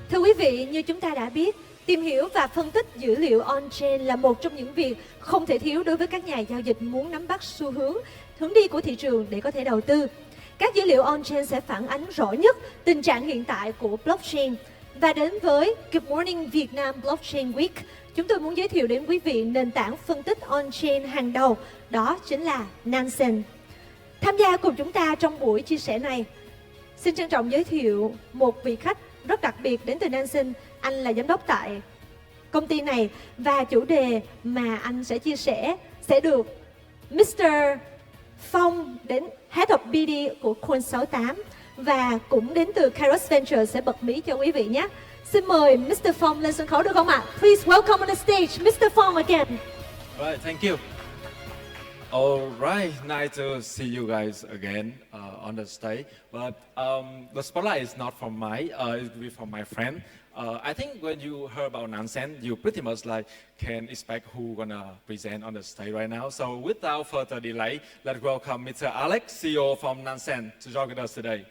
Thưa quý vị, như chúng ta đã biết, tìm hiểu và phân tích dữ liệu on-chain là một trong những việc không thể thiếu đối với các nhà giao dịch muốn nắm bắt xu hướng đi của thị trường để có thể đầu tư. Các dữ liệu on-chain sẽ phản ánh rõ nhất tình trạng hiện tại của blockchain. Và đến với Good Morning Việt Nam Blockchain Week, chúng tôi muốn giới thiệu đến quý vị nền tảng phân tích on-chain hàng đầu, đó chính là Nansen. Tham gia cùng chúng ta trong buổi chia sẻ này, xin trân trọng giới thiệu một vị khách rất đặc biệt đến từ Nansen. Anh là giám đốc tại công ty này và chủ đề mà anh sẽ chia sẻ sẽ được Mr. Phong đến Head of BD của Coin68 và cũng đến từ Kairos Venture sẽ bật mí cho quý vị nhé. Xin mời Mr. Phong lên sân khấu được không ạ? Please welcome on the stage Mr. Phong again. Right, thank you. All right, nice to see you guys again on the stage. But the spotlight is not from it will be from my friend. I think when you heard about Nansen, you pretty much can expect who gonna present on the stage right now. So without further delay, let's welcome Mr. Alex, CEO from Nansen, to join with us today.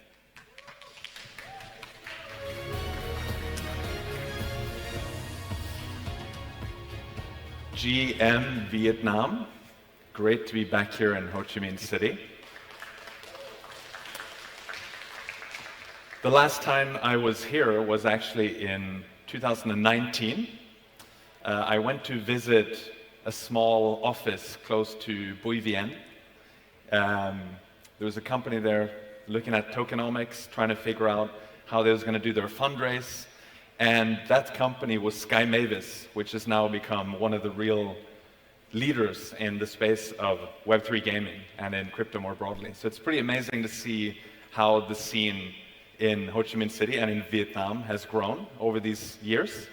GM Vietnam. Great to be back here in Ho Chi Minh City. The last time I was here was actually in 2019. I went to visit a small office close to Buổi. There was a company there looking at tokenomics, trying to figure out how they was going to do their fundraise. And that company was Sky Mavis, which has now become one of the real leaders in the space of Web3 gaming and in crypto more broadly. So it's pretty amazing to see how the scene in Ho Chi Minh City and in Vietnam has grown over these years.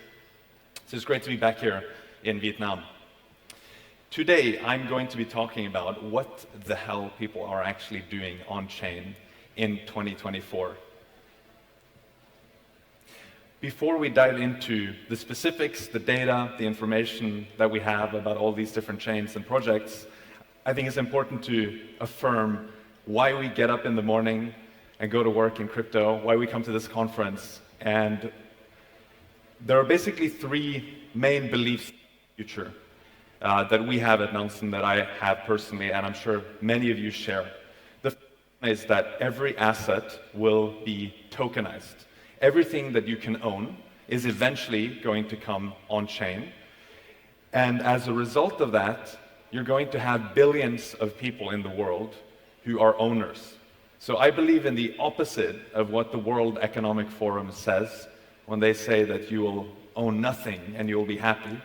So it's great to be back here in Vietnam. Today, I'm going to be talking about what the hell people are actually doing on-chain in 2024. Before we dive into the specifics, the data, the information that we have about all these different chains and projects, I think it's important to affirm why we get up in the morning and go to work in crypto, why we come to this conference. And there are basically three main beliefs in the future that we have at Nansen, that I have personally, and I'm sure many of you share. The first one is that every asset will be tokenized. Everything that you can own is eventually going to come on-chain. And as a result of that, you're going to have billions of people in the world who are owners. So I believe in the opposite of what the World Economic Forum says when they say that you will own nothing and you will be happy.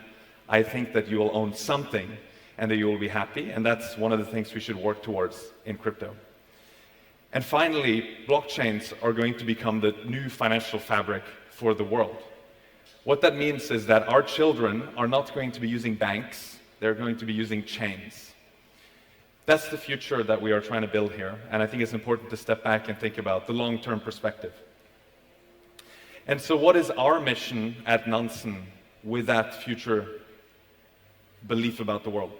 I think that you will own something and that you will be happy, and that's one of the things we should work towards in crypto. And finally, blockchains are going to become the new financial fabric for the world. What that means is that our children are not going to be using banks, they're going to be using chains. That's the future that we are trying to build here, and I think it's important to step back and think about the long-term perspective. And so what is our mission at Nansen with that future belief about the world?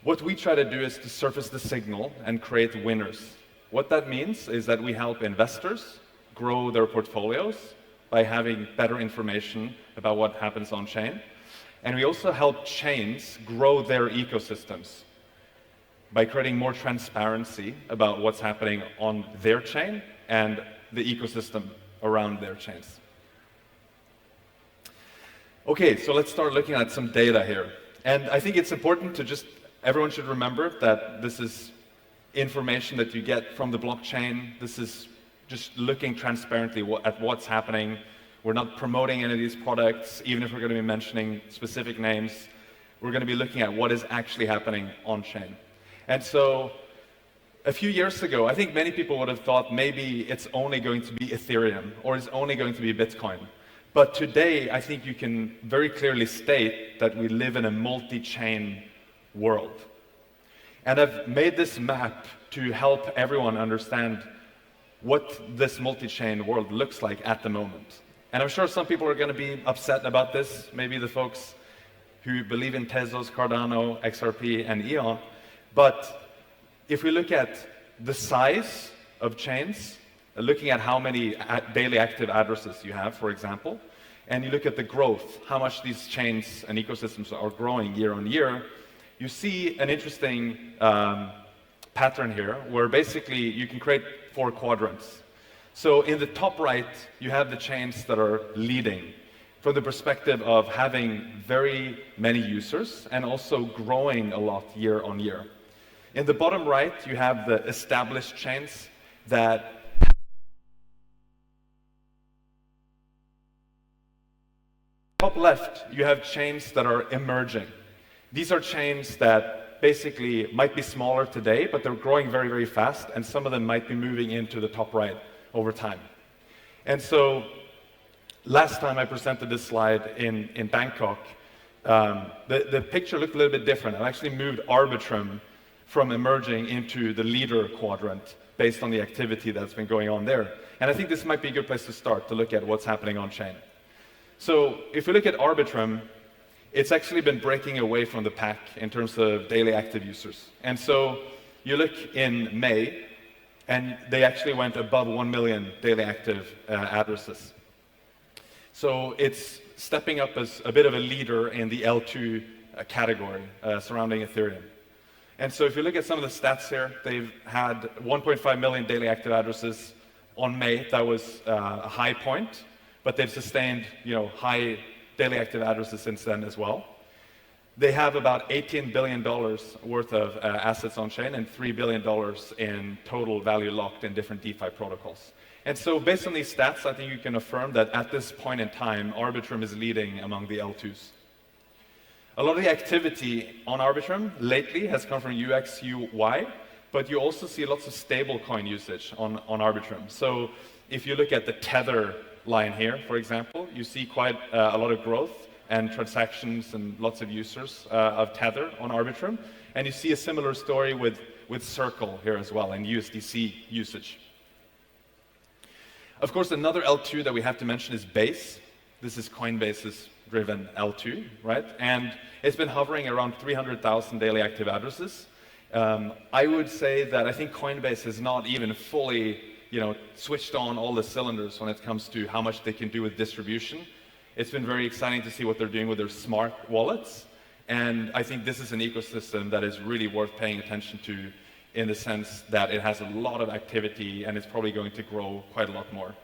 What we try to do is to surface the signal and create winners. What that means is that we help investors grow their portfolios by having better information about what happens on-chain. And we also help chains grow their ecosystems by creating more transparency about what's happening on their chain and the ecosystem around their chains. Okay, so let's start looking at some data here. And I think it's important to everyone should remember that this is information that you get from the blockchain. This is just looking transparently at what's happening. We're not promoting any of these products, even if we're going to be mentioning specific names. We're going to be looking at what is actually happening on-chain. And so a few years ago, I think many people would have thought maybe it's only going to be Ethereum or it's only going to be Bitcoin. But today, I think you can very clearly state that we live in a multi-chain world. And I've made this map to help everyone understand what this multi-chain world looks like at the moment. And I'm sure some people are going to be upset about this, maybe the folks who believe in Tezos, Cardano, XRP, and Eon. But if we look at the size of chains, looking at how many daily active addresses you have, for example, and you look at the growth, how much these chains and ecosystems are growing year on year, you see an interesting pattern here where basically you can create 4 quadrants. So in the top right, you have the chains that are leading from the perspective of having very many users and also growing a lot year on year. In the bottom right, you have the established chains that top left, you have chains that are emerging. These are chains that basically might be smaller today, but they're growing very, very fast, and some of them might be moving into the top right over time. And so last time I presented this slide in Bangkok, the picture looked a little bit different. I actually moved Arbitrum from emerging into the leader quadrant based on the activity that's been going on there. And I think this might be a good place to start to look at what's happening on chain. So if we look at Arbitrum, it's actually been breaking away from the pack in terms of daily active users. And so you look in May, and they actually went above 1 million daily active addresses. So it's stepping up as a bit of a leader in the L2 category surrounding Ethereum. And so if you look at some of the stats here, they've had 1.5 million daily active addresses on May. That was a high point, but they've sustained, high daily active addresses since then as well. They have about $18 billion worth of assets on chain and $3 billion in total value locked in different DeFi protocols. And so based on these stats, I think you can affirm that at this point in time, Arbitrum is leading among the L2s. A lot of the activity on Arbitrum lately has come from UX, UI, but you also see lots of stablecoin usage on Arbitrum. So if you look at the Tether line here, for example, you see quite a lot of growth and transactions and lots of users of Tether on Arbitrum. And you see a similar story with Circle here as well and USDC usage. Of course, another L2 that we have to mention is Base. This is Coinbase's driven L2, right? And it's been hovering around 300,000 daily active addresses. I would say that I think Coinbase has not even fully, switched on all the cylinders when it comes to how much they can do with distribution. It's been very exciting to see what they're doing with their smart wallets. And I think this is an ecosystem that is really worth paying attention to in the sense that it has a lot of activity and it's probably going to grow quite a lot more.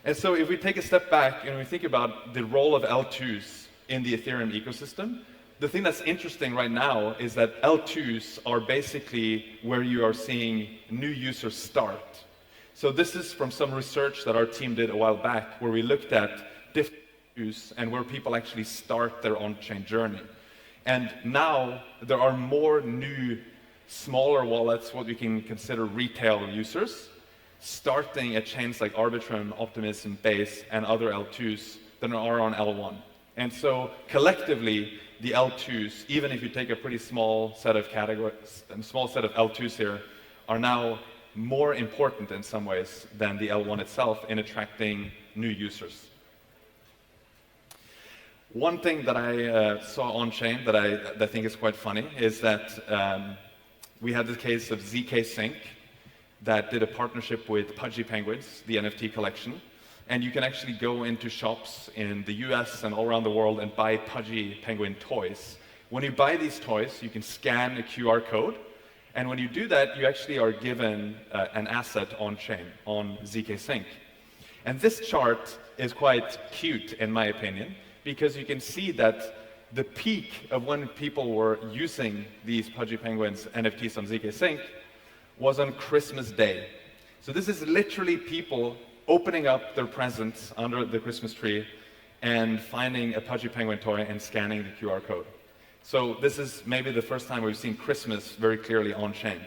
And so if we take a step back and we think about the role of L2s in the Ethereum ecosystem, the thing that's interesting right now is that L2s are basically where you are seeing new users start. So this is from some research that our team did a while back where we looked at different L2s and where people actually start their on-chain journey. And now there are more new, smaller wallets, what we can consider retail users, starting at chains like Arbitrum, Optimism, Base, and other L2s than are on L1. And so collectively, the L2s, even if you take a pretty small set of categories, small set of L2s here, are now more important in some ways than the L1 itself in attracting new users. One thing that I saw on-chain that I think is quite funny is that we had the case of ZK Sync that did a partnership with Pudgy Penguins, the NFT collection. And you can actually go into shops in the US and all around the world and buy Pudgy Penguin toys. When you buy these toys, you can scan a QR code. And when you do that, you actually are given an asset on-chain, on ZK Sync. And this chart is quite cute, in my opinion, because you can see that the peak of when people were using these Pudgy Penguins NFTs on ZK Sync was on Christmas Day. So this is literally people opening up their presents under the Christmas tree and finding a Pudgy Penguin toy and scanning the QR code. So this is maybe the first time we've seen Christmas very clearly on-chain.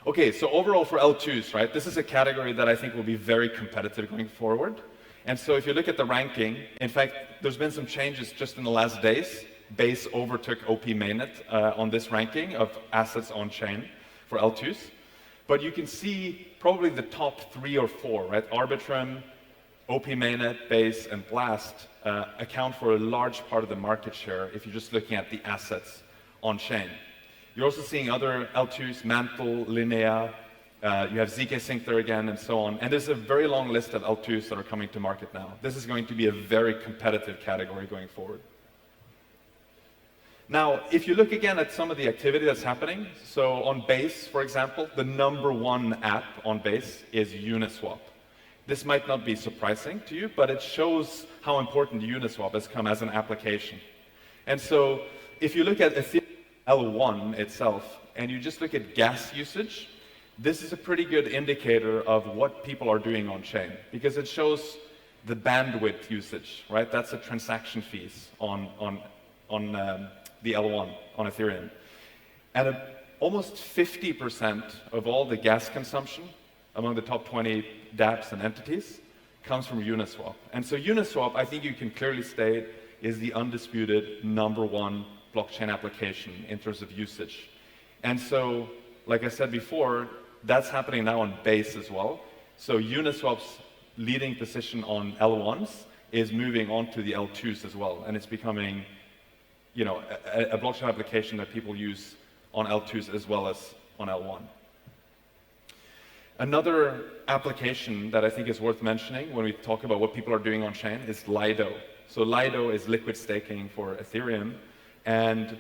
Okay, so overall for L2s, right, this is a category that I think will be very competitive going forward. And so if you look at the ranking, in fact, there's been some changes just in the last days. Base overtook OP Mainnet on this ranking of assets on-chain for L2s. But you can see probably the top 3 or 4, right? Arbitrum, OP Mainnet, Base, and Blast account for a large part of the market share if you're just looking at the assets on-chain. You're also seeing other L2s, Mantle, Linea, You have ZK Sync there again, and so on. And there's a very long list of L2s that are coming to market now. This is going to be a very competitive category going forward. Now, if you look again at some of the activity that's happening, so on Base, for example, the #1 app on Base is Uniswap. This might not be surprising to you, but it shows how important Uniswap has come as an application. And so, if you look at Ethereum L1 itself, and you just look at gas usage, this is a pretty good indicator of what people are doing on chain, because it shows the bandwidth usage, right? That's the transaction fees on the L1 on Ethereum. And almost 50% of all the gas consumption among the top 20 dApps and entities comes from Uniswap. And so Uniswap, I think you can clearly state, is the undisputed #1 blockchain application in terms of usage. And so, like I said before, that's happening now on Base as well. So Uniswap's leading position on L1s is moving on to the L2s as well, and it's becoming, you know, a blockchain application that people use on L2s as well as on L1. Another application that I think is worth mentioning when we talk about what people are doing on chain is Lido. So Lido is liquid staking for Ethereum, and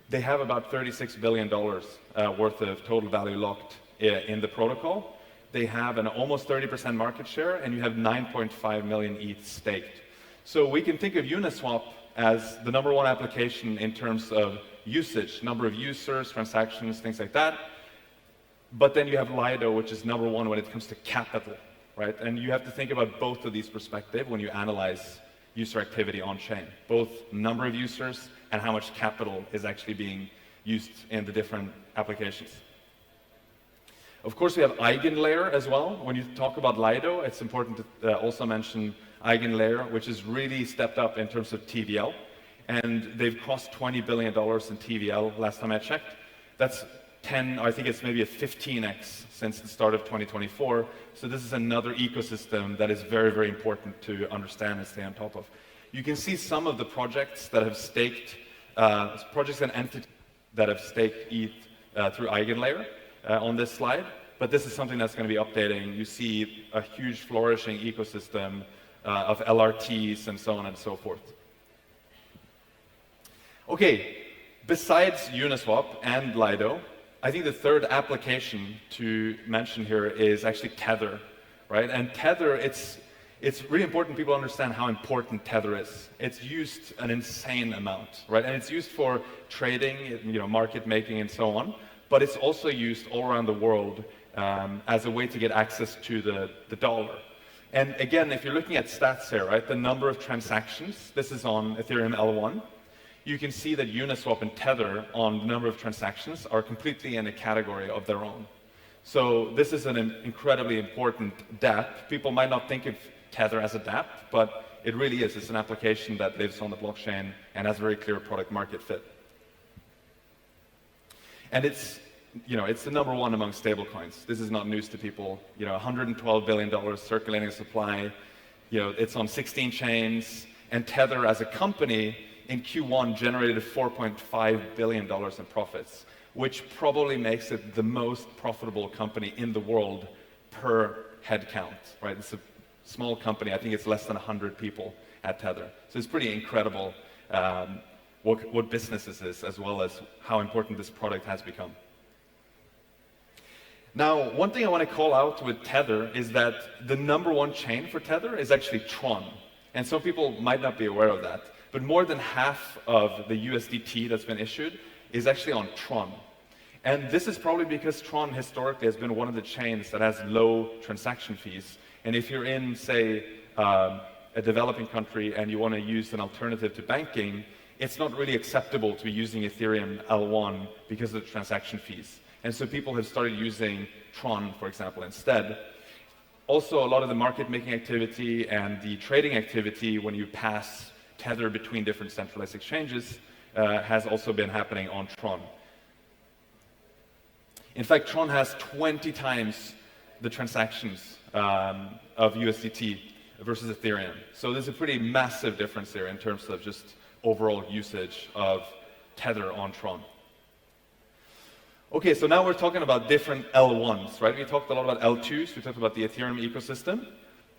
they have about $36 billion worth of total value locked in the protocol. They have an almost 30% market share, and you have 9.5 million ETH staked. So we can think of Uniswap as the #1 application in terms of usage, number of users, transactions, things like that. But then you have Lido, which is #1 when it comes to capital, right? And you have to think about both of these perspectives when you analyze user activity on chain, both number of users and how much capital is actually being used in the different applications. Of course, we have EigenLayer as well. When you talk about Lido, it's important to also mention EigenLayer, which has really stepped up in terms of TVL. And they've crossed $20 billion in TVL last time I checked. That's 10, I think it's maybe a 15x since the start of 2024. So this is another ecosystem that is very, very important to understand and stay on top of. You can see some of the projects that have staked, projects and entities that have staked ETH through EigenLayer on this slide. But this is something that's going to be updating. You see a huge flourishing ecosystem of LRTs and so on and so forth. Okay, besides Uniswap and Lido, I think the third application to mention here is actually Tether, right? And Tether, it's really important people understand how important Tether is. It's used an insane amount, right? And it's used for trading, you know, market making and so on, but it's also used all around the world as a way to get access to the dollar. And again, if you're looking at stats here, right, the number of transactions, this is on Ethereum L1, you can see that Uniswap and Tether on the number of transactions are completely in a category of their own. So this is an incredibly important dApp. People might not think of Tether as a dApp, but it really is. It's an application that lives on the blockchain and has a very clear product market fit. And it's, you know, it's the #1 among stablecoins. This is not news to people. You know, $112 billion circulating supply. You know, it's on 16 chains, and Tether as a company in Q1 generated $4.5 billion in profits, which probably makes it the most profitable company in the world per head count, right? It's a small company. I think it's less than 100 people at Tether. So it's pretty incredible what business this is, as well as how important this product has become. Now, one thing I want to call out with Tether is that the #1 chain for Tether is actually Tron. And some people might not be aware of that. But more than half of the USDT that's been issued is actually on Tron. And this is probably because Tron historically has been one of the chains that has low transaction fees. And if you're in, say, a developing country and you want to use an alternative to banking, it's not really acceptable to be using Ethereum L1 because of the transaction fees. And so people have started using Tron, for example, instead. Also, a lot of the market making activity and the trading activity when you pass Tether between different centralized exchanges has also been happening on Tron. In fact, Tron has 20 times the transactions of USDT versus Ethereum. So there's a pretty massive difference there in terms of just overall usage of Tether on Tron. Okay, so now we're talking about different L1s, right? We talked a lot about L2s, we talked about the Ethereum ecosystem,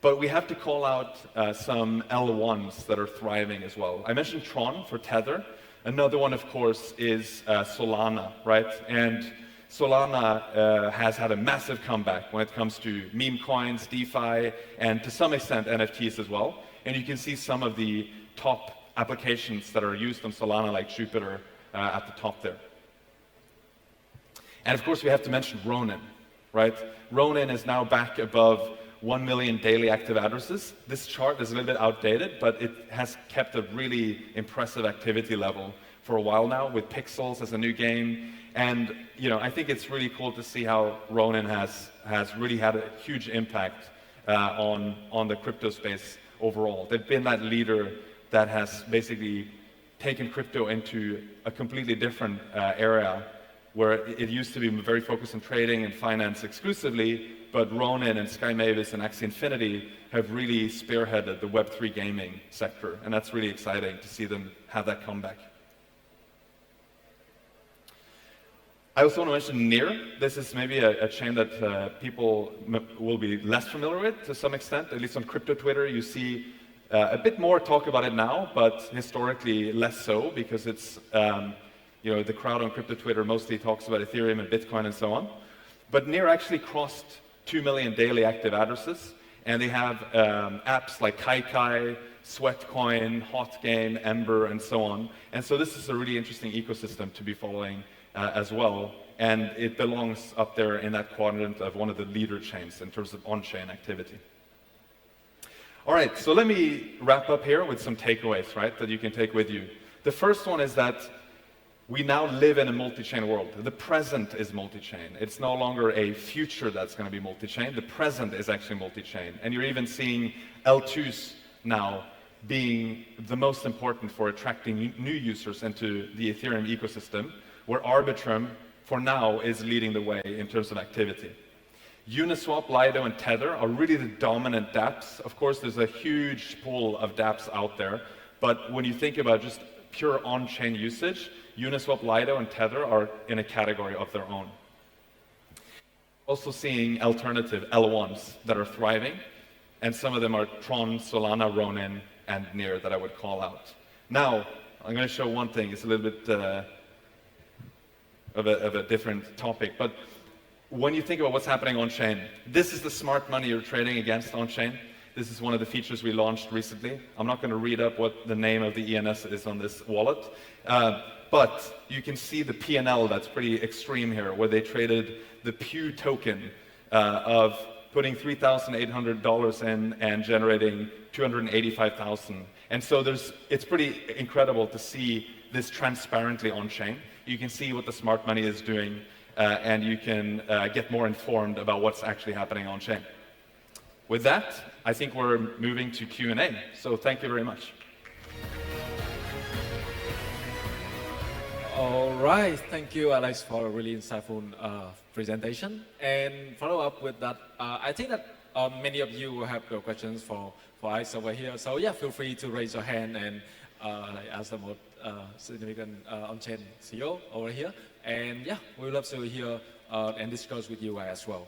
but we have to call out some L1s that are thriving as well. I mentioned Tron for Tether. Another one, of course, is Solana, right? And Solana has had a massive comeback when it comes to meme coins, DeFi, and to some extent NFTs as well. And you can see some of the top applications that are used on Solana, like Jupiter, at the top there. And of course, we have to mention Ronin, right? Ronin is now back above 1 million daily active addresses. This chart is a little bit outdated, but it has kept a really impressive activity level for a while now, with Pixels as a new game. And I think it's really cool to see how Ronin has really had a huge impact on the crypto space overall. They've been that leader that has basically taken crypto into a completely different area, where it used to be very focused on trading and finance exclusively, but Ronin and Sky Mavis and Axie Infinity have really spearheaded the Web3 gaming sector, and that's really exciting to see them have that comeback. I also want to mention NEAR. This is maybe a chain that people will be less familiar with to some extent, at least on crypto Twitter. You see a bit more talk about it now, but historically less so, because it's the crowd on crypto Twitter mostly talks about Ethereum and Bitcoin and so on. But NEAR actually crossed 2 million daily active addresses, and they have apps like Kai, Sweatcoin, Hot Game, Ember, and so on. And so this is a really interesting ecosystem to be following as well, and it belongs up there in that quadrant of one of the leader chains in terms of on-chain activity. All right, so let me wrap up here with some takeaways, right, that you can take with you. The first one is that we now live in a multi-chain world. The present is multi-chain. It's no longer a future that's going to be multi-chain. The present is actually multi-chain. And you're even seeing L2s now being the most important for attracting new users into the Ethereum ecosystem, where Arbitrum, for now, is leading the way in terms of activity. Uniswap, Lido, and Tether are really the dominant dApps. Of course, there's a huge pool of dApps out there, but when you think about just pure on-chain usage, Uniswap, Lido, and Tether are in a category of their own. Also seeing alternative L1s that are thriving, and some of them are Tron, Solana, Ronin, and NEAR that I would call out. Now, I'm going to show one thing. It's a little bit of a different topic, but when you think about what's happening on-chain, this is the smart money you're trading against on-chain. This is one of the features we launched recently. I'm not going to read up what the name of the ENS is on this wallet, but you can see the P&L that's pretty extreme here, where they traded the Pew token of putting $3,800 in and generating $285,000. And so it's pretty incredible to see this transparently on-chain. You can see what the smart money is doing, and you can get more informed about what's actually happening on-chain. With that, I think we're moving to Q&A. So thank you very much. All right, thank you, Alex, for a really insightful presentation. And follow up with that, I think that many of you will have your questions for Alex over here. So yeah, feel free to raise your hand and ask the most significant on-chain CEO over here. And yeah, we would love to hear and discuss with you as well.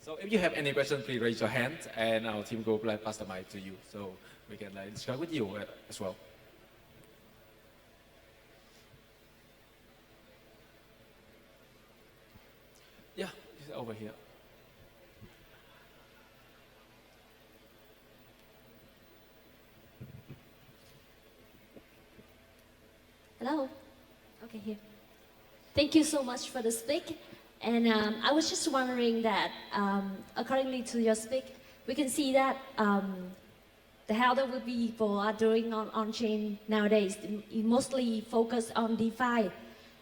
So if you have any questions, please raise your hand, and our team will pass the mic to you, so we can discuss with you as well. Yeah, over here. Hello. Okay, here. Thank you so much for the speak. And I was just wondering that, accordingly to your speak, we can see that how the people are doing on-chain nowadays, you mostly focus on DeFi.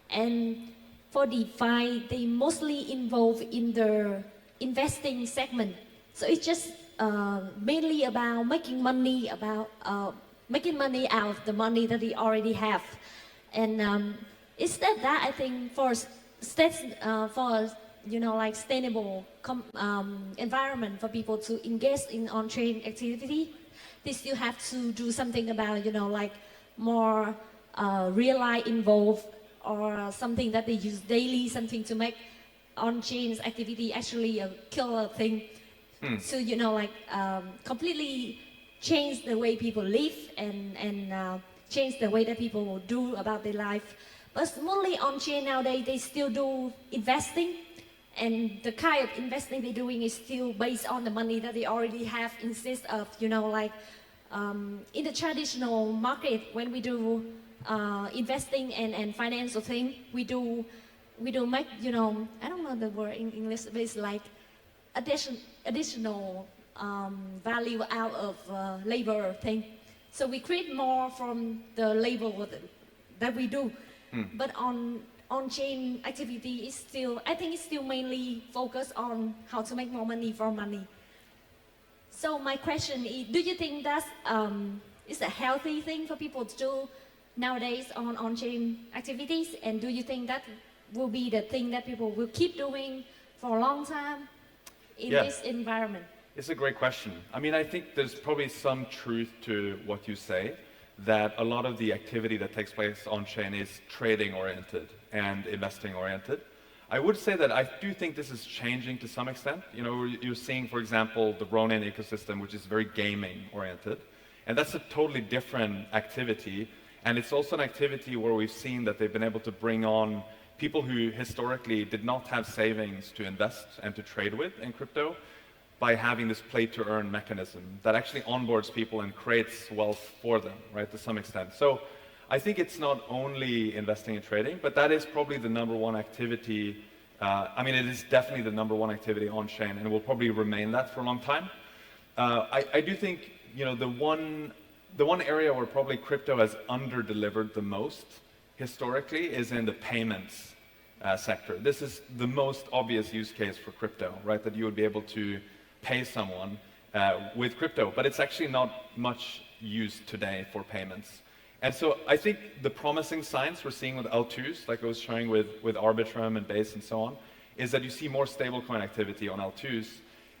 And for DeFi, they mostly involve in the investing segment. So it's just mainly about making money out of the money that they already have. And instead that, I think for sustainable environment for people to engage in on-chain activity, they still have to do something about more real life involved or something that they use daily, something to make on-chain activity actually a killer thing. So completely change the way people live and change the way that people will do about their life. But mostly on-chain nowadays, they still do investing, and the kind of investing they're doing is still based on the money that they already have instead of, in the traditional market, when we do investing and financial thing, we do make, I don't know the word in English, but it's like additional value out of labor thing. So we create more from the labor that we do. But on-chain activity is still, I think it's still mainly focused on how to make more money for money. So my question is, do you think that's is a healthy thing for people to do nowadays on-chain activities? And do you think that will be the thing that people will keep doing for a long time in this environment? It's a great question. I mean, I think there's probably some truth to what you say, that a lot of the activity that takes place on-chain is trading-oriented and investing-oriented. I would say that I do think this is changing to some extent. You're seeing, for example, the Ronin ecosystem, which is very gaming-oriented. And that's a totally different activity. And it's also an activity where we've seen that they've been able to bring on people who historically did not have savings to invest and to trade with in crypto, by having this play-to-earn mechanism that actually onboards people and creates wealth for them, right, to some extent. So I think it's not only investing and trading, but that is probably the number one activity. It is definitely the number one activity on-chain, and will probably remain that for a long time. I do think, the one area where probably crypto has under-delivered the most historically is in the payments sector. This is the most obvious use case for crypto, right, that you would be able to pay someone with crypto, but it's actually not much used today for payments. And so I think the promising signs we're seeing with L2s, like I was showing with Arbitrum and Base and so on, is that you see more stablecoin activity on L2s.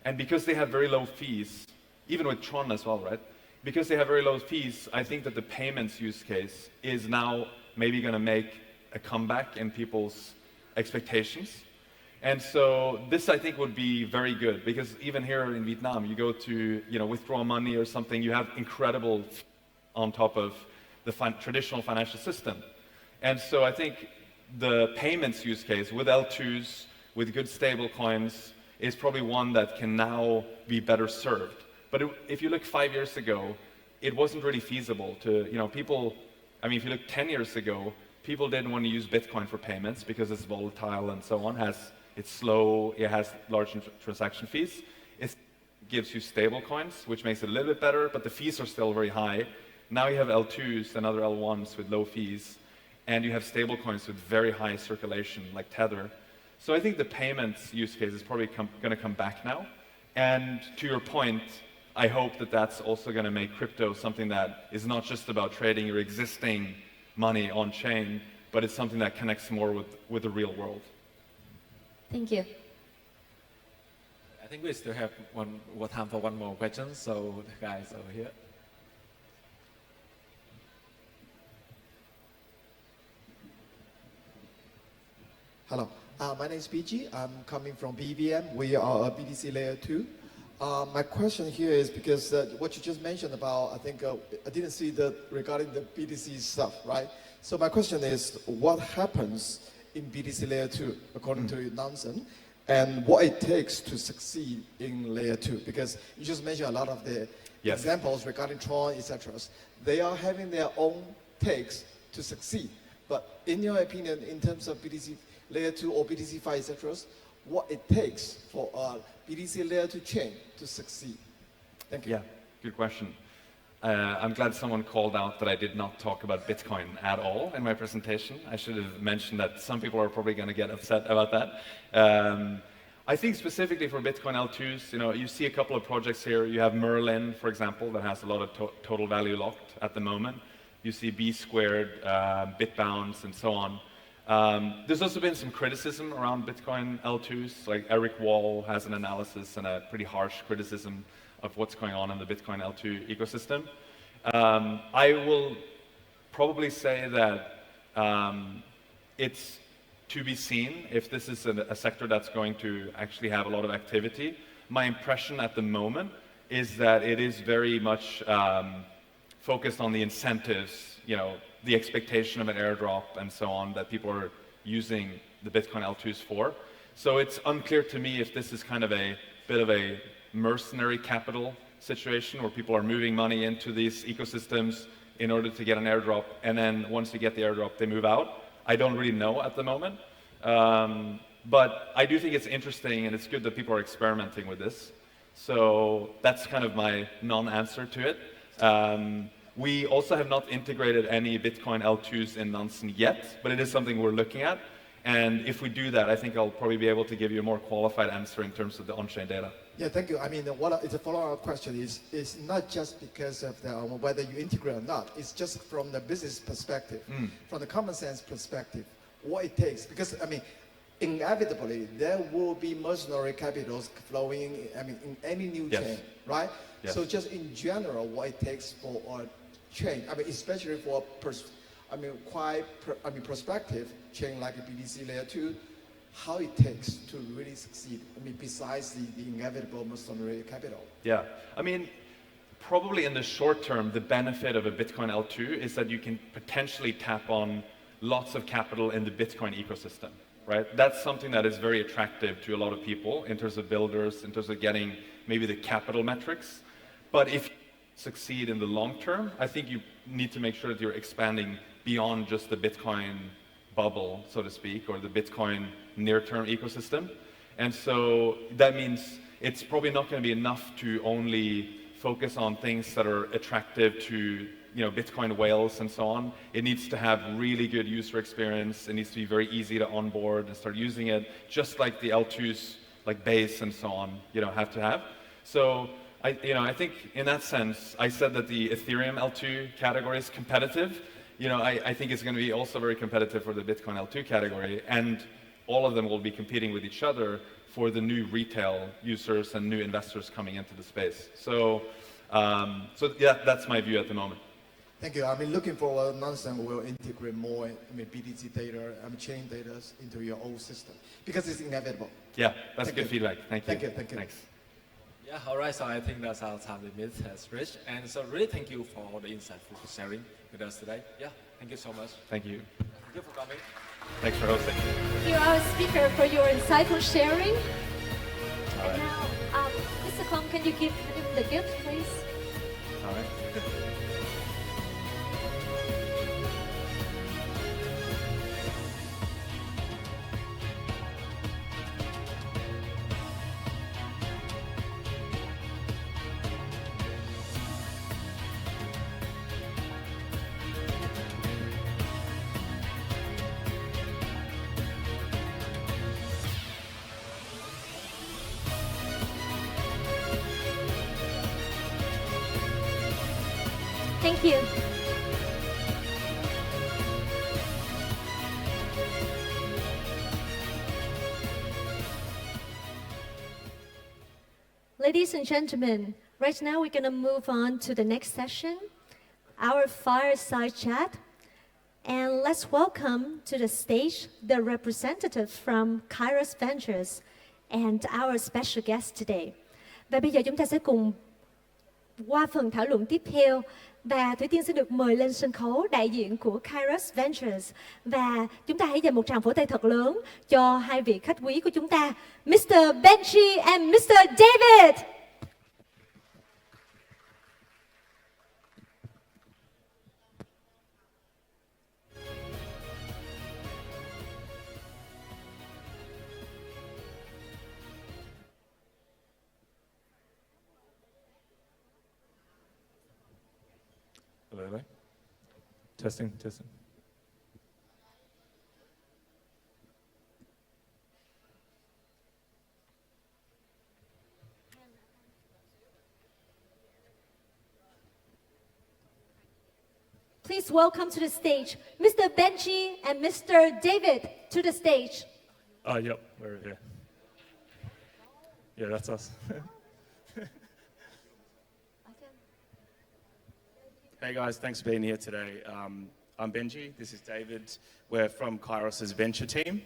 And because they have very low fees, even with Tron as well, right? Because they have very low fees, I think that the payments use case is now maybe going to make a comeback in people's expectations. And so this, I think, would be very good, because even here in Vietnam, you go to withdraw money or something, you have incredible on top of the traditional financial system. And so I think the payments use case with L2s, with good stable coins, is probably one that can now be better served. But if you look 5 years ago, it wasn't really feasible to, people, if you look 10 years ago, people didn't want to use Bitcoin for payments because it's volatile and so on. It's slow, it has large transaction fees. It gives you stable coins, which makes it a little bit better, but the fees are still very high. Now you have L2s and other L1s with low fees, and you have stable coins with very high circulation, like Tether. So I think the payments use case is probably going to come back now. And to your point, I hope that that's also going to make crypto something that is not just about trading your existing money on-chain, but it's something that connects more with the real world. Thank you. I think we still have time for one more question. So the guys over here. Hello, my name is BG. I'm coming from BVM. We are a BTC Layer 2. My question here is because what you just mentioned about, I think I didn't see that regarding the BTC stuff, right? So my question is, what happens in BTC Layer 2 according to Nansen, and what it takes to succeed in Layer 2? Because you just mentioned a lot of the examples regarding Tron, etc. They are having their own takes to succeed. But in your opinion, in terms of BTC Layer 2 or BTC 5, etc., what it takes for BTC Layer 2 chain to succeed? Thank you. Yeah, good question. I'm glad someone called out that I did not talk about Bitcoin at all in my presentation. I should have mentioned that some people are probably going to get upset about that. I think specifically for Bitcoin L2s, you see a couple of projects here. You have Merlin, for example, that has a lot of total value locked at the moment. You see B Squared, Bitbounce, and so on. There's also been some criticism around Bitcoin L2s, like Eric Wall has an analysis and a pretty harsh criticism of what's going on in the Bitcoin L2 ecosystem. I will probably say that it's to be seen if this is a sector that's going to actually have a lot of activity. My impression at the moment is that it is very much focused on the incentives, you know, the expectation of an airdrop and so on that people are using the Bitcoin L2s for. So it's unclear to me if this is kind of a bit of a mercenary capital situation where people are moving money into these ecosystems in order to get an airdrop, and then once you get the airdrop, they move out. I don't really know at the moment. But I do think it's interesting and it's good that people are experimenting with this. So that's kind of my non-answer to it. We also have not integrated any Bitcoin L2s in Nansen yet, but it is something we're looking at. And if we do that, I think I'll probably be able to give you a more qualified answer in terms of the on-chain data. Yeah, thank you. I mean, it's a follow-up question is not just because of whether you integrate or not. It's just from the business perspective, from the common sense perspective, what it takes. Because, I mean, inevitably, there will be mercenary capitals flowing, I mean, in any new chain, right? Yes. So just in general, what it takes for a chain, I mean, especially for prospective chain like a BTC layer 2, how it takes to really succeed, I mean, besides the inevitable mercenary capital. Yeah, I mean, probably in the short term, the benefit of a Bitcoin L2 is that you can potentially tap on lots of capital in the Bitcoin ecosystem, right? That's something that is very attractive to a lot of people in terms of builders, in terms of getting maybe the capital metrics. But if you succeed in the long term, I think you need to make sure that you're expanding beyond just the Bitcoin bubble, so to speak, or the Bitcoin near-term ecosystem. And so that means it's probably not going to be enough to only focus on things that are attractive to, you know, Bitcoin whales and so on. It needs to have really good user experience. It needs to be very easy to onboard and start using it, just like the L2s, like Base and so on, you know, have to have. So I think in that sense, I said that the Ethereum L2 category is competitive. You know, I think it's going to be also very competitive for the Bitcoin L2 category, and all of them will be competing with each other for the new retail users and new investors coming into the space. So yeah, that's my view at the moment. Thank you. I mean, looking forward, Nansen will integrate more, I mean, BTC data, chain data into your old system because it's inevitable. Yeah, that's good feedback. Thank you. Thank you. Thanks. Yeah, all right, so I think that's our time limit has reached. And so really thank you for all the insightful sharing with us today. Yeah, thank you so much. Thank you. Thank you for coming. Thanks for hosting. Thank you, our speaker, for your insightful sharing. All right. And now, Mr. Kong, can you give him the gift, please? All right. Thank you. Ladies and gentlemen, right now we're going to move on to the next session, our fireside chat. And let's welcome to the stage the representative from Kairos Ventures and our special guest today. Và bây giờ chúng ta sẽ cùng qua phần thảo luận tiếp theo. Và Thủy Tiên xin được mời lên sân khấu đại diện của Kairos Ventures. Và chúng ta hãy dành một tràng vỗ tay thật lớn cho hai vị khách quý của chúng ta, Mr. Benji and Mr. David. Hello. Testing. Please welcome to the stage, Mr. Benji and Mr. David to the stage. Yep, we're here. Yeah, that's us. Hey guys, thanks for being here today. I'm Benji. This is David. We're from Kairos's venture team.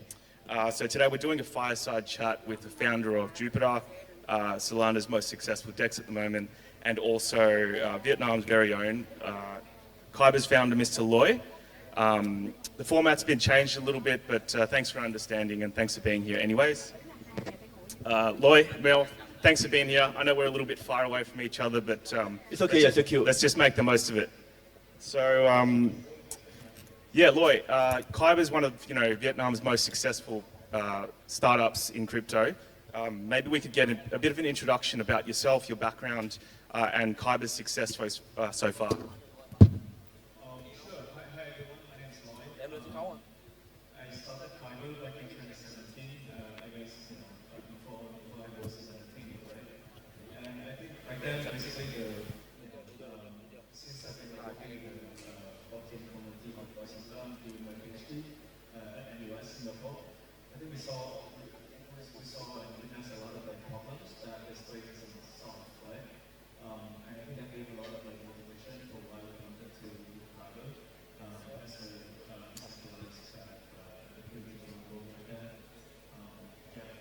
So today we're doing a fireside chat with the founder of Jupiter, Solana's most successful DEX at the moment, and also Vietnam's very own Kyber's founder, Mr. Loy. The format's been changed a little bit, but thanks for understanding and thanks for being here anyways. Loy, Mel, thanks for being here. I know we're a little bit far away from each other, but it's okay, you're so cute. Let's just make the most of it. So, yeah, Loy, Kyber is one of Vietnam's most successful startups in crypto. Maybe we could get a bit of an introduction about yourself, your background, and Kyber's success so far. Sure. Hi everyone, my name is Lloyd. I started Kyber back in 2017, I guess, before I was 17, right? And I think back then, basically, since I've been working in the blockchain community in Washington doing my PhD at NUS Singapore, I think we saw and witnessed a lot of problems that the space can solve, right? And I think that gave a lot of motivation for why we wanted to do Kyber as a specialist that the future will go like that.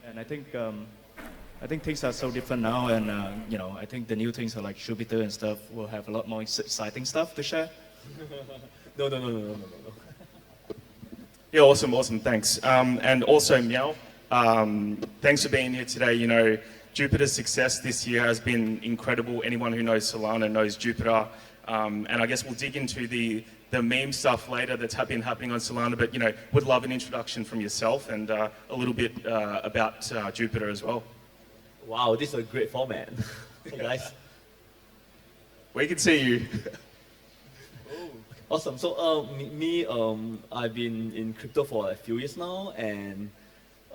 And I think things are so different now, and I think the new things are like Jupiter and stuff will have a lot more exciting stuff to share. No. Yeah, awesome, thanks. And also, Meow, thanks for being here today. Jupiter's success this year has been incredible. Anyone who knows Solana knows Jupiter. And I guess we'll dig into the meme stuff later that's been happening on Solana, but would love an introduction from yourself and a little bit about Jupiter as well. Wow, this is a great format. Hey guys. We can see you. Awesome. So me, I've been in crypto for a few years now, and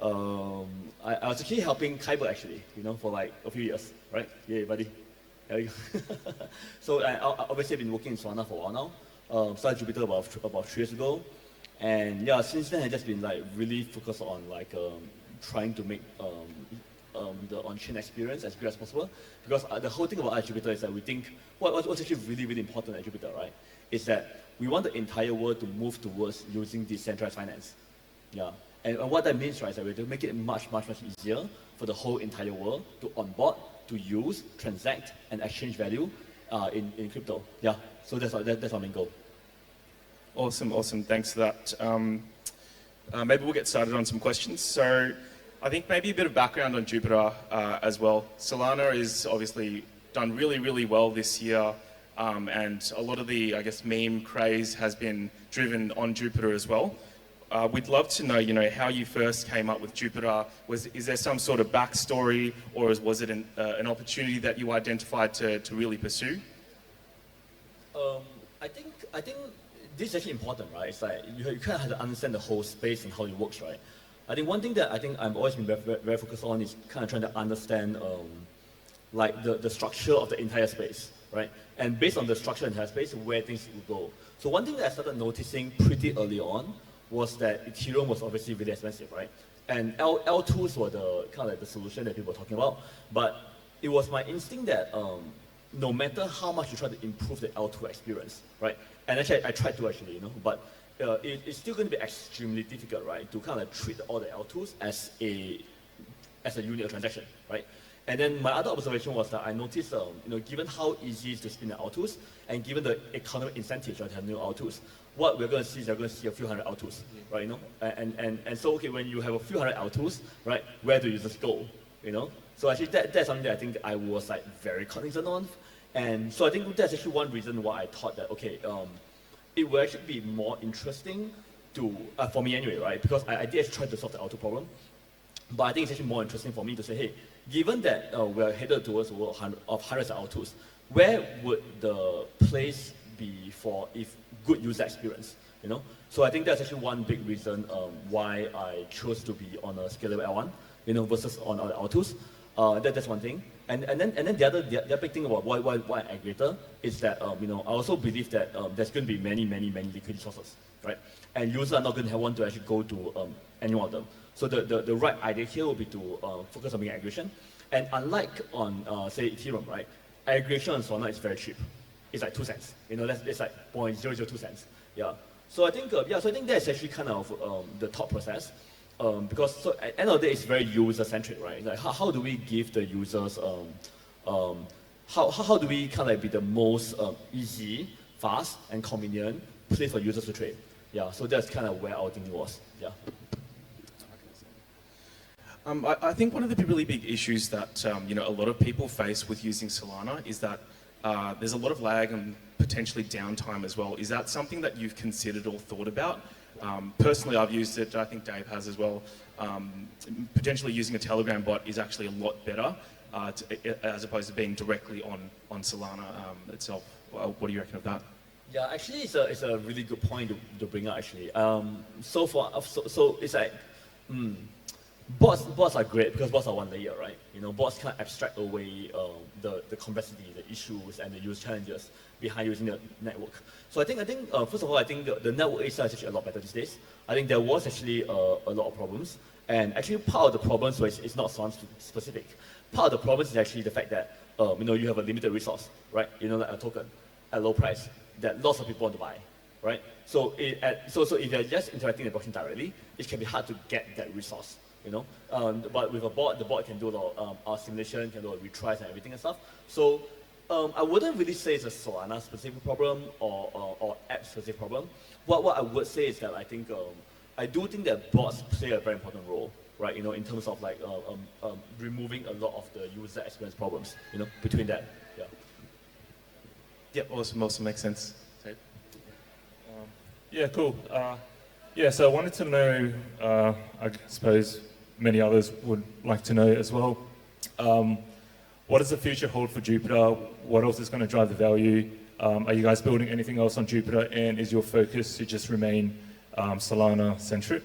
I was actually helping Kyber actually, for like a few years, right? Yeah, buddy. There you go. So I obviously been working in Solana for a while now. Started Jupiter about 3 years ago, and yeah, since then I just been like really focused on like trying to make the on-chain experience as great as possible. Because the whole thing about Jupiter is that we think what's actually really important at Jupiter, right? Is that we want the entire world to move towards using decentralized finance. Yeah. And what that means, right, is that we have to make it much easier for the whole entire world to onboard, to use, transact, and exchange value in crypto. Yeah. So that's our main goal. Awesome. Thanks for that. Maybe we'll get started on some questions. So I think maybe a bit of background on Jupiter as well. Solana is obviously done really well this year. And a lot of the, I guess, meme craze has been driven on Jupiter as well. We'd love to know, how you first came up with Jupiter. Is there some sort of backstory, or was it an opportunity that you identified to really pursue? I think this is actually important, right? It's like you kind of have to understand the whole space and how it works, right? I think one thing that I think I've always been very focused on is kind of trying to understand like the structure of the entire space, right? And based on the structure of the entire space, where things will go. So one thing that I started noticing pretty early on was that Ethereum was obviously really expensive, right? And L2s were the kind of like the solution that people were talking about. But it was my instinct that no matter how much you try to improve the L2 experience, right? And actually, I tried to actually, but it's still going to be extremely difficult, right? To kind of treat all the L2s as a unit of transaction, right? And then my other observation was that I noticed, given how easy it is to spin the L2s, and given the economic incentives to have new L2s, what we're going to see is we're going to see a few hundred L2s, right? And so, okay, when you have a few hundred L2s, right, where do users go, So actually, that's something that I think I was like very cognizant on, and so I think that's actually one reason why I thought that okay, it would actually be more interesting to for me anyway, right? Because I did actually try to solve the L2 problem, but I think it's actually more interesting for me to say, hey, given that we're headed towards a world of hundreds of L2s, where would the place be for if good user experience, So I think that's actually one big reason why I chose to be on a scalable L1, versus on other L2s. That's one thing. And then the other big thing about why an aggregator is that, I also believe that there's going to be many liquidity sources, right? And users are not going to want to actually go to any one of them. So the right idea here will be to focus on making aggregation. And unlike on, say, Ethereum, right? Aggregation on Solana is very cheap. It's like 2 cents. It's like 0.002 cents. Yeah. So I think, yeah, so I think that's actually kind of the thought process. Because so at the end of the day, it's very user-centric, right? Like how do we give the users, how do we kind of like be the most easy, fast, and convenient place for users to trade? Yeah, so that's kind of where our thinking was, yeah. I think one of the really big issues that you know, a lot of people face with using Solana is that there's a lot of lag and potentially downtime as well. Is that something that you've considered or thought about? Personally, I've used it. I think Dave has as well. Potentially using a Telegram bot is actually a lot better as opposed to being directly on Solana itself. What do you reckon of that? Yeah, actually, it's a really good point to bring up. Actually, so it's like. Bots are great because bots are one layer, right? You know, bots can abstract away the complexity, the issues, and the use challenges behind using the network. So I think first of all, I think the network is actually a lot better these days. I think there was actually a lot of problems, and actually part of the problems was it's not Solana specific. Part of the problem is actually the fact that you know, you have a limited resource, right? You know, like a token at low price that lots of people want to buy, right? So so if you're just interacting with the blockchain directly, it can be hard to get that resource. You know, but with a bot, the bot can do a lot of our simulation, can do a retries and everything and stuff. So I wouldn't really say it's a Solana specific problem or app specific problem. What I would say is that I think I do think that bots play a very important role, right? You know, in terms of like removing a lot of the user experience problems. You know, between that, yeah. Yeah, awesome, makes sense. Yeah, cool. Yeah, so I wanted to know, I suppose many others would like to know as well, what does the future hold for Jupiter? What else is going to drive the value? Are you guys building anything else on Jupiter? And is your focus to just remain Solana-centric?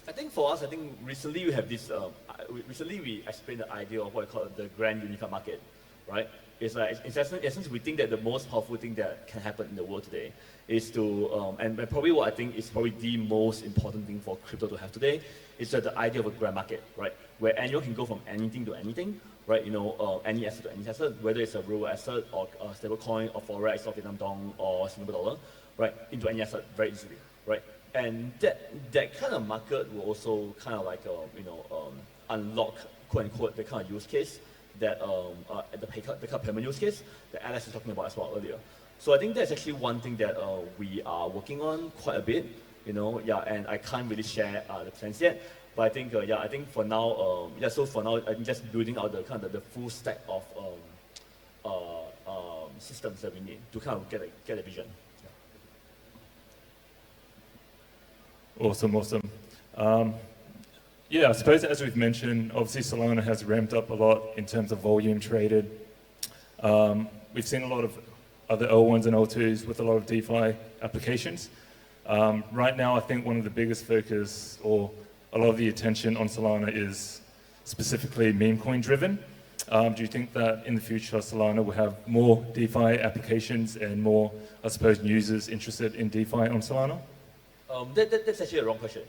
I think for us, I think recently we have this, recently we explained the idea of what we call the grand unified market, right? It's like, in essence, we think that the most powerful thing that can happen in the world today is to, and probably what I think is probably the most important thing for crypto to have today, is that the idea of a grand market, right? Where anyone can go from anything to anything, right? You know, any asset to any asset, whether it's a real asset or a stable coin or Forex or Vietnam Dong or Singapore dollar, right? Into any asset very easily, right? And that kind of market will also kind of like, you know, unlock, quote unquote, the kind of use case that the kind of payment use case that Alex was talking about as well earlier. So I think that's actually one thing that we are working on quite a bit, you know, yeah, and I can't really share the plans yet, but I think, yeah, I think for now, yeah, so for now, I'm just building out the kind of the full stack of systems that we need to kind of get a vision. Yeah. Awesome. Yeah, I suppose as we've mentioned, obviously Solana has ramped up a lot in terms of volume traded. We've seen a lot of other L1s and L2s with a lot of DeFi applications. Right now, I think one of the biggest focus or a lot of the attention on Solana is specifically meme coin driven. Do you think that in the future Solana will have more DeFi applications and more, I suppose, users interested in DeFi on Solana? That's actually a wrong question.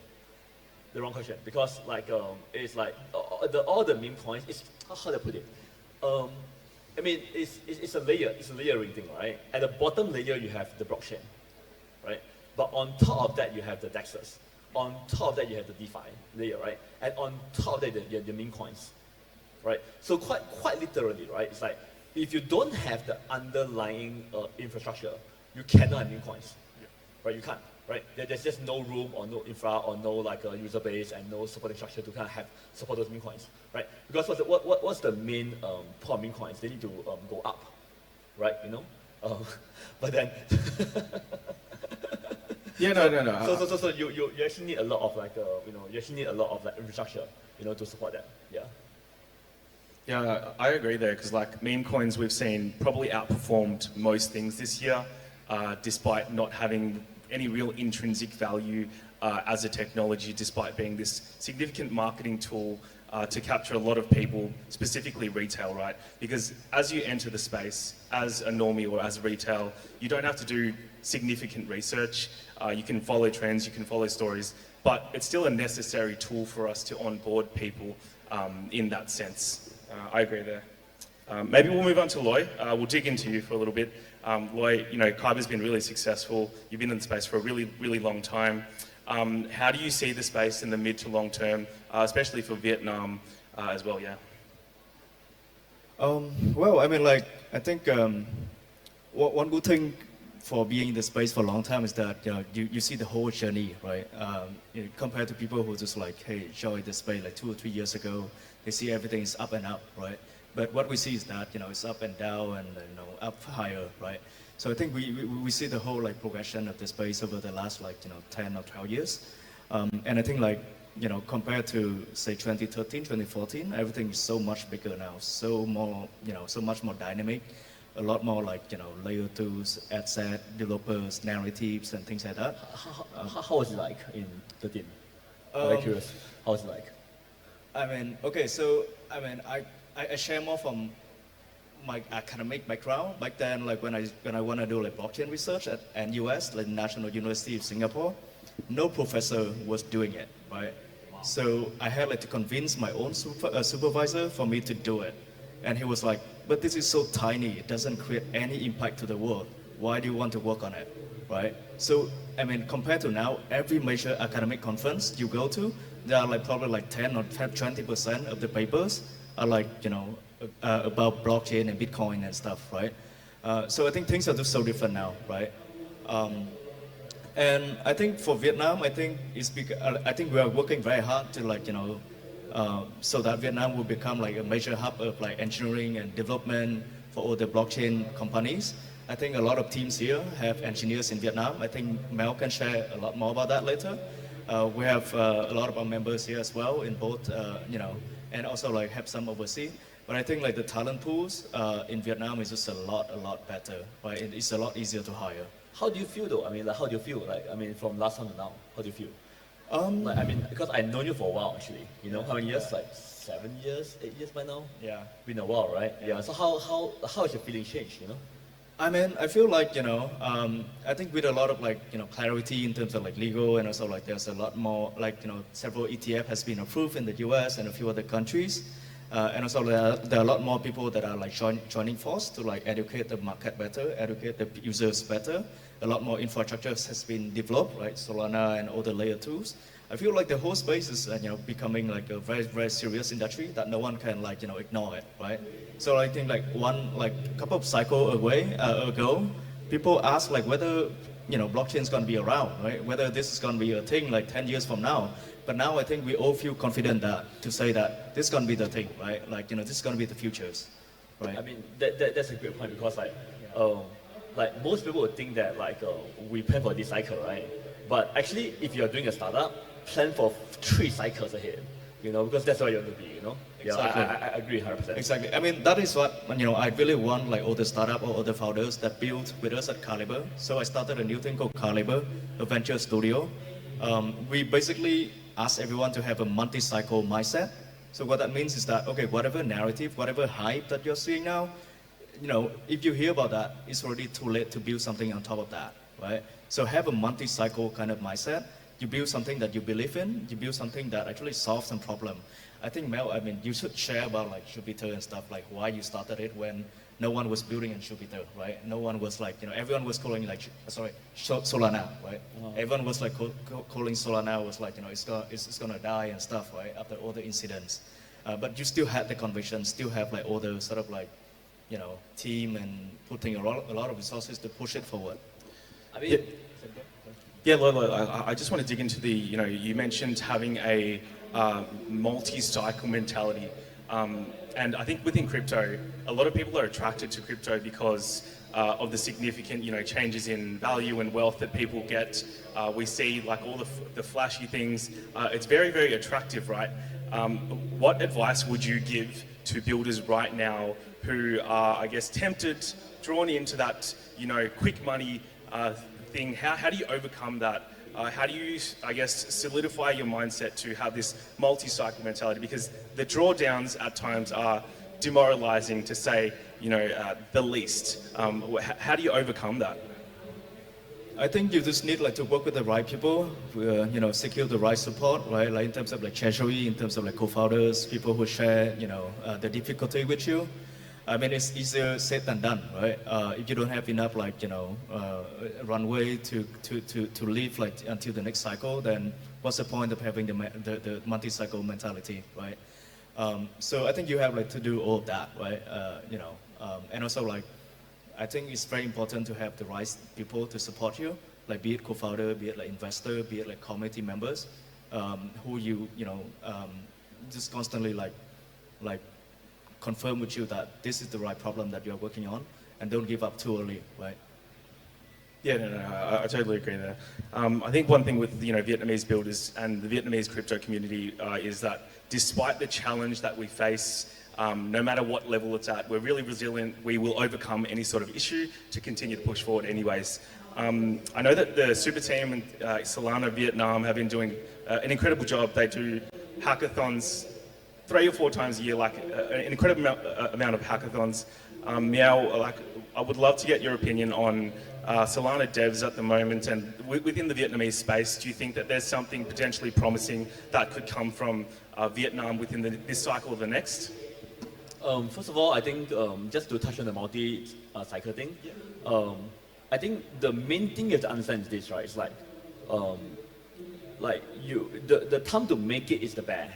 The wrong question, because like it's like all the meme coins. It's how to put it. I mean, it's a layering thing, right? At the bottom layer you have the blockchain, right? But on top of that you have the DEXs. On top of that you have the DeFi layer, right? And on top of that you have the meme coins, right? So quite literally, right? It's like if you don't have the underlying infrastructure, you cannot have meme coins, right? You can't. Right? There's just no room or no infra or no like a user base and no supporting structure to kind of have support those meme coins, right? Because what's the main point of meme coins? They need to go up, right? You know, but then yeah, no. So you actually need a lot of like you know, you actually need a lot of like infrastructure, you know, to support that. Yeah. Yeah, I agree there because like meme coins we've seen probably outperformed most things this year, despite not having any real intrinsic value as a technology, despite being this significant marketing tool to capture a lot of people, specifically retail, right? Because as you enter the space, as a normie or as retail, you don't have to do significant research. You can follow trends, you can follow stories, but it's still a necessary tool for us to onboard people in that sense. I agree there. Maybe we'll move on to Loy. We'll dig into you for a little bit. Loy, you know, Kyber's been really successful. You've been in the space for a really, really long time. How do you see the space in the mid to long term, especially for Vietnam as well? Yeah. Well, I mean, like, I think one good thing for being in the space for a long time is that you see the whole journey, right? Compared to people who just like, hey, joined the space like 2 or 3 years ago, they see everything is up and up, right? But what we see is that it's up and down and up higher, right? So I think we see the whole like progression of the space over the last like 10 or 12 years, and I think like compared to say 2013, 2014, everything is so much bigger now, so much more dynamic, a lot more like layer 2s, ad set, developers, narratives, and things like that. How was it like in 13? Very curious. How was it like? I mean, okay, so I mean, I share more from my academic background. Back then, like when I want to do like blockchain research at NUS, like National University of Singapore, no professor was doing it, right? So I had like to convince my own supervisor for me to do it, and he was like, "But this is so tiny; it doesn't create any impact to the world. Why do you want to work on it, right?" So I mean, compared to now, every major academic conference you go to, there are like probably like 10 or 20% of the papers are like about blockchain and Bitcoin and stuff, right? So I think things are just so different now, right? And I think for Vietnam, I think we are working very hard to like so that Vietnam will become like a major hub of like engineering and development for all the blockchain companies. I think a lot of teams here have engineers in Vietnam. I think Mel can share a lot more about that later. We have a lot of our members here as well in both, and also like have some overseas. But I think like the talent pools in Vietnam is just a lot better, right? It's a lot easier to hire. How do you feel though? I mean, like, how do you feel? Like, I mean, from last time to now, how do you feel? Like, I mean, because I've known you for a while actually. How many years? Like 7 years, 8 years by now? Yeah. Been a while, right? Yeah. So how has your feeling changed, I mean, I feel like, I think with a lot of like, clarity in terms of like legal, and also like there's a lot more like, several ETF has been approved in the US and a few other countries. And also there are a lot more people that are like joining force to like educate the market better, educate the users better. A lot more infrastructure has been developed, right? Solana and all the layer 2s. I feel like the whole space is becoming like a very, very serious industry that no one can like ignore it, right? So I think like couple of cycles ago, people asked like whether blockchain is going to be around, right? Whether this is going to be a thing like 10 years from now. But now I think we all feel confident to say that this is going to be the thing, right? Like this is going to be the futures, right? I mean, that's a great point because like most people would think that like we plan for this cycle, right? But actually, if you're doing a startup, plan for 3 cycles ahead, because that's what you want to be, Exactly. Yeah, I agree 100%. Exactly. I mean, that is what I really want, like all the startup or other founders that build with us at Caliber. So I started a new thing called Caliber, a venture studio. We basically ask everyone to have a multi-cycle mindset. So what that means is that, okay, whatever narrative, whatever hype that you're seeing now, if you hear about that, it's already too late to build something on top of that, right? So have a multi-cycle kind of mindset. You build something that you believe in. You build something that actually solves some problem. I think Mel, I mean, you should share about like Jupiter and stuff, like why you started it when no one was building in Jupiter, right? No one was like, everyone was calling like, Solana, right? Everyone was like calling Solana was like, it's gonna die and stuff, right? After all the incidents, but you still had the conviction, still have like all the sort of like, team and putting a lot of resources to push it forward. I mean, Yeah, Lolo, I just want to dig into the, you mentioned having a multi-cycle mentality. And I think within crypto, a lot of people are attracted to crypto because of the significant, changes in value and wealth that people get. We see like all the flashy things. It's very, very attractive, right? What advice would you give to builders right now who are, I guess, tempted, drawn into that, quick money thing? How do you overcome that? How do you, I guess, solidify your mindset to have this multi-cycle mentality? Because the drawdowns at times are demoralizing, to say, the least. How do you overcome that? I think you just need like to work with the right people, secure the right support, right? Like in terms of like treasury, in terms of like co-founders, people who share, the difficulty with you. I mean, it's easier said than done, right? If you don't have enough, runway to live until the next cycle, then what's the point of having the multi-cycle mentality, right? So I think you have to do all of that, right? And also I think it's very important to have the right people to support you, be it co-founder, be it investor, be it community members, who you just constantly confirm with you that this is the right problem that you're working on, and don't give up too early, right? Yeah, no, I totally agree there. I think one thing with Vietnamese builders and the Vietnamese crypto community is that despite the challenge that we face, no matter what level it's at, we're really resilient. We will overcome any sort of issue to continue to push forward anyways. I know that the super team and Solana Vietnam have been doing an incredible job. They do hackathons 3 or 4 times a year, an incredible amount of hackathons. Meow, I would love to get your opinion on Solana devs at the moment, and within the Vietnamese space. Do you think that there's something potentially promising that could come from Vietnam within this cycle or the next? First of all, I think just to touch on the multi-cycle thing, I think the main thing you have to understand is this, right? It's the time to make it is the bear.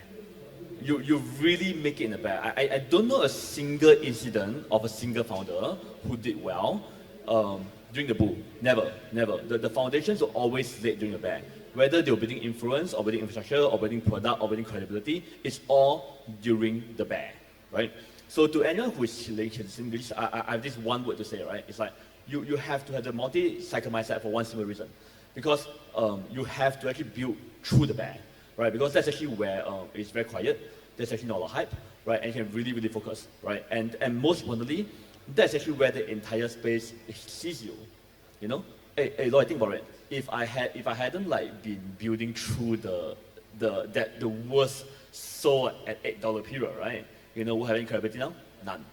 You really make it in the bear. I don't know a single incident of a single founder who did well during the bull. Never. The foundations were always laid during the bear. Whether they were building influence or building infrastructure or building product or building credibility, it's all during the bear, right? So to anyone who is listening to this, I have this one word to say, right? It's you have to have the multi-cycle mindset for one simple reason. Because you have to actually build through the bear, right? Because that's actually where it's very quiet. There's actually not a lot of hype, right? And you can really focus, right? And most importantly, that's actually where the entire space sees you. Hey, Lloyd, think about it. If I hadn't been building through the worst sold at $8 period, right? We're having credibility now? None,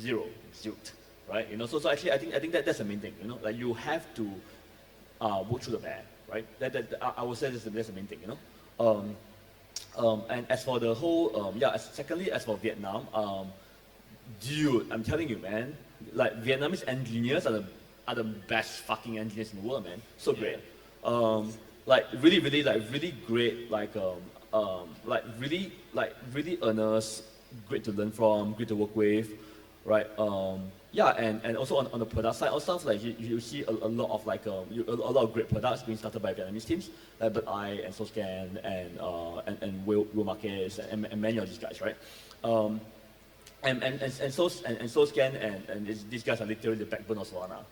zero, zilch, right? So actually, I think that's the main thing. You have to work through the bear, right? I would say that's the main thing. And as for the whole, secondly, as for Vietnam, dude, I'm telling you, man, Vietnamese engineers are the best fucking engineers in the world, man. So great. Really great, really earnest, great to learn from, great to work with, right? And also on the product side of stuff, you see a lot of a lot of great products being started by Vietnamese teams, like Buổi and SoScan and Will Marquez and many of these guys, right? And SoScan and these guys are literally the backbone of Solana.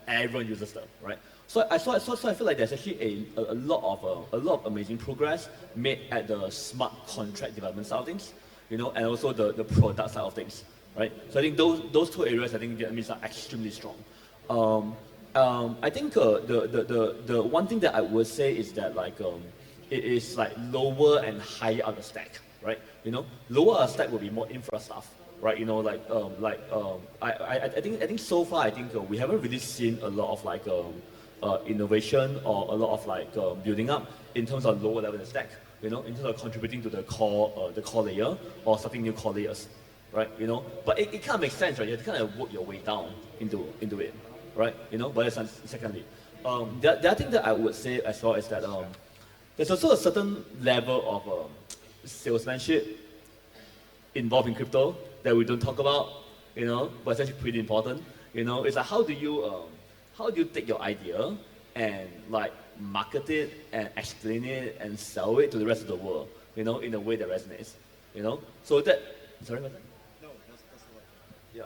Everyone uses them, right? So I feel like there's actually a lot of amazing progress made at the smart contract development side of things, and also the product side of things. Right, so I think those 2 areas, I think Vietnamese are extremely strong. I think the one thing that I would say is that it is lower and higher on the stack, right? Lower on the stack will be more infra stuff, right? I think so far we haven't really seen a lot of innovation or a lot of building up in terms of lower level of the stack. In terms of contributing to the core layer or starting new core layers. Right, but it kind of makes sense, right? You have to kind of work your way down into it, right? But that's secondly. The other thing that I would say as well is that there's also a certain level of salesmanship involved in crypto that we don't talk about, but it's actually pretty important. It's how do you take your idea and market it and explain it and sell it to the rest of the world, in a way that resonates, So that, sorry about that.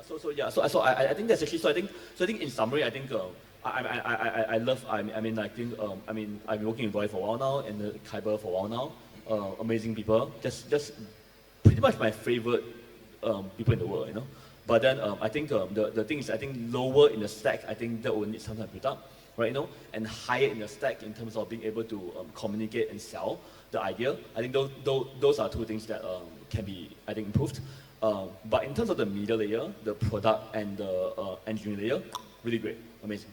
So I think that's actually, so I think in summary, I think I love, I've been working in Buổi for a while now and Khyber for a while now. Amazing people, just pretty much my favorite people in the world, But then I think the thing is, I think lower in the stack, I think that will need some time to build up, right? And higher in the stack in terms of being able to communicate and sell the idea. I think those are 2 things that can be, I think, improved. But in terms of the middle layer, the product and the engineering layer, really great, amazing.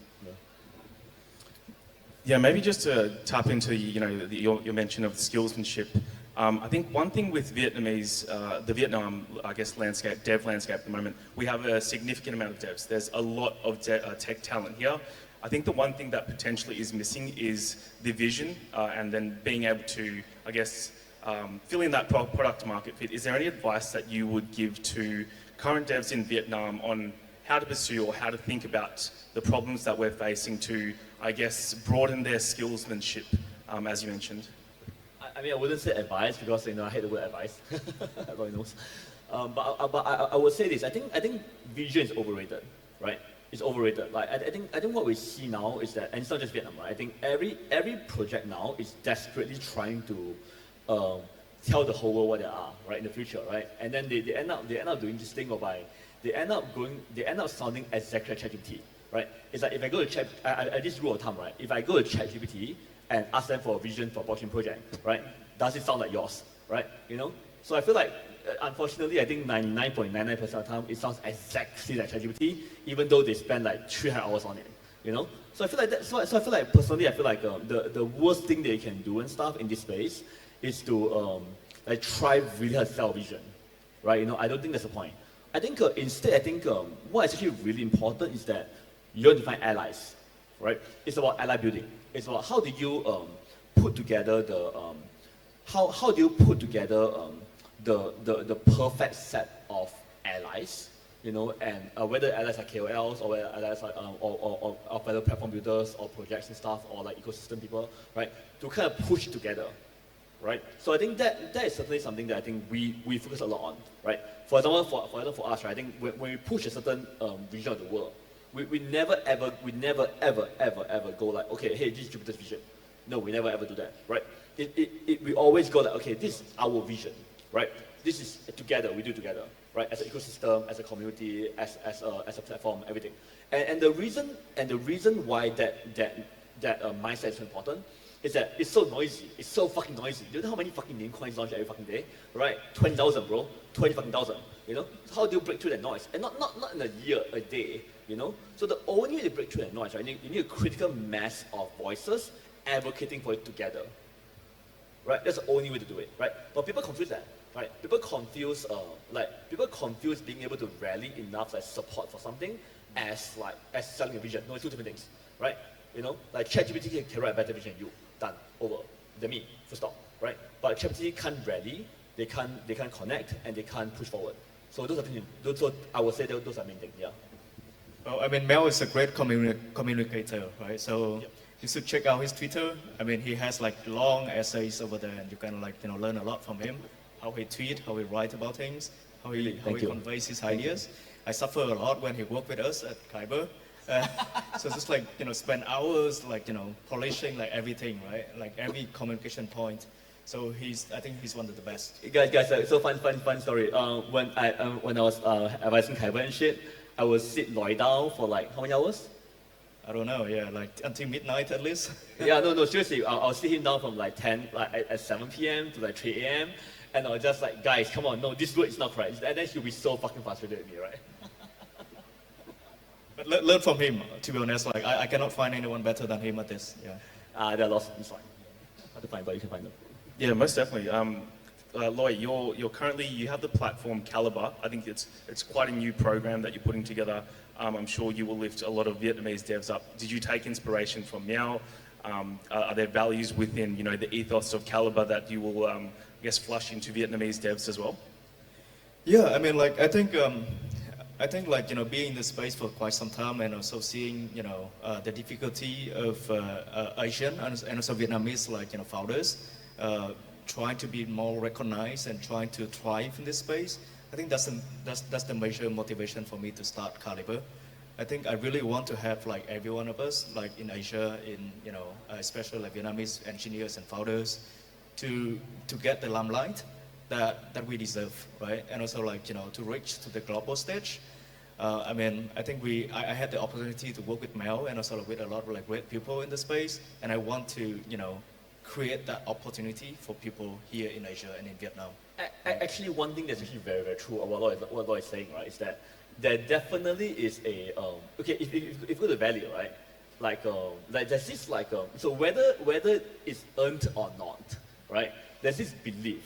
Yeah, maybe just to tap into your mention of skillsmanship. I think one thing with Vietnamese, the Vietnam, I guess, landscape, dev landscape at the moment, we have a significant amount of devs. There's a lot of tech talent here. I think the one thing that potentially is missing is the vision and then being able to, I guess, fill in that product market fit. Is there any advice that you would give to current devs in Vietnam on how to pursue or how to think about the problems that we're facing to, I guess, broaden their skillsmanship, as you mentioned? I mean, I wouldn't say advice because I hate the word advice. Everyone knows. But I would say this. I think vision is overrated, right? It's overrated. Like I think what we see now is that, and it's not just Vietnam, right? I think every project now is desperately trying to tell the whole world what they are, right, in the future, right? And then they end up doing this thing whereby they end up sounding exactly like ChatGPT, right? It's like if I go to Chat, this rule of thumb, right? If I go to ChatGPT and ask them for a vision for a blockchain project, right? Does it sound like yours, right? So I feel like, unfortunately, I think 99.99% of the time it sounds exactly like ChatGPT, even though they spend like 300 hours on it, So I feel like that. So I feel like personally, I feel like the worst thing they can do and stuff in this space is to like try really hard to sell vision, right? I don't think that's the point. I think instead, I think what is actually really important is that you have to find allies, right? It's about ally building. It's about how do you put together the the perfect set of allies, and whether allies are KOLs or whether allies are or whether platform builders or projects and stuff or like ecosystem people, right? To kind of push it together, right? So I think that is certainly something that I think we focus a lot on, right? For example, for us, right? I think when we push a certain vision of the world, we never ever go like, okay, hey, this is Jupiter's vision. No, we never ever do that, right? We always go like, okay, this is our vision, right? This is together, we do together, right? As an ecosystem, as a community, as a platform, everything. And the reason why that mindset is so important is that it's so noisy. It's so fucking noisy. Do you know how many fucking meme coins launch every fucking day, right? 20,000, bro. 20,000. How do you break through that noise? And not in a year, a day. So the only way to break through that noise, right? You need a critical mass of voices advocating for it together, right? That's the only way to do it, right? But people confuse that, right? People confuse being able to rally enough like support for something as selling a vision. No, it's two different things, right? Like ChatGPT can write a better vision than you. Done. Over. Than me. Full stop. Right? But ChatGPT can't rally, they can't connect, and they can't push forward. So those are things. So I would say those are main things. Yeah. Well, I mean, Mel is a great communicator, right? So yep. You should check out his Twitter. I mean, he has like long essays over there, and you can learn a lot from him. How he tweets, how he writes about things, how he conveys his ideas. I suffer a lot when he worked with us at Kyber. So just like spend hours polishing like everything, right? Like every communication point. So I think he's one of the best. Guys, so fun story. When I was advising Kyber and shit, I would sit lie down for like how many hours? I don't know. Yeah, like until midnight at least. Yeah, no, seriously. I'll sit him down from like 10, at 7 p.m. to like 3 a.m. And I'll just like, guys, come on, no, this word is not correct. And then he'll be so fucking frustrated with me, right? But learn from him, to be honest. Like, I cannot find anyone better than him at this. Yeah. They're lost. It's fine. Hard to find, but you can find them. Yeah, most definitely. Loy, you have the platform Calibre. I think it's quite a new program that you're putting together. I'm sure you will lift a lot of Vietnamese devs up. Did you take inspiration from Meow? Are there values within the ethos of Calibre that you will I guess flush into Vietnamese devs as well? Yeah, I mean, like I think being in the space for quite some time and also seeing the difficulty of Asian and also Vietnamese founders trying to be more recognized and trying to thrive in this space. I think that's the major motivation for me to start Calibre. I think I really want to have like every one of us, like in Asia, especially like Vietnamese engineers and founders, to get the limelight that we deserve, right? And also to reach to the global stage. I mean, I think I had the opportunity to work with Mel and also with a lot of great people in the space, and I want to create that opportunity for people here in Asia and in Vietnam. Actually, one thing that's actually very, very true about what Lloyd is saying, right, is that there definitely is a okay. If you go to value, right, like there's this so whether it's earned or not, right, there's this belief,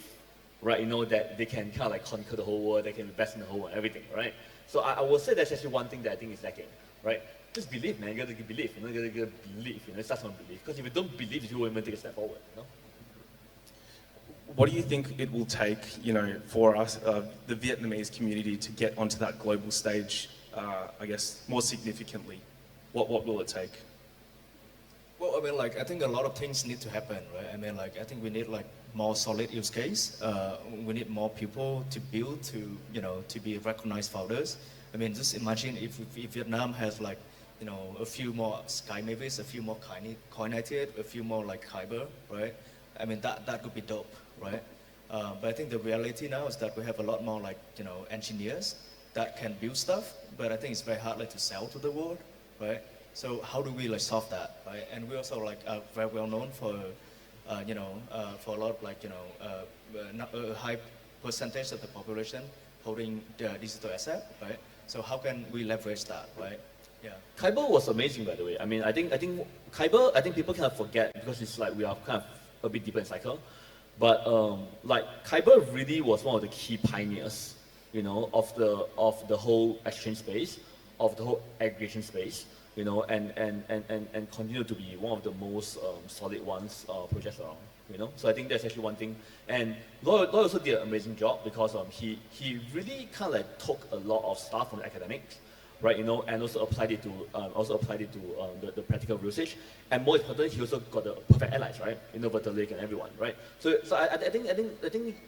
right? That they can kind of like conquer the whole world, they can be best in the whole world, everything, right? So I will say that's actually one thing that I think is lacking, right? Just believe, man. You gotta believe. You gotta believe. It starts from belief. Because if you don't believe, you won't even take a step forward. What do you think it will take, for us, the Vietnamese community, to get onto that global stage, I guess, more significantly? What will it take? Well, I mean, I think a lot of things need to happen, right? I mean, I think we need more solid use case. We need more people to build, to be recognized founders. I mean, just imagine if Vietnam has a few more Sky Mavis, a few more Coin68, a few more Kyber, right? I mean, that could be dope, right? But I think the reality now is that we have a lot more engineers that can build stuff, but I think it's very hard to sell to the world, right? So how do we solve that, right? And we also are very well known for, for a lot of a high percentage of the population holding the digital asset, right? So how can we leverage that, right? Yeah. Kyber was amazing, by the way. I mean, I think Kyber, I think people kind of forget because it's we are kind of a bit deeper in cycle. But Kyber really was one of the key pioneers, of the whole exchange space, of the whole aggregation space, and continue to be one of the most solid projects around, So I think that's actually one thing. And Loy also did an amazing job because he really kind of took a lot of stuff from academics, right? And also applied it to the practical usage. And more importantly, he also got the perfect allies, right? With the lake and everyone, right? So I think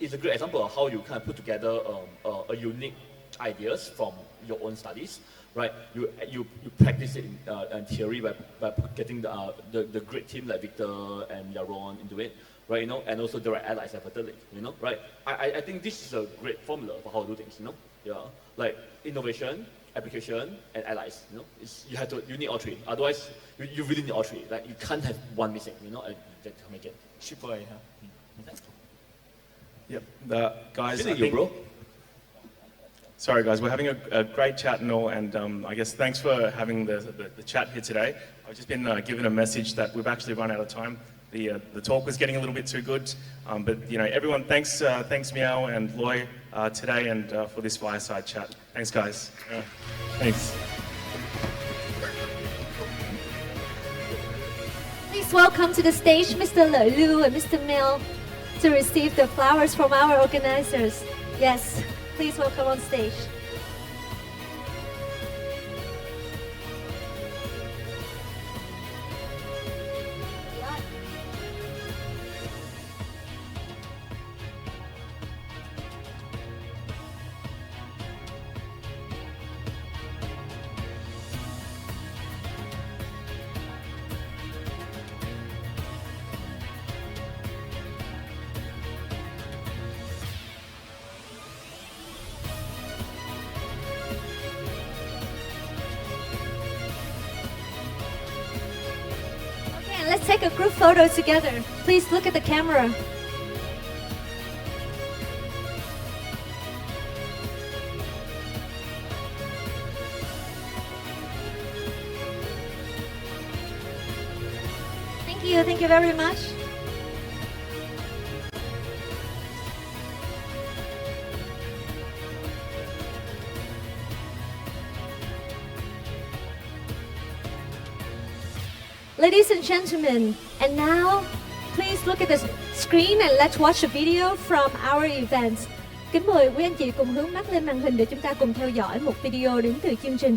it's a great example of how you kind of put together a unique ideas from your own studies, right? You practice it in theory by getting the great team like Victor and Yaron into it, right? And also the right allies like Vitalik, right? I think this is a great formula for how to do things, Yeah, innovation, application, and allies. You need all three. Otherwise, you really need all three. You can't have one missing. And to make it. Super, huh? Yep. Guys, bro. Sorry, guys. We're having a great chat and all, and I guess thanks for having the chat here today. I've just been given a message that we've actually run out of time. The talk was getting a little bit too good, but everyone, thanks Meow and Loy today and for this fireside chat. Thanks, guys. Thanks. Please welcome to the stage Mr. Le Lu and Mr. Mel to receive the flowers from our organizers. Yes, please welcome on stage. Let's take a group photo together. Please look at the camera. Thank you very much. Ladies and gentlemen, and now please look at the screen and let's watch a video from our event. Kính mời quý anh chị cùng hướng mắt lên màn hình để chúng ta cùng theo dõi một video đến từ chương trình.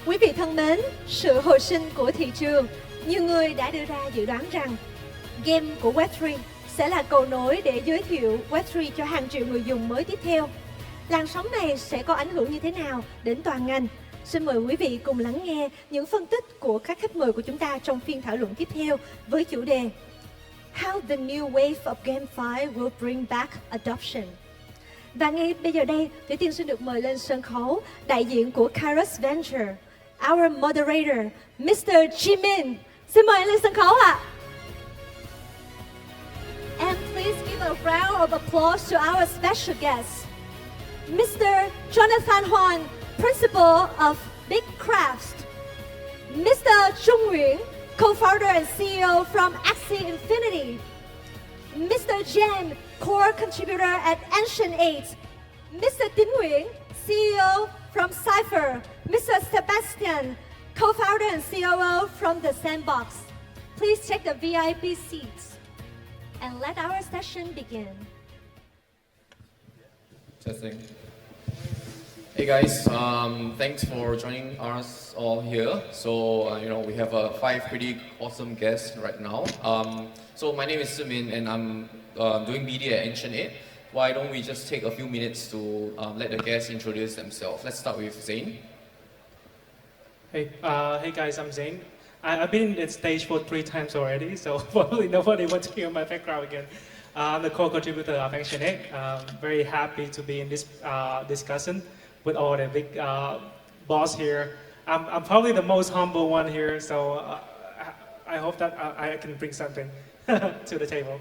Quý vị thân mến, sự hồi sinh của thị trường, nhiều người đã đưa ra dự đoán rằng game của Web3 sẽ là cầu nối để giới thiệu Web3 cho hàng triệu người dùng mới tiếp theo. Làn sóng này sẽ có ảnh hưởng như thế nào đến toàn ngành? Xin mời quý vị cùng lắng nghe những phân tích của các khách mời của chúng ta trong phiên thảo luận tiếp theo với chủ đề How the new wave of GameFi will bring back adoption. Và ngay bây giờ đây, Thủy Tiên xin được mời lên sân khấu đại diện của Kairos Venture, our moderator, Mr. Jimin. Xin mời anh lên sân khấu ạ. And please give a round of applause to our special guest, Mr. Jonathan Huang, Principal of Big Crafts, Mr. Trung Nguyễn, Co-founder and CEO from Axie Infinity, Mr. Jen, core contributor at Ancient 8, Mr. Tín Nguyễn, CEO from Cypher, Mr. Sebastian, co-founder and COO from The Sandbox. Please take the VIP seats and let our session begin. Testing. Hey guys, thanks for joining us all here. So, we have 5 pretty awesome guests right now. So my name is Simin and I'm doing media at Ancient 8. Why don't we just take a few minutes to let the guests introduce themselves. Let's start with Zane. Hey guys, I'm Zane. I've been in stage for 3 times already, so probably nobody wants to hear my background again. I'm the co-contributor of Ancient 8. Very happy to be in this discussion with all the big boss here. I'm probably the most humble one here, so I hope that I can bring something to the table.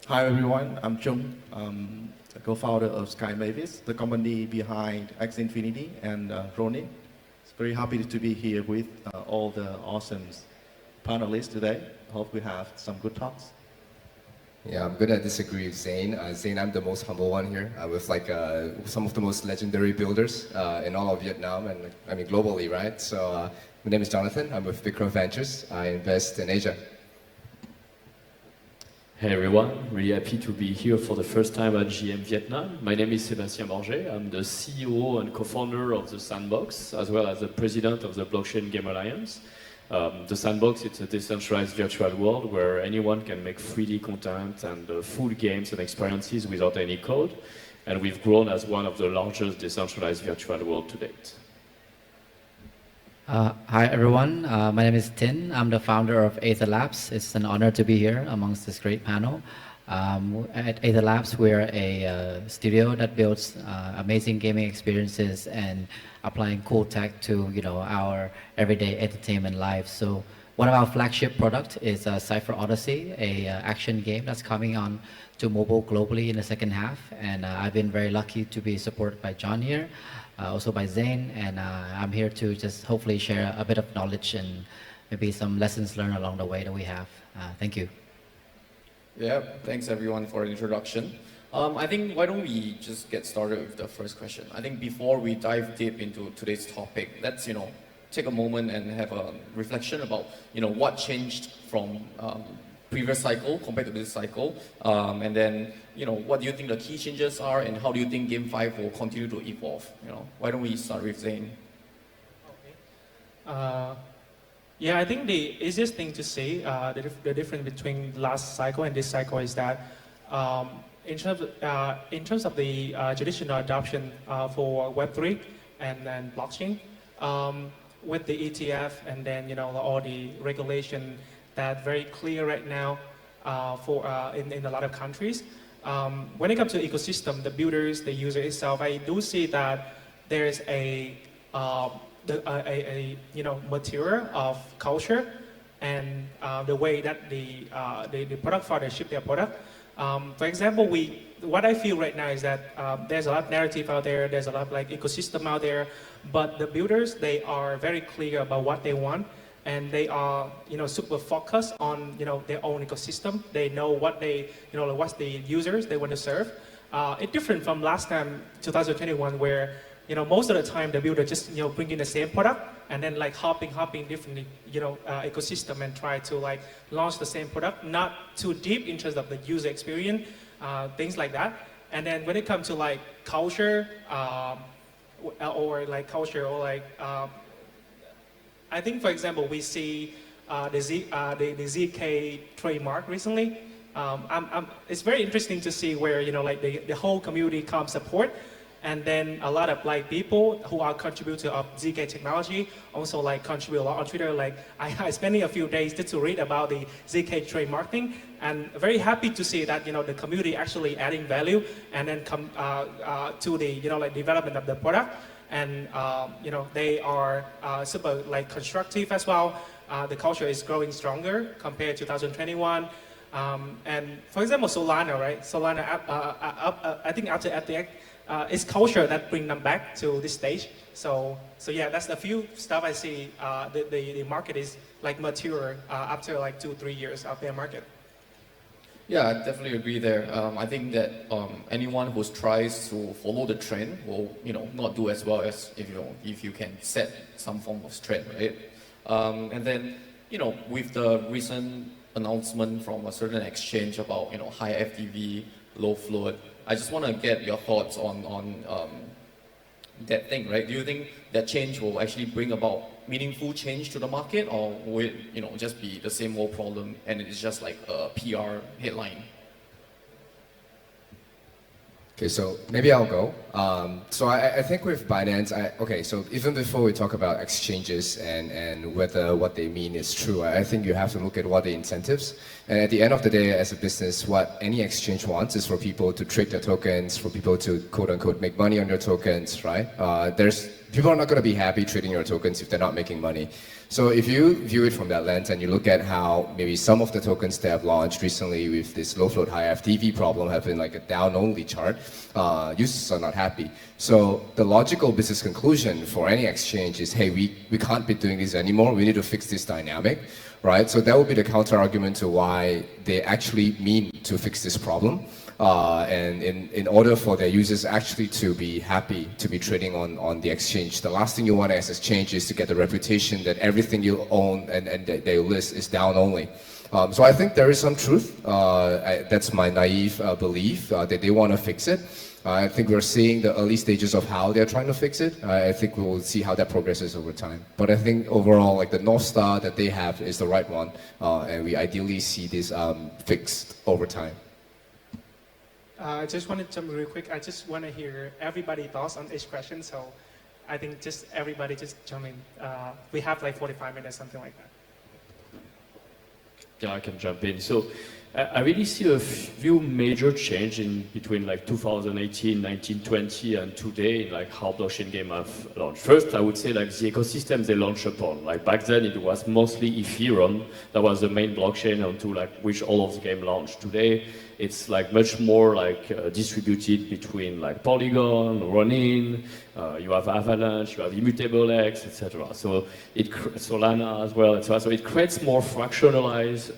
Hi everyone, I'm Chung. I'm the co-founder of Sky Mavis, the company behind Axie Infinity and Ronin. Very happy to be here with all the awesome panelists today. Hope we have some good talks. Yeah, I'm gonna disagree with Zane. Zane, I'm the most humble one here, with some of the most legendary builders in all of Vietnam and I mean globally, right? So my name is Jonathan. I'm with Big Ventures. I invest in Asia. Hey everyone, really happy to be here for the first time at GM Vietnam. My name is Sébastien Manger. I'm the CEO and co-founder of The Sandbox, as well as the president of the Blockchain Game Alliance. The Sandbox, it's a decentralized virtual world where anyone can make 3D content and full games and experiences without any code. And we've grown as one of the largest decentralized virtual world to date. Hi everyone, my name is Tin. I'm the founder of Aether Labs. It's an honor to be here amongst this great panel. At Aether Labs, we're a studio that builds amazing gaming experiences and applying cool tech to our everyday entertainment life. So one of our flagship products is Cypher Odyssey, a action game that's coming on to mobile globally in the second half. And I've been very lucky to be supported by John here. Also by Zane, and I'm here to just hopefully share a bit of knowledge and maybe some lessons learned along the way that we have. Thank you. Yeah, thanks everyone for the introduction. I think why don't we just get started with the first question. I think before we dive deep into today's topic, let's take a moment and have a reflection about what changed from previous cycle compared to this cycle, and then what do you think the key changes are, and how do you think Game 5 will continue to evolve? Why don't we start with Zane? Okay. Yeah, I think the easiest thing to say, the difference between last cycle and this cycle is that in terms of the traditional adoption for Web3 and then blockchain, with the ETF and then all the regulation that very clear right now in a lot of countries. When it comes to ecosystem, the builders, the user itself, I do see that there is a material of culture and the way that the product founders ship their product. For example, what I feel right now is that there's a lot of narrative out there, there's a lot of ecosystem out there, but the builders, they are very clear about what they want. And they are, super focused on, their own ecosystem. They know what what's the users they want to serve. It's different from last time, 2021, where, most of the time the builder just, bring in the same product and then hopping different, ecosystem and try to launch the same product, not too deep in terms of the user experience, things like that. And then when it comes to culture, or like culture or like I think, for example, we see the ZK trademark recently. It's very interesting to see where, you know, like the whole community comes support, and then a lot of like people who are contributors of ZK technology also like contribute a lot on Twitter. Like I spending a few days just to read about the ZK trademark thing, and very happy to see that, you know, the community actually adding value and then come to the, you know, like development of the product. And you know, they are super like constructive as well. The culture is growing stronger compared to 2021. And for example, Solana, right? Solana, I think after FTX, it's culture that bring them back to this stage. So yeah, that's the few stuff I see. The market is like mature after like 2-3 years of their market. Yeah, I definitely agree there. I think that anyone who tries to follow the trend will, you know, not do as well as if you can set some form of trend, right? And then, you know, with the recent announcement from a certain exchange about, you know, high FTV, low float, I just want to get your thoughts on that thing, right? Do you think that change will actually bring about meaningful change to the market, or will it, you know, just be the same old problem and it's just like a PR headline? Okay, so maybe I'll go. So I think with Binance, okay, so even before we talk about exchanges and whether what they mean is true, I think you have to look at what the incentives. And at the end of the day, as a business, what any exchange wants is for people to trade their tokens, for people to quote unquote make money on their tokens, right? People are not going to be happy trading your tokens if they're not making money. So if you view it from that lens and you look at how maybe some of the tokens they have launched recently with this low float high FTV problem have been like a down only chart, users are not happy. So the logical business conclusion for any exchange is, hey, we can't be doing this anymore. We need to fix this dynamic, right? So that would be the counter argument to why they actually mean to fix this problem. And in order for their users actually to be happy to be trading on the exchange, the last thing you want as an exchange is to get the reputation that everything you own and that they list is down only. So I think there is some truth. That's my naive belief that they want to fix it. I think we're seeing the early stages of how they're trying to fix it. I think we will see how that progresses over time. But I think overall, like the North Star that they have is the right one. And we ideally see this fixed over time. I just want to jump real quick. I just want to hear everybody's thoughts on each question. So I think just everybody just jump in. We have like 45 minutes, something like that. Yeah, I can jump in. So I really see a few major change in between like 2018, 19, 20 and today, like how blockchain game have launched. First, I would say like the ecosystem they launched upon. Like back then it was mostly Ethereum that was the main blockchain onto like which all of the game launched. Today it's like much more like distributed between like Polygon, Ronin, you have Avalanche, you have Immutable X, etc. So Solana as well, etc. So it creates more fractionalized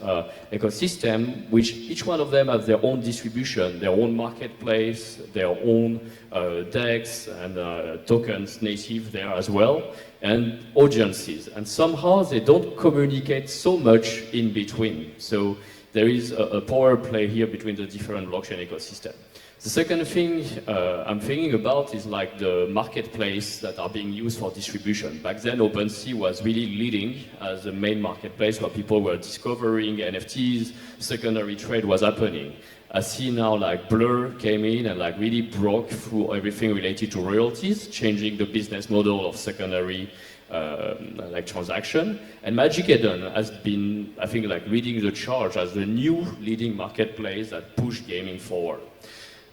ecosystem, which each one of them has their own distribution, their own marketplace, their own DEX and tokens native there as well, and audiences. And somehow they don't communicate so much in between. So there is a power play here between the different blockchain ecosystem. The second thing I'm thinking about is like the marketplace that are being used for distribution. Back then, OpenSea was really leading as the main marketplace where people were discovering NFTs, secondary trade was happening. I see now like Blur came in and like really broke through everything related to royalties, changing the business model of secondary like transaction. And Magic Eden has been, I think, like leading the charge as the new leading marketplace that pushed gaming forward.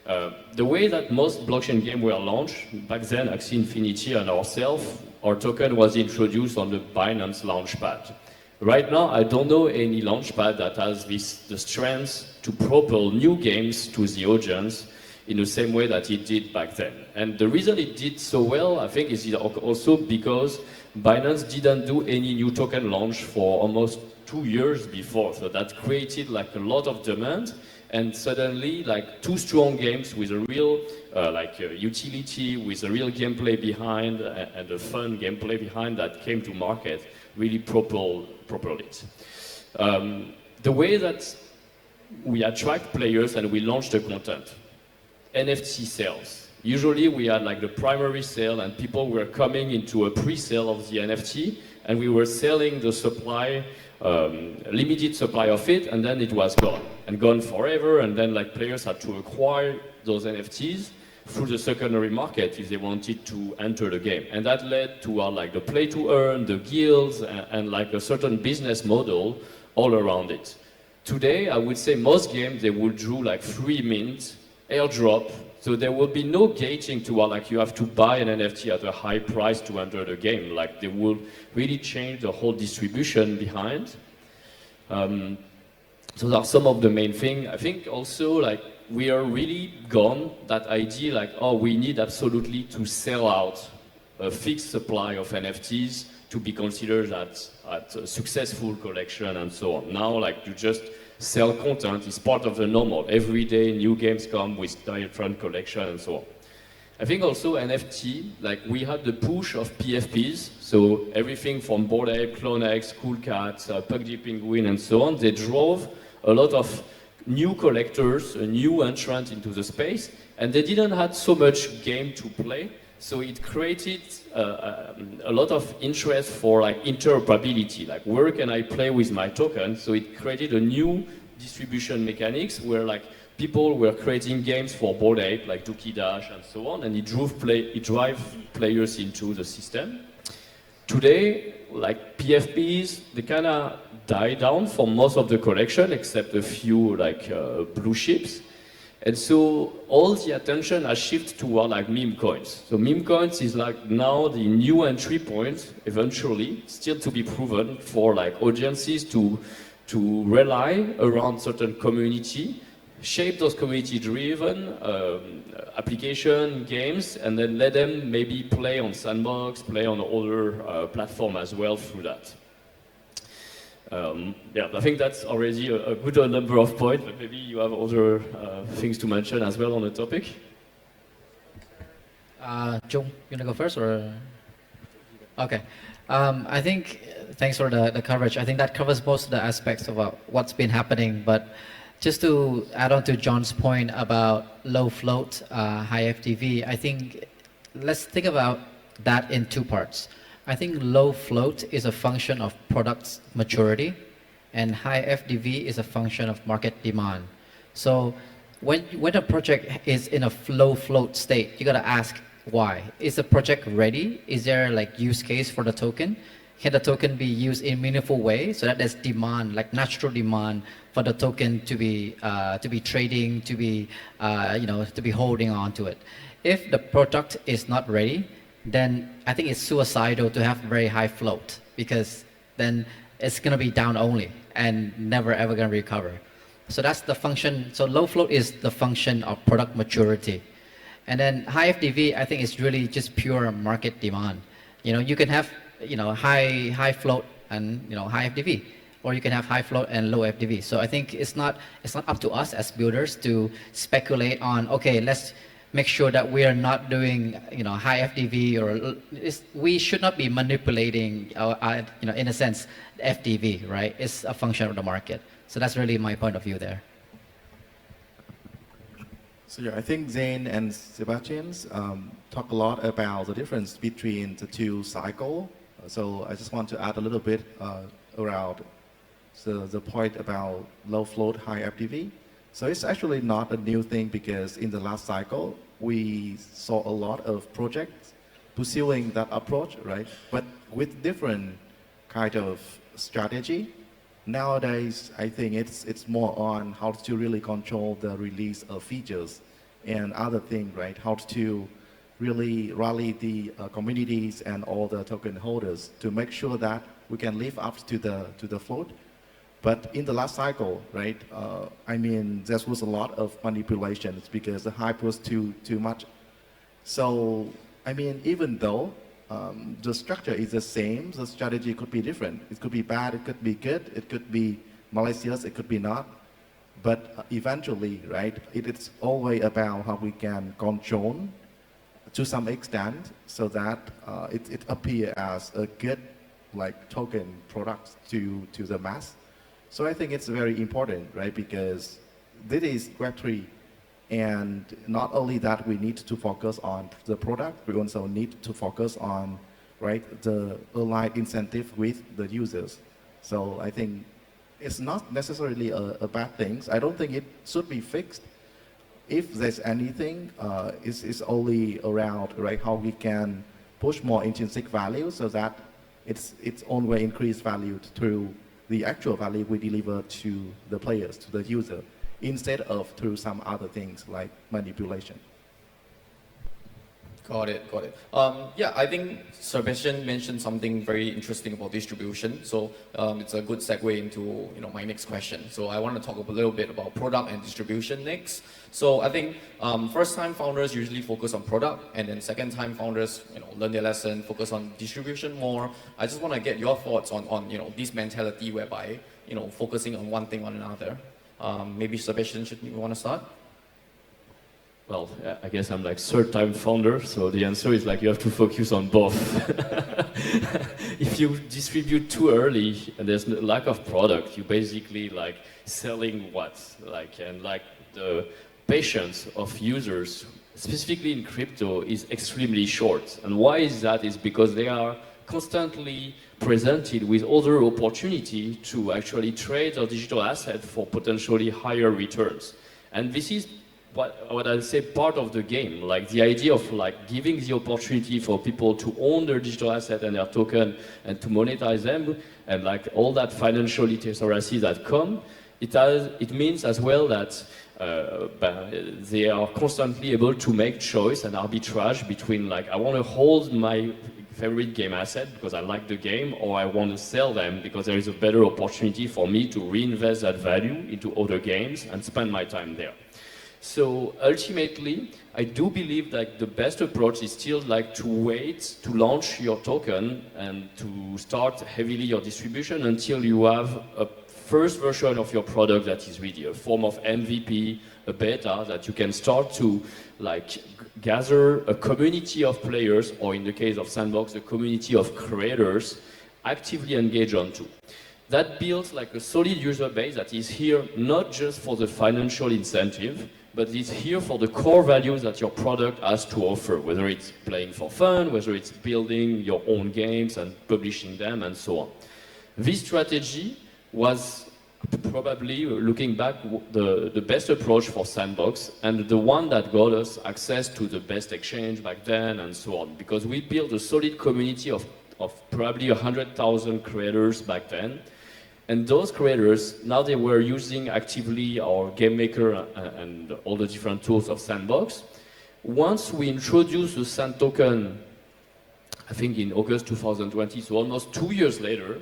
The way that most blockchain games were launched, back then Axie Infinity and ourselves, our token was introduced on the Binance Launchpad. Right now, I don't know any launchpad that has the strength to propel new games to the audience in the same way that it did back then. And the reason it did so well, I think, is also because Binance didn't do any new token launch for almost 2 years before. So that created like a lot of demand. And suddenly, like 2 strong games with a real utility, with a real gameplay behind and a fun gameplay behind that came to market really propelled it. The way that we attract players and we launch the content, NFT sales. Usually we had like the primary sale and people were coming into a pre-sale of the NFT and we were selling the supply, limited supply of it, and then it was gone and gone forever, and then like players had to acquire those NFTs through the secondary market if they wanted to enter the game. And that led to like the play to earn, the guilds, and like a certain business model all around it. Today, I would say most games, they will do like free mint, airdrop, so there will be no gating to like you have to buy an NFT at a high price to enter the game. Like they will really change the whole distribution behind. So those are some of the main things. I think also like we are really gone that idea like, oh, we need absolutely to sell out a fixed supply of NFTs to be considered at a successful collection and so on. Now, like you just sell content is part of the normal. Every day new games come with different collection and so on. I think also NFT, like we had the push of PFPs, so everything from Bored Ape, Clone X, Cool Cat, PUBG Penguin and so on, they drove a lot of new collectors, a new entrant into the space, and they didn't have so much game to play. So it created a lot of interest for like interoperability, like where can I play with my token? So it created a new distribution mechanics where like people were creating games for Bored Ape, like Dookie Dash and so on, and it drove players into the system. Today, like PFPs, they kind of die down for most of the collection, except a few like blue chips. And so all the attention has shifted toward like meme coins. So meme coins is like now the new entry point, eventually, still to be proven for like audiences to rely around certain community, shape those community-driven application games, and then let them maybe play on Sandbox, play on other platform as well through that. Yeah, I think that's already a good number of points, but maybe you have other things to mention as well on the topic. Chung, you want to go first or? Okay. I think, thanks for the coverage. I think that covers most of the aspects of what's been happening, but just to add on to John's point about low float, high FTV, I think let's think about that in two parts. I think low float is a function of product maturity, and high FDV is a function of market demand. So when a project is in a low float state, you gotta ask why. Is the project ready? Is there like use case for the token? Can the token be used in a meaningful way so that there's demand, like natural demand for the token to be trading, to be to be holding on to it? If the product is not ready, then I think it's suicidal to have very high float, because then it's going to be down only and never ever going to recover. So that's the function. So low float is the function of product maturity. And then high FDV, I think it's really just pure market demand. You can have high float and high FDV, or you can have high float and low FDV. So I think it's not up to us as builders to speculate on, okay, let's make sure that we are not doing high FDV, or we should not be manipulating in a sense FDV, right? It's a function of the market. So that's really my point of view there. So yeah, I think Zane and Sebastian talk a lot about the difference between the two cycles. So I just want to add a little bit around the point about low float, high FDV. So it's actually not a new thing, because in the last cycle, we saw a lot of projects pursuing that approach, right? But with different kind of strategy. Nowadays, I think it's more on how to really control the release of features and other things, right? How to really rally the communities and all the token holders to make sure that we can live up to the float. But in the last cycle, right, I mean, there was a lot of manipulations because the hype was too much. So, I mean, even though the structure is the same, the strategy could be different. It could be bad, it could be good, it could be malicious, it could be not. But eventually, right, it's always about how we can control to some extent so that it appears as a good like token product to the mass. So I think it's very important, right? Because this is Web3 And not only that, we need to focus on the product, we also need to focus on, right, the aligned incentive with the users. So I think it's not necessarily a bad thing. I don't think it should be fixed. If there's anything, it's only around, right, how we can push more intrinsic value so that it's own way increased value through the actual value we deliver to the players, to the user, instead of through some other things like manipulation. Got it. Yeah, I think Sebastian mentioned something very interesting about distribution. So it's a good segue into my next question. So I want to talk a little bit about product and distribution next. So I think first-time founders usually focus on product, and then second-time founders learn their lesson, focus on distribution more. I just want to get your thoughts on this mentality whereby focusing on one thing or another. Maybe Sebastian, you want to start? Well, I guess I'm like third-time founder, so the answer is like you have to focus on both. If you distribute too early and there's a lack of product, you basically like selling what? And the patience of users, specifically in crypto, is extremely short. And why is that? Is because they are constantly presented with other opportunity to actually trade a digital asset for potentially higher returns. And this is what I'll say part of the game, like the idea of like giving the opportunity for people to own their digital asset and their token and to monetize them, and like all that financial literacy that come, it means as well that they are constantly able to make choice and arbitrage between like I want to hold my favorite game asset because I like the game, or I want to sell them because there is a better opportunity for me to reinvest that value into other games and spend my time there. So ultimately, I do believe that the best approach is still like to wait to launch your token and to start heavily your distribution until you have a first version of your product that is ready, a form of MVP, a beta that you can start to like gather a community of players, or in the case of Sandbox, a community of creators actively engage onto. That builds like a solid user base that is here not just for the financial incentive, but it's here for the core values that your product has to offer, whether it's playing for fun, whether it's building your own games and publishing them, and so on. This strategy was probably, looking back, the best approach for Sandbox, and the one that got us access to the best exchange back then, and so on, because we built a solid community of probably 100,000 creators back then. And those creators, now they were using actively our game maker and all the different tools of Sandbox. Once we introduced the Sand token, I think in August 2020, so almost 2 years later,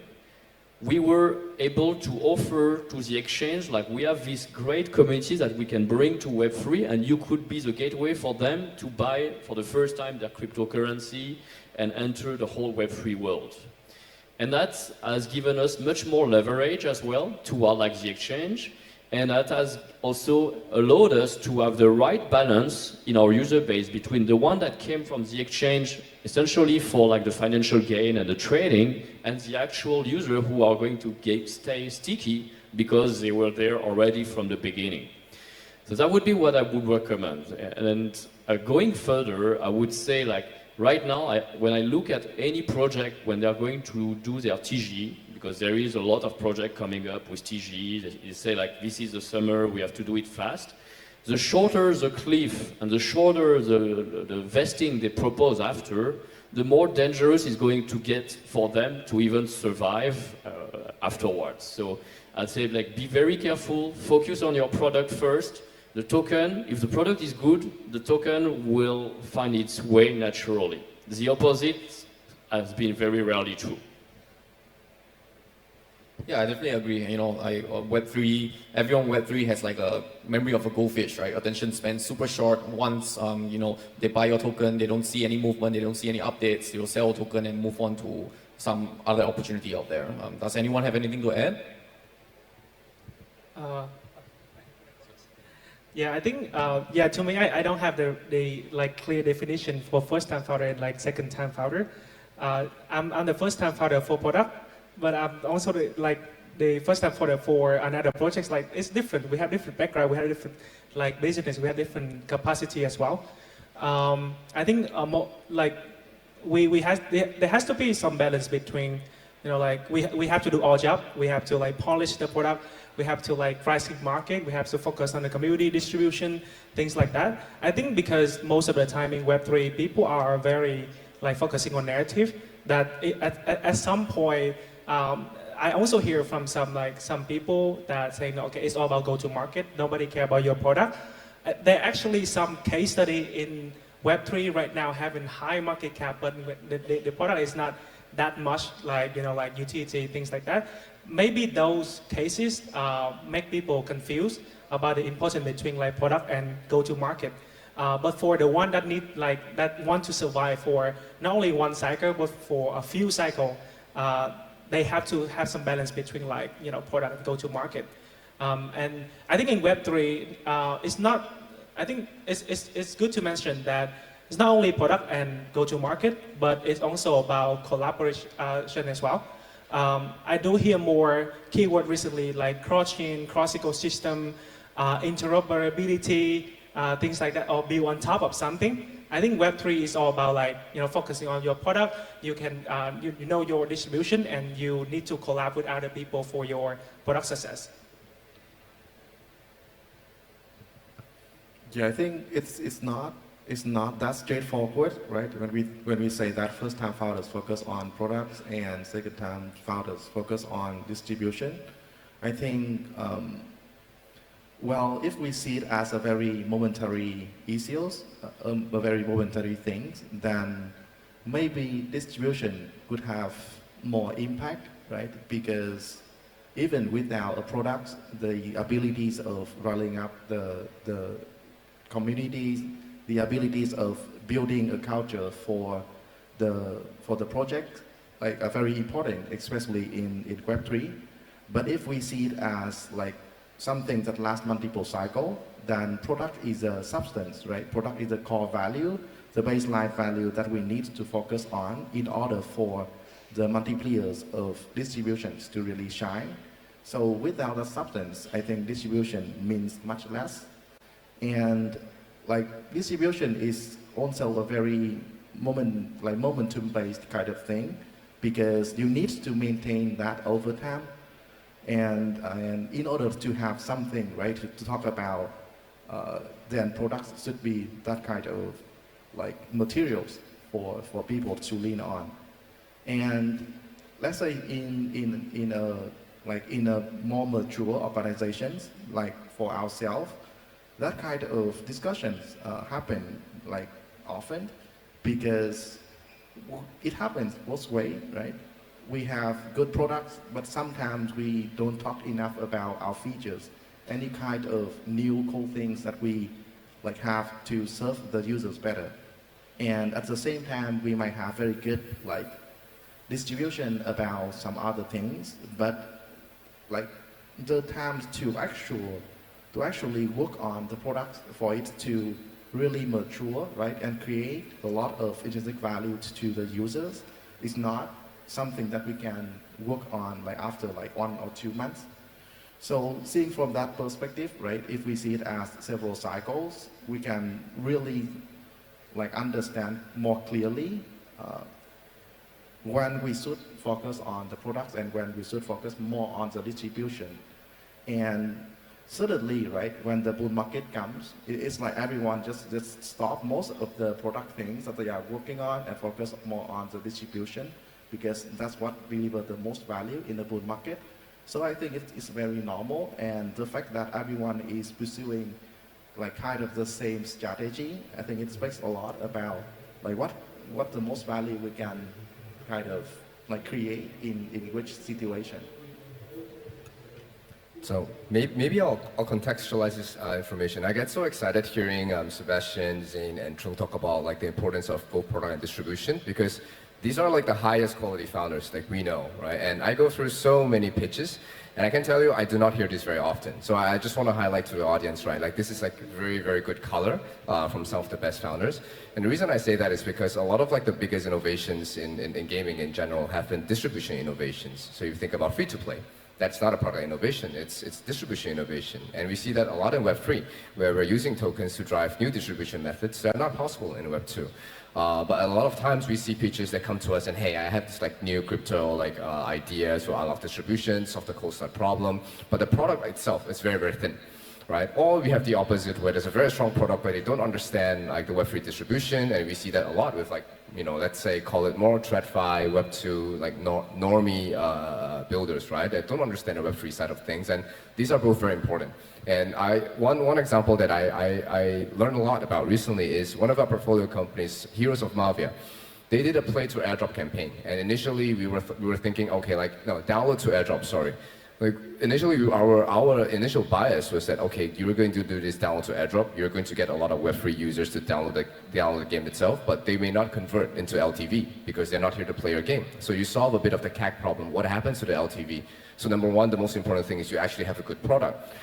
we were able to offer to the exchange, like we have this great community that we can bring to Web3, and you could be the gateway for them to buy for the first time their cryptocurrency and enter the whole Web3 world. And that has given us much more leverage as well toward like the exchange, and that has also allowed us to have the right balance in our user base between the one that came from the exchange essentially for like the financial gain and the trading, and the actual user who are going to stay sticky because they were there already from the beginning. So that would be what I would recommend. And going further, I would say like right now, when I look at any project, when they're going to do their TG, because there is a lot of project coming up with TG, they say like, this is the summer, we have to do it fast. The shorter the cliff and the shorter the vesting they propose after, the more dangerous it's going to get for them to even survive afterwards. So I'd say like, be very careful, focus on your product first. The token, if the product is good, the token will find its way naturally. The opposite has been very rarely true. Yeah, I definitely agree. Web3, everyone Web3 has like a memory of a goldfish, right? Attention span super short. Once, they buy your token, they don't see any movement, they don't see any updates, they'll sell a token and move on to some other opportunity out there. Does anyone have anything to add? Yeah, I think, to me, I don't have the like clear definition for first-time founder and like second-time founder. I'm the first-time founder for product, but I'm also the first time for another projects, like it's different. We have different background, we have different like business, we have different capacity as well. I think like there has to be some balance between, you know, like we have to do our job. We have to like polish the product. We have to like pricing market. We have to focus on the community distribution, things like that. I think because most of the time in Web3, people are very like focusing on narrative. That at some point, I also hear from some people that saying, okay, it's all about go-to-market. Nobody care about your product. There are actually some case study in Web3 right now having high market cap, but the product is not that much like, you know, like utility, things like that. Maybe those cases make people confused about the importance between like product and go-to-market. But for the one that need like that want to survive for not only one cycle but for a few cycles, they have to have some balance between like, you know, product and go-to-market. And I think in Web3, it's not. I think it's good to mention that it's not only product and go-to-market, but it's also about collaboration as well. I do hear more keyword recently like cross-chain, cross-ecosystem, interoperability, things like that, or build on top of something. I think Web3 is all about like, you know, focusing on your product. You can, you know your distribution, and you need to collab with other people for your product success. Yeah, I think it's not that straightforward, right? When we say that first-time founders focus on products and second-time founders focus on distribution, I think, well, if we see it as a very momentary issues, a very momentary things, then maybe distribution could have more impact, right? Because even without a product, the abilities of rolling up the communities, the abilities of building a culture for the project, like are very important, especially in Web3. But if we see it as like something that lasts multiple cycles, then product is a substance, right? Product is a core value, the baseline value that we need to focus on in order for the multipliers of distributions to really shine. So without a substance, I think distribution means much less. And like distribution is also a very momentum-based kind of thing, because you need to maintain that over time. And in order to have something, right, to talk about, then products should be that kind of like materials for people to lean on. And let's say in a more mature organizations, like for ourselves, that kind of discussions happen like often, because it happens both ways, right? We have good products, but sometimes we don't talk enough about our features, any kind of new cool things that we like have to serve the users better. And at the same time, we might have very good like distribution about some other things, but like the time to actually work on the product for it to really mature, right, and create a lot of intrinsic value to the users is not something that we can work on like after like 1 or 2 months. So seeing from that perspective, right, if we see it as several cycles, we can really like understand more clearly when we should focus on the products and when we should focus more on the distribution. And suddenly, right, when the bull market comes, it's like everyone just stop most of the product things that they are working on and focus more on the distribution, because that's what delivers the most value in the bull market. So I think it's very normal, and the fact that everyone is pursuing like kind of the same strategy, I think it speaks a lot about like what the most value we can kind of like create in which situation. So maybe I'll contextualize this information. I get so excited hearing Sebastian, Zane, and Trung talk about like the importance of both product and distribution, because these are like the highest quality founders like we know, right? And I go through so many pitches, and I can tell you I do not hear this very often. So I just want to highlight to the audience, right? Like this is like very, very good color from some of the best founders. And the reason I say that is because a lot of like the biggest innovations in gaming in general have been distribution innovations. So you think about free to play. that's not a product innovation, it's distribution innovation. And we see that a lot in Web3, where we're using tokens to drive new distribution methods that are not possible in Web2. But a lot of times we see pitches that come to us and, hey, I have this like new crypto like ideas, or I love distribution, solve the cold start problem, but the product itself is very, very thin. Right? Or we have the opposite, where there's a very strong product, but they don't understand like the Web3 distribution, and we see that a lot with like, you know, let's say call it more TradFi, Web2, like normie builders, right? That don't understand the Web3 side of things, and these are both very important. And one example that I learned a lot about recently is one of our portfolio companies, Heroes of Mavia. They did a play to airdrop campaign, and initially we were thinking, okay, like no, download to airdrop, sorry. Like initially, our initial bias was that, okay, you were going to do this download to airdrop, you're going to get a lot of Web3 users to download the game itself, but they may not convert into LTV because they're not here to play your game. So you solve a bit of the CAC problem. What happens to the LTV? So number one, the most important thing is you actually have a good product.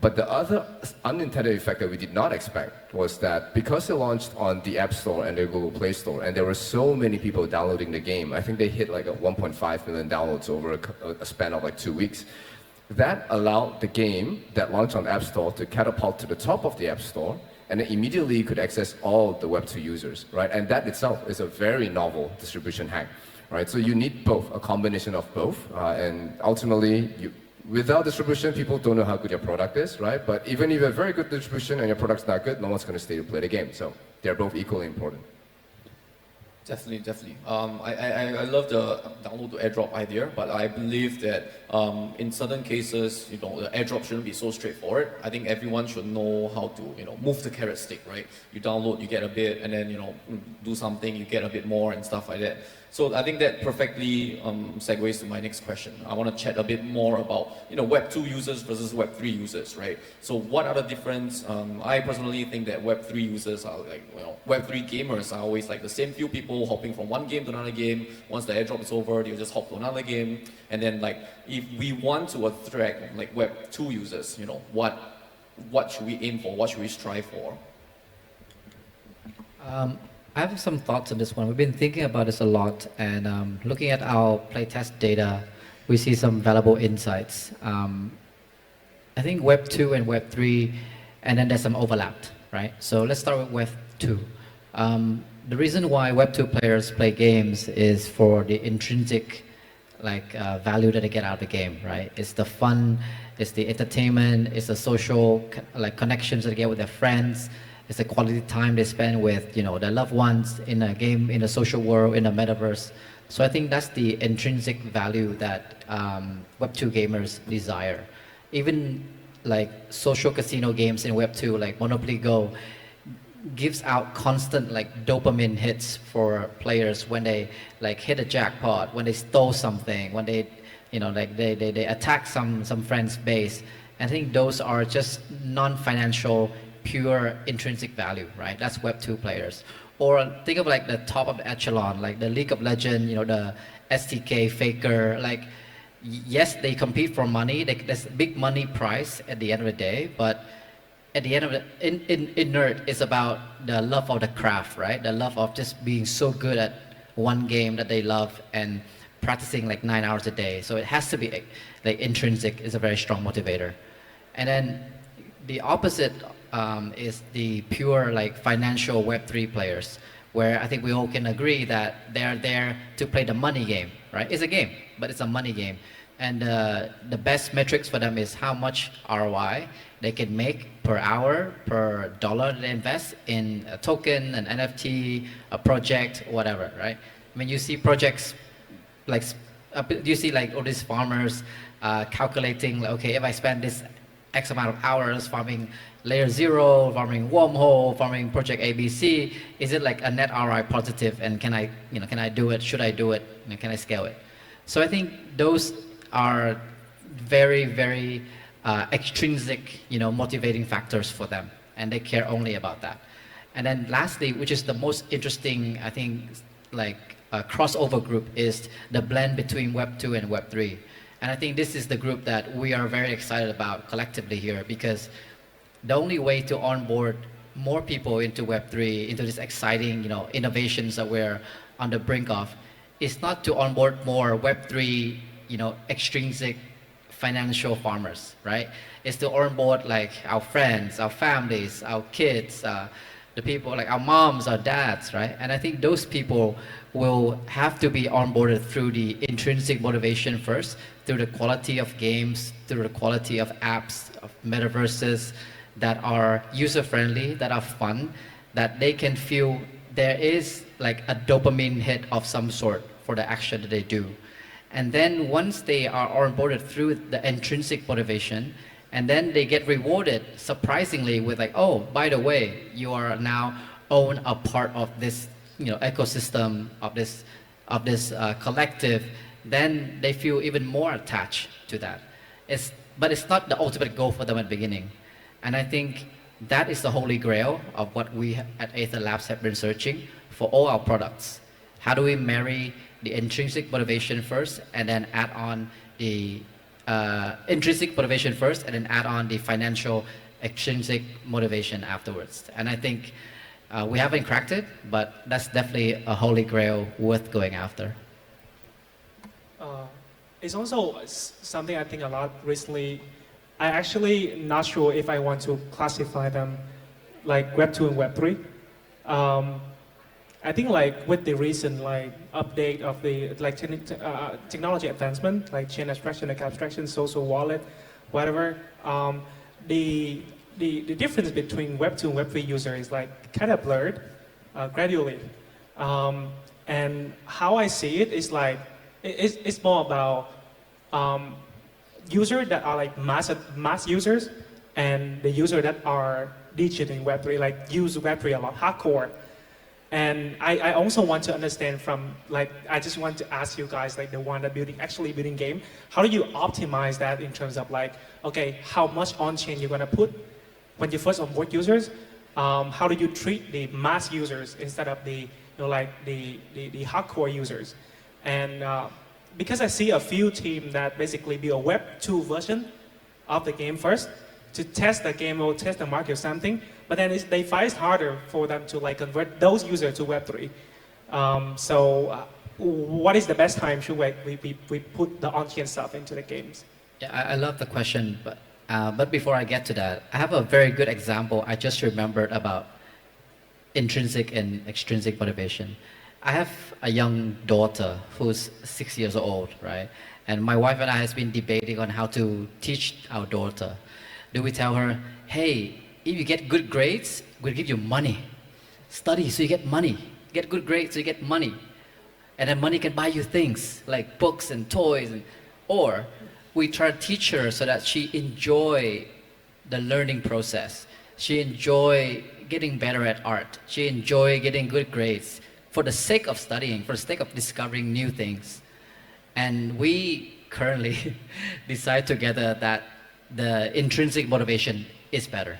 But the other unintended effect that we did not expect was that because it launched on the App Store and the Google Play Store, and there were so many people downloading the game, I think they hit like 1.5 million downloads over a span of like 2 weeks. That allowed the game that launched on the App Store to catapult to the top of the App Store, and then immediately you could access all the Web2 users, right? And that itself is a very novel distribution hack, right? So you need both, a combination of both, and ultimately, without distribution, people don't know how good your product is, right? But even if you have very good distribution and your product's not good, no one's going to stay to play the game. So they're both equally important. Definitely. I love the download to airdrop idea, but I believe that in certain cases, you know, the airdrop shouldn't be so straightforward. I think everyone should know how to, you know, move the carrot stick, right? You download, you get a bit, and then, you know, do something, you get a bit more and stuff like that. So I think that perfectly segues to my next question. I want to chat a bit more about, you know, Web2 users versus Web3 users, right? So what are the difference? I personally think that Web3 users are like, well, Web3 gamers are always like the same few people hopping from one game to another game. Once the airdrop is over, they'll just hop to another game. And then like, if we want to attract like Web2 users, you know, what should we aim for? What should we strive for? I have some thoughts on this one. We've been thinking about this a lot, and looking at our playtest data, we see some valuable insights. I think Web 2 and Web 3, and then there's some overlap, right? So let's start with Web 2. The reason why Web 2 players play games is for the intrinsic value that they get out of the game, right? It's the fun, it's the entertainment, it's the social connections that they get with their friends. It's the quality time they spend with, you know, their loved ones in a game, in a social world, in a metaverse. So I think that's the intrinsic value that Web2 gamers desire. Even like social casino games in Web2, like Monopoly Go, gives out constant like dopamine hits for players when they like hit a jackpot, when they stole something, when they, you know, like they attack some friend's base. I think those are just non-financial, pure intrinsic value, right? That's Web 2 players. Or think of like the top of the echelon, like the League of Legends, you know, the STK, Faker, like, yes, they compete for money. There's a big money prize at the end of the day, but at the end of the, in nerd, it's about the love of the craft, right? The love of just being so good at one game that they love and practicing like 9 hours a day. So it has to be like intrinsic is a very strong motivator. And then the opposite is the pure like financial Web3 players, where I think we all can agree that they're there to play the money game, right? It's a game, but it's a money game. And the best metrics for them is how much ROI they can make per hour, per dollar they invest in a token, an NFT, a project, whatever, right? I mean, you see projects like, you see like all these farmers calculating, like, okay, if I spend this X amount of hours farming layer 0, farming wormhole, farming project ABC, is it like a net ROI positive, and can I do it? Should I do it? You know, can I scale it? So I think those are very, very extrinsic, you know, motivating factors for them, and they care only about that. And then lastly, which is the most interesting, I think, like crossover group, is the blend between Web 2 and Web 3. And I think this is the group that we are very excited about collectively here, because the only way to onboard more people into Web3, into this exciting, you know, innovations that we're on the brink of, is not to onboard more Web3, you know, extrinsic financial farmers, right? It's to onboard like our friends, our families, our kids, the people like our moms, our dads, right? And I think those people will have to be onboarded through the intrinsic motivation first, through the quality of games, through the quality of apps, of metaverses that are user-friendly, that are fun, that they can feel there is like a dopamine hit of some sort for the action that they do. And then once they are onboarded through the intrinsic motivation, and then they get rewarded surprisingly with like, oh, by the way, you are now own a part of this, ecosystem of this collective. Then they feel even more attached to that. But it's not the ultimate goal for them at the beginning. And I think that is the holy grail of what we at Aether Labs have been searching for all our products. How do we marry the intrinsic motivation first, and then add on the intrinsic motivation first, and then add on the financial extrinsic motivation afterwards. And I think we haven't cracked it, but that's definitely a holy grail worth going after. It's also something I think a lot recently. I actually not sure if I want to classify them like Web 2 and Web 3. I think like with the recent update of the technology advancement, like chain abstraction, like abstraction, social wallet, whatever, the difference between Web 2 and Web 3 user is like kind of blurred gradually. And how I see it is like it's more about users that are like mass users, and the users that are digit in Web 3, like use Web 3 a lot, hardcore. And I also want to understand from I just want to ask you guys, like the one that actually building game, how do you optimize that in terms of okay, how much on-chain you're gonna put when you first onboard users? How do you treat the mass users instead of the the hardcore users? And because I see a few teams that basically build a Web 2 version of the game first to test the game or test the market or something, but then they find it harder for them to convert those users to Web 3. So what is the best time should we put the on-chain stuff into the games? Yeah, I love the question, but before I get to that, I have a very good example I just remembered about intrinsic and extrinsic motivation. I have a young daughter who's 6 years old, right? And my wife and I has been debating on how to teach our daughter. Do we tell her, hey, if you get good grades, we'll give you money. Study so you get money. Get good grades so you get money. And then money can buy you things like books and toys. Or we try to teach her so that she enjoy the learning process. She enjoy getting better at art. She enjoy getting good grades for the sake of studying, for the sake of discovering new things. And we currently decide together that the intrinsic motivation is better.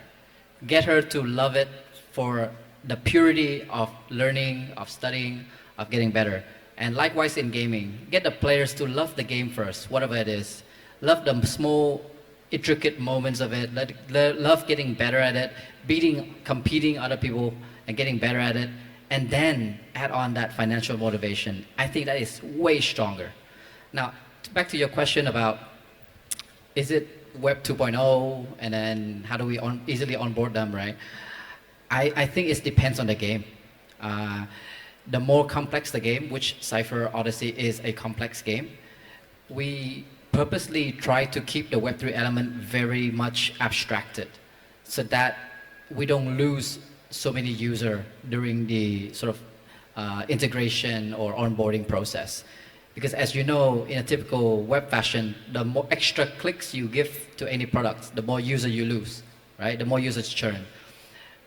Get her to love it for the purity of learning, of studying, of getting better. And likewise in gaming, get the players to love the game first, whatever it is. Love the small, intricate moments of it. Love getting better at it, competing other people and getting better at it. And then add on that financial motivation. I think that is way stronger. Now, back to your question about, is it Web 2.0, and then how do we easily onboard them, right? I think it depends on the game. The more complex the game, which Cypher Odyssey is a complex game, we purposely try to keep the Web3 element very much abstracted so that we don't lose so many users during the sort of integration or onboarding process. Because as you know, in a typical web fashion, the more extra clicks you give to any product, the more user you lose, right? The more users churn.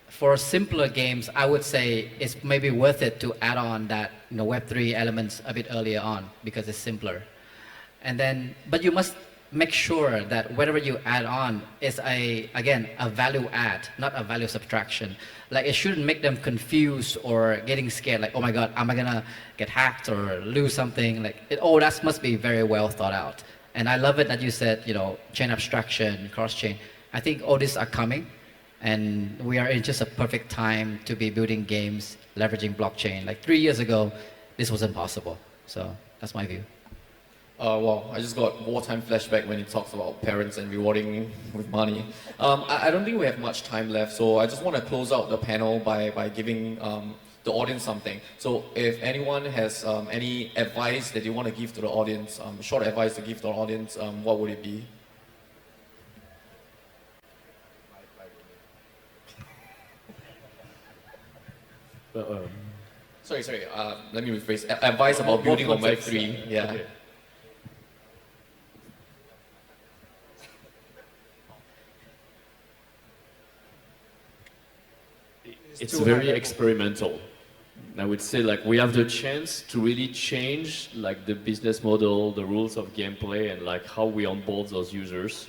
For simpler games, I would say it's maybe worth it to add on that Web3 elements a bit earlier on because it's simpler. And then, but you must make sure that whatever you add on is again, a value add, not a value subtraction. Like it shouldn't make them confused or getting scared, like, oh my God, am I gonna get hacked or lose something? That must be very well thought out. And I love it that you said, chain abstraction, cross-chain. I think all these are coming, and we are in just a perfect time to be building games, leveraging blockchain. Like 3 years ago, this wasn't possible. So that's my view. Well, I just got wartime flashback when he talks about parents and rewarding with money. I don't think we have much time left, so I just want to close out the panel by giving the audience something. So if anyone has any advice that you want to give to the audience, short advice to give to the audience, what would it be? Sorry. Let me rephrase. Advice about building on Web3. Yeah. Okay. It's very experimental. I would say like we have the chance to really change like the business model, the rules of gameplay, and like how we onboard those users.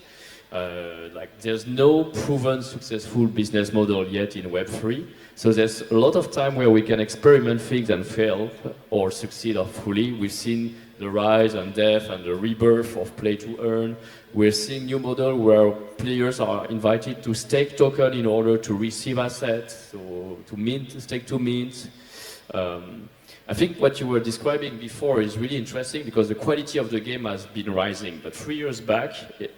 Like there's no proven successful business model yet in Web3. So there's a lot of time where we can experiment things and fail or succeed fully. We've seen the rise and death and the rebirth of play to earn. We're seeing new model where players are invited to stake token in order to receive assets, so to mint, stake to mint. I think what you were describing before is really interesting because the quality of the game has been rising. But 3 years back,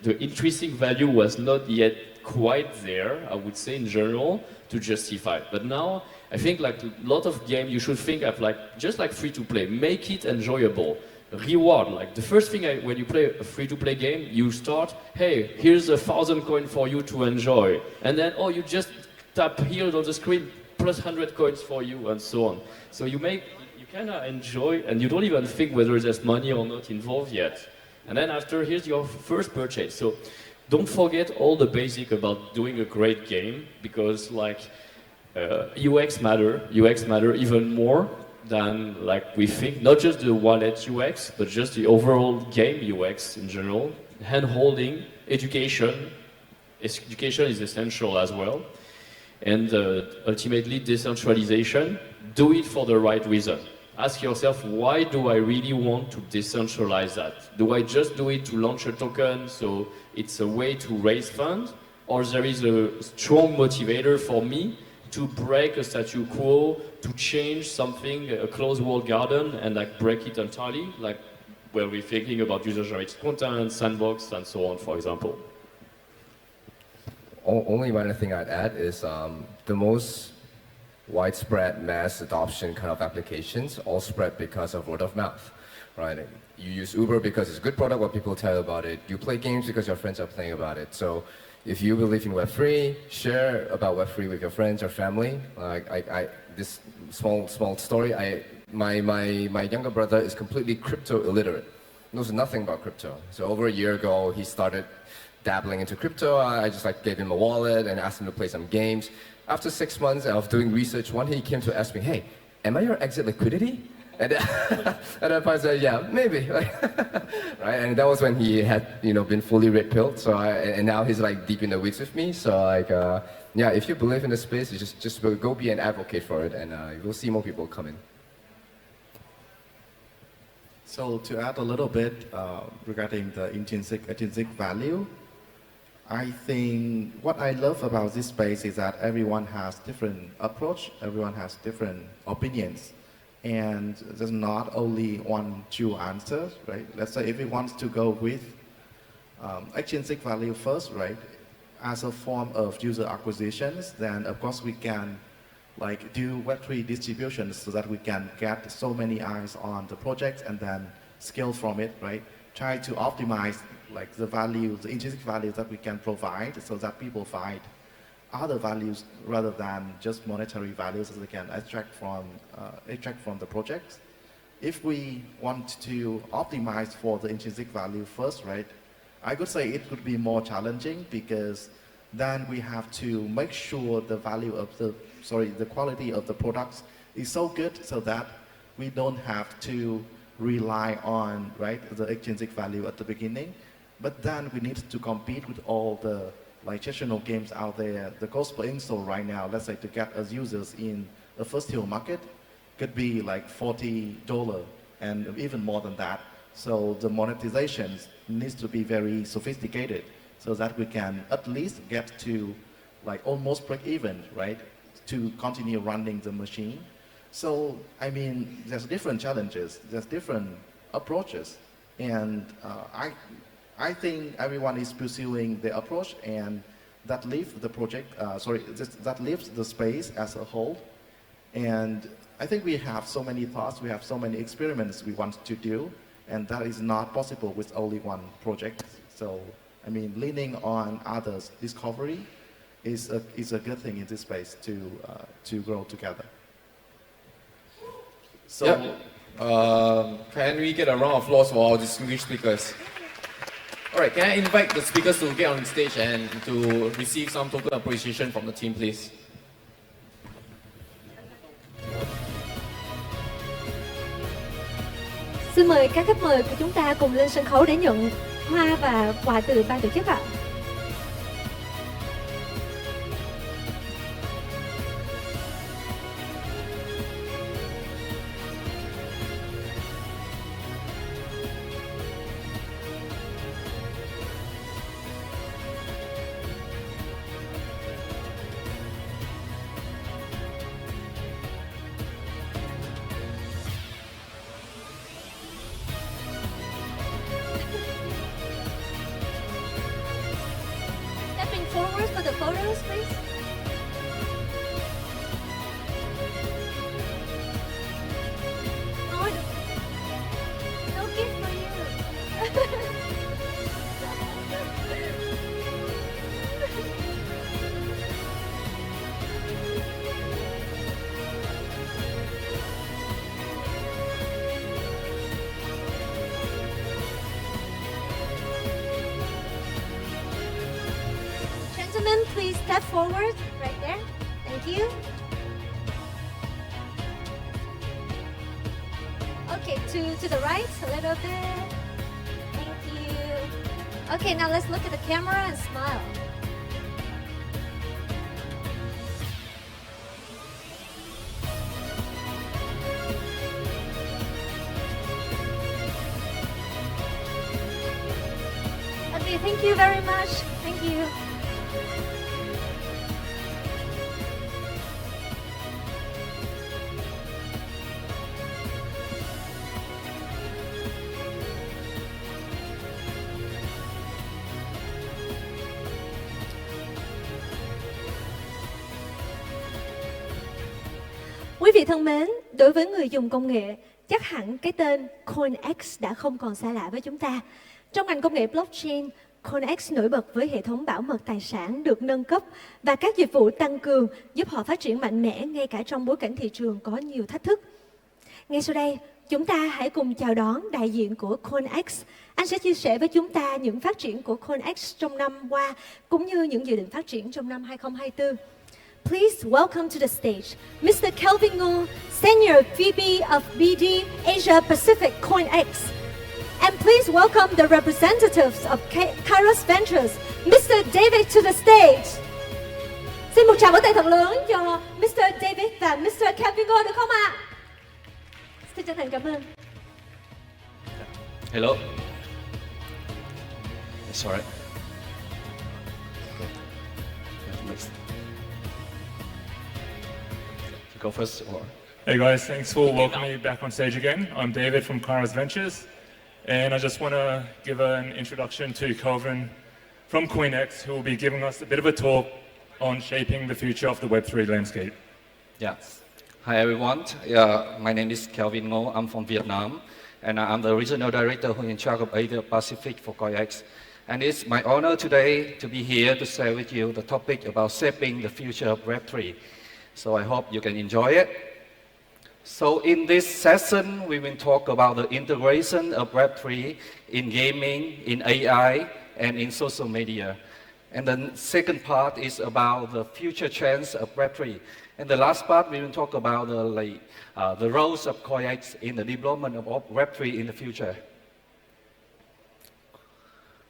the intrinsic value was not yet quite there, I would say in general, to justify. But now, I think like a lot of games, you should think of like, just like free to play, make it enjoyable. Reward, like the first thing when you play a free-to-play game, you start, hey, here's 1,000 coins for you to enjoy. And then, oh, you just tap here on the screen, plus 100 coins for you, and so on. So you kind of enjoy, and you don't even think whether there's money or not involved yet. And then after, here's your first purchase. So don't forget all the basic about doing a great game, because like UX matter even more than like we think, not just the wallet UX, but just the overall game UX in general. Hand-holding, education is essential as well. And ultimately decentralization, do it for the right reason. Ask yourself, why do I really want to decentralize that? Do I just do it to launch a token so it's a way to raise funds? Or there is a strong motivator for me to break a statu quo, to change something, a closed walled garden, and like break it entirely, like where we're thinking about user-generated content, sandbox, and so on, for example. Only minor thing I'd add is the most widespread mass adoption kind of applications all spread because of word of mouth, right? You use Uber because it's a good product, what people tell you about it. You play games because your friends are playing about it. So if you believe in Web3, share about Web3 with your friends or family. This small story, my younger brother is completely crypto illiterate, knows nothing about crypto. So over a year ago, he started dabbling into crypto. I just like gave him a wallet and asked him to play some games. After 6 months of doing research, one day he came to ask me, hey, am I your exit liquidity? And then I said, yeah, maybe. Right? And that was when he had, been fully red-pilled. So and now he's like deep in the weeds with me. So like, yeah, if you believe in the space, you just go be an advocate for it, and you'll see more people come in. So to add a little bit regarding the intrinsic value, I think what I love about this space is that everyone has different approach, everyone has different opinions. And there's not only one true answer, right? Let's say if we want to go with intrinsic value first, right? As a form of user acquisitions, then of course we can like do Web3 distributions so that we can get so many eyes on the project and then scale from it, right? Try to optimize like the value, the intrinsic value that we can provide so that people find other values rather than just monetary values that they can extract from the project. If we want to optimize for the intrinsic value first, right? I could say it could be more challenging because then we have to make sure the value of the quality of the products is so good so that we don't have to rely on, right, the intrinsic value at the beginning. But then we need to compete with all the like traditional games out there. The cost per install right now, let's say to get us users in a first tier market could be like $40 and even more than that. So the monetization needs to be very sophisticated so that we can at least get to like almost break even, right? To continue running the machine. So, I mean, there's different challenges, there's different approaches. And I think everyone is pursuing the approach, and that leaves the project, that leaves the space as a whole. And I think we have so many thoughts, we have so many experiments we want to do, and that is not possible with only one project. So, I mean, leaning on others' discovery is a good thing in this space to grow together. So, can we get a round of applause for our distinguished speakers? All right, can I invite the speakers to get on stage and to receive some token appreciation from the team, please? Xin mời các khách mời của chúng ta cùng lên sân khấu để nhận hoa và quà từ ban tổ chức ạ. Stepping forward for the photos, please. Oh, no gift for you. Gentlemen, please step forward right there. Thank you. Okay, to the right a little bit. Thank you. Okay, now let's look at the camera and smile. Okay, thank you very much. Thank you. Quý vị thân mến, đối với người dùng công nghệ, chắc hẳn cái tên Coin68 đã không còn xa lạ với chúng ta. Trong ngành công nghệ blockchain, Coin68 nổi bật với hệ thống bảo mật tài sản được nâng cấp và các dịch vụ tăng cường giúp họ phát triển mạnh mẽ ngay cả trong bối cảnh thị trường có nhiều thách thức. Ngay sau đây, chúng ta hãy cùng chào đón đại diện của Coin68. Anh sẽ chia sẻ với chúng ta những phát triển của Coin68 trong năm qua cũng như những dự định phát triển trong năm 2024. Please welcome to the stage, Mr. Kelvin Ngô, Senior VP of BD Asia Pacific Coin68. And please welcome the representatives of Kairos Ventures, Mr. David to the stage. Xin một tràng vỗ tay thật lớn cho Mr. David và Mr. Kelvin Ngô được không ạ? Xin chân thành cảm ơn. Hello. It's alright. Go first or? Hey guys, thanks for welcoming me back on stage again. I'm David from Kairos Ventures, and I just want to give an introduction to Kelvin from Coin68, who will be giving us a bit of a talk on shaping the future of the Web3 landscape. Yeah. Hi everyone. My name is Kelvin Ngô. I'm from Vietnam, and I'm the regional director who in charge of Asia Pacific for Coin68. And it's my honor today to be here to share with you the topic about shaping the future of Web3. So I hope you can enjoy it. So in this session, we will talk about the integration of Web3 in gaming, in AI, and in social media. And the second part is about the future trends of Web3. And the last part, we will talk about the roles of Coin68 in the development of Web3 in the future.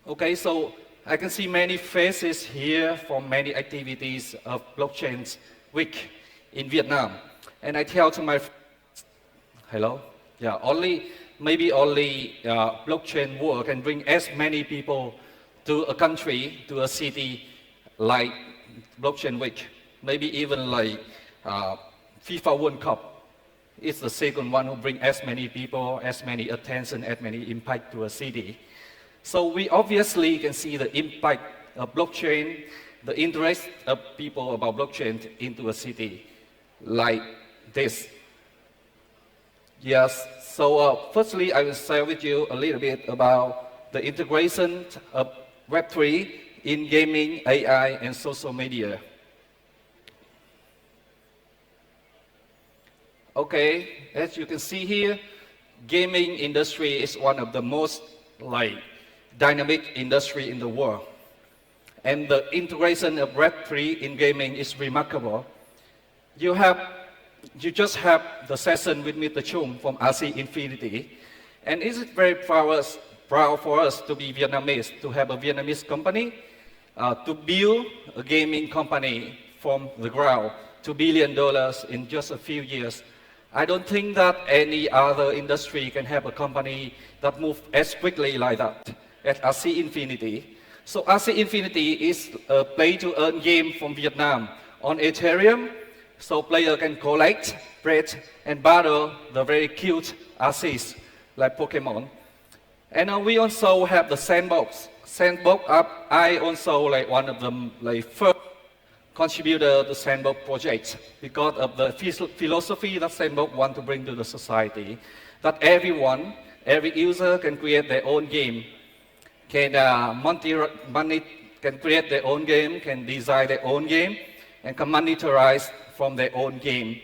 Okay, so I can see many faces here from many activities of blockchain week in Vietnam. And I tell to my hello? Yeah, maybe only blockchain world can bring as many people to a country, to a city like blockchain week. Maybe even like FIFA World Cup. is the second one who brings as many people, as many attention, as many impact to a city. So we obviously can see the impact of blockchain, the interest of people about blockchain into a city like this. Yes, so firstly I will share with you a little bit about the integration of Web3 in gaming, AI, and social media. Okay, as you can see here, gaming industry is one of the most dynamic industry in the world. And the integration of Web3 in gaming is remarkable. You just have the session with Mr. Chung from RC Infinity, and it is very proud for us to be Vietnamese, to have a Vietnamese company, to build a gaming company from the ground to $1 billion in just a few years. I don't think that any other industry can have a company that moves as quickly like that as RC Infinity. So RC Infinity is a play-to-earn game from Vietnam on Ethereum, so player can collect, breed, and battle the very cute RCs like Pokemon. And we also have the sandbox. I also one of the first contributor to Sandbox project because of the philosophy that Sandbox want to bring to the society, that every user can create their own game, can create their own game, can design their own game, and can monetize from their own game.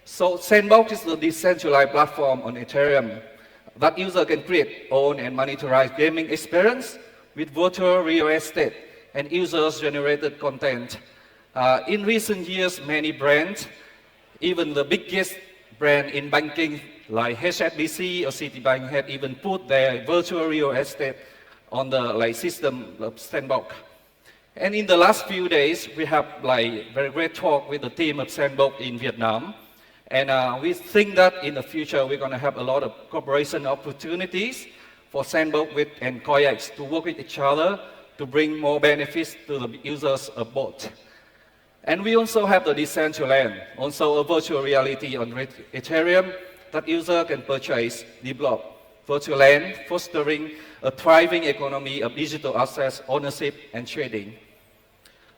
So Sandbox is the decentralized platform on Ethereum that user can create, own, and monetize gaming experience with virtual real estate and users-generated content. In recent years, many brands, even the biggest brand in banking like HSBC or Citibank, had even put their virtual real estate on the system of Sandbox. And in the last few days, we have very great talk with the team of Sandbox in Vietnam. And we think that in the future, we're going to have a lot of cooperation opportunities for Sandbox and Coin68 to work with each other to bring more benefits to the users of both. And we also have the Decentraland, also a virtual reality on Ethereum that user can purchase, develop. Virtual land fostering a thriving economy of digital assets, ownership, and trading.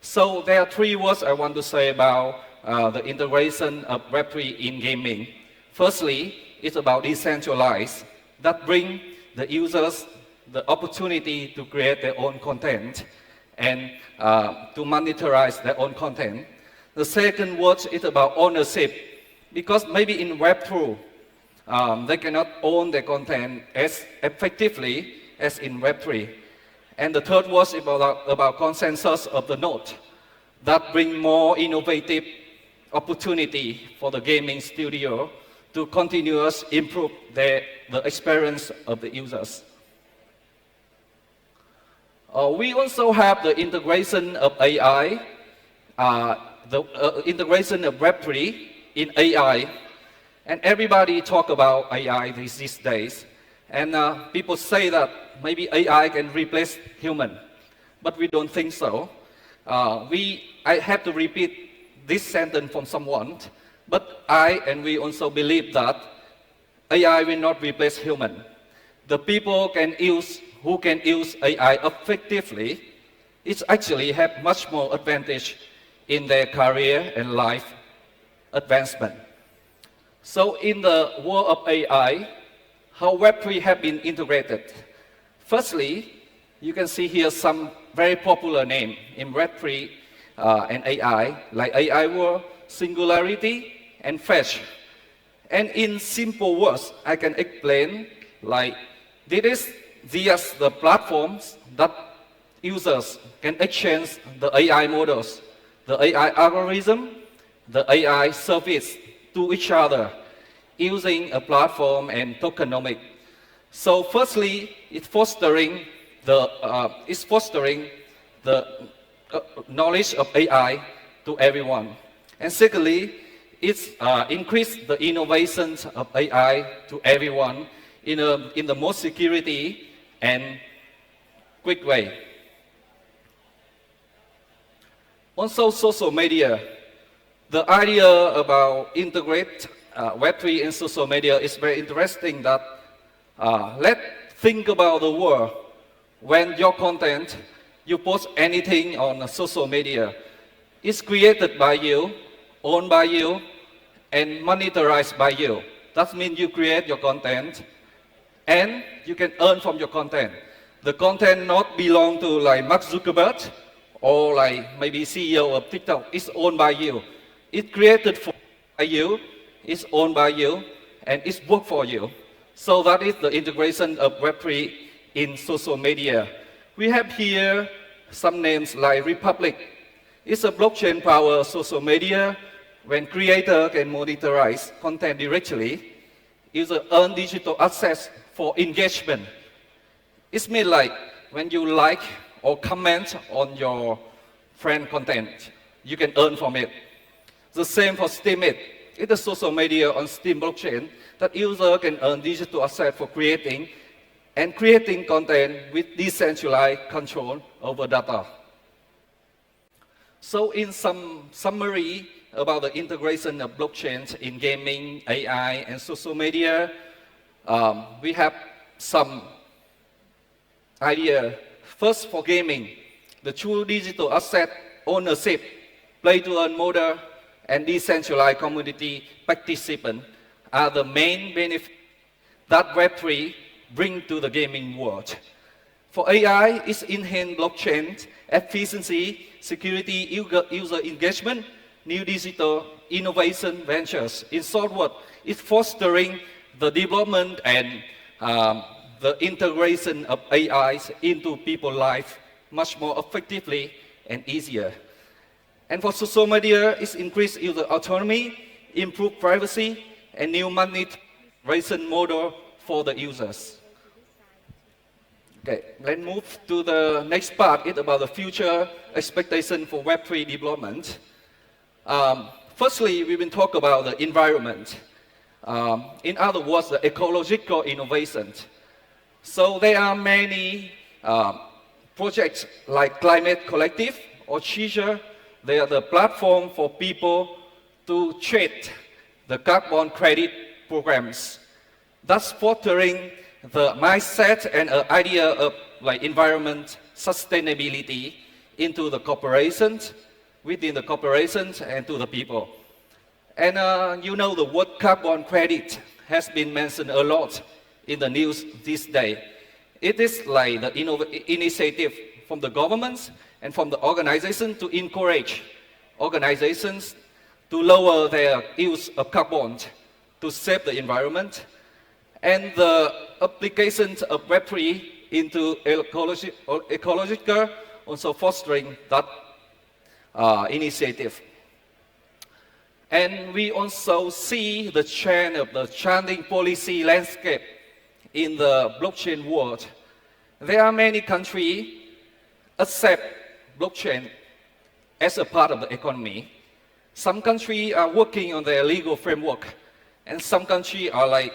So there are three words I want to say about the integration of Web3 in gaming. Firstly, it's about decentralized, that bring the users the opportunity to create their own content and to monetize their own content. The second word is about ownership, because maybe in Web2, they cannot own their content as effectively as in Web3. And the third word is about consensus of the node, that bring more innovative opportunity for the gaming studio to continuously improve the experience of the users. We also have the integration of AI, the integration of Web3 in AI. And everybody talk about AI these days. And people say that maybe AI can replace human, but we don't think so. I have to repeat this sentence from someone, but we also believe that AI will not replace human. The people who can use AI effectively, it actually have much more advantage in their career and life advancement. So in the world of AI, how Web3 have been integrated. Firstly, you can see here some very popular name in Web3 and AI, like AI World, Singularity, and Fetch. And in simple words, I can explain like these are the platforms that users can exchange the AI models, the AI algorithm, the AI service to each other using a platform and tokenomics. So firstly, it's fostering the knowledge of AI to everyone. And secondly, it's increased the innovations of AI to everyone in the most security and quick way. Also social media. The idea about integrate Web3 and social media is very interesting that let's think about the world when your content, you post anything on social media, is created by you, owned by you, and monetized by you. That means you create your content and you can earn from your content. The content not belong to like Mark Zuckerberg or like maybe CEO of TikTok. It's owned by you. It's created by you, it's owned by you, and it's work for you. So that is the integration of Web3 in social media. We have here some names like Republic. It's a blockchain-powered social media. When creator can monetize content directly, users earn digital access for engagement. It's mean like when you like or comment on your friend content, you can earn from it. The same for Steemit. It's a social media on Steam blockchain that user can earn digital asset for creating content with decentralized control over data. So in some summary about the integration of blockchains in gaming, AI, and social media, we have some idea. First, for gaming, the true digital asset ownership, play-to-earn model, and decentralized community participant are the main benefits that Web3 bring to the gaming world. For AI, it's enhanced blockchain efficiency, security, user engagement, new digital innovation ventures. In short word, it's fostering the development and the integration of AIs into people's life much more effectively and easier. And for social media, it's increased user autonomy, improved privacy, and new monetization model for the users. Okay, let's move to the next part. It's about the future expectation for Web3 development. Firstly, we've been talking about the environment. In other words, the ecological innovation. So there are many projects like Climate Collective or Cheesure. They are the platform for people to trade the carbon credit programs. Thus fostering the mindset and idea of like environment sustainability into the corporations, within the corporations and to the people. And you know the word carbon credit has been mentioned a lot in the news this day. It is like the initiative from the governments and from the organization to encourage organizations to lower their use of carbon to save the environment. And the applications of Web3 into ecological also fostering that initiative. And we also see the trend of the changing policy landscape in the blockchain world. There are many countries accept blockchain as a part of the economy. Some countries are working on their legal framework, and some countries are like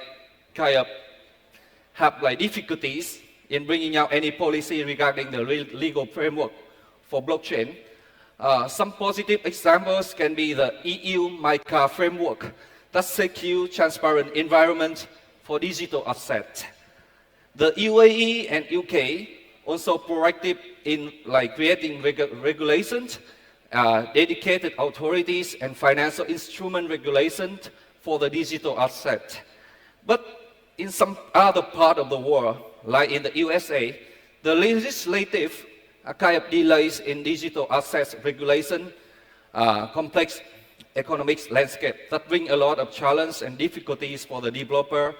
have like difficulties in bringing out any policy regarding the legal framework for blockchain. Some positive examples can be the EU MiCA framework that secures transparent environment for digital assets. The UAE and UK also proactive in like creating regulations, dedicated authorities and financial instrument regulations for the digital asset. But in some other part of the world, like in the USA, the legislative delays in digital assets regulation, complex economic landscape that bring a lot of challenge and difficulties for the developer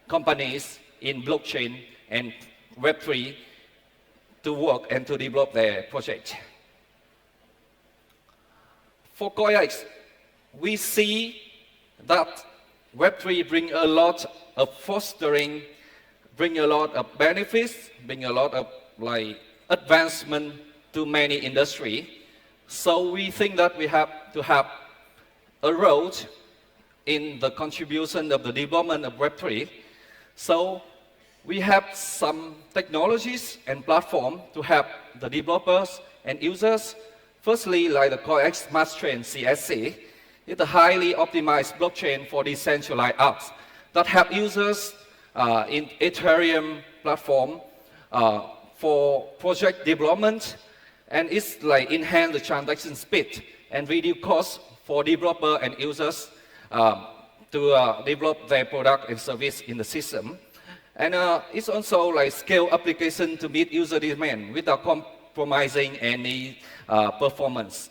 companies in blockchain and Web3 to work and to develop their project. For Coin68, we see that Web3 bring a lot of fostering, bring a lot of benefits, bring a lot of like advancement to many industries. So we think that we have to have a role in the contribution of the development of Web3. So we have some technologies and platforms to help the developers and users. Firstly, like the Coin68 Smart Chain CSC, It's a highly optimized blockchain for decentralized apps that help users in Ethereum platform for project development, and it's like enhance the transaction speed and reduce costs for developer and users to develop their product and service in the system. And it's also like scale application to meet user demand without compromising any performance.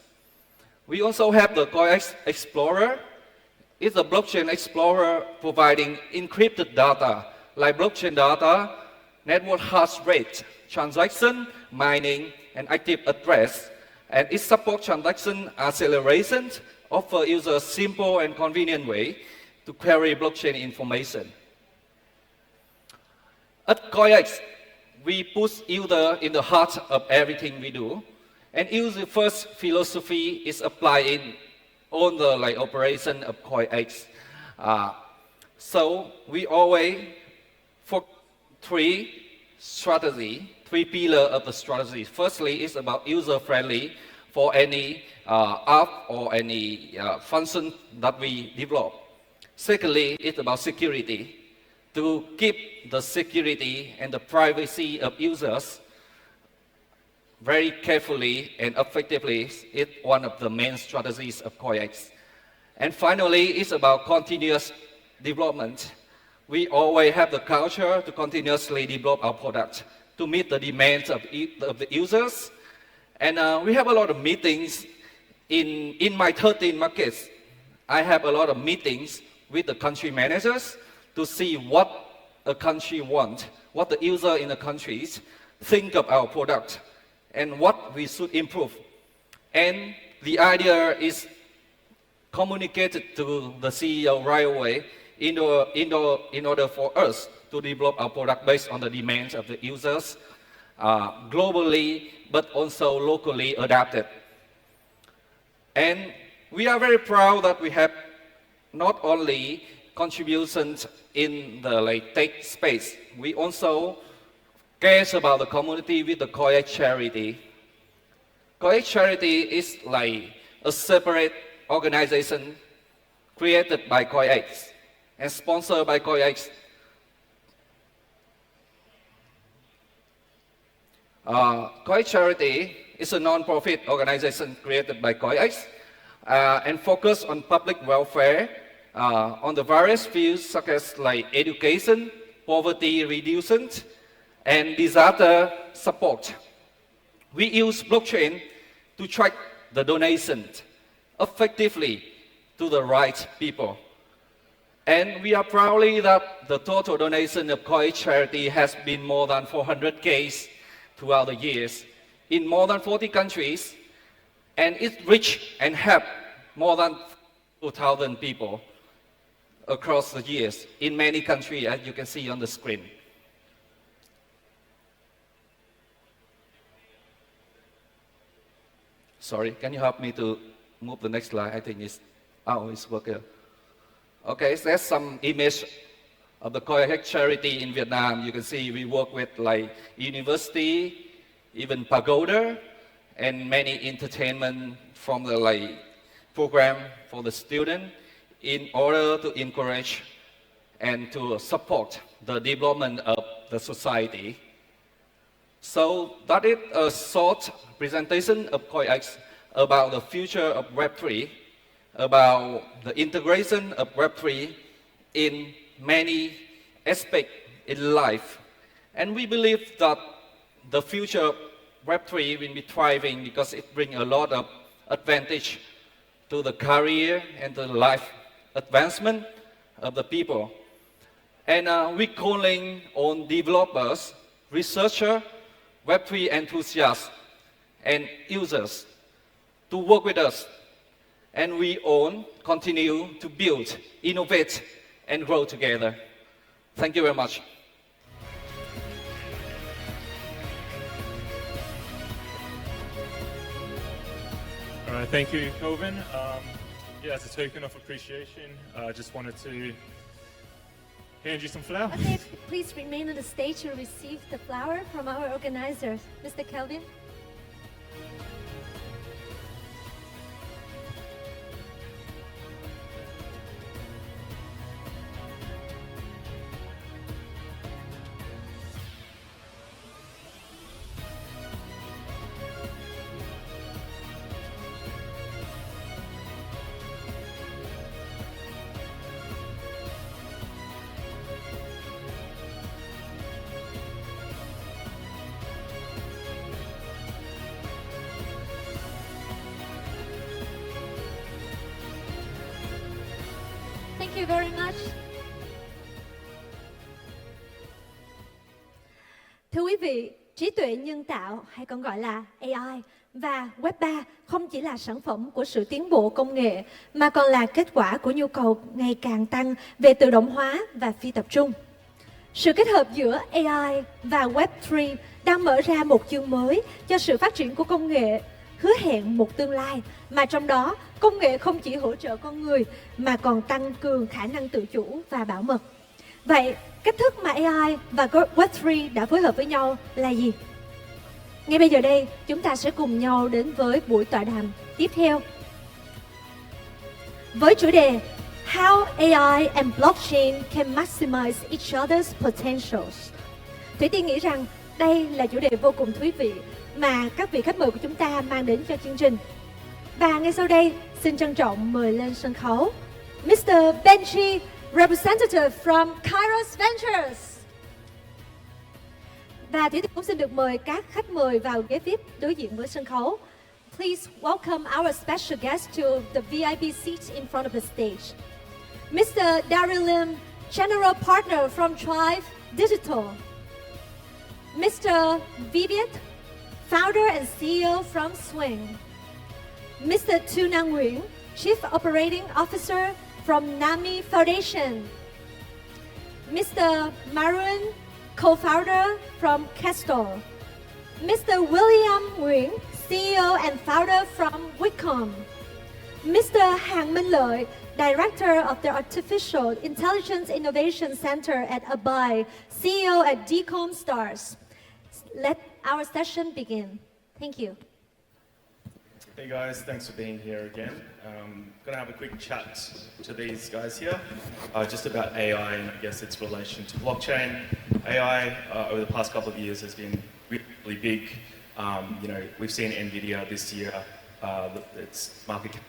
We also have the Coin68 Explorer. It's a blockchain explorer providing encrypted data like blockchain data, network hash rate, transaction, mining, and active address. And it supports transaction acceleration, offer users simple and convenient way to query blockchain information. At Coin68, we put user in the heart of everything we do. And user first philosophy is applied in all the operation of Coin68. So we always for three pillars of the strategy. Firstly, it's about user-friendly for any app or any function that we develop. Secondly, it's about security. To keep the security and the privacy of users very carefully and effectively is one of the main strategies of Coin68. And finally, it's about continuous development. We always have the culture to continuously develop our product to meet the demands of the users. And we have a lot of meetings in my 13 markets. I have a lot of meetings with the country managers to see what a country wants, what the user in the countries think of our product, and what we should improve. And the idea is communicated to the CEO right away in order for us to develop our product based on the demands of the users globally, but also locally adapted. And we are very proud that we have not only contributions in the tech space, we also care about the community with the Coin68 charity. Coin68 charity is like a separate organization created by Coin68 and sponsored by Coin68. Coin68 charity is a non-profit organization created by Coin68 and focused on public welfare on the various fields such as education, poverty reduction, and disaster support. We use blockchain to track the donations effectively to the right people. And we are proudly that the total donation of Coin68 charity has been more than 400K throughout the years in more than 40 countries, and it reached and helped more than 2,000 people across the years in many countries, as you can see on the screen. Sorry, can you help me to move the next slide? I think it's working. Okay, so there's some image of the Coin68 charity in Vietnam. You can see we work with university, even pagoda, and many entertainment from the program for the student in order to encourage and to support the development of the society. So that is a short presentation of Coin68 about the future of Web3, about the integration of Web3 in many aspects in life. And we believe that the future of Web3 will be thriving because it brings a lot of advantage to the career and the life advancement of the people. And we're calling on developers, researchers, Web3 enthusiasts, and users to work with us. And we all continue to build, innovate, and grow together. Thank you very much. All right, thank you, Kelvin. Yeah, as a token of appreciation, I just wanted to hand you some flowers. Okay, please remain on the stage to receive the flower from our organizers. Mr. Kelvin. Thank you very much. Thưa quý vị, trí tuệ nhân tạo hay còn gọi là AI và Web 3 không chỉ là sản phẩm của sự tiến bộ công nghệ mà còn là kết quả của nhu cầu ngày càng tăng về tự động hóa và phi tập trung. Sự kết hợp giữa AI và Web 3 đang mở ra một chương mới cho sự phát triển của công nghệ, hứa hẹn một tương lai mà trong đó công nghệ không chỉ hỗ trợ con người mà còn tăng cường khả năng tự chủ và bảo mật. Vậy, cách thức mà AI và Web3 đã phối hợp với nhau là gì? Ngay bây giờ đây, chúng ta sẽ cùng nhau đến với buổi tọa đàm tiếp theo. Với chủ đề How AI and Blockchain can maximize each other's potentials. Thủy Tiên nghĩ rằng đây là chủ đề vô cùng thú vị mà các vị khách mời của chúng ta mang đến cho chương trình. Và ngay sau đây, xin trân trọng mời lên sân khấu Mr. Benji, representative from Kairos Ventures. Và Thủy Tiên cũng xin được mời các khách mời vào ghế VIP đối diện với sân khấu. Please welcome our special guest to the VIP seats in front of the stage. Mr. Daryl Lim, General Partner from Thrive Digital. Mr. Viviet, Founder and CEO from Swing. Mr. Tu Nang Nguyen, Chief Operating Officer from NAMI Foundation. Mr. Marun, Co-founder from Castor. Mr. William Nguyen, CEO and founder from Wicom. Mr. Hàng Minh Lợi, Director of the Artificial Intelligence Innovation Center at Abai, CEO at Decom Stars. Let our session begin. Thank you. Hey guys, thanks for being here again. Going to have a quick chat to these guys here, just about AI and I guess its relation to blockchain. AI over the past couple of years has been really big. We've seen Nvidia this year, its market cap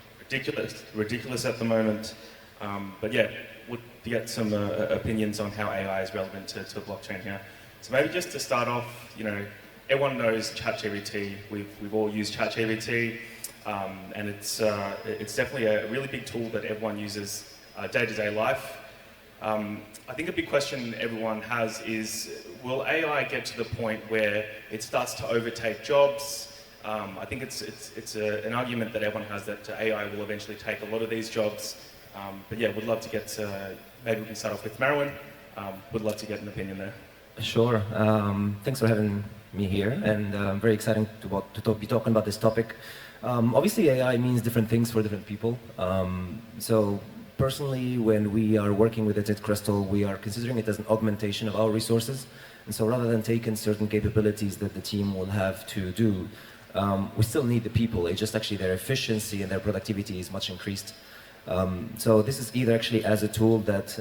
ridiculous at the moment. But yeah, we'll get some opinions on how AI is relevant to blockchain here. So maybe just to start off, everyone knows ChatGPT. We've all used ChatGPT, and it's definitely a really big tool that everyone uses day-to-day life. I think a big question everyone has is, will AI get to the point where it starts to overtake jobs? I think it's an argument that everyone has that AI will eventually take a lot of these jobs. But yeah, would love to get, maybe we can start off with Marilyn. Would love to get an opinion there. Sure. Thanks for having me here, and very exciting to be talking about this topic. Obviously, AI means different things for different people. So personally, when we are working with it at Crystal, we are considering it as an augmentation of our resources. And so rather than taking certain capabilities that the team will have to do, we still need the people. It's just actually their efficiency and their productivity is much increased. So this is either actually as a tool that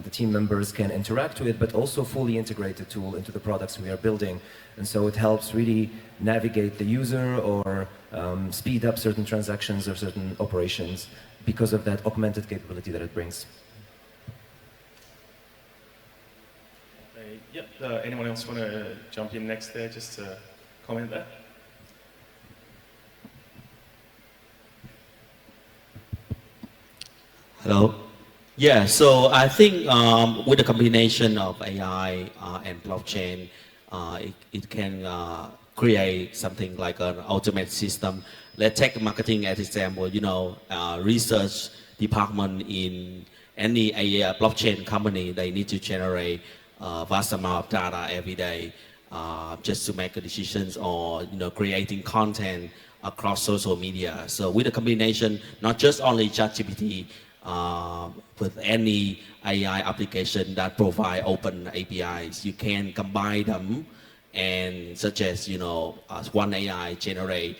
the team members can interact with, but also fully integrated tool into the products we are building. And so it helps really navigate the user or speed up certain transactions or certain operations because of that augmented capability that it brings. Anyone else want to jump in next there, just to comment there? Hello. Yeah, so I think with the combination of AI and blockchain, it can create something like an ultimate system. Let's take marketing as example. Research department in any blockchain company, they need to generate a vast amount of data every day just to make decisions or creating content across social media. So with the combination, not just only ChatGPT, with any AI application that provide open APIs, you can combine them and such as one AI generate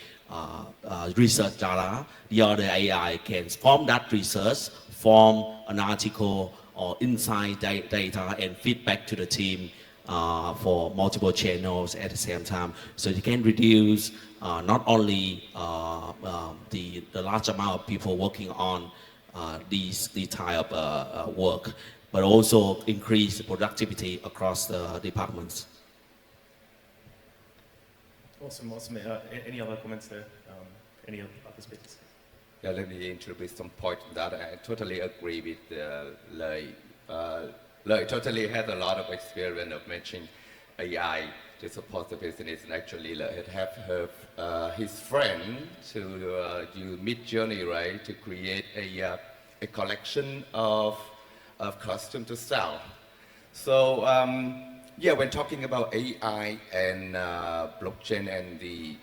research data, the other AI can form that research, form an article or insight data and feedback to the team for multiple channels at the same time. So you can reduce not only the large amount of people working on these type of work, but also increase the productivity across the departments. Awesome. Any other comments there? Any other speakers? Yeah, let me introduce some point that I totally agree with Lợi. Lợi totally has a lot of experience of mentioning AI to support the business. And actually, Lợi had his friend to use Mid-Journey, right, to create a collection of costume to sell. So yeah, when talking about AI and blockchain and the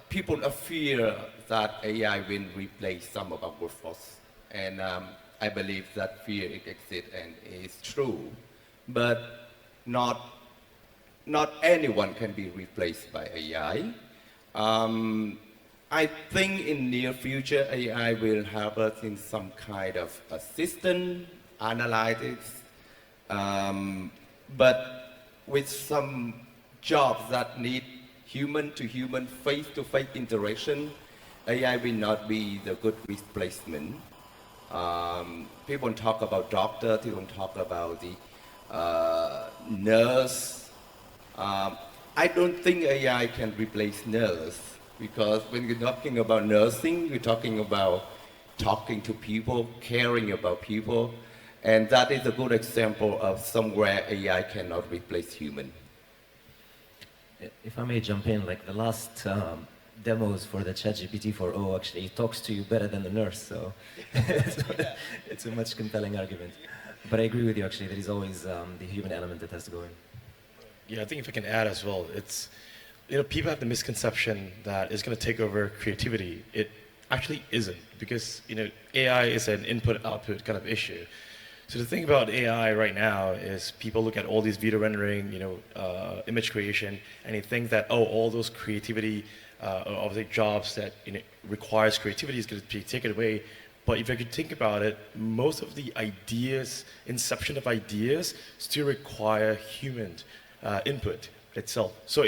people fear that AI will replace some of our workforce, and I believe that fear exists and is true, but not anyone can be replaced by AI. I think in near future AI will help us in some kind of assistant, analytics, but with some jobs that need human-to-human, face-to-face interaction, AI will not be the good replacement. People talk about doctor, people talk about the nurse. I don't think AI can replace nurse, because when you're talking about nursing, you're talking about talking to people, caring about people, and that is a good example of somewhere AI cannot replace human. If I may jump in, like the last demos for the ChatGPT 4.0, actually it talks to you better than the nurse, so it's a much compelling argument. But I agree with you, actually, there is always the human element that has to go in. Yeah, I think if I can add as well, it's, people have the misconception that it's going to take over creativity. It actually isn't, because, AI is an input-output kind of issue. So the thing about AI right now is people look at all these video rendering, image creation, and they think that, all those creativity, obviously jobs that requires creativity is going to be taken away. But if you could think about it, most of the ideas, inception of ideas, still require human input itself. So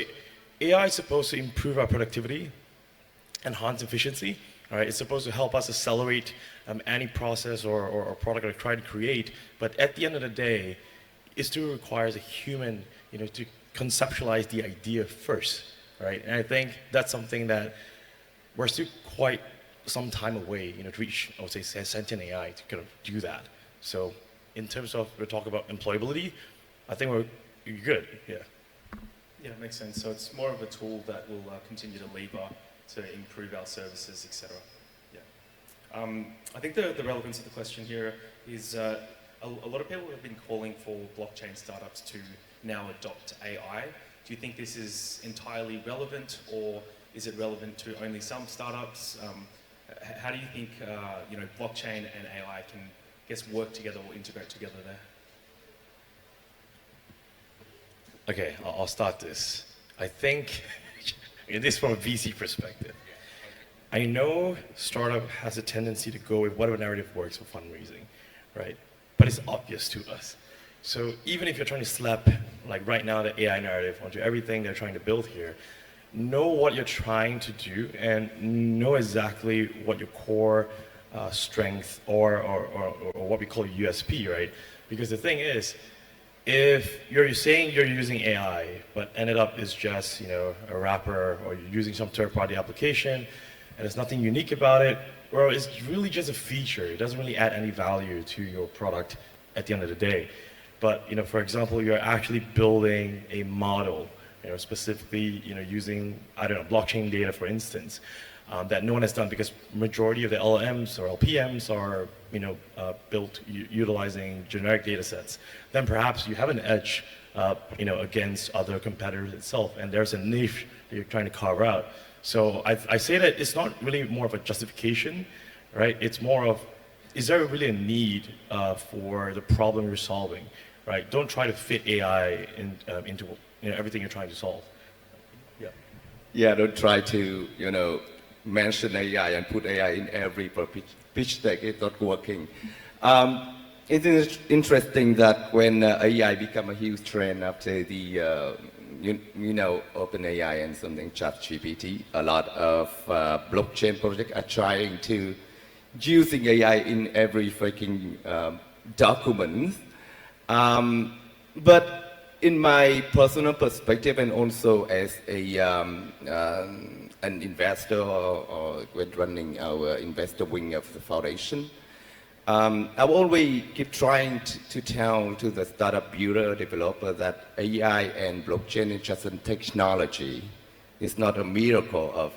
AI is supposed to improve our productivity, enhance efficiency. All right, it's supposed to help us accelerate any process or product we're trying to create, but at the end of the day, it still requires a human, to conceptualize the idea first, right? And I think that's something that we're still quite some time away, to reach, I would say, sentient AI to kind of do that. So in terms of, we're talking about employability, I think we're good, yeah. Yeah, it makes sense. So it's more of a tool that will continue to labor to improve our services, etc. Yeah. I think the relevance of the question here is a lot of people have been calling for blockchain startups to now adopt AI. Do you think this is entirely relevant, or is it relevant to only some startups? How do you think blockchain and AI can, work together or integrate together there? Okay, I'll start this. I think, this from a VC perspective, I know startup has a tendency to go with whatever narrative works for fundraising, right? But it's obvious to us. So even if you're trying to slap, like right now, the AI narrative onto everything they're trying to build here, know what you're trying to do and know exactly what your core strength or what we call USP, right? Because the thing is, if you're saying you're using AI, but ended up is just, a wrapper, or you're using some third-party application, and there's nothing unique about it, well, it's really just a feature. It doesn't really add any value to your product at the end of the day. But, for example, you're actually building a model, specifically, using, blockchain data, for instance, that no one has done, because majority of the LLMs or LPMs are, built utilizing generic data sets. Then perhaps you have an edge, against other competitors itself, and there's a niche that you're trying to carve out. So I say that it's not really more of a justification, right? It's more of, is there really a need for the problem you're solving, right? Don't try to fit AI into everything you're trying to solve. Yeah. Yeah, don't try to, mention AI and put AI in every pitch deck. It's not working. It is interesting that when AI became a huge trend after the, OpenAI and something ChatGPT, a lot of blockchain projects are trying to using AI in every freaking document. But in my personal perspective, and also as a an investor or when running our investor wing of the foundation, I will always keep trying to tell to the startup builder, developer that AI and blockchain is just a technology. It's not a miracle of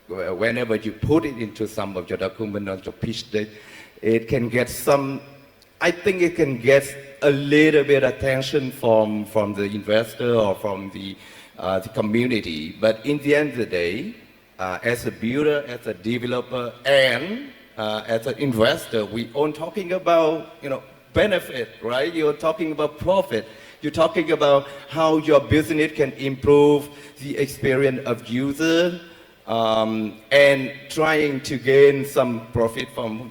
whenever you put it into some of your document or your pitch deck, it can get some, I think it can get a little bit attention from the investor or from the community. But in the end of the day, as a builder, as a developer, and as an investor, we all talking about, benefit, right? You're talking about profit. You're talking about how your business can improve the experience of user, and trying to gain some profit from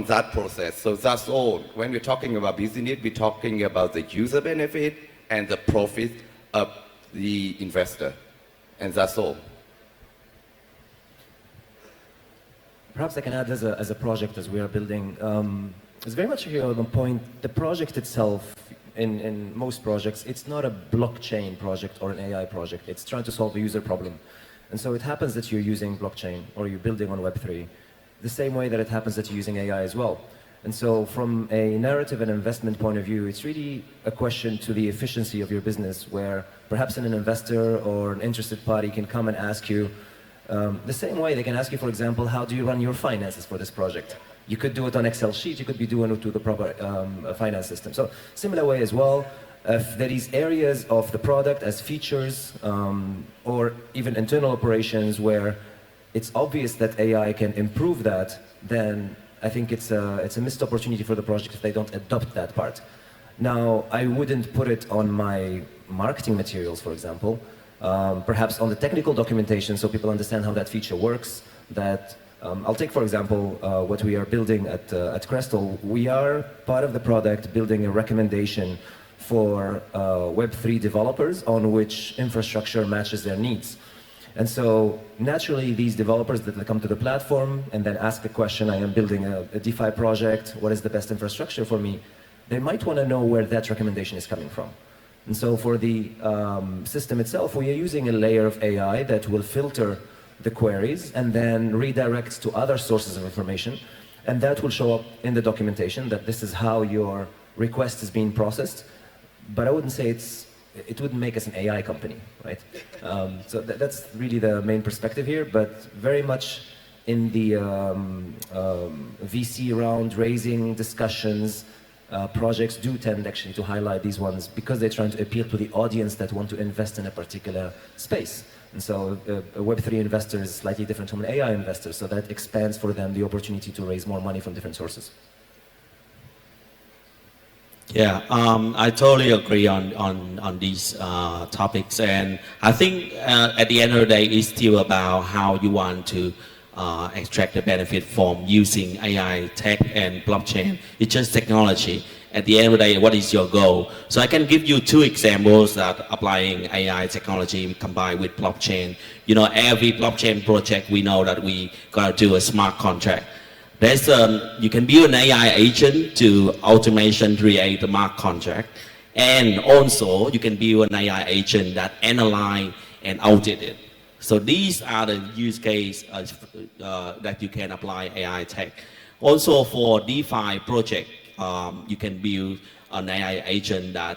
that process. So that's all. When we're talking about business, we're talking about the user benefit and the profit of the investor, and that's all. Perhaps I can add as a project as we are building. It's very much here on the point, the project itself, in most projects, it's not a blockchain project or an AI project. It's trying to solve a user problem. And so it happens that you're using blockchain or you're building on Web3, the same way that it happens that you're using AI as well. And so from a narrative and investment point of view, it's really a question to the efficiency of your business, where perhaps an investor or an interested party can come and ask you, the same way they can ask you, for example, how do you run your finances for this project? You could do it on Excel sheet, you could be doing it to the proper finance system. So similar way as well, if there is areas of the product as features or even internal operations where it's obvious that AI can improve that, then I think it's a missed opportunity for the project if they don't adopt that part. Now, I wouldn't put it on my marketing materials, for example, perhaps on the technical documentation so people understand how that feature works. That I'll take, for example, what we are building at Crystal. We are part of the product building a recommendation for Web3 developers on which infrastructure matches their needs. And so naturally these developers that come to the platform and then ask the question, I am building a DeFi project, what is the best infrastructure for me? They might want to know where that recommendation is coming from. And so for the system itself, we are using a layer of AI that will filter the queries and then redirects to other sources of information. And that will show up in the documentation that this is how your request is being processed. But I wouldn't say it wouldn't make us an AI company, right? So that's really the main perspective here, but very much in the VC round raising discussions, projects do tend actually to highlight these ones because they're trying to appeal to the audience that want to invest in a particular space. And so a Web3 investor is slightly different from an AI investor, so that expands for them the opportunity to raise more money from different sources. Yeah, I totally agree on these topics, and I think at the end of the day, it's still about how you want to extract the benefit from using AI, tech, and blockchain. It's just technology. At the end of the day, what is your goal? So I can give you two examples that applying AI technology combined with blockchain. You know, every blockchain project, we know that we gotta do a smart contract. There's you can build an AI agent to automation create the smart contract, and also you can build an AI agent that analyze and audit it. So these are the use case that you can apply AI tech. Also for DeFi project, you can build an AI agent that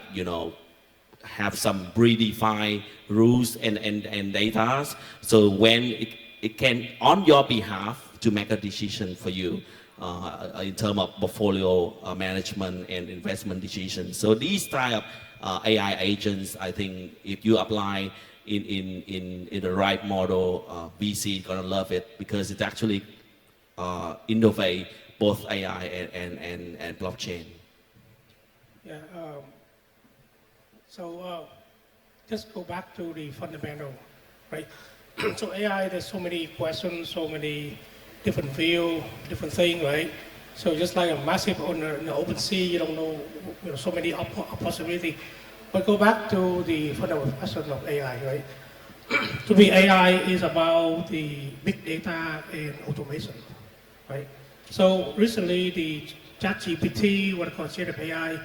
have some predefined rules and data. So when it can on your behalf to make a decision for you in terms of portfolio management and investment decisions. So these type of AI agents, I think if you apply in the right model, VC gonna love it because it actually innovate both AI and blockchain. Yeah. So just go back to the fundamental, right? So AI, there's so many questions, so many different view, different thing, right? So just like a massive on the open sea, you don't know, so many possibility. But go back to the fundamental question of AI, right? To me, AI is about the big data and automation, right? So recently, the ChatGPT, what I call generative AI,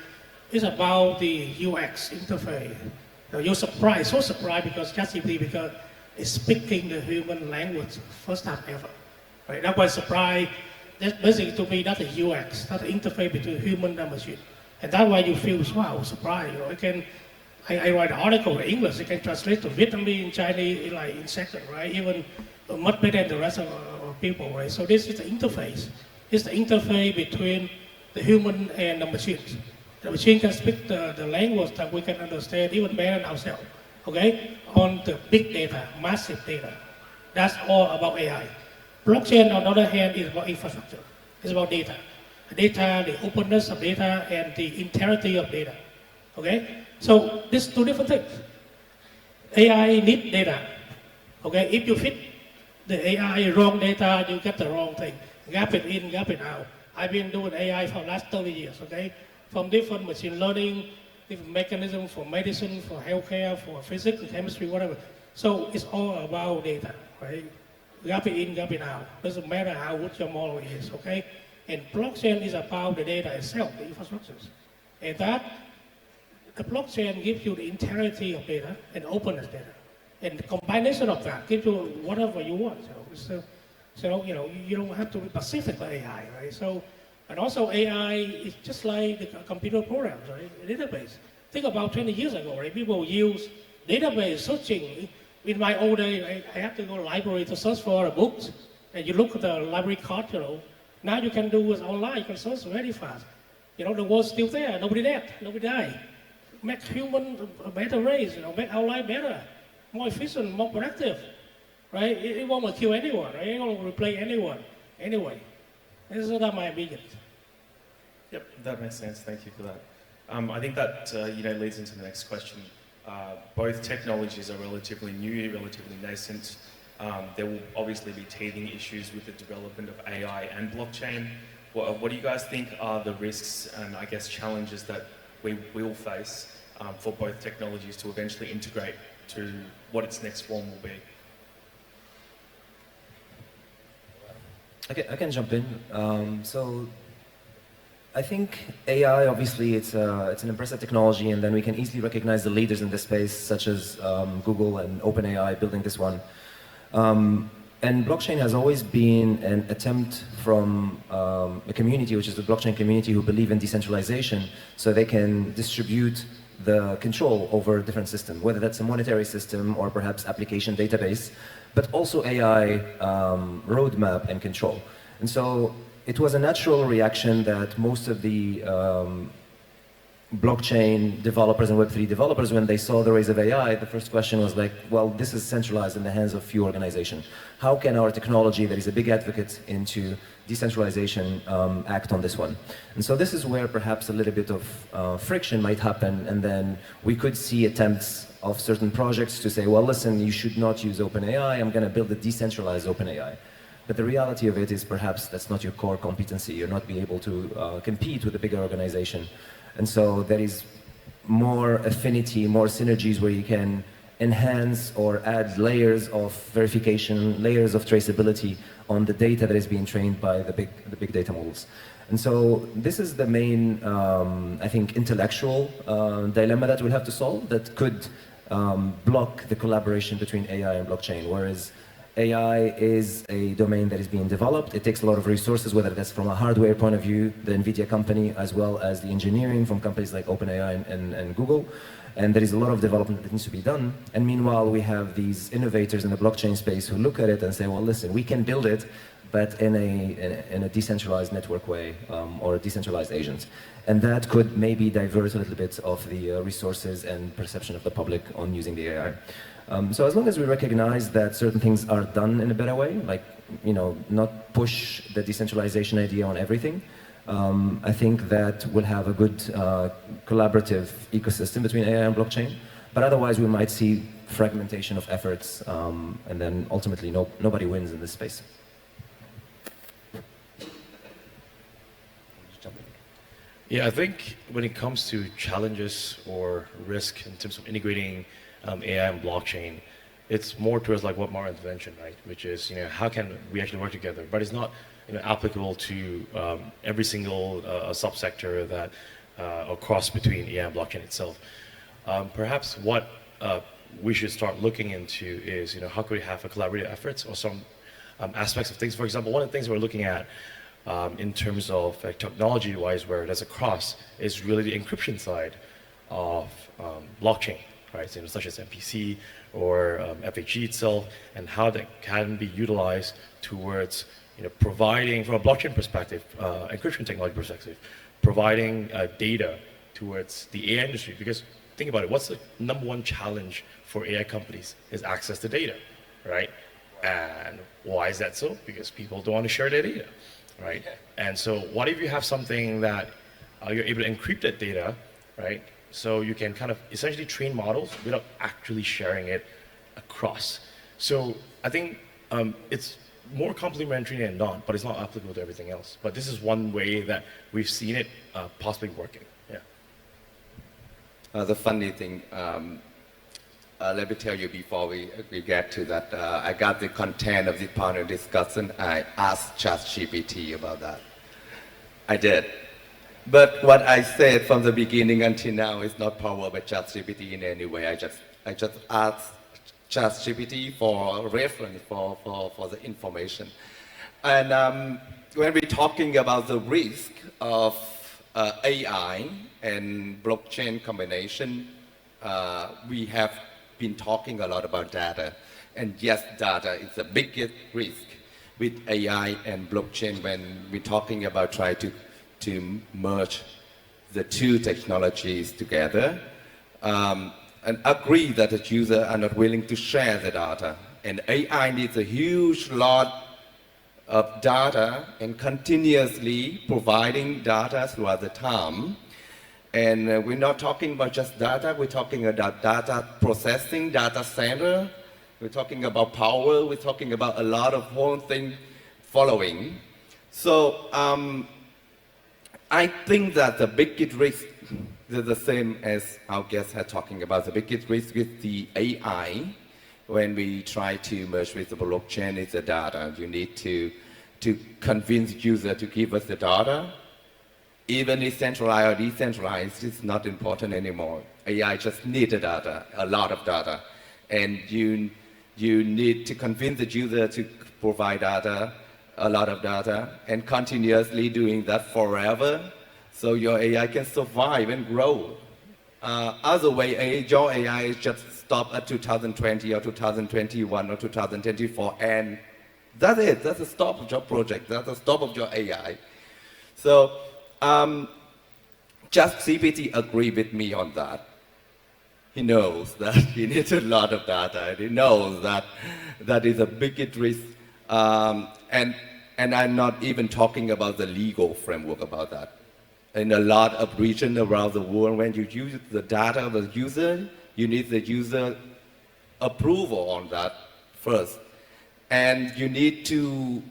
is about the UX interface. Now, you're surprised, so surprised because ChatGPT, because is speaking the human language first time ever. Right? That was surprise. That's basically to me that's the UX, that's the interface between human and machine, and that's why you feel wow surprised. You know, I write an article in English. I can translate to Vietnamese, Chinese in seconds, right? Even much better than the rest of people, right? So this is the interface. It's the interface between the human and the machines. The machine can speak the language that we can understand even better than ourselves. Okay, on the big data, massive data. That's all about AI. Blockchain, on the other hand, is about infrastructure. It's about data. Data, the openness of data, and the integrity of data. Okay, so these two different things. AI needs data. Okay, if you fit the AI wrong data, you get the wrong thing. Gap it in, gap it out. I've been doing AI for the last 30 years. Okay, from different machine learning, different mechanisms for medicine, for healthcare, for physics, chemistry, whatever. So it's all about data, right? Gap it in, gap it out. Doesn't matter how good your model is, okay? And blockchain is about the data itself, the infrastructures. And that, the blockchain gives you the integrity of data and openness data. And the combination of that gives you whatever you want. So you know, you don't have to be specific to AI, right? So, and also AI is just like the computer programs, right? A database. Think about 20 years ago, right? People use database searching. In my old day, I had to go to the library to search for books, and you look at the library card, you know. Now you can do it online, you can search very fast. You know, the world's still there, nobody dead, nobody died. Make human a better race, you know, make our life better, more efficient, more productive, right? It won't kill anyone, right? It won't replace anyone, anyway. This is not my opinion. Yep, that makes sense. Thank you for that. I think that leads into the next question. Both technologies are relatively new, relatively nascent. There will obviously be teething issues with the development of AI and blockchain. What do you guys think are the risks and I guess challenges that we will face for both technologies to eventually integrate to what its next form will be? I can jump in. So I think AI, obviously, it's an impressive technology, and then we can easily recognize the leaders in this space, such as Google and OpenAI building this one. And blockchain has always been an attempt from a community, which is the blockchain community, who believe in decentralization, so they can distribute the control over different systems, whether that's a monetary system or perhaps application database, but also AI roadmap and control. And so it was a natural reaction that most of the blockchain developers and Web3 developers, when they saw the rise of AI, the first question was like, well, this is centralized in the hands of few organizations. How can our technology, that is a big advocate into decentralization, act on this one? And so this is where perhaps a little bit of friction might happen, and then we could see attempts of certain projects to say, well, listen, you should not use OpenAI, I'm going to build a decentralized OpenAI. But the reality of it is perhaps that's not your core competency. You're not be able to compete with a bigger organization. And so there is more affinity, more synergies where you can enhance or add layers of verification, layers of traceability on the data that is being trained by the big data models. And so this is the main, I think, intellectual dilemma that we'll have to solve that could block the collaboration between AI and blockchain, whereas AI is a domain that is being developed. It takes a lot of resources, whether that's from a hardware point of view, the NVIDIA company, as well as the engineering from companies like OpenAI and Google. And there is a lot of development that needs to be done. And meanwhile, we have these innovators in the blockchain space who look at it and say, well, listen, we can build it, but in a decentralized network way, or a decentralized agent. And that could maybe divert a little bit of the resources and perception of the public on using the AI. So as long as we recognize that certain things are done in a better way, like, not push the decentralization idea on everything, I think that we'll have a good collaborative ecosystem between AI and blockchain. But otherwise, we might see fragmentation of efforts, and then ultimately nobody wins in this space. Yeah, I think when it comes to challenges or risk in terms of integrating AI and blockchain, it's more towards like what Martin mentioned, right? Which is, how can we actually work together? But it's not, applicable to every single subsector that or cross between AI and blockchain itself. Perhaps what we should start looking into is, how could we have a collaborative efforts or some aspects of things. For example, one of the things we're looking at in terms of technology-wise, where there's a cross, is really the encryption side of blockchain, right? Such as MPC or FHE itself, and how that can be utilized towards providing, from a blockchain perspective, encryption technology perspective, providing data towards the AI industry. Because think about it, what's the number one challenge for AI companies is access to data, right? And why is that so? Because people don't want to share their data, right? And so what if you have something that you're able to encrypt that data, right? So you can kind of essentially train models without actually sharing it across. So I think it's more complementary than not, but it's not applicable to everything else. But this is one way that we've seen it possibly working. Yeah. The funny thing, let me tell you before we get to that, I got the content of the panel discussion. I asked ChatGPT about that. I did. But what I said from the beginning until now is not powered by ChatGPT in any way. I just asked ChatGPT for reference, for the information. And when we're talking about the risk of AI and blockchain combination, we have been talking a lot about data. And yes, data is the biggest risk with AI and blockchain when we're talking about trying to merge the two technologies together. And agree that the users are not willing to share the data. And AI needs a huge lot of data and continuously providing data throughout the time. And we're not talking about just data, we're talking about data processing, data center, we're talking about power, we're talking about a lot of whole thing following. So I think that the biggest risk is the same as our guests had talking about. The biggest risk with the AI when we try to merge with the blockchain is the data. You need to convince user to give us the data. Even if centralized or decentralized, it's not important anymore. AI just needs the data, a lot of data. And you need to convince the user to provide data, a lot of data, and continuously doing that forever, so your AI can survive and grow. Other way, your AI is just stop at 2020 or 2021 or 2024, and that's it. That's the stop of your project. That's the stop of your AI. So, ChatGPT agree with me on that. He knows that he needs a lot of data, and he knows that that is a biggest risk. And I'm not even talking about the legal framework about that. In a lot of regions around the world, when you use the data of the user, you need the user approval on that first. And you need to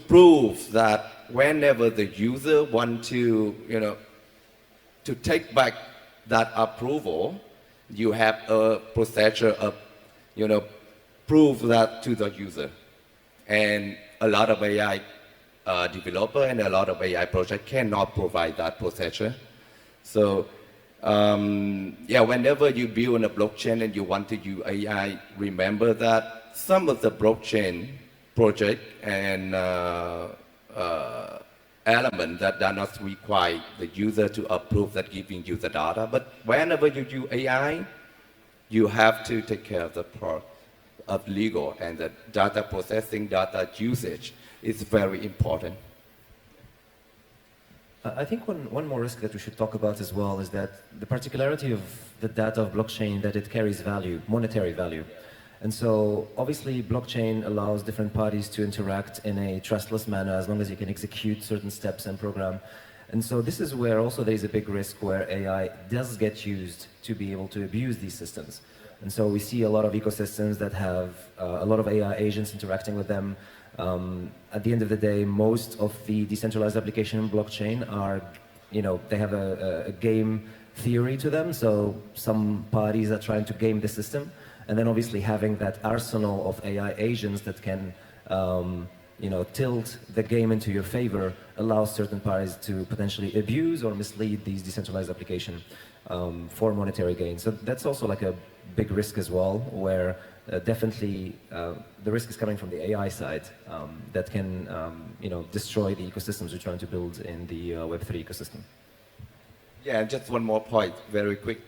prove that whenever the user wants to take back that approval, you have a procedure of, prove that to the user. And a lot of AI developer and a lot of AI projects cannot provide that procedure. So, whenever you build a blockchain and you want to use AI, remember that some of the blockchain project and element that do not require the user to approve that giving you the data. But whenever you use AI, you have to take care of the part of legal, and the data processing, data usage is very important. I think one more risk that we should talk about as well is that the particularity of the data of blockchain, that it carries value, monetary value. And so obviously blockchain allows different parties to interact in a trustless manner as long as you can execute certain steps and program. And so this is where also there is a big risk where AI does get used to be able to abuse these systems. And so we see a lot of ecosystems that have a lot of AI agents interacting with them. At the end of the day, most of the decentralized application in blockchain are, they have a game theory to them. So some parties are trying to game the system. And then obviously having that arsenal of AI agents that can, tilt the game into your favor allows certain parties to potentially abuse or mislead these decentralized applications for monetary gain. So that's also like a big risk as well, where definitely the risk is coming from the AI side that can destroy the ecosystems we're trying to build in the Web3 ecosystem. Yeah, just one more point, very quick,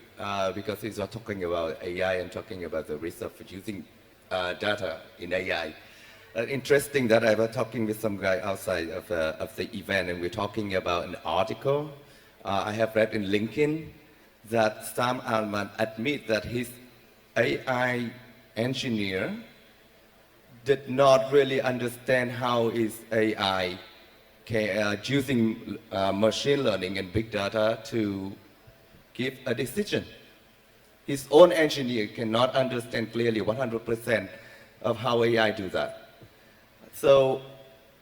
because he's talking about AI and talking about the risk of using data in AI. Interesting that I was talking with some guy outside of the event, and we're talking about an article I have read in LinkedIn that Sam Altman admit that his AI engineer did not really understand how is AI using machine learning and big data to give a decision. His own engineer cannot understand clearly 100% of how AI do that. So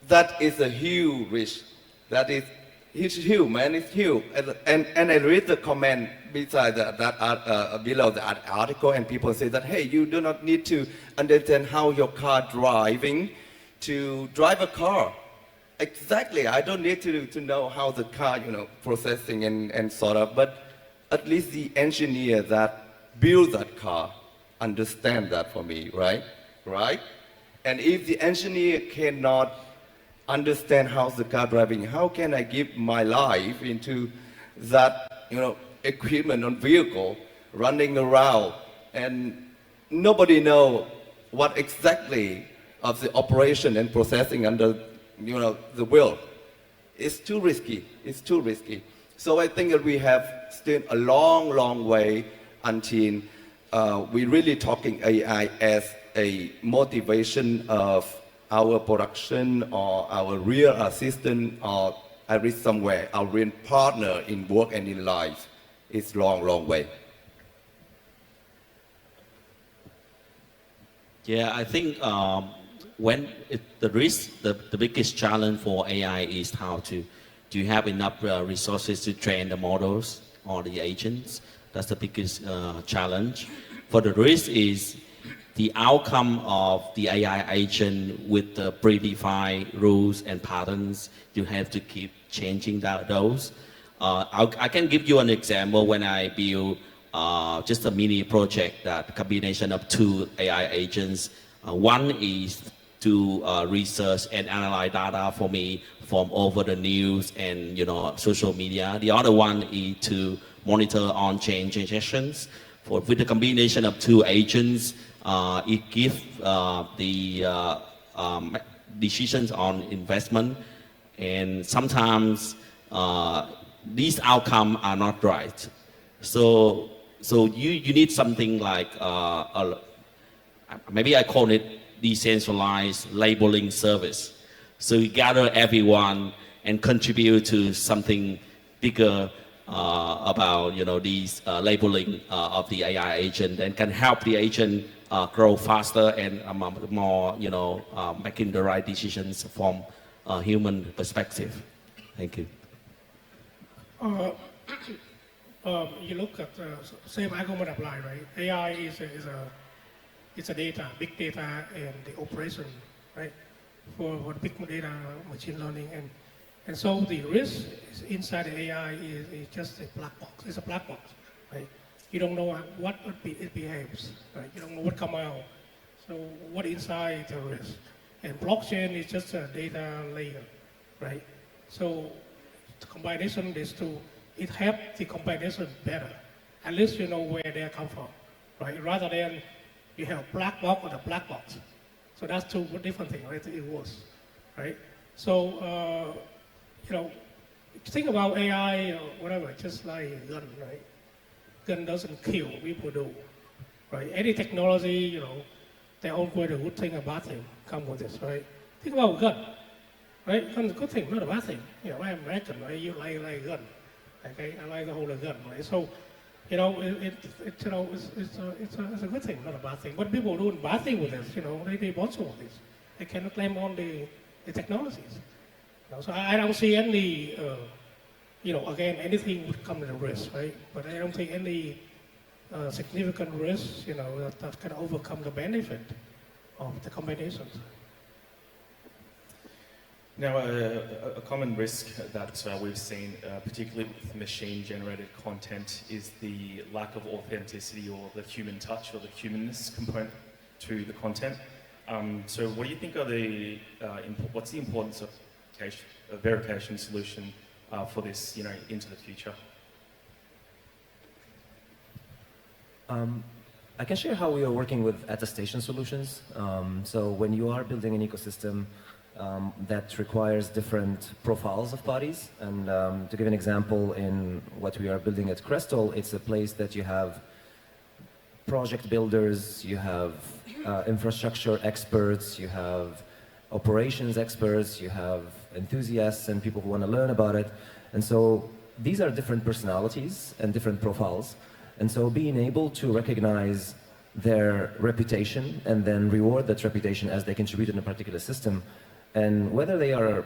that is a huge risk. That is, it's huge, man, it's huge. And I read the comment beside below that article, and people say that, hey, you do not need to understand how your car driving to drive a car. Exactly, I don't need to know how the car, processing and sort of, but at least the engineer that built that car understand that for me, right? Right? And if the engineer cannot understand how the car driving, how can I give my life into that, equipment on vehicle running around, and nobody know what exactly of the operation and processing under, the wheel. It's too risky. It's too risky. So I think that we have still a long, long way until we're really talking AI as a motivation of our production or our real assistant, or I read somewhere, our real partner in work and in life. It's long, long way. Yeah, I think the biggest challenge for AI is how do you have enough resources to train the models or the agents? That's the biggest challenge. For the risk is the outcome of the AI agent with the predefined rules and patterns. You have to keep changing those. I can give you an example when I build just a mini project, that combination of two AI agents. One is to research and analyze data for me from over the news and social media. The other one is to monitor on-chain transactions. With the combination of two agents, it gives the decisions on investment, and sometimes these outcomes are not right. So you need something like maybe I call it decentralized labeling service. So you gather everyone and contribute to something bigger about these labeling of the AI agent, and can help the agent grow faster and more making the right decisions from a human perspective. Thank you. You look at the same argument apply, right? AI is a data, big data, and the operation, right? For big data, machine learning, and so the risk inside the AI is just a black box. It's a black box, right? You don't know what it behaves, right? You don't know what come out. So what inside the risk? And blockchain is just a data layer, right? So the combination of these two, it helps the combination better. At least you know where they come from, right? Rather than you have black box or the black box. So that's two different things, right? It was, right? So, think about AI or whatever, just like a gun, right? Gun doesn't kill, people do, right? Any technology, they always a good thing, a bad thing come with this, right? Think about a gun, right? Gun's a good thing, not a bad thing. I'm American, right? You like a gun, okay? I like to hold a gun, right? So, it's a good thing, not a bad thing. But people doing bad thing with this, they want some of this. They cannot claim on the technologies. So I don't see any, again, anything would come at a risk, right? But I don't think any significant risk, that can overcome the benefit of the combinations. Now, a common risk that we've seen, particularly with machine-generated content, is the lack of authenticity or the human touch or the humanness component to the content. So, what do you think are the what's the importance of a verification solution for this, into the future? I can share how we are working with attestation solutions. So when you are building an ecosystem that requires different profiles of parties, and to give an example, in what we are building at Crystal, it's a place that you have project builders, you have infrastructure experts, you have operations experts, you have enthusiasts and people who want to learn about it. And so these are different personalities and different profiles. And so being able to recognize their reputation and then reward that reputation as they contribute in a particular system, and whether they are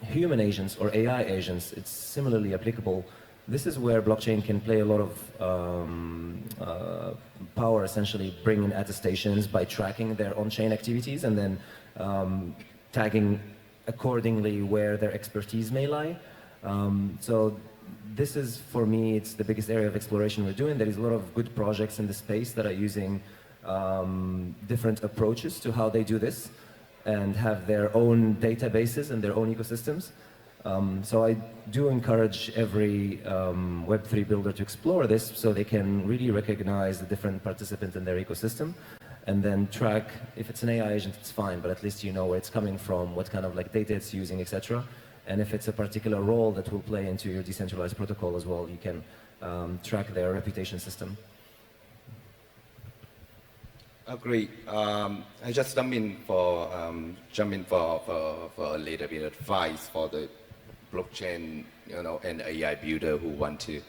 human agents or AI agents, it's similarly applicable. This is where blockchain can play a lot of power, essentially bringing attestations by tracking their on-chain activities and then tagging accordingly where their expertise may lie. So this is, for me, it's the biggest area of exploration we're doing. There is a lot of good projects in the space that are using different approaches to how they do this and have their own databases and their own ecosystems. So I do encourage every Web3 builder to explore this so they can really recognize the different participants in their ecosystem and then track. If it's an AI agent, it's fine, but at least you know where it's coming from, what kind of data it's using, etc. And if it's a particular role that will play into your decentralized protocol as well, you can track their reputation system. Agree. I just jump in for a little bit of advice for the blockchain, and AI builder who want to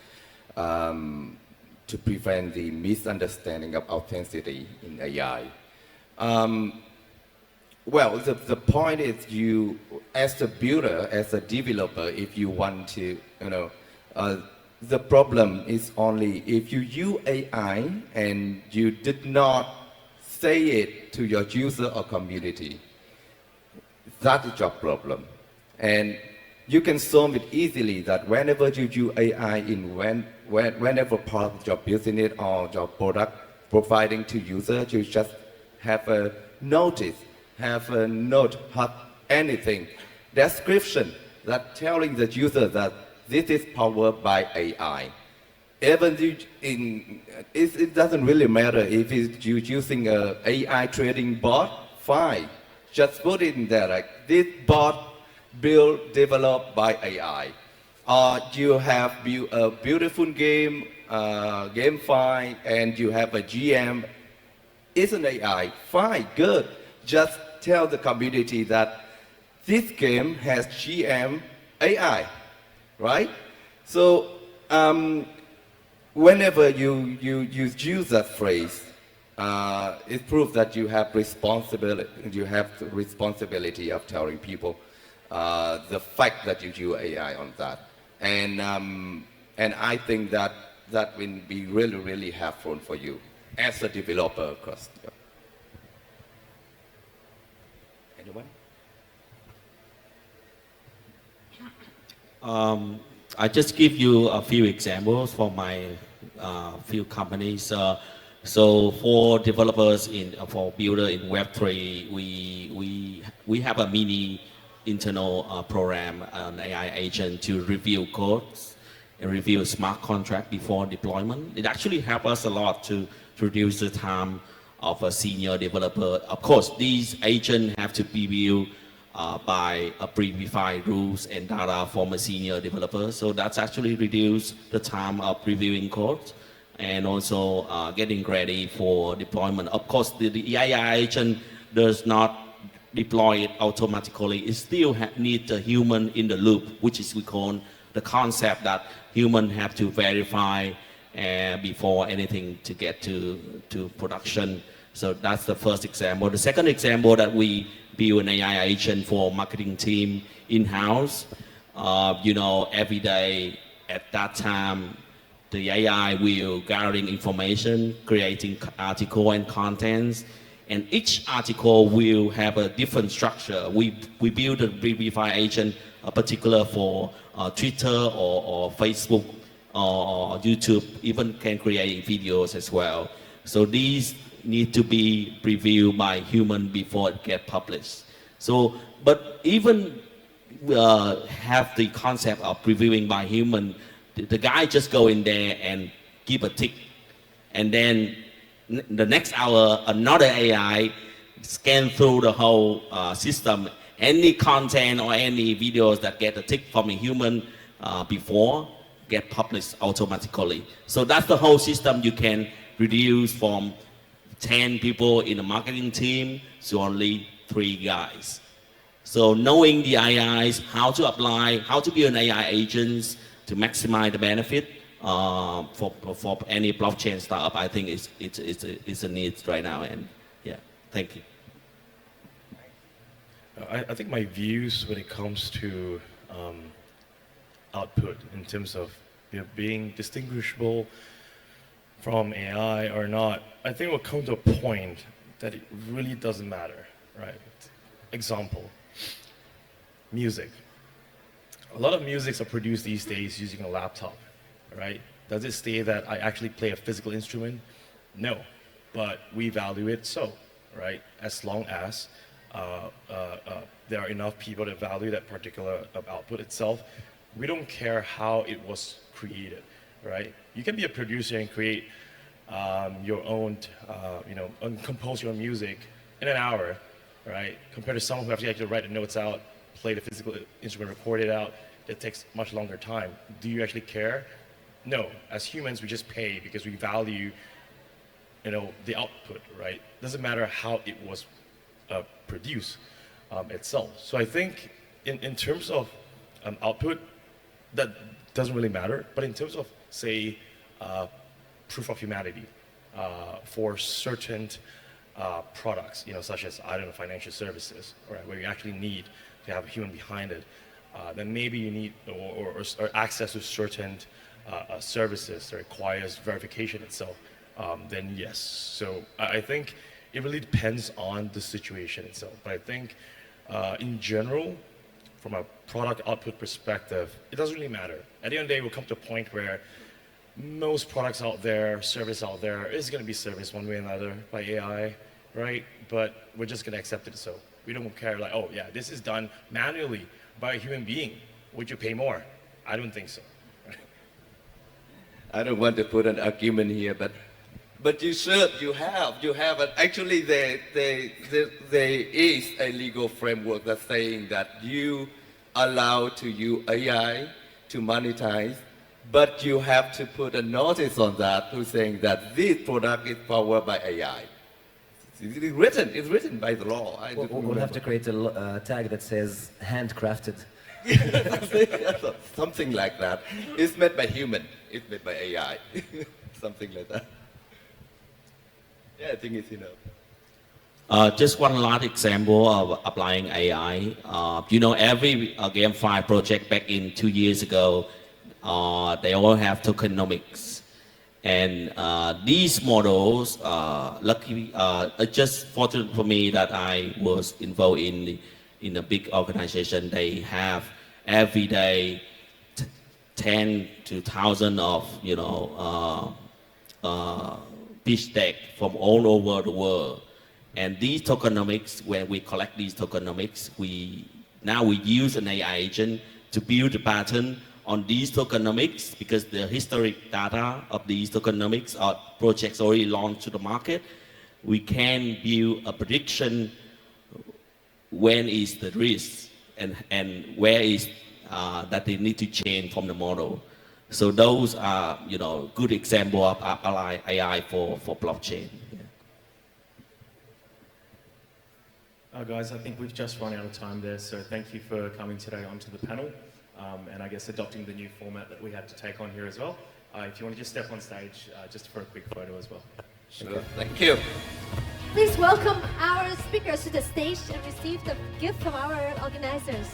prevent the misunderstanding of authenticity in AI. Well, the point is, you, as a builder, as a developer, if you want to, the problem is only if you use AI and you did not say it to your user or community. That is your problem. And you can solve it easily that whenever you use AI in whenever part of your business or your product providing to users, you just have a notice, have a note, have anything, description that telling the user that this is powered by AI. Even it doesn't really matter if you're using an AI trading bot, fine. Just put it in there, like this bot built, developed by AI. Or you have built a beautiful game, game file, and you have a GM. It's an AI, fine, good. Just tell the community that this game has GM AI, right? So, whenever you use that phrase, it proves that you have responsibility. You have the responsibility of telling people the fact that you use AI on that, and I think that will be really, really helpful for you as a developer, of course. Yeah. Anyone? I just give you a few examples for my few companies. So for developers for builder in Web3, we have a mini internal program, an AI agent to review codes and review smart contract before deployment. It actually helps us a lot to reduce the time of a senior developer. Of course, these agents have to be built by a predefined rules and data from a senior developer. So that's actually reduced the time of reviewing code and also getting ready for deployment. Of course, the AI agent does not deploy it automatically. It still needs a human in the loop, which is we call the concept that humans have to verify before anything to get to production. So that's the first example. The second example that we build an AI agent for marketing team in-house. Every day at that time, the AI will gathering information, creating article and contents, and each article will have a different structure. We build a Briefify agent, particular for Twitter or Facebook or YouTube, even can create videos as well. So these need to be reviewed by human before it get published. So, but even have the concept of reviewing by human, the guy just go in there and give a tick, and then the next hour another AI scan through the whole system. Any content or any videos that get a tick from a human before get published automatically. So that's the whole system. You can reduce from 10 people in the marketing team to only 3 guys. So knowing the AIs, how to apply, how to build AI agents to maximize the benefit for any blockchain startup, I think it's a need right now. And yeah, thank you. I think my views when it comes to output in terms of being distinguishable from AI or not, I think we'll come to a point that it really doesn't matter, right? Example, music. A lot of musics are produced these days using a laptop, right? Does it say that I actually play a physical instrument? No, but we value it so, right? As long as there are enough people to value that particular output itself. We don't care how it was created, right? You can be a producer and create your own, and compose your own music in an hour, right? Compared to someone who has to actually write the notes out, play the physical instrument, record it out. It takes much longer time. Do you actually care? No. As humans, we just pay because we value, the output, right? Doesn't matter how it was produced itself. So I think in terms of output, that doesn't really matter. But in terms of, say, proof of humanity for certain products, such as, I don't know, financial services, right, where you actually need to have a human behind it, then maybe you need or access to certain services that requires verification itself, then yes. So I think it really depends on the situation itself. But I think in general, from a product output perspective, it doesn't really matter. At the end of the day, we'll come to a point where most products out there, service out there, is going to be serviced one way or another by AI, right? But we're just going to accept it so. We don't care like, oh yeah, this is done manually by a human being. Would you pay more? I don't think so. I don't want to put an argument here, but you should, you have, and actually there is a legal framework that's saying that you allow to use AI to monetize, but you have to put a notice on that who's saying that this product is powered by AI. It's written by the law. We'll have to create a tag that says handcrafted. Something like that. It's made by human. It's made by AI. Something like that. Yeah, I think it's enough. Just one last example of applying AI. Every GameFi project back in 2 years ago, they all have tokenomics. And these models, luckily, just fortunate for me that I was involved in a big organization. They have every day 10 to 1,000 of pitch deck from all over the world. And these tokenomics, when we collect these tokenomics, we use an AI agent to build a pattern on these tokenomics, because the historic data of these tokenomics are projects already launched to the market. We can build a prediction when is the risk and where is that they need to change from the model. So those are good example of apply AI for blockchain. Guys, I think we've just run out of time there, so thank you for coming today onto the panel, and I guess adopting the new format that we had to take on here as well. If you want to just step on stage just for a quick photo as well. Sure, thank you. Please welcome our speakers to the stage and receive the gift from our organizers.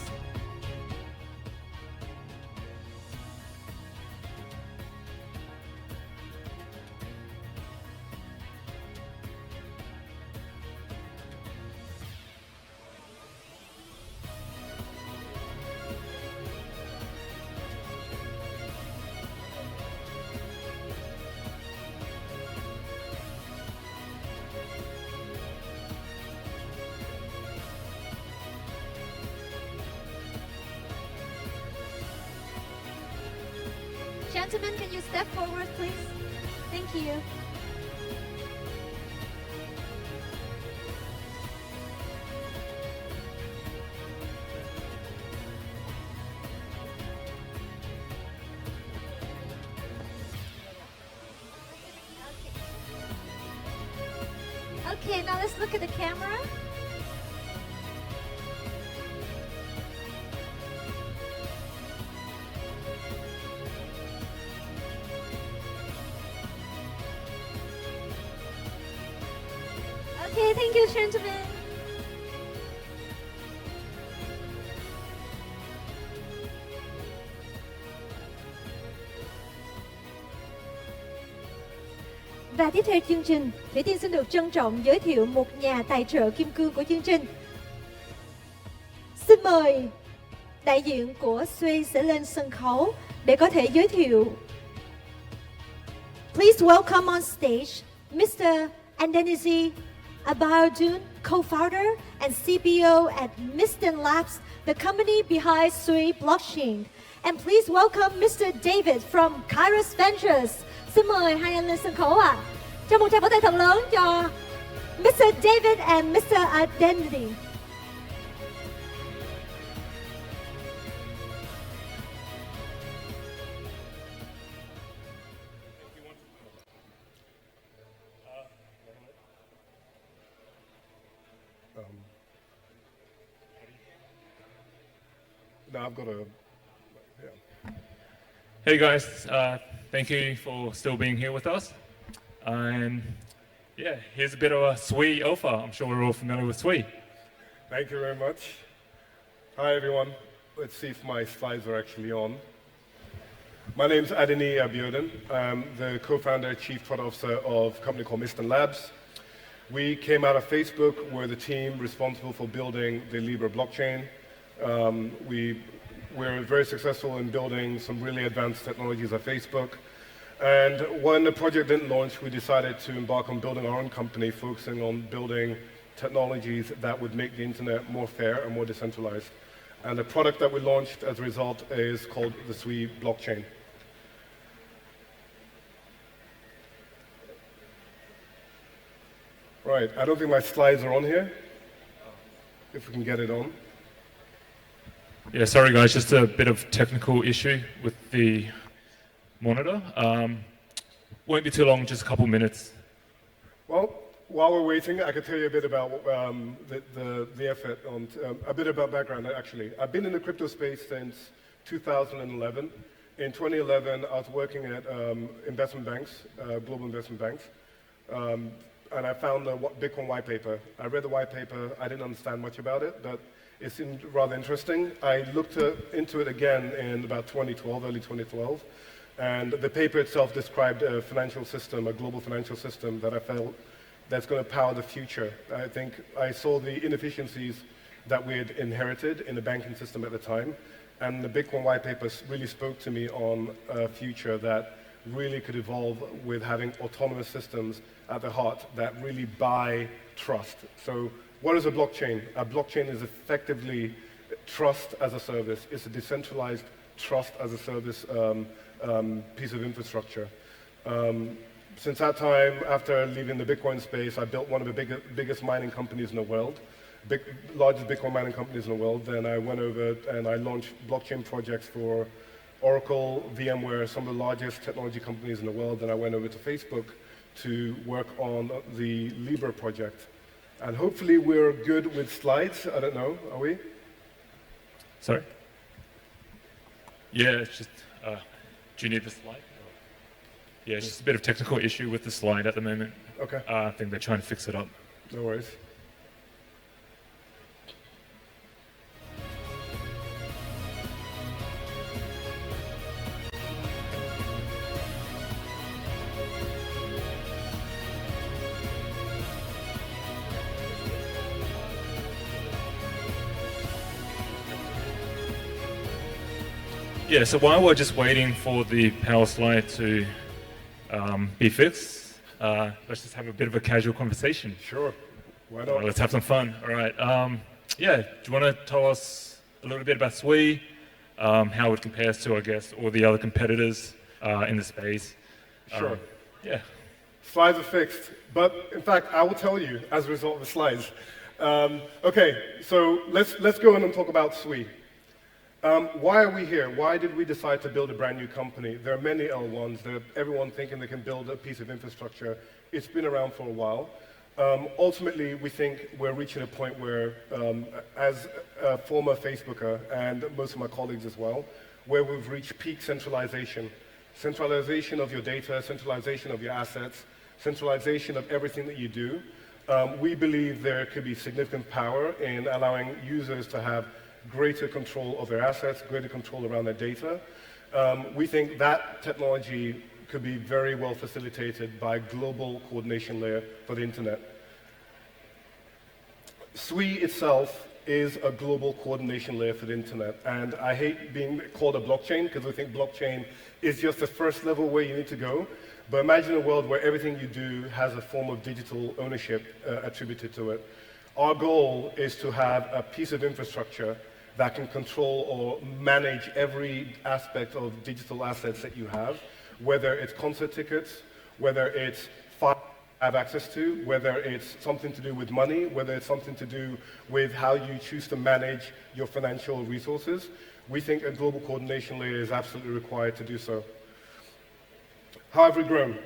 gentlemen, can you step forward, please? Thank you. Okay, now let's look at the camera. Okay, thank you, gentlemen. Và tiếp theo chương trình, Thủy Tiên xin được trân trọng giới thiệu một nhà tài trợ kim cương của chương trình. Xin mời đại diện của Suy sẽ lên sân khấu để có thể giới thiệu. Please welcome on stage Mr. Andenisi Abaudun, co-founder and CPO at Misten Labs, the company behind Suy Blockchain. And please welcome Mr. David from Kairos Ventures. Xin mời hai anh lên sân khấu ạ. Cho một tràng vỗ tay thật lớn cho Mr. David and Mr. Identity. No, I've got a. Hey guys, thank you for still being here with us. And yeah, here's a bit of a Sui alpha. I'm sure we're all familiar with Sui. Thank you very much. Hi everyone. Let's see if my slides are actually on. My name's Adini Abiodun. I'm the co-founder, chief product officer of a company called Misten Labs. We came out of Facebook. We're the team responsible for building the Libra blockchain. We're very successful in building some really advanced technologies at Facebook. And when the project didn't launch, we decided to embark on building our own company, focusing on building technologies that would make the internet more fair and more decentralized. And the product that we launched as a result is called the Sui blockchain. Right, I don't think my slides are on here. If we can get it on. Yeah, sorry guys, just a bit of technical issue with the monitor. Won't be too long, just a couple minutes. Well, while we're waiting, I can tell you a bit about the effort on a bit about background actually. I've been in the crypto space since 2011. In 2011, I was working at investment banks, global investment banks, and I found the Bitcoin white paper. I read the white paper. I didn't understand much about it, but it seemed rather interesting. I looked into it again in about 2012, early 2012, and the paper itself described a financial system, a global financial system that I felt that's going to power the future. I think I saw the inefficiencies that we had inherited in the banking system at the time, and the Bitcoin white paper really spoke to me on a future that really could evolve with having autonomous systems at the heart that really buy trust. So what is a blockchain? A blockchain is effectively trust as a service. It's a decentralized trust as a service piece of infrastructure. Since that time, after leaving the Bitcoin space, I built one of the biggest mining companies in the world, largest Bitcoin mining companies in the world. Then I went over and I launched blockchain projects for Oracle, VMware, some of the largest technology companies in the world. Then I went over to Facebook to work on the Libra project. And hopefully we're good with slides. I don't know, are we? Sorry? Yeah, it's just, do you need the slide? Yeah, it's just a bit of technical issue with the slide at the moment. Okay. I think they're trying to fix it up. No worries. Yeah, so while we're just waiting for the power slide to be fixed, let's just have a bit of a casual conversation. Sure, why not? All right, let's have some fun. All right, yeah, do you want to tell us a little bit about Sui, how it compares to, I guess, all the other competitors in the space. Sure. Yeah. Slides are fixed, but in fact, I will tell you as a result of the slides. Okay, so let's go on and talk about Sui. Why are we here? Why did we decide to build a brand new company? There are many L1s. There are everyone thinking they can build a piece of infrastructure. It's been around for a while. Ultimately, we think we're reaching a point where, as a former Facebooker and most of my colleagues as well, where we've reached peak centralization. Centralization of your data, centralization of your assets, centralization of everything that you do. We believe there could be significant power in allowing users to have greater control of their assets, greater control around their data. We think that technology could be very well facilitated by global coordination layer for the internet. Sui itself is a global coordination layer for the internet, and I hate being called a blockchain because I think blockchain is just the first level where you need to go. But imagine a world where everything you do has a form of digital ownership attributed to it. Our goal is to have a piece of infrastructure that can control or manage every aspect of digital assets that you have, whether it's concert tickets, whether it's files you have access to, whether it's something to do with money, whether it's something to do with how you choose to manage your financial resources. We think a global coordination layer is absolutely required to do so. How have we grown?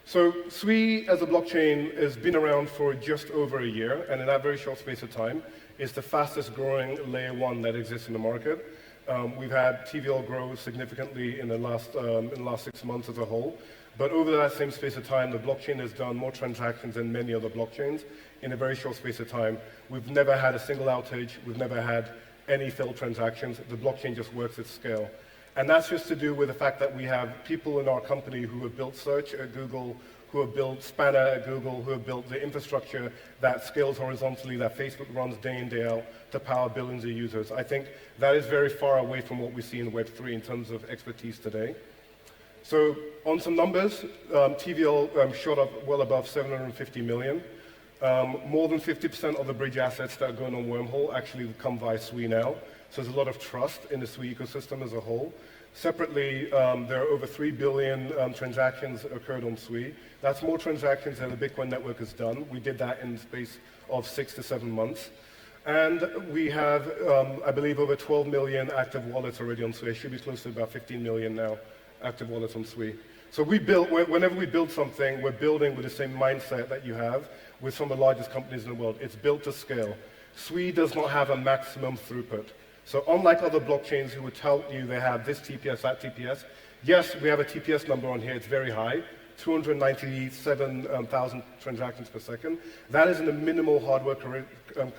So Sui as a blockchain has been around for just over a year, and in that very short space of time, is the fastest growing layer 1 that exists in the market. We've had TVL grow significantly in the last 6 months as a whole, but over that same space of time, the blockchain has done more transactions than many other blockchains in a very short space of time. We've never had a single outage, we've never had any failed transactions. The blockchain just works at scale. And that's just to do with the fact that we have people in our company who have built search at Google, who have built Spanner at Google, who have built the infrastructure that scales horizontally, that Facebook runs day in, day out to power billions of users. I think that is very far away from what we see in Web3 in terms of expertise today. So on some numbers, TVL shot up well above 750 million. More than 50% of the bridge assets that are going on Wormhole actually come via Sui now. So there's a lot of trust in the Sui ecosystem as a whole. Separately, there are over 3 billion transactions occurred on Sui. That's more transactions than the Bitcoin network has done. We did that in the space of 6 to 7 months. And we have, I believe, over 12 million active wallets already on Sui. It should be close to about 15 million now, active wallets on Sui. So we build, whenever we build something, we're building with the same mindset that you have with some of the largest companies in the world. It's built to scale. Sui does not have a maximum throughput. So unlike other blockchains who would tell you they have this TPS, that TPS, yes, we have a TPS number on here, it's very high, 297,000 transactions per second. That is in the minimal hardware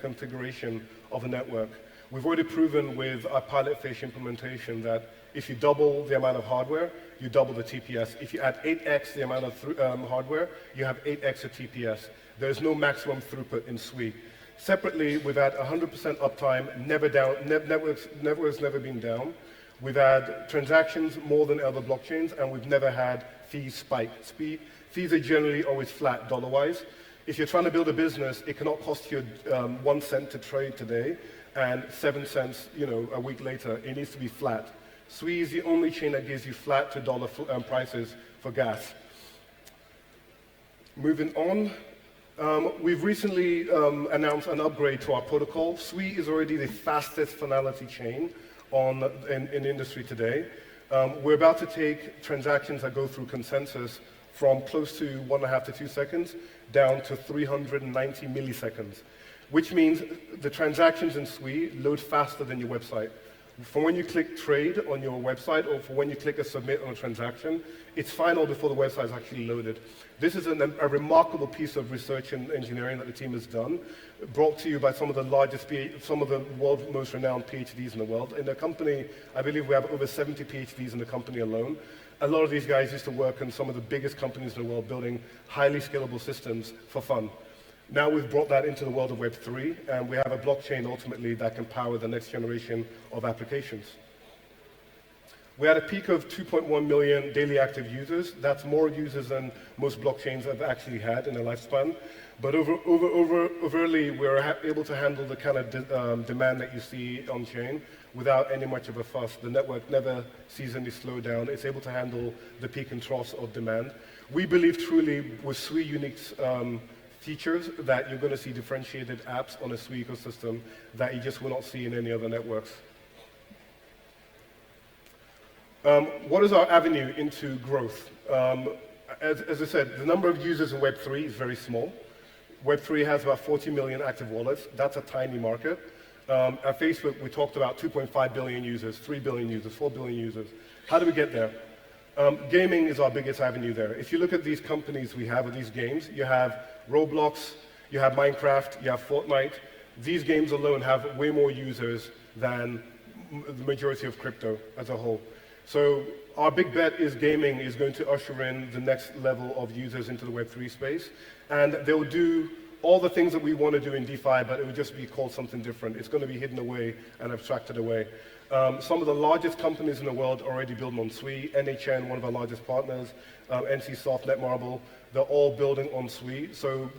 configuration of a network. We've already proven with our Pilotfish implementation that if you double the amount of hardware, you double the TPS. If you add 8x the amount of hardware, you have 8x of TPS. There's no maximum throughput in Sui. Separately, we've had 100% uptime, never down, networks never been down. We've had transactions more than other blockchains, and we've never had fees spike. Fees are generally always flat dollar-wise. If you're trying to build a business, it cannot cost you 1 cent to trade today and 7 cents, a week later. It needs to be flat. Sui is the only chain that gives you flat to dollar prices for gas. Moving on. We've recently announced an upgrade to our protocol. Sui is already the fastest finality chain in the industry today. We're about to take transactions that go through consensus from close to 1.5 to 2 seconds down to 390 milliseconds, which means the transactions in Sui load faster than your website. From when you click trade on your website or for when you click a submit on a transaction, it's final before the website is actually loaded. This is a remarkable piece of research and engineering that the team has done, brought to you by some of the world's most renowned PhDs in the world. In the company, I believe we have over 70 PhDs in the company alone. A lot of these guys used to work in some of the biggest companies in the world building highly scalable systems for fun. Now we've brought that into the world of Web3, and we have a blockchain ultimately that can power the next generation of applications. We had a peak of 2.1 million daily active users. That's more users than most blockchains have actually had in their lifespan. But overly, we're able to handle the kind of demand that you see on chain. without any much of a fuss. The network never sees any slowdown. It's able to handle the peak and troughs of demand. We believe truly with SWE unique features that you're going to see differentiated apps on a SWE ecosystem that you just will not see in any other networks. What is our avenue into growth? As I said, the number of users in Web3 is very small. Web3 has about 40 million active wallets. That's a tiny market. At Facebook, we talked about 2.5 billion users, 3 billion users, 4 billion users. How do we get there? Gaming is our biggest avenue there. If you look at these companies we have, or these games, you have Roblox, you have Minecraft, you have Fortnite. These games alone have way more users than the majority of crypto as a whole. So our big bet is gaming is going to usher in the next level of users into the Web3 space. And they'll do all the things that we want to do in DeFi, but it will just be called something different. It's going to be hidden away and abstracted away. Some of the largest companies in the world already build on SWE. NHN, one of our largest partners, NCSoft, Netmarble, they're all building on SWE. So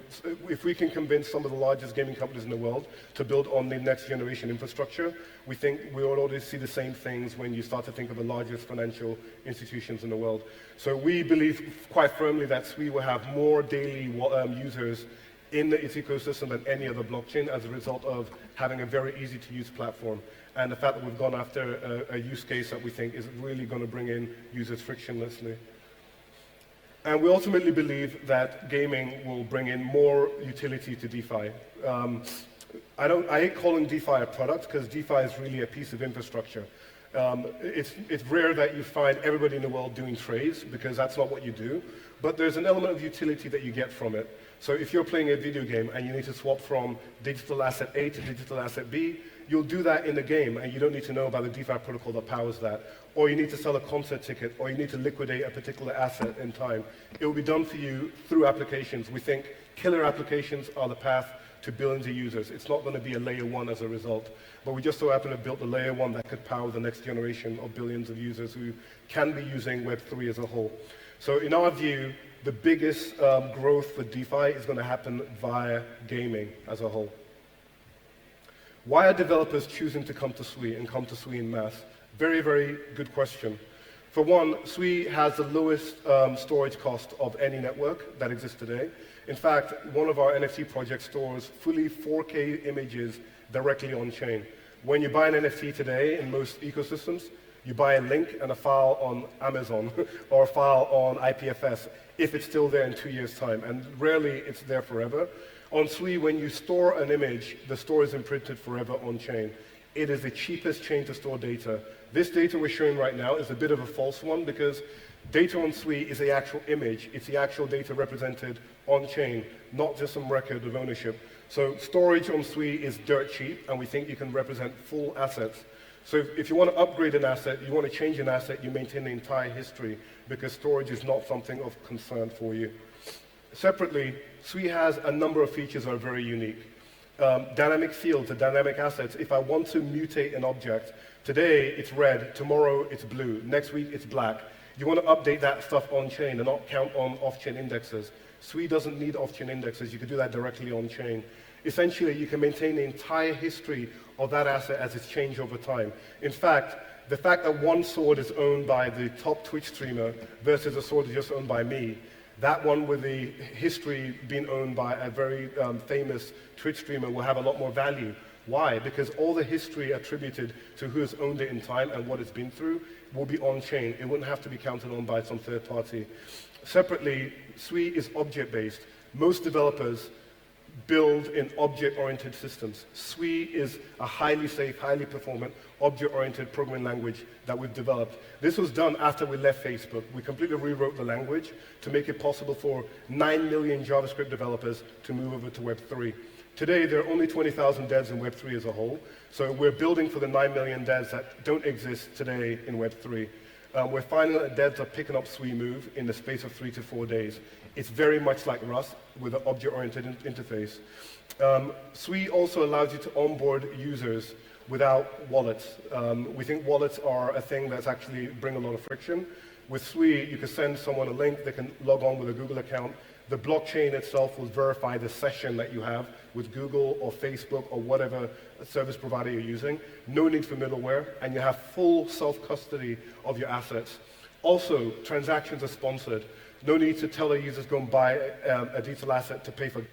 if we can convince some of the largest gaming companies in the world to build on the next generation infrastructure, we think we will already see the same things when you start to think of the largest financial institutions in the world. So we believe quite firmly that SWE will have more daily users in its ecosystem than any other blockchain as a result of having a very easy to use platform. And the fact that we've gone after a use case that we think is really going to bring in users frictionlessly. And we ultimately believe that gaming will bring in more utility to DeFi. I hate calling DeFi a product because DeFi is really a piece of infrastructure. It's rare that you find everybody in the world doing trades because that's not what you do. But there's an element of utility that you get from it. So if you're playing a video game and you need to swap from digital asset A to digital asset B, you'll do that in the game and you don't need to know about the DeFi protocol that powers that. Or you need to sell a concert ticket, or you need to liquidate a particular asset in time. It will be done for you through applications. We think killer applications are the path to billions of users. It's not going to be a layer one as a result. But we just so happen to have built the layer one that could power the next generation of billions of users who can be using Web3 as a whole. So in our view, the biggest growth for DeFi is going to happen via gaming as a whole. Why are developers choosing to come to SWE and come to SWE in mass? Very, very good question. For one, SWE has the lowest storage cost of any network that exists today. In fact, one of our NFT projects stores fully 4K images directly on chain. When you buy an NFT today in most ecosystems, you buy a link and a file on Amazon or a file on IPFS if it's still there in 2 years' time, and rarely it's there forever. On SWE, when you store an image, the store is imprinted forever on chain. It is the cheapest chain to store data. This data we're showing right now is a bit of a false one because data on SWE is the actual image. It's the actual data represented on chain, not just some record of ownership. So storage on SWE is dirt cheap, and we think you can represent full assets. So if you want to upgrade an asset, you want to change an asset, you maintain the entire history because storage is not something of concern for you. Separately, SWE has a number of features that are very unique. Dynamic fields, or dynamic assets. If I want to mutate an object, today it's red, tomorrow it's blue, next week it's black. You want to update that stuff on-chain and not count on off-chain indexes. SWE doesn't need off-chain indexes. You can do that directly on-chain. Essentially, you can maintain the entire history of that asset as it's changed over time. In fact, the fact that one sword is owned by the top Twitch streamer versus a sword just owned by me, that one with the history being owned by a very famous Twitch streamer will have a lot more value. Why? Because all the history attributed to who has owned it in time and what it's been through will be on-chain. It wouldn't have to be counted on by some third party. Separately, SWE is object-based. Most developers build in object-oriented systems. SWE is a highly safe, highly performant, object-oriented programming language that we've developed. This was done after we left Facebook. We completely rewrote the language to make it possible for 9 million JavaScript developers to move over to Web3. Today, there are only 20,000 devs in Web3 as a whole, so we're building for the 9 million devs that don't exist today in Web3. We're finding that devs are picking up SWE Move in the space of 3 to 4 days. It's very much like Rust with an object-oriented interface. SWE also allows you to onboard users without wallets. We think wallets are a thing that's actually bring a lot of friction. With SWE, you can send someone a link, they can log on with a Google account. The blockchain itself will verify the session that you have with Google or Facebook or whatever service provider you're using. No need for middleware, and you have full self-custody of your assets. Also, transactions are sponsored. No need to tell the users go and buy a digital asset to pay for.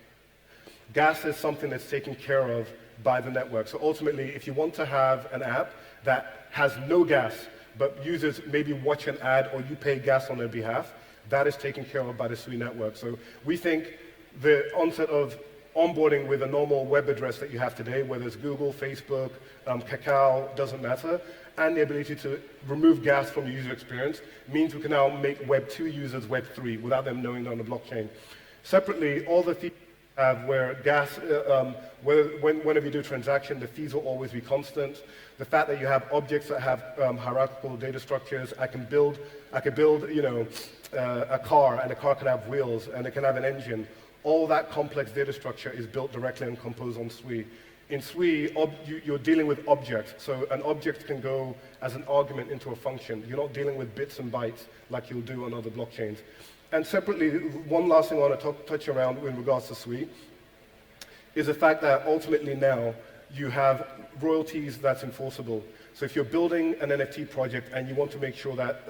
Gas is something that's taken care of by the network. So ultimately, if you want to have an app that has no gas, but users maybe watch an ad or you pay gas on their behalf, that is taken care of by the SUI network. So we think the onset of onboarding with a normal web address that you have today, whether it's Google, Facebook, Kakao, doesn't matter, and the ability to remove gas from the user experience means we can now make Web 2 users Web 3 without them knowing they're on the blockchain. Separately, all the features where gas, whenever you do a transaction, the fees will always be constant. The fact that you have objects that have hierarchical data structures, I can build, you know, a car, and the car can have wheels, and it can have an engine. All that complex data structure is built directly and composed on SUI. In SUI, you're dealing with objects, so an object can go as an argument into a function. You're not dealing with bits and bytes like you'll do on other blockchains. And separately, one last thing I want to touch around in regards to SUI is the fact that ultimately now you have royalties that's enforceable. So if you're building an NFT project and you want to make sure that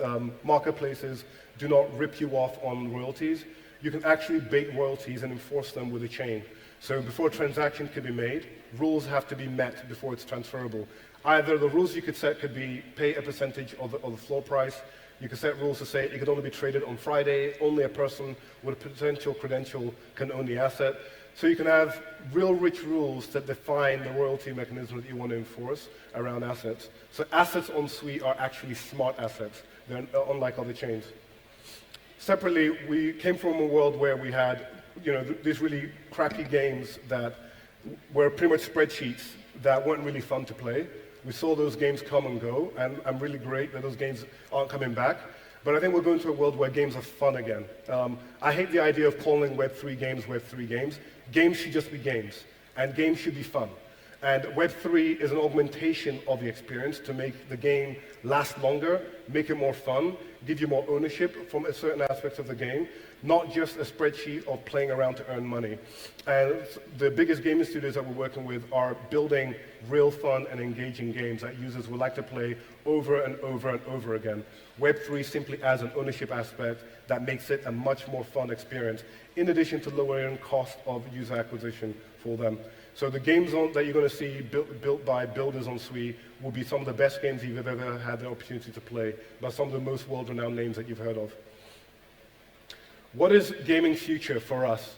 marketplaces do not rip you off on royalties, you can actually bake royalties and enforce them with a chain. So before a transaction can be made, rules have to be met before it's transferable. Either the rules you could set could be pay a percentage of the floor price. You can set rules to say it could only be traded on Friday, only a person with a potential credential can own the asset. So you can have real rich rules that define the royalty mechanism that you want to enforce around assets. So assets on SUI are actually smart assets. They're unlike other chains. Separately, we came from a world where we had, you know, these really crappy games that were pretty much spreadsheets that weren't really fun to play. We saw those games come and go, and I'm really great that those games aren't coming back. But I think we're going to a world where games are fun again. I hate the idea of calling Web3 games Web3 games. Games should just be games, and games should be fun. And Web3 is an augmentation of the experience to make the game last longer, make it more fun, give you more ownership from a certain aspects of the game, not just a spreadsheet of playing around to earn money. And the biggest gaming studios that we're working with are building real fun and engaging games that users would like to play over and over and over again. Web3 simply adds an ownership aspect that makes it a much more fun experience, in addition to lowering cost of user acquisition for them. So the games that you're going to see built by builders on SUI will be some of the best games you've ever had the opportunity to play by some of the most world-renowned names that you've heard of. What is gaming future for us?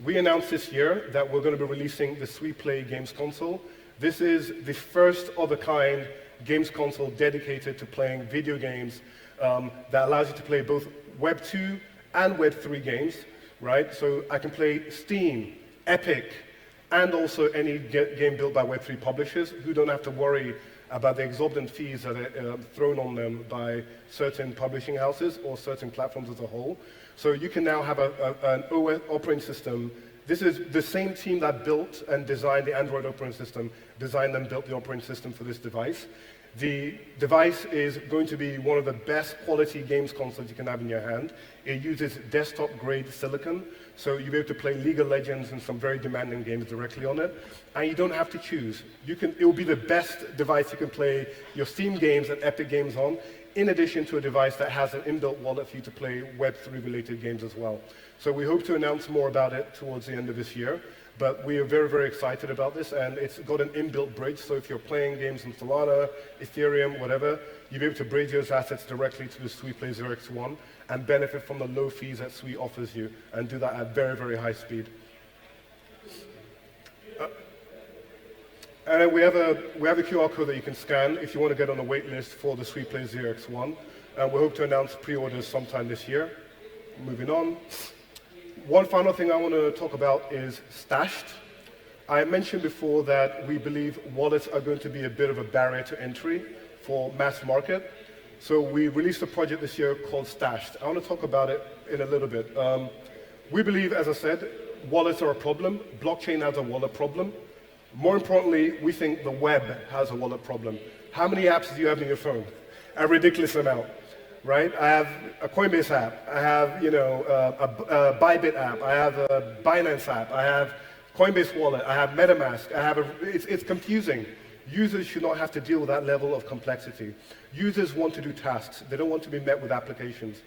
We announced this year that we're going to be releasing the SUI Play Games Console. This is the first of a kind games console dedicated to playing video games that allows you to play both Web 2 and Web 3 games, right? So I can play Steam, Epic, and also any game built by Web3 publishers who don't have to worry about the exorbitant fees that are thrown on them by certain publishing houses or certain platforms as a whole. So you can now have an OS operating system. This is the same team that built and designed the Android operating system, designed and built the operating system for this device. The device is going to be one of the best quality games consoles you can have in your hand. It uses desktop-grade silicon, so you'll be able to play League of Legends and some very demanding games directly on it. And you don't have to choose. It will be the best device you can play your Steam games and Epic games on, in addition to a device that has an inbuilt wallet for you to play Web3-related games as well. So we hope to announce more about it towards the end of this year. But we are very, very excited about this, and it's got an inbuilt bridge, so if you're playing games in Solana, Ethereum, whatever, you'll be able to bridge those assets directly to the SUI Play 0x1 and benefit from the low fees that SUI offers you, and do that at very, very high speed. And then we have a QR code that you can scan if you want to get on the wait list for the SUI Play 0x1. And we hope to announce pre-orders sometime this year. Moving on. One final thing I want to talk about is Stashed. I mentioned before that we believe wallets are going to be a bit of a barrier to entry for mass market. So we released a project this year called Stashed. I want to talk about it in a little bit. We believe, as I said, wallets are a problem. Blockchain has a wallet problem. More importantly, we think the web has a wallet problem. How many apps do you have in your phone? A ridiculous amount. Right? I have a Coinbase app, I have, a Bybit app, I have a Binance app, I have Coinbase Wallet, I have MetaMask, it's confusing. Users should not have to deal with that level of complexity. Users want to do tasks. They don't want to be met with applications.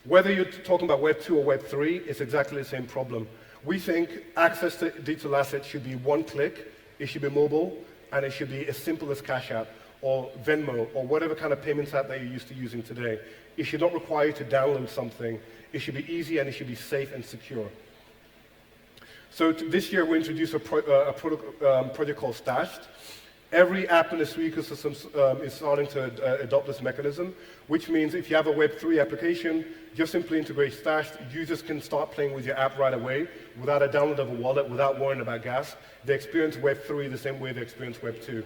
Whether you're talking about Web 2 or Web 3, it's exactly the same problem. We think access to digital assets should be one click, it should be mobile, and it should be as simple as Cash App or Venmo or whatever kind of payments app that you're used to using today. It should not require you to download something. It should be easy and it should be safe and secure. So this year we introduced a project called Stashed. Every app in the Sui ecosystem is starting to adopt this mechanism, which means if you have a Web3 application, just simply integrate Stashed. Users can start playing with your app right away without a download of a wallet, without worrying about gas. They experience Web3 the same way they experience Web2.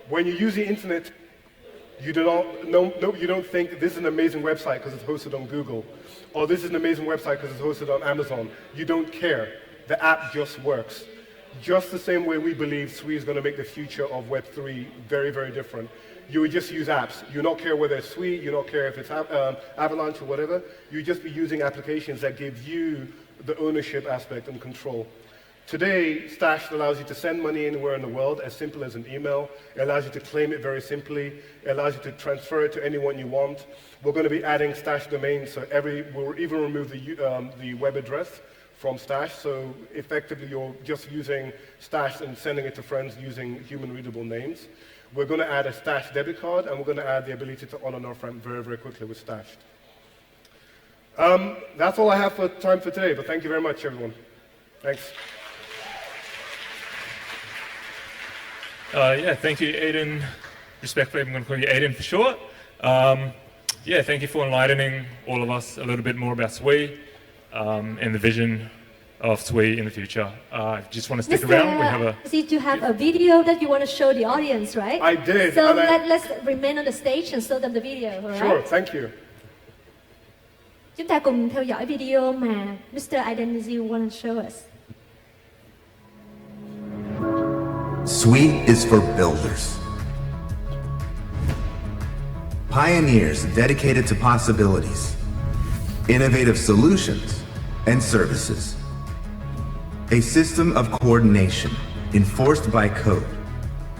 When you use the internet, you don't think this is an amazing website because it's hosted on Google, or this is an amazing website because it's hosted on Amazon. You don't care. The app just works. Just the same way we believe Sui is going to make the future of Web3 very, very different. You would just use apps. You don't care whether it's Sui, you don't care if it's Avalanche or whatever. You just be using applications that give you the ownership aspect and control. Today, Stashed allows you to send money anywhere in the world as simple as an email. It allows you to claim it very simply. It allows you to transfer it to anyone you want. We're going to be adding Stashed domains, so we'll even remove the web address from Stashed, so effectively you're just using Stashed and sending it to friends using human-readable names. We're going to add a Stashed debit card, and we're going to add the ability to on and off ramp very, very quickly with Stashed. That's all I have for time for today, but thank you very much, everyone. Thanks. Yeah, thank you, Aiden. Respectfully, I'm going to call you Aiden for short. Yeah, thank you for enlightening all of us a little bit more about Sui and the vision of Sui in the future. I just want to stick around. We have you have a video that you want to show the audience, right? I did. So let's remain on the stage and show them the video, all right? Sure, thank you. Chúng ta cùng theo dõi video mà Mr. Aiden want to show us. Sui is for builders. Pioneers dedicated to possibilities, innovative solutions, and services. A system of coordination enforced by code,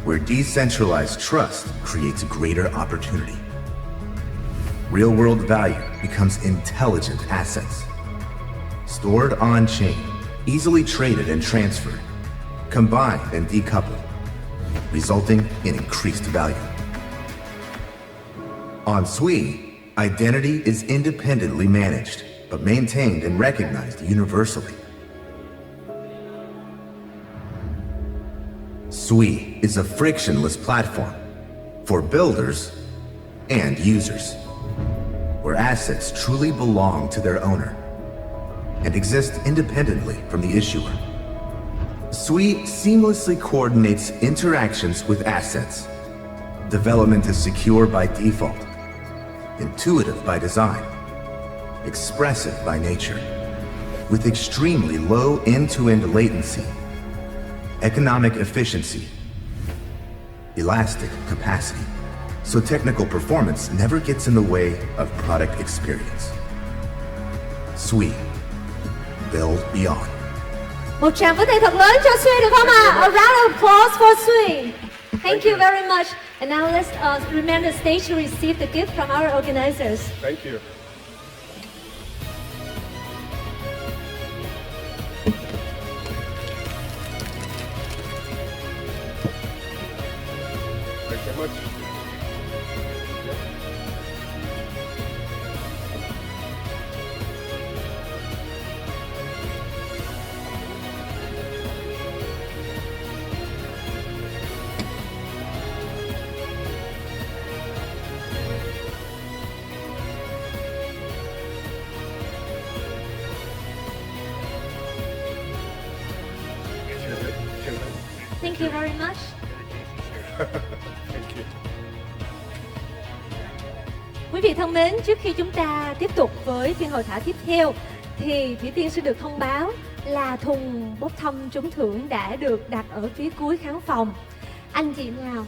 where decentralized trust creates greater opportunity. Real-world value becomes intelligent assets, stored on-chain, easily traded and transferred, combined and decoupled, resulting in increased value. On Sui, identity is independently managed, but maintained and recognized universally. Sui is a frictionless platform for builders and users, where assets truly belong to their owner and exist independently from the issuer. Sui seamlessly coordinates interactions with assets. Development is secure by default, intuitive by design, expressive by nature, with extremely low end-to-end latency, economic efficiency, elastic capacity, so technical performance never gets in the way of product experience. Sui, build beyond. Một tràng vỗ tay thật lớn cho Sui được không ạ? A round of applause for Sui. Thank you very much. And now let's remain on the stage to receive the gift from our organizers. Thank you. Thanks very much. Thank you very much. Thank you. Quý vị thân mến, trước khi chúng ta tiếp tục với phiên hội thảo tiếp theo thì Thủy Tiên sẽ được thông báo là thùng bốc thăm trúng thưởng đã được đặt ở phía cuối khán phòng. Anh chị nào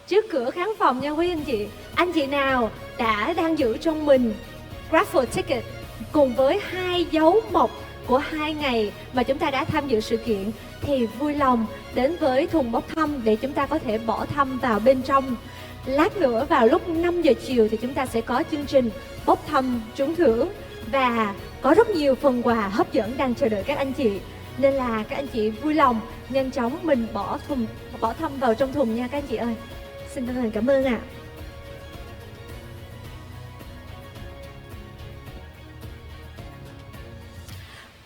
trước cửa khán phòng nha quý anh chị nào đang giữ trong mình raffle ticket cùng với 2 dấu mộc của 2 ngày mà chúng ta đã tham dự sự kiện thì vui lòng đến với thùng bốc thăm để chúng ta có thể bỏ thăm vào bên trong. Lát nữa vào lúc 5 giờ chiều thì chúng ta sẽ có chương trình bốc thăm trúng thưởng và có rất nhiều phần quà hấp dẫn đang chờ đợi các anh chị. Nên là các anh chị vui lòng nhanh chóng mình bỏ thăm vào trong thùng nha các anh chị ơi. Xin chân thành cảm ơn ạ.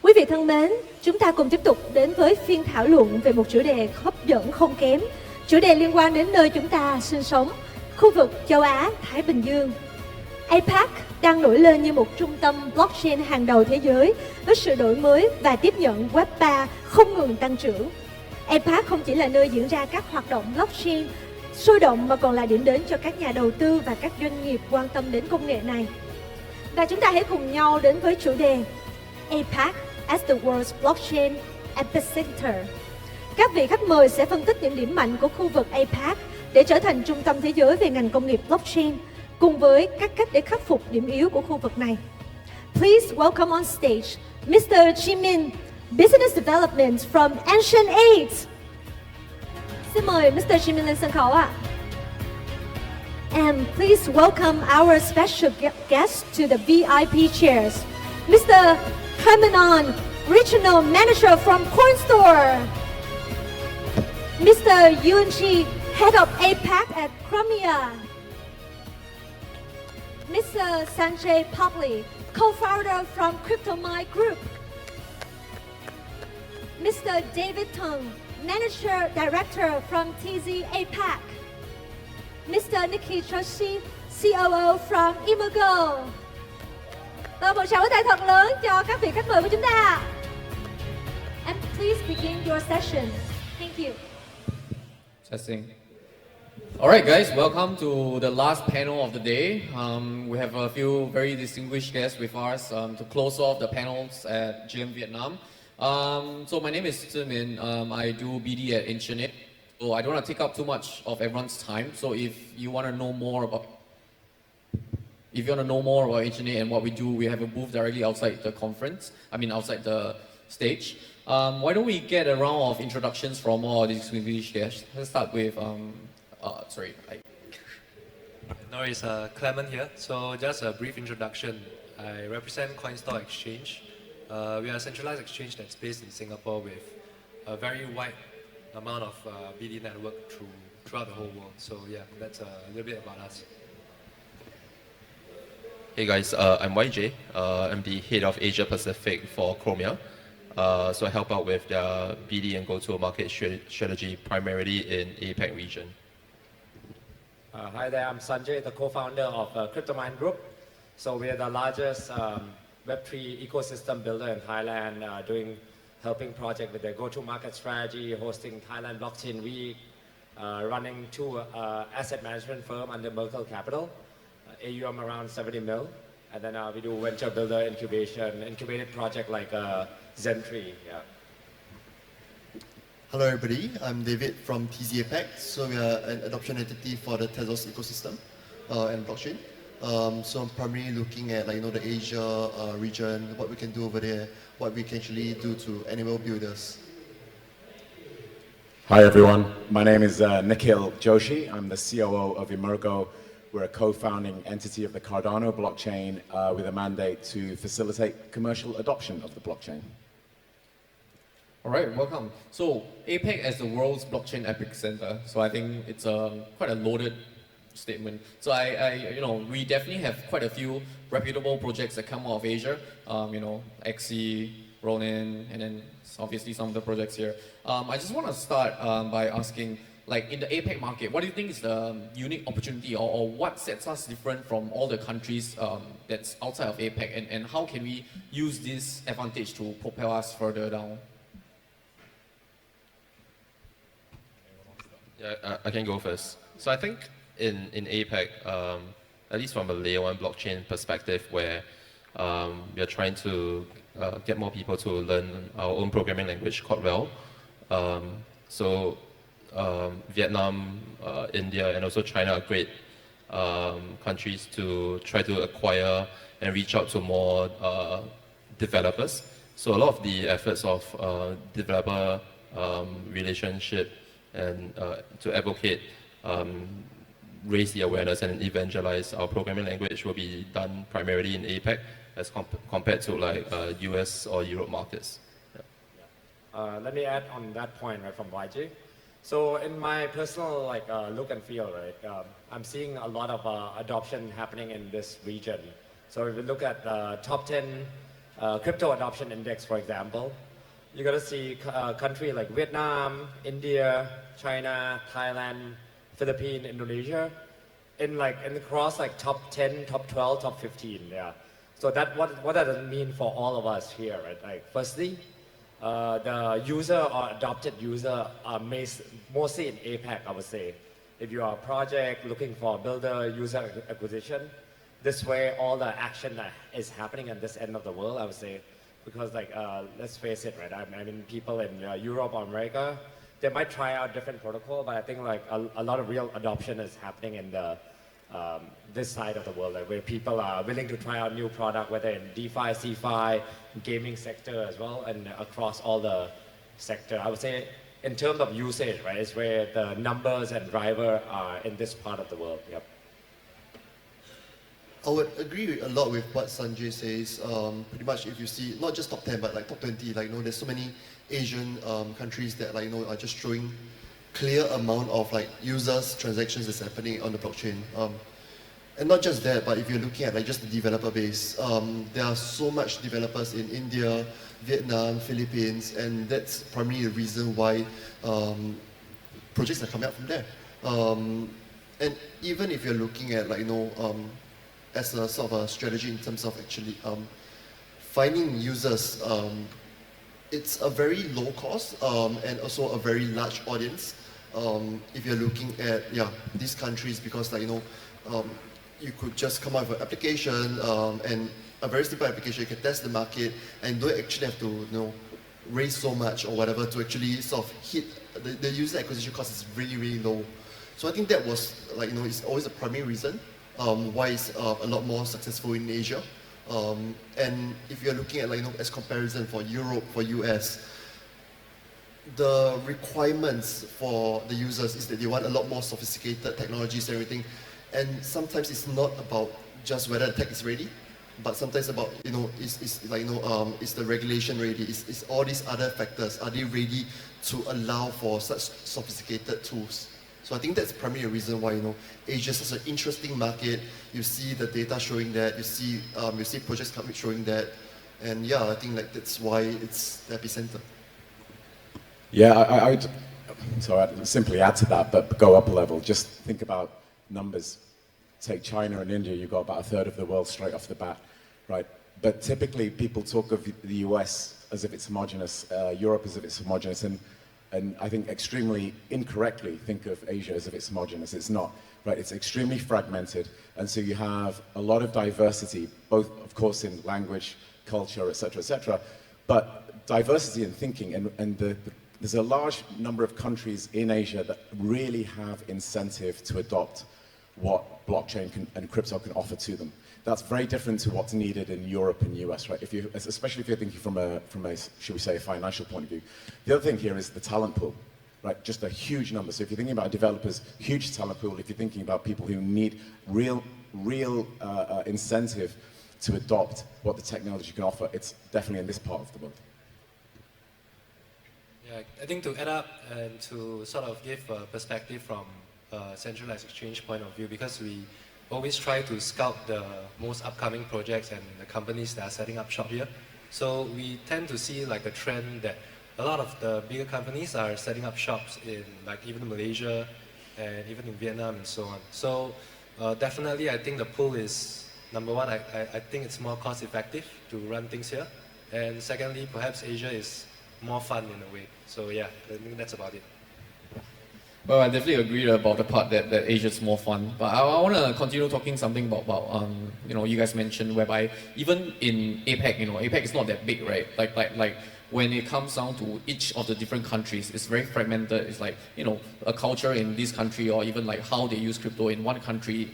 Quý vị thân mến, chúng ta cùng tiếp tục đến với phiên thảo luận về một chủ đề hấp dẫn không kém. Chủ đề liên quan đến nơi chúng ta sinh sống, khu vực châu Á, Thái Bình Dương. APEC đang nổi lên như một trung tâm blockchain hàng đầu thế giới với sự đổi mới và tiếp nhận Web 3 không ngừng tăng trưởng. APEC không chỉ là nơi diễn ra các hoạt động blockchain sôi động mà còn là điểm đến cho các nhà đầu tư và các doanh nghiệp quan tâm đến công nghệ này. Và chúng ta hãy cùng nhau đến với chủ đề APEC as the world's blockchain epicenter. Các vị khách mời sẽ phân tích những điểm mạnh của khu vực APEC để trở thành trung tâm thế giới về ngành công nghiệp blockchain, cùng với các cách để khắc phục điểm yếu của khu vực này. Please welcome on stage Mr. Jimin, Business Development from Ancient 8. Xin mời Mr. Jimin lên sân khấu ạ. And please welcome our special guest to the VIP chairs, Mr. Kamenon, Regional Manager from Coin68. Mr. Yunji, Head of APEC at Crimea. Mr. Sanjay Pavli, co-founder from CryptoMine Group. Mr. David Tung, Manager Director from TZ APEC. Mr. Nikki Joshi, COO from Imago. Và một tràng vỗ tay thật lớn cho các vị khách mời của chúng ta. And please begin your session. Thank you. Testing. All right, guys, welcome to the last panel of the day. We have a few very distinguished guests with us to close off the panels at GM Vietnam. So my name is Zimin. I do BD at Internet. So I don't want to take up too much of everyone's time. So if you want to know more about Internet and what we do, we have a booth directly outside the conference. Outside the stage. Why don't we get a round of introductions from all these distinguished guests? Let's start with No, it's Clement here. So just a brief introduction. I represent Coin68 Exchange. We are a centralized exchange that's based in Singapore with a very wide amount of BD network throughout the whole world. So yeah, that's a little bit about us. Hey guys, I'm YJ. I'm the head of Asia Pacific for Chromia. So I help out with their BD and go-to-market strategy primarily in APEC region. Hi there, I'm Sanjay, the co-founder of CryptoMine Group. So we are the largest Web3 ecosystem builder in Thailand, helping projects with their go-to-market strategy, hosting Thailand Blockchain Week, running 2 asset management firm under Merkle Capital, AUM around 70 mil, and then we do venture builder incubated project like Zen3. Yeah. Hello everybody, I'm David from TZ APEC. So we are an adoption entity for the Tezos ecosystem and blockchain. So I'm primarily looking at the Asia region, what we can do over there, what we can actually do to enable builders. Hi everyone, my name is Nikhil Joshi. I'm the COO of Emergo. We're a co-founding entity of the Cardano blockchain with a mandate to facilitate commercial adoption of the blockchain. All right, welcome. So APEC as the world's blockchain epicenter. So I think it's quite a loaded statement. So we definitely have quite a few reputable projects that come out of Asia. XC, Ronin, and then obviously some of the projects here. I just want to start by asking, in the APEC market, what do you think is the unique opportunity or what sets us different from all the countries that's outside of APEC, and how can we use this advantage to propel us further down? Yeah, I can go first. So I think in APEC, at least from a layer 1 blockchain perspective, where we are trying to get more people to learn our own programming language called RHEL. Vietnam, India, and also China are great countries to try to acquire and reach out to more developers. So a lot of the efforts of developer relationship and to advocate, raise the awareness and evangelize our programming language will be done primarily in APAC as compared to like US or Europe markets. Let me add on that point right from YG. So in my personal look and feel, right, I'm seeing a lot of adoption happening in this region. So if you look at the top 10 crypto adoption index, for example, you're going to see countries like Vietnam, India, China, Thailand, Philippines, Indonesia, in across top 10, top 12, top 15. Yeah. So that what does it mean for all of us here, right? Like, firstly, the user or adopted user are mostly in APAC, I would say. If you are a project looking for builder user acquisition, this way all the action that is happening at this end of the world, I would say, because let's face it, right? I mean, people in Europe or America, they might try out different protocol, but I think a lot of real adoption is happening in the this side of the world, where people are willing to try out new product, whether in DeFi, CeFi, gaming sector as well, and across all the sector. I would say in terms of usage, right, is where the numbers and driver are in this part of the world. Yep. I would agree a lot with what Sanjay says. Pretty much, if you see not just top 10, but top 20, there's so many Asian countries that are just showing clear amount of users, transactions that's happening on the blockchain. And not just that, but if you're looking at just the developer base, there are so much developers in India, Vietnam, Philippines, and that's primarily the reason why projects are coming out from there. And even if you're looking at as a sort of a strategy in terms of actually finding users, it's a very low cost and also a very large audience. If you're looking at these countries, because you could just come out with an application and a very simple application. You can test the market and don't actually have to raise so much or whatever to actually sort of hit the user acquisition cost is really, really low. So I think that was it's always a primary reason why it's a lot more successful in Asia. And if you're looking at as comparison for Europe, for US, the requirements for the users is that they want a lot more sophisticated technologies and everything. And sometimes it's not about just whether the tech is ready, but sometimes about is the regulation ready? Is all these other factors, are they ready to allow for such sophisticated tools? So I think that's primarily a reason why Asia is such an interesting market. You see the data showing that, you see projects coming showing that, and I think that's why it's the epicenter. Yeah, I would I'd simply add to that, but go up a level. Just think about numbers. Take China and India, you've got about a third of the world straight off the bat, right? But typically people talk of the US as if it's homogenous, Europe as if it's homogenous, and I think extremely incorrectly think of Asia as if it's homogenous. It's not, right? It's extremely fragmented, and so you have a lot of diversity, both of course in language, culture, etc., but diversity in thinking, and there's a large number of countries in Asia that really have incentive to adopt what blockchain and crypto can offer to them. That's very different to what's needed in Europe and US, right? Especially if you're thinking from a, should we say, a financial point of view. The other thing here is the talent pool, right? Just a huge number. So if you're thinking about developers, huge talent pool. If you're thinking about people who need real incentive to adopt what the technology can offer, it's definitely in this part of the world. Yeah, I think to add up and to sort of give a perspective from a centralized exchange point of view, because we always try to scout the most upcoming projects and the companies that are setting up shop here. So we tend to see like a trend that a lot of the bigger companies are setting up shops in even Malaysia and even in Vietnam and so on. So definitely I think the pull is, number one, I think it's more cost effective to run things here. And secondly, perhaps Asia is more fun in a way. So yeah, I think that's about it. Well, I definitely agree about the part that Asia is more fun. But I want to continue talking something about you guys mentioned whereby even in APAC, APAC is not that big, right? Like when it comes down to each of the different countries, it's very fragmented. It's like, you know, a culture in this country, or even like how they use crypto in one country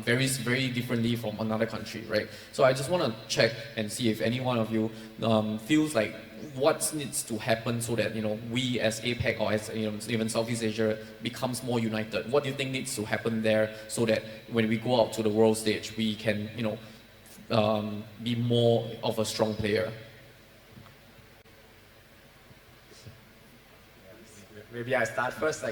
varies very differently from another country, right? So I just want to check and see if any one of you feels like what needs to happen so that, you know, we as APEC, or as, you know, even Southeast Asia becomes more united. What do you think needs to happen there so that when we go out to the world stage, we can, you know, be more of a strong player? Maybe I start first.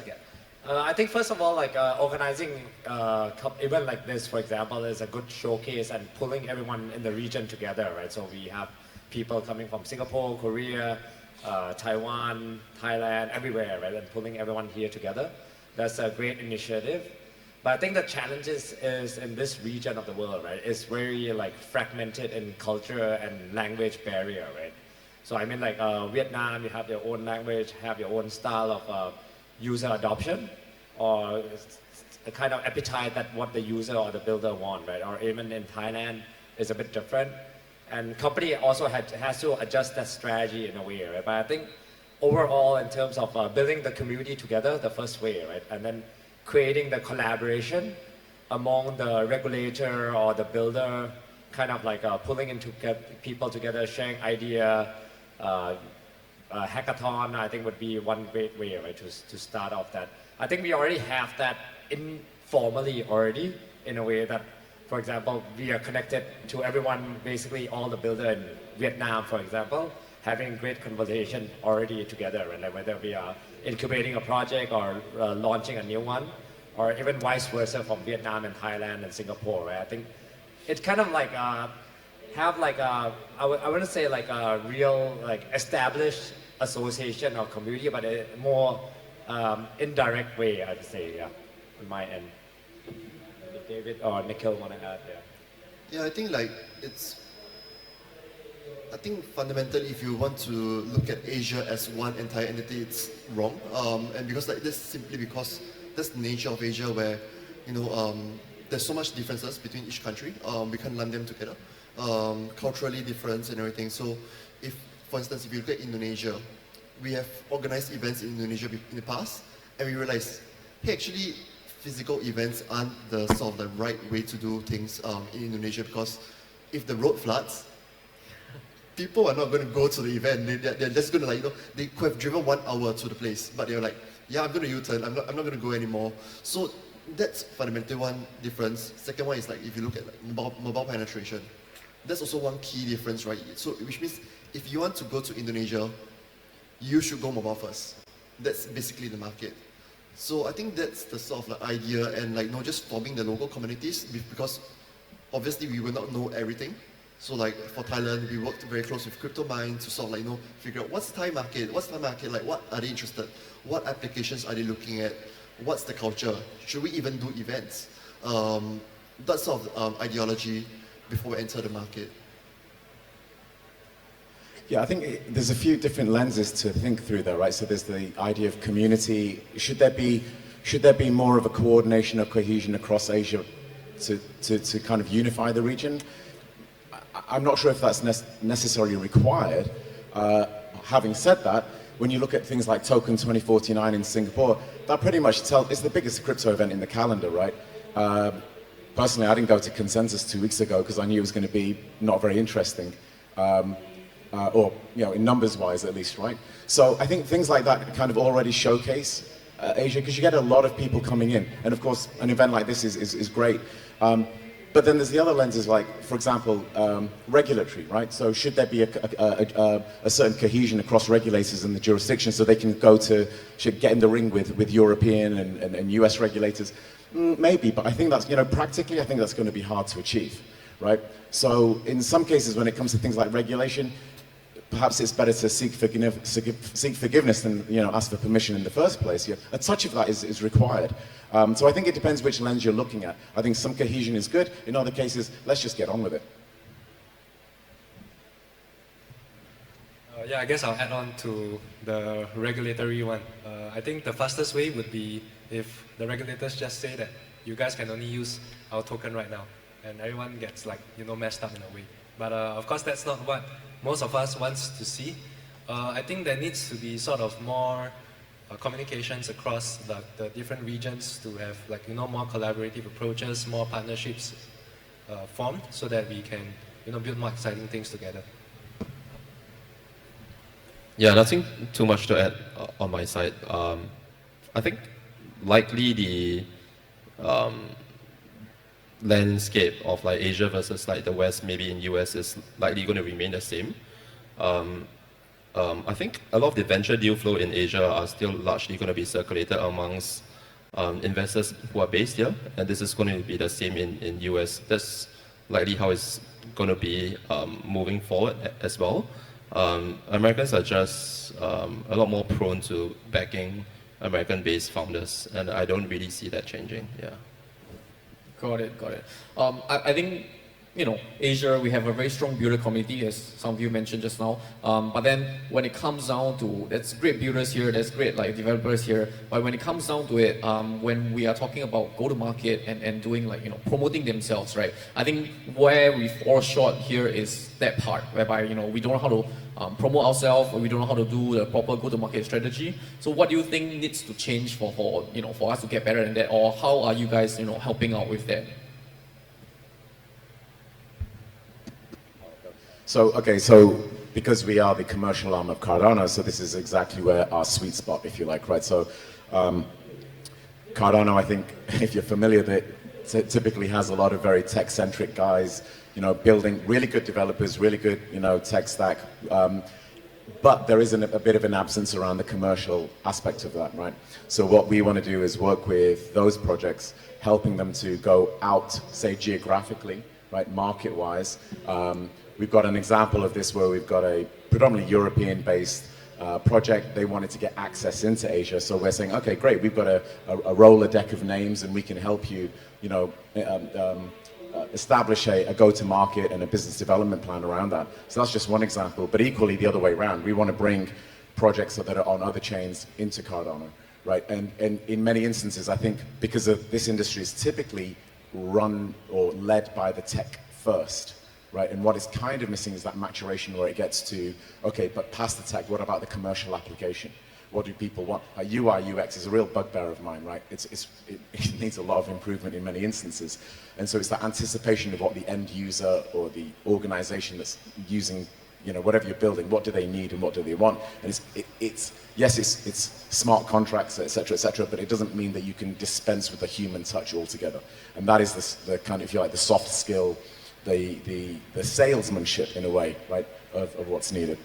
I think first of all, organizing event like this, for example, is a good showcase and pulling everyone in the region together, right? So we have people coming from Singapore, Korea, Taiwan, Thailand, everywhere, right? And pulling everyone here together. That's a great initiative. But I think the challenges is in this region of the world, right? It's very fragmented in culture and language barrier, right? So I mean, Vietnam, you have your own language, have your own style of user adoption, or a kind of appetite that what the user or the builder want, right? Or even in Thailand, is a bit different. And company also has to adjust that strategy in a way, right? But I think overall, in terms of building the community together, the first way, right? And then creating the collaboration among the regulator or the builder, kind of pulling into people together, sharing idea, hackathon, I think would be one great way, right, to start off that. I think we already have that informally already, in a way that, for example, we are connected to everyone, basically all the builder in Vietnam, for example, having great conversation already together, and whether we are incubating a project or launching a new one, or even vice versa from Vietnam and Thailand and Singapore, right? I think it's kind of have I wouldn't say a real established association or community, but a more indirect way, I'd say, yeah, on my end. If David or Nikhil want to add there. Yeah, I think I think fundamentally, if you want to look at Asia as one entire entity, it's wrong. And because this simply because that's the nature of Asia, where, you know, there's so much differences between each country. We can't lump them together. Culturally different and everything. So if, for instance, if you look at Indonesia, we have organized events in Indonesia in the past, and we realized, hey, actually, physical events aren't the sort of the right way to do things in Indonesia, because if the road floods, people are not going to go to the event. They're just going to they could have driven 1 hour to the place, but they're like, yeah, I'm going to U-turn. I'm not going to go anymore. So that's fundamentally one difference. Second one is if you look at mobile penetration, that's also one key difference, right? So which means if you want to go to Indonesia, you should go mobile first. That's basically the market. So I think that's the sort of idea, and not just forming the local communities, because obviously we will not know everything. So for Thailand, we worked very close with crypto minds to sort of figure out what's Thai market, what are they interested, what applications are they looking at, what's the culture, should we even do events? That sort of ideology before we enter the market. Yeah, I think there's a few different lenses to think through there, right? So there's the idea of community. Should there be more of a coordination or cohesion across Asia to kind of unify the region? I'm not sure if that's necessarily required. Having said that, when you look at things like Token 2049 in Singapore, that pretty much it's the biggest crypto event in the calendar, right? Personally, I didn't go to Consensus 2 weeks ago because I knew it was going to be not very interesting, or in numbers-wise at least, right? So I think things like that kind of already showcase Asia, because you get a lot of people coming in, and of course an event like this is great. But then there's the other lenses, for example, regulatory, right? So should there be a certain cohesion across regulators in the jurisdiction so they can should get in the ring with European and US regulators? Maybe, but I think that's, practically, I think that's going to be hard to achieve, right? So in some cases, when it comes to things like regulation, perhaps it's better to seek forgiveness than, ask for permission in the first place. Yeah, a touch of that is required. So I think it depends which lens you're looking at. I think some cohesion is good. In other cases, let's just get on with it. Yeah, I guess I'll add on to the regulatory one. I think the fastest way would be if the regulators just say that you guys can only use our token right now, and everyone gets messed up in a way. But of course, that's not what most of us wants to see. I think there needs to be sort of more communications across the different regions to have more collaborative approaches, more partnerships formed so that we can build more exciting things together. Yeah, nothing too much to add on my side. I think likely the landscape of Asia versus the West, maybe in US, is likely going to remain the same. I think a lot of the venture deal flow in Asia are still largely going to be circulated amongst investors who are based here, and this is going to be the same in US. That's likely how it's going to be moving forward as well. Americans are just a lot more prone to backing American-based founders, and I don't really see that changing. Yeah. Got it. I think, Asia, we have a very strong builder community, as some of you mentioned just now. But then when it comes down to, that's great builders here, that's great developers here. But when it comes down to it, when we are talking about go-to-market and doing promoting themselves, right? I think where we fall short here is that part, whereby we don't know how to promote ourselves, or we don't know how to do the proper go-to-market strategy. So what do you think needs to change for us to get better in that, or how are you guys helping out with that? So because we are the commercial arm of Cardano, so this is exactly where our sweet spot, if you like, right? So Cardano, I think, if you're familiar with it, typically has a lot of very tech-centric guys, building really good developers, really good, tech stack. But there is a bit of an absence around the commercial aspect of that, right? So what we want to do is work with those projects, helping them to go out, say, geographically, right, market-wise. We've got an example of this where we've got a predominantly European-based project. They wanted to get access into Asia, so we're saying, okay, great, we've got a Rolodeck of names, and we can help you, establish a go-to-market and a business development plan around that. So that's just one example, but equally the other way around. We want to bring projects that are on other chains into Cardano, right? And in many instances, I think because of this industry is typically run or led by the tech first, right? And what is kind of missing is that maturation where it gets to, okay, but past the tech, what about the commercial application? What do people want? UI, UX is a real bugbear of mine, right? It needs a lot of improvement in many instances. And so it's that anticipation of what the end user or the organization that's using, whatever you're building, what do they need and what do they want? And it's smart contracts, et cetera, but it doesn't mean that you can dispense with the human touch altogether. And that is the kind of, if you like, the soft skill, the salesmanship in a way, right, of what's needed.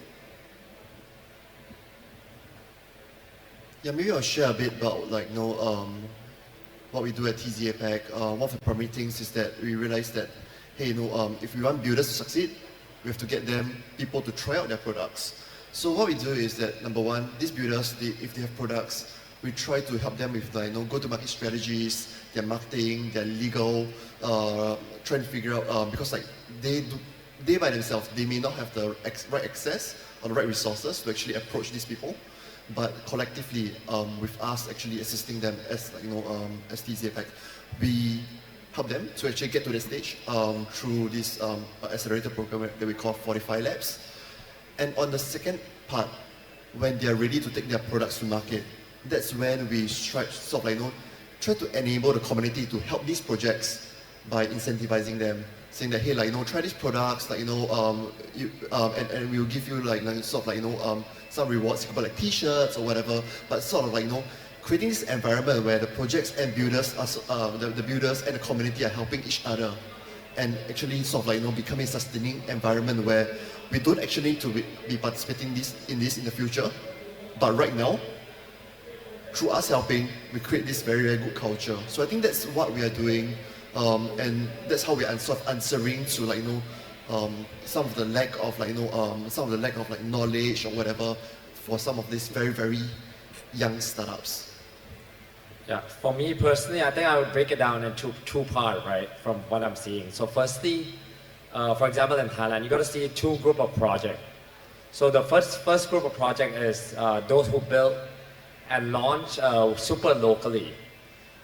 Yeah, maybe I'll share a bit about what we do at TZ APAC. One of the primary things is that we realize that, hey, if we want builders to succeed, we have to get people to try out their products. So what we do is that, number one, these builders, if they have products, we try to help them with go-to-market strategies, their marketing, their legal, trying to figure out, because they by themselves, they may not have the right access or the right resources to actually approach these people. But collectively, with us actually assisting them as TZ APAC, we help them to actually get to the stage through this accelerator program that we call 45 Labs. And on the second part, when they are ready to take their products to market, that's when we try to enable the community to help these projects by incentivizing them, saying that, hey, try these products, and we'll give you some rewards, like T-shirts or whatever, but creating this environment where the projects and builders the builders and the community are helping each other, and actually becoming a sustaining environment where we don't actually need to be participating in the future, but right now, through us helping, we create this very, very good culture. So I think that's what we are doing, and that's how we are answering to some of the lack of knowledge or whatever for some of these very, very young startups. Yeah, for me personally, I think I would break it down into two parts, right, from what I'm seeing. So firstly, for example, in Thailand, you got to see two groups of projects. So the first group of projects is those who build and launch super locally.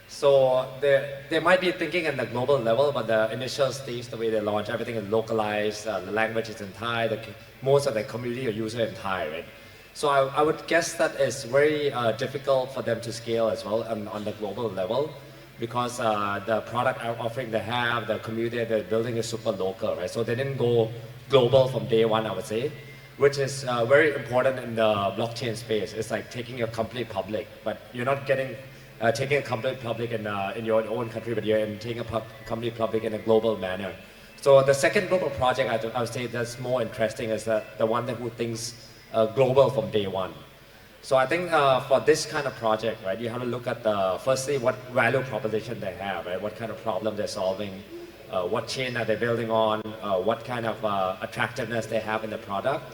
So they might be thinking in the global level, but the initial stage, the way they launch, everything is localized, the language is in Thai, most of the community or user in Thai, right? So I would guess that it's very difficult for them to scale as well on the global level, because the product offering they have, the community they're building is super local, right? So they didn't go global from day one, I would say, which is very important in the blockchain space. It's like taking your company public, but you're not taking a company public in your own country, but you're taking a company public in a global manner. So the second group of project I would say that's more interesting is the one who thinks global from day one. So I think for this kind of project, right, you have to look at firstly what value proposition they have, right? What kind of problem they're solving, what chain are they building on, what kind of attractiveness they have in the product.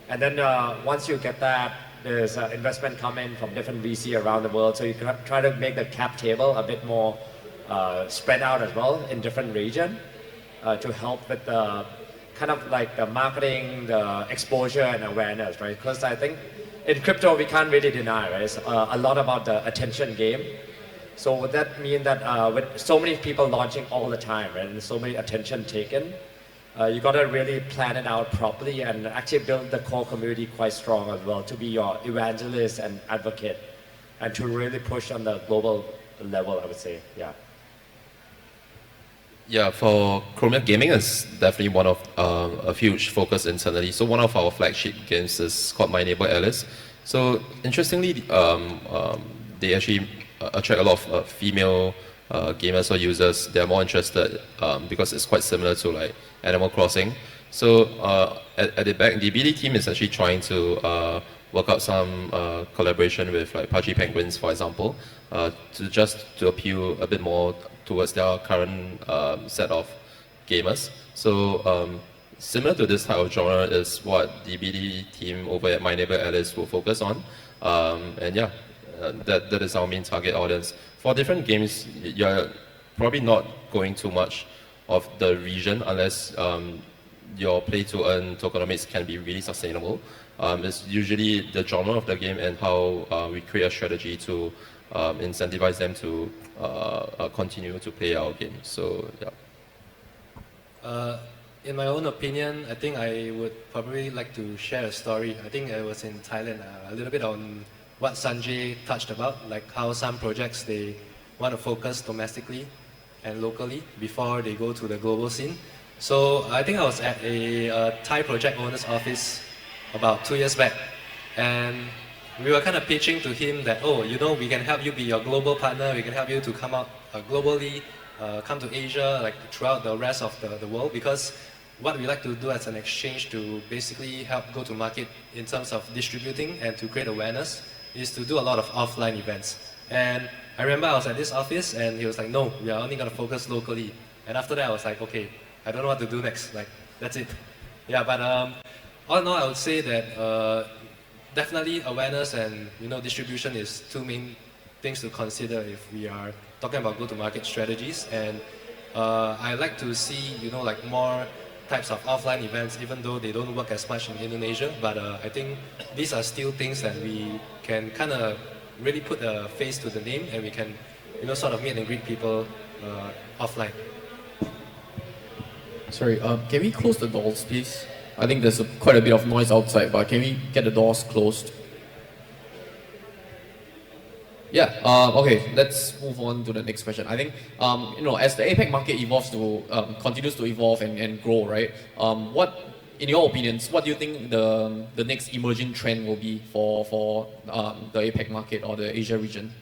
And then once you get that, there's investment coming from different VC around the world. So you can try to make the cap table a bit more spread out as well in different regions to help with the kind of like the marketing, the exposure and awareness, right? Because I think in crypto, we can't really deny, right? It's a lot about the attention game. So would that mean that with so many people launching all the time, right, and so many attention taken, you got to really plan it out properly and actually build the core community quite strong as well to be your evangelist and advocate and to really push on the global level, I would say, yeah. Yeah, for Chromium Gaming is definitely one of a huge focus internally. So one of our flagship games is called My Neighbor Alice. So interestingly, they actually attract a lot of female gamers or users. They're more interested because it's quite similar to like Animal Crossing. So at the back, the BD team is actually trying to work out some collaboration with like Pudgy Penguins, for example, to appeal a bit more towards their current set of gamers. So similar to this type of genre is what the BD team over at My Neighbor Alice will focus on. And yeah, that is our main target audience. For different games, you're probably not going too much of the region unless your play-to-earn tokenomics can be really sustainable. It's usually the genre of the game and how we create a strategy to incentivize them to continue to play our game. So yeah. In my own opinion, I think I would probably like to share a story. I think I was in Thailand, a little bit on what Sanjay touched about, like how some projects they want to focus domestically and locally before they go to the global scene. So I think I was at a Thai project owner's office about 2 years back, and we were kind of pitching to him that, oh, you know, we can help you be your global partner, we can help you to come out globally, come to Asia, like throughout the rest of the world, because what we like to do as an exchange to basically help go to market in terms of distributing and to create awareness is to do a lot of offline events. And I remember I was at this office and he was like, no, we are only going to focus locally. And after that I was like, okay, I don't know what to do next, like, that's it. Yeah, but all in all, I would say that definitely awareness and distribution is two main things to consider if we are talking about go-to-market strategies. And I like to see like more types of offline events, even though they don't work as much in Indonesia. But I think these are still things that we can kind of really put a face to the name, and we can sort of meet and greet people offline. Sorry, can we close the doors, please? I think there's quite a bit of noise outside, but can we get the doors closed? Yeah, okay, let's move on to the next question. I think, as the APAC market evolves continues to evolve and grow, right? In your opinions, what do you think the next emerging trend will be for the APAC market or the Asia region?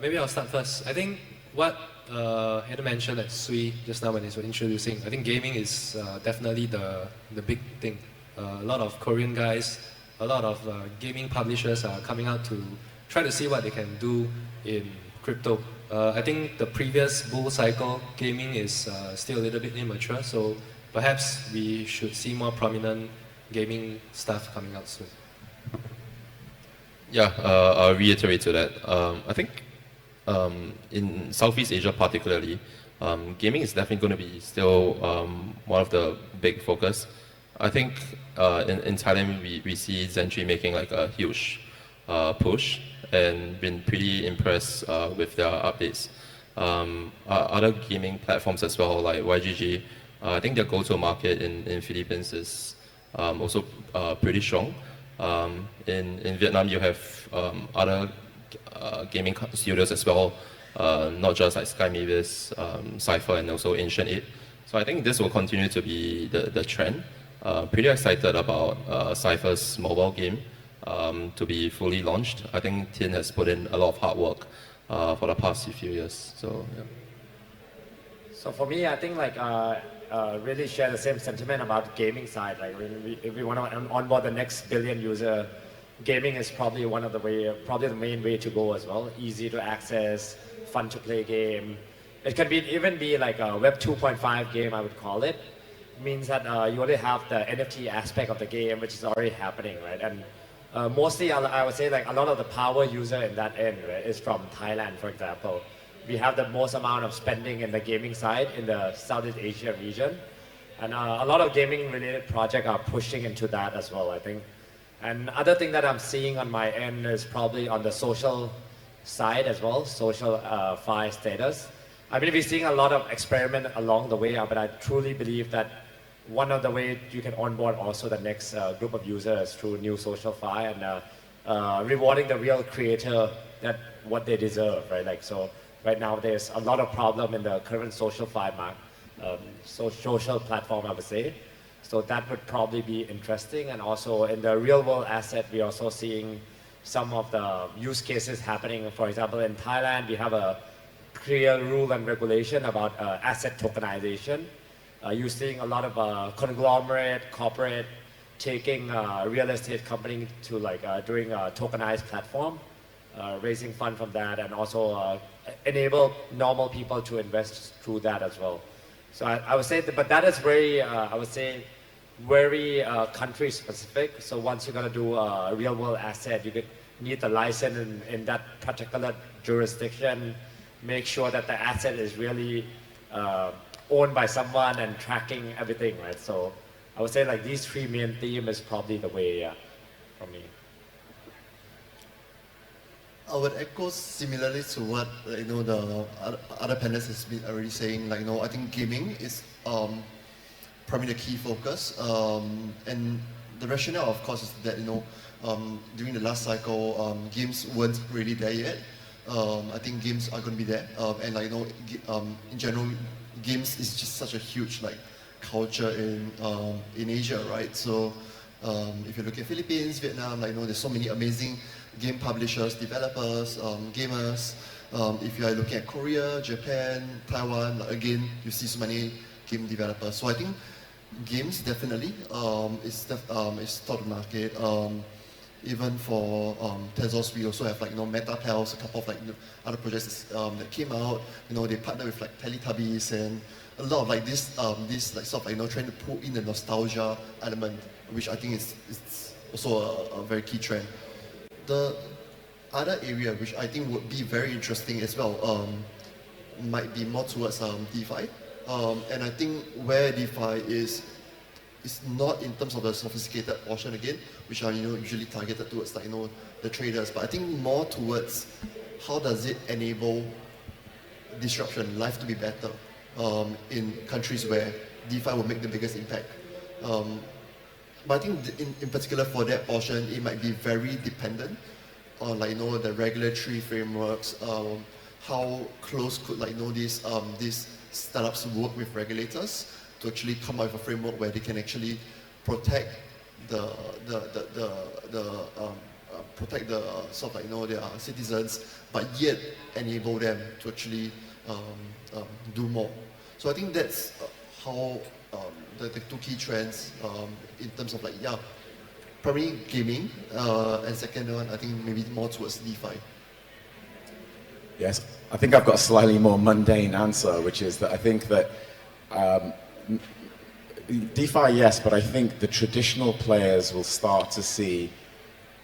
Maybe I'll start first. I think what Heather mentioned at Sui just now when he was introducing, I think gaming is definitely the big thing. A lot of Korean guys, a lot of gaming publishers are coming out to try to see what they can do in crypto. I think the previous bull cycle, gaming is still a little bit immature, so perhaps we should see more prominent gaming stuff coming out soon. Yeah, I'll reiterate to that. I think in Southeast Asia particularly, gaming is definitely going to be still one of the big focus. I think in Thailand we see Zentree making like a huge push and been pretty impressed with their updates. Other gaming platforms as well, like YGG, I think their go-to market in Philippines is also pretty strong. In Vietnam, you have other gaming studios as well, not just like Sky Mavis, Cypher, and also Ancient 8. So I think this will continue to be the trend. Pretty excited about Cypher's mobile game to be fully launched. I think Tin has put in a lot of hard work for the past few years. So yeah. So for me, I think like really share the same sentiment about the gaming side. Like if we want to onboard the next billion user, gaming is probably probably the main way to go as well. Easy to access, fun to play game. It can even be like a Web 2.5 game, I would call it. It means that you already have the NFT aspect of the game, which is already happening, right? And mostly, I would say like a lot of the power user in that end, right, is from Thailand, for example. We have the most amount of spending in the gaming side in the Southeast Asia region. And a lot of gaming related projects are pushing into that as well, I think. And other thing that I'm seeing on my end is probably on the social side as well, social fi status. I mean, we're seeing a lot of experiment along the way, but I truly believe that one of the ways you can onboard also the next group of users through new social fi and rewarding the real creator that what they deserve, right? Like so. Right now, there's a lot of problem in the current social fi social platform, I would say. So that would probably be interesting. And also in the real world asset, we're also seeing some of the use cases happening. For example, in Thailand, we have a clear rule and regulation about asset tokenization. You're seeing a lot of conglomerate, corporate taking real estate company to like doing a tokenized platform, raising fund from that, and also enable normal people to invest through that as well. So I would say, but that is very, I would say, very country specific. So once you're gonna do a real world asset, you need the license in that particular jurisdiction, make sure that the asset is really owned by someone and tracking everything, right? So I would say like these three main themes is probably the way for me. I would echo similarly to what the other panelists has been already saying. Like I think gaming is probably the key focus, and the rationale, of course, is that during the last cycle, games weren't really there yet. I think games are going to be there, and in general, games is just such a huge culture in Asia, right? So if you look at Philippines, Vietnam, there's so many amazing game publishers, developers, gamers. If you are looking at Korea, Japan, Taiwan, again, you see so many game developers. So I think games definitely is top of the market. Even for Tezos, we also have Meta Pals, a couple of other projects that came out. They partner with Teletubbies and a lot of this trying to pull in the nostalgia element, which I think is also a very key trend. The other area which I think would be very interesting as well might be more towards DeFi. And I think where DeFi is not in terms of the sophisticated portion again, which are usually targeted towards the traders, but I think more towards how does it enable disruption, life to be better in countries where DeFi will make the biggest impact. But I think in particular for that portion, it might be very dependent on the regulatory frameworks, how close could these startups work with regulators to actually come out with a framework where they can actually protect their citizens, but yet enable them to actually do more. So I think that's how the two key trends in terms of probably gaming, and second one I think maybe more towards DeFi. Yes, I think I've got a slightly more mundane answer, which is that I think that DeFi, yes, but I think the traditional players will start to see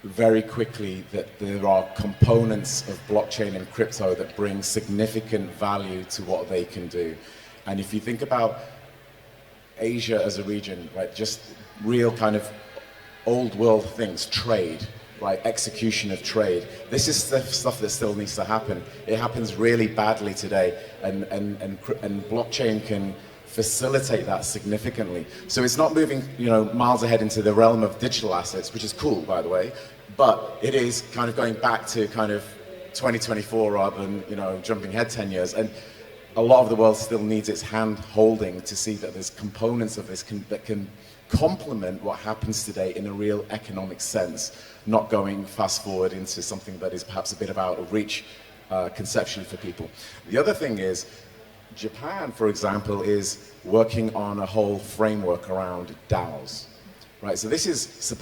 very quickly that there are components of blockchain and crypto that bring significant value to what they can do. And if you think about Asia as a region, right, just real kind of old world things, trade, right, execution of trade. This is stuff that still needs to happen. It happens really badly today, and blockchain can facilitate that significantly. So it's not moving, miles ahead into the realm of digital assets, which is cool, by the way, but it is kind of going back to kind of 2024 rather than, jumping ahead 10 years. And a lot of the world still needs its hand holding to see that there's components of this that can complement what happens today in a real economic sense, not going fast forward into something that is perhaps a bit out of reach conceptually for people. The other thing is, Japan, for example, is working on a whole framework around DAOs, right? So this is a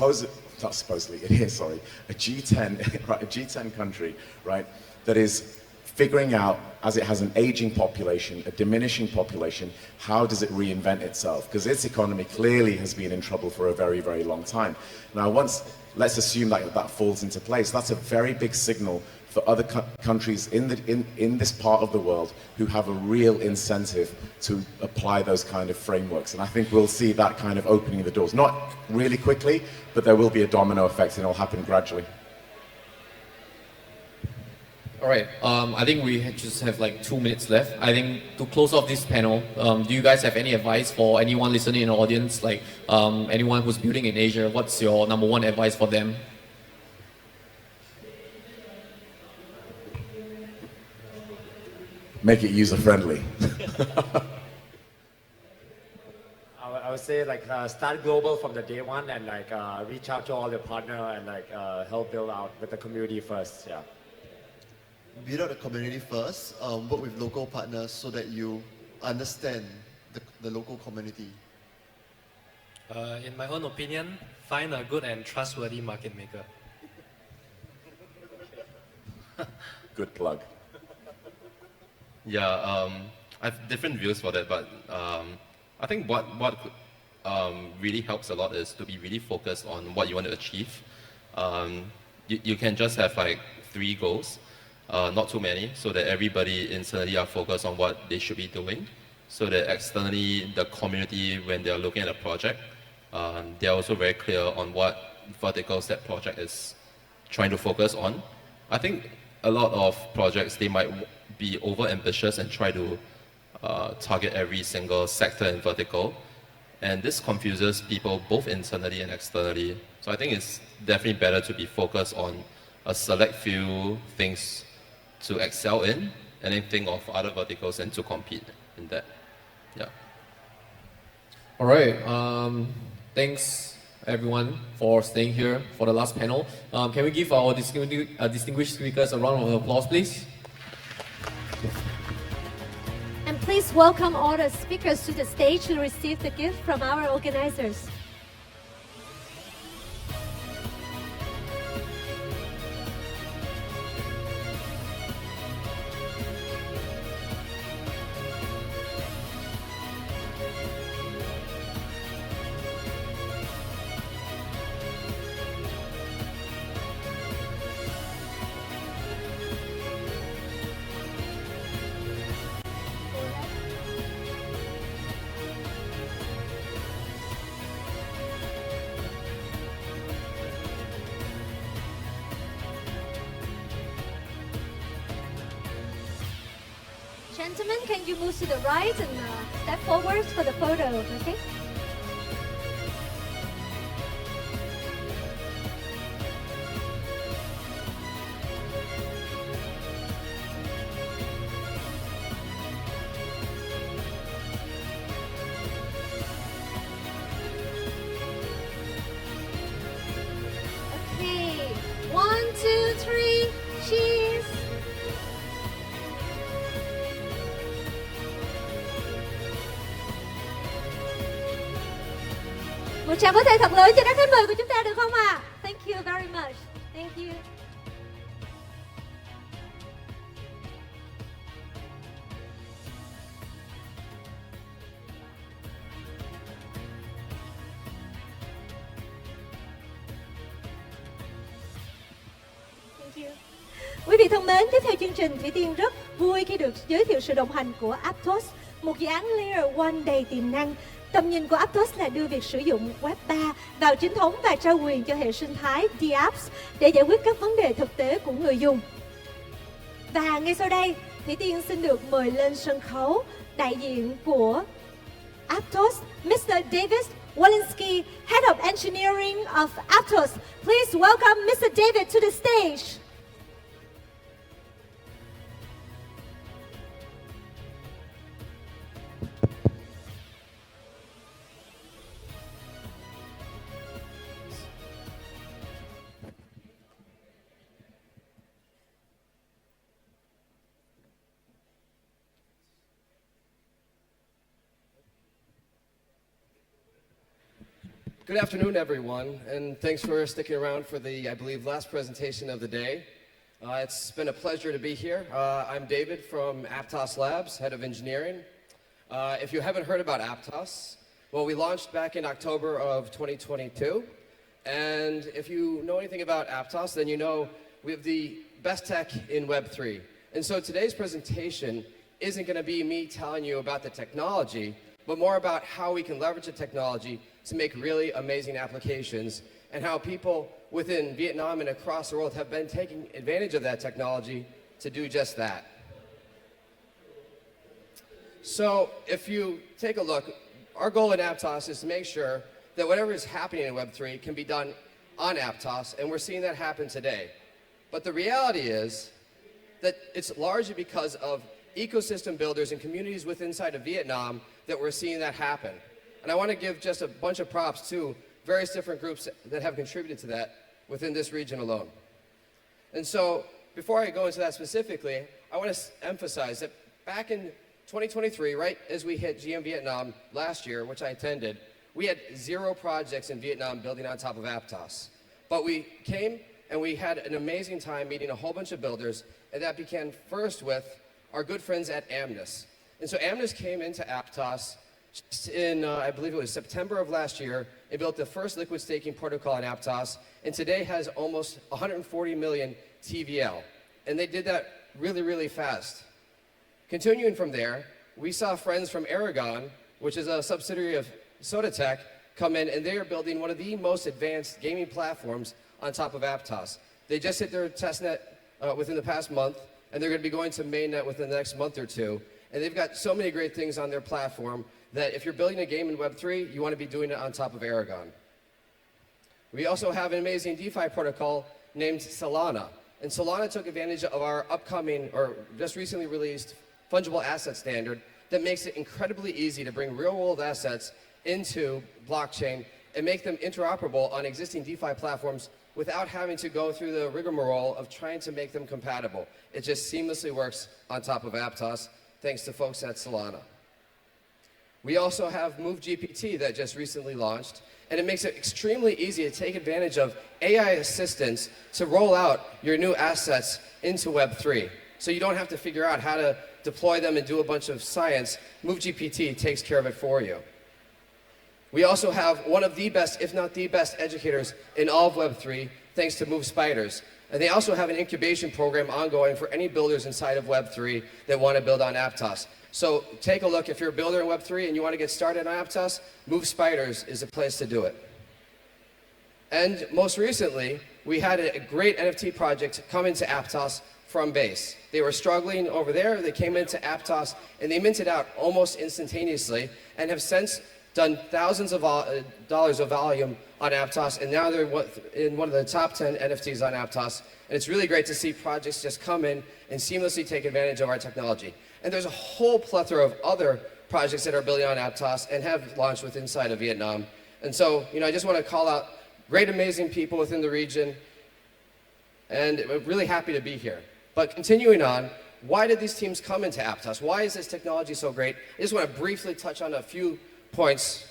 G10, right, a G10 country, right, that is figuring out, as it has an aging population, a diminishing population, how does it reinvent itself? Because its economy clearly has been in trouble for a very, very long time. Now, let's assume that falls into place. That's a very big signal for other countries in this part of the world who have a real incentive to apply those kind of frameworks. And I think we'll see that kind of opening the doors. Not really quickly, but there will be a domino effect and it'll happen gradually. All right, I think we just have like 2 minutes left. I think to close off this panel, do you guys have any advice for anyone listening in the audience, like anyone who's building in Asia? What's your number one advice for them? Make it user-friendly. I would say start global from the day one and reach out to all your partner and help build out with the community first. Yeah. Build out the community first, work with local partners so that you understand the local community. In my own opinion, find a good and trustworthy market maker. Good plug. Yeah, I have different views for that, but I think what really helps a lot is to be really focused on what you want to achieve. You can just have 3 goals. Not too many, so that everybody internally are focused on what they should be doing, so that externally the community, when they are looking at a project, they are also very clear on what verticals that project is trying to focus on. I think a lot of projects, they might be over-ambitious and try to target every single sector and vertical, and this confuses people both internally and externally. So I think it's definitely better to be focused on a select few things to excel in, and then think of other verticals and to compete in that. Yeah. All right. Thanks everyone for staying here for the last panel. Can we give our distinguished speakers a round of applause, please? And please welcome all the speakers to the stage to receive the gift from our organizers. Gentlemen, can you move to the right and step forward for the photo, okay? Okay, 1, 2, 3, cheers! Một tràng pháo tay thật lớn cho các khách mời của chúng ta được không ạ? Thank you very much. Thank you. Thank you. Quý vị thân mến, tiếp theo chương trình, Thủy Tiên rất vui khi được giới thiệu sự đồng hành của Aptos, một dự án Layer One đầy tiềm năng. Tầm nhìn của Aptos là đưa việc sử dụng Web 3 vào chính thống và trao quyền cho hệ sinh thái DApps để giải quyết các vấn đề thực tế của người dùng. Và ngay sau đây, Thủy Tiên xin được mời lên sân khấu đại diện của Aptos, Mr. David Walensky, Head of Engineering of Aptos. Please welcome Mr. David to the stage. Good afternoon, everyone, and thanks for sticking around for the, I believe, last presentation of the day. It's been a pleasure to be here. I'm David from Aptos Labs, Head of Engineering. If you haven't heard about Aptos, well, we launched back in October of 2022, and if you know anything about Aptos, then you know we have the best tech in Web3. And so today's presentation isn't going to be me telling you about the technology, but more about how we can leverage the technology to make really amazing applications, and how people within Vietnam and across the world have been taking advantage of that technology to do just that. So if you take a look, our goal in Aptos is to make sure that whatever is happening in Web3 can be done on Aptos, and we're seeing that happen today. But the reality is that it's largely because of ecosystem builders and communities within inside of Vietnam that we're seeing that happen. And I want to give just a bunch of props to various different groups that have contributed to that within this region alone. And so, before I go into that specifically, I want to emphasize that back in 2023, right as we hit GM Vietnam last year, which I attended, we had 0 projects in Vietnam building on top of Aptos. But we came and we had an amazing time meeting a whole bunch of builders, and that began first with our good friends at Amnes. And so Amnes came into Aptos in, I believe it was September of last year. It built the first liquid staking protocol in Aptos, and today has almost 140 million TVL. And they did that really, really fast. Continuing from there, we saw friends from Aragon, which is a subsidiary of SodaTech, come in, and they are building one of the most advanced gaming platforms on top of Aptos. They just hit their testnet within the past month, and they're going to be going to mainnet within the next month or two. And they've got so many great things on their platform that if you're building a game in Web3, you want to be doing it on top of Aragon. We also have an amazing DeFi protocol named Solana. And Solana took advantage of our upcoming, or just recently released, fungible asset standard that makes it incredibly easy to bring real-world assets into blockchain and make them interoperable on existing DeFi platforms without having to go through the rigmarole of trying to make them compatible. It just seamlessly works on top of Aptos, thanks to folks at Solana. We also have MoveGPT that just recently launched, and it makes it extremely easy to take advantage of AI assistance to roll out your new assets into Web3. So you don't have to figure out how to deploy them and do a bunch of science. MoveGPT takes care of it for you. We also have one of the best, if not the best, educators in all of Web3, thanks to Move Spiders. And they also have an incubation program ongoing for any builders inside of Web3 that want to build on Aptos. So take a look. If you're a builder in Web3 and you want to get started on Aptos, Move Spiders is a place to do it. And most recently, we had a great NFT project come into Aptos from Base. They were struggling over there. They came into Aptos, and they minted out almost instantaneously and have since done thousands of dollars of volume on Aptos, and now they're in one of the top 10 NFTs on Aptos. And it's really great to see projects just come in and seamlessly take advantage of our technology. And there's a whole plethora of other projects that are building on Aptos and have launched with inside of Vietnam. And so, I just want to call out great, amazing people within the region, and we're really happy to be here. But continuing on, why did these teams come into Aptos? Why is this technology so great? I just want to briefly touch on a few points.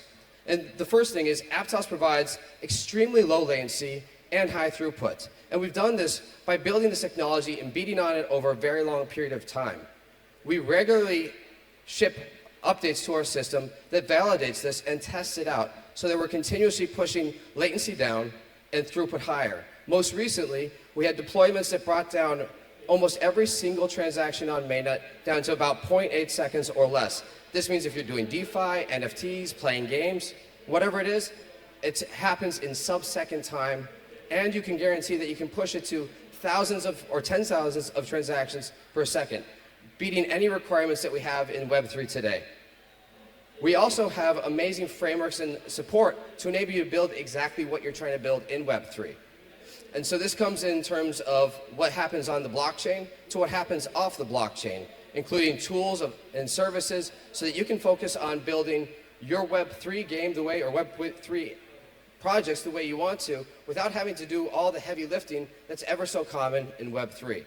And the first thing is Aptos provides extremely low latency and high throughput. And we've done this by building this technology and beating on it over a very long period of time. We regularly ship updates to our system that validates this and tests it out so that we're continuously pushing latency down and throughput higher. Most recently, we had deployments that brought down almost every single transaction on mainnet down to about 0.8 seconds or less. This means if you're doing DeFi, NFTs, playing games, whatever it is, it happens in sub-second time, and you can guarantee that you can push it to thousands of or tens of thousands of transactions per second, beating any requirements that we have in Web3 today. We also have amazing frameworks and support to enable you to build exactly what you're trying to build in Web3. And so this comes in terms of what happens on the blockchain to what happens off the blockchain, including tools and services so that you can focus on building your Web3 game the way, or Web3 projects the way you want to, without having to do all the heavy lifting that's ever so common in Web3.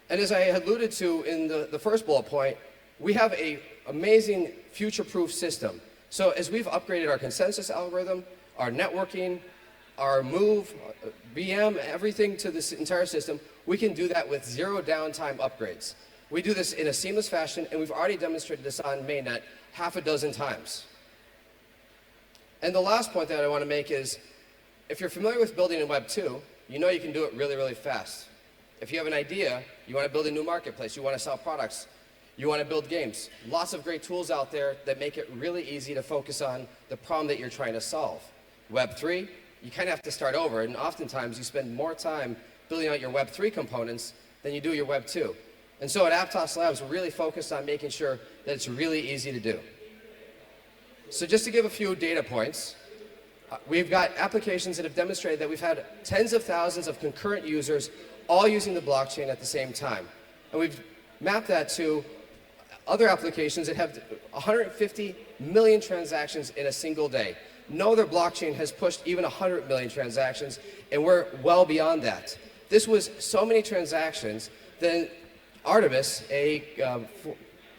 And as I alluded to in the first bullet point, we have an amazing future-proof system. So as we've upgraded our consensus algorithm, our networking, our move, VM, everything to this entire system, we can do that with zero downtime upgrades. We do this in a seamless fashion, and we've already demonstrated this on mainnet half a dozen times. And the last point that I want to make is, if you're familiar with building in Web 2, you know you can do it really, really fast. If you have an idea, you want to build a new marketplace, you want to sell products, you want to build games. Lots of great tools out there that make it really easy to focus on the problem that you're trying to solve. Web 3, you kind of have to start over, and oftentimes you spend more time building out your Web 3 components than you do your Web 2. And so at Aptos Labs, we're really focused on making sure that it's really easy to do. So just to give a few data points, we've got applications that have demonstrated that we've had tens of thousands of concurrent users all using the blockchain at the same time. And we've mapped that to other applications that have 150 million transactions in a single day. No other blockchain has pushed even 100 million transactions, and we're well beyond that. This was so many transactions that Artemis, a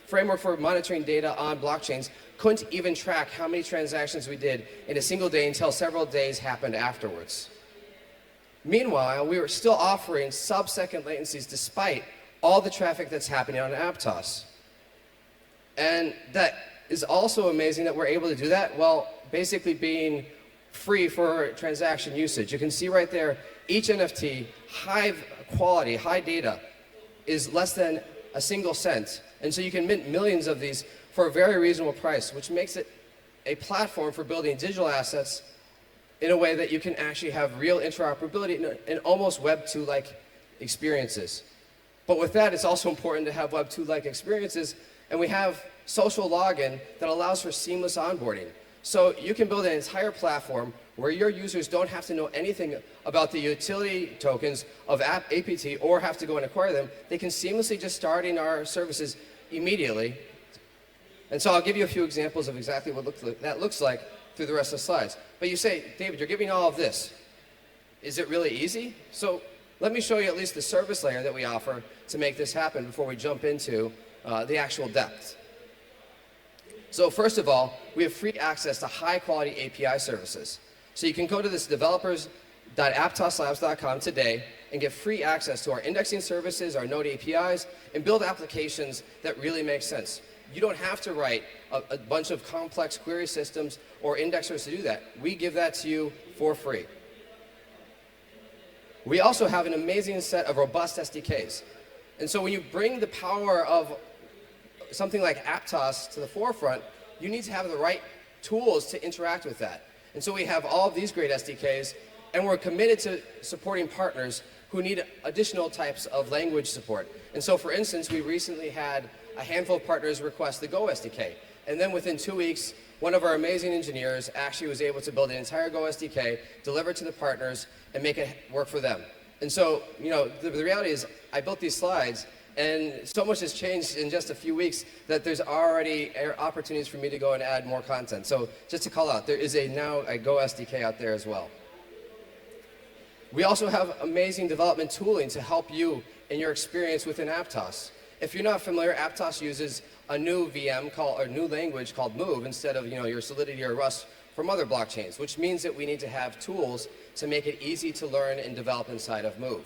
framework for monitoring data on blockchains, couldn't even track how many transactions we did in a single day until several days happened afterwards. Meanwhile, we were still offering sub-second latencies despite all the traffic that's happening on Aptos. And that is also amazing that we're able to do that while basically being free for transaction usage. You can see right there, each NFT, high quality, high data, is less than a single cent. And so you can mint millions of these for a very reasonable price, which makes it a platform for building digital assets in a way that you can actually have real interoperability and almost Web 2-like experiences. But with that, it's also important to have Web 2-like experiences, and we have social login that allows for seamless onboarding. So you can build an entire platform where your users don't have to know anything about the utility tokens of APT or have to go and acquire them. They can seamlessly just start in our services immediately. And so I'll give you a few examples of exactly what that looks like through the rest of the slides. But you say, David, you're giving all of this. Is it really easy? So let me show you at least the service layer that we offer to make this happen before we jump into the actual depth. So first of all, we have free access to high-quality API services. So you can go to this developers.aptoslabs.com today and get free access to our indexing services, our Node APIs, and build applications that really make sense. You don't have to write a bunch of complex query systems or indexers to do that. We give that to you for free. We also have an amazing set of robust SDKs. And so when you bring the power of something like Aptos to the forefront, you need to have the right tools to interact with that. And so we have all of these great SDKs, and we're committed to supporting partners who need additional types of language support. And so for instance, we recently had a handful of partners request the Go SDK. And then within 2 weeks, one of our amazing engineers actually was able to build an entire Go SDK, deliver it to the partners, and make it work for them. And so, you know, the reality is I built these slides, and so much has changed in just a few weeks that there's already opportunities for me to go and add more content. So just to call out, there is now a Go SDK out there as well. We also have amazing development tooling to help you in your experience within Aptos. If you're not familiar, Aptos uses a new VM or new language called Move instead of your Solidity or Rust from other blockchains, which means that we need to have tools to make it easy to learn and develop inside of Move.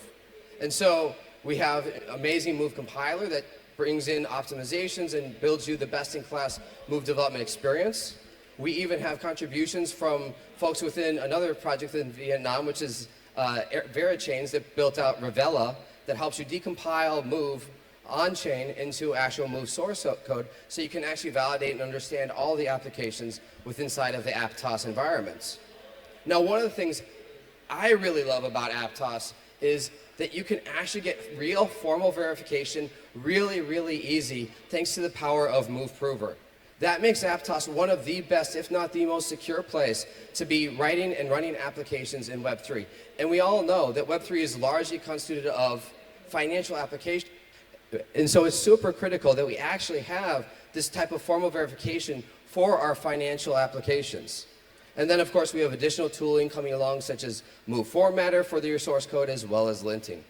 And so we have an amazing Move compiler that brings in optimizations and builds you the best-in-class Move development experience. We even have contributions from folks within another project in Vietnam, which is Verichains, that built out Revela, that helps you decompile Move on-chain into actual Move source code so you can actually validate and understand all the applications within inside of the Aptos environments. Now, one of the things I really love about Aptos is that you can actually get real formal verification really, really easy thanks to the power of Move Prover. That makes Aptos one of the best, if not the most secure place to be writing and running applications in Web3. And we all know that Web3 is largely constituted of financial applications. And so it's super critical that we actually have this type of formal verification for our financial applications. And then, of course, we have additional tooling coming along, such as Move Formatter for your source code, as well as linting.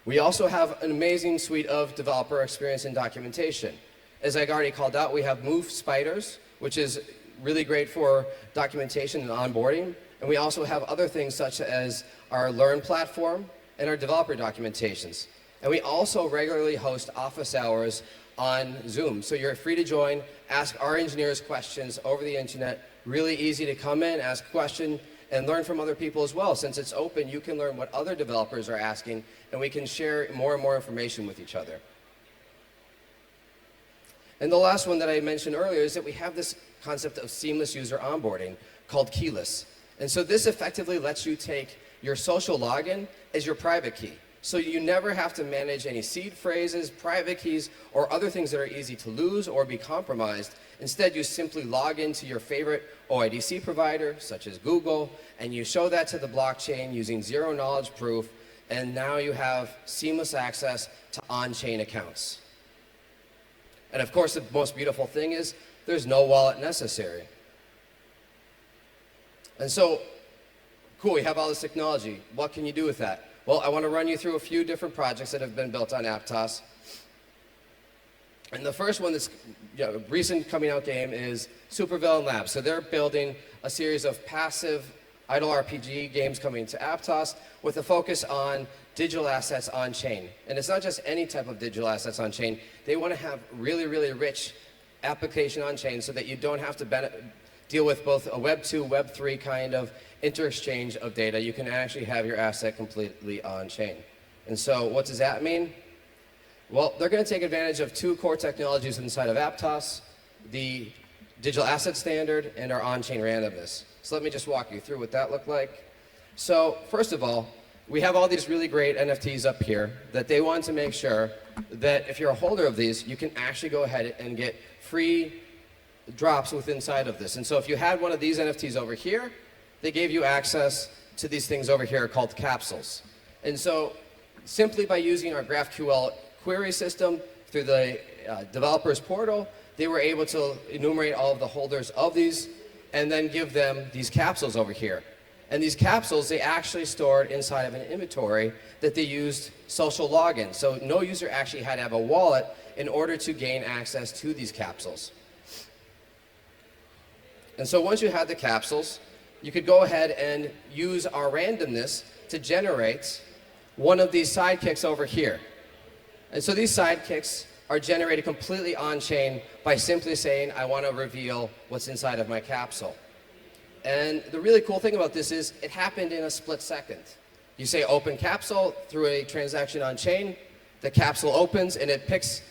We also have an amazing suite of developer experience and documentation. As I already called out, we have Move Spiders, which is really great for documentation and onboarding. And we also have other things such as our Learn platform and our developer documentations. And we also regularly host office hours on Zoom. So you're free to join, ask our engineers questions over the internet. Really easy to come in, ask a question, and learn from other people as well. Since it's open, you can learn what other developers are asking, and we can share more and more information with each other. And the last one that I mentioned earlier is that we have this concept of seamless user onboarding called keyless. And so this effectively lets you take your social login as your private key. So you never have to manage any seed phrases, private keys, or other things that are easy to lose or be compromised. Instead, you simply log into your favorite OIDC provider, such as Google, and you show that to the blockchain using zero-knowledge proof, and now you have seamless access to on-chain accounts. And of course, the most beautiful thing is there's no wallet necessary. And so, cool, we have all this technology. What can you do with that? Well, I want to run you through a few different projects that have been built on Aptos. And the first one that's a recent coming out game is Supervillain Labs. So they're building a series of passive idle RPG games coming to Aptos with a focus on digital assets on chain. And it's not just any type of digital assets on chain. They want to have really, really rich application on chain so that you don't have to deal with both a Web 2, Web 3 kind of inter-exchange of data. You can actually have your asset completely on chain. And so what does that mean? Well, they're going to take advantage of two core technologies inside of Aptos, the digital asset standard and our on-chain randomness. So let me just walk you through what that looked like. So first of all, we have all these really great NFTs up here that they want to make sure that if you're a holder of these, you can actually go ahead and get free drops within inside of this. And so if you had one of these NFTs over here, they gave you access to these things over here called capsules. And so simply by using our GraphQL query system through the developers portal, they were able to enumerate all of the holders of these and then give them these capsules over here. And these capsules, they actually stored inside of an inventory that they used social login. So no user actually had to have a wallet in order to gain access to these capsules. And so once you had the capsules, you could go ahead and use our randomness to generate one of these sidekicks over here. And so these sidekicks are generated completely on-chain by simply saying, I want to reveal what's inside of my capsule. And the really cool thing about this is it happened in a split second. You say open capsule through a transaction on-chain, the capsule opens and it picks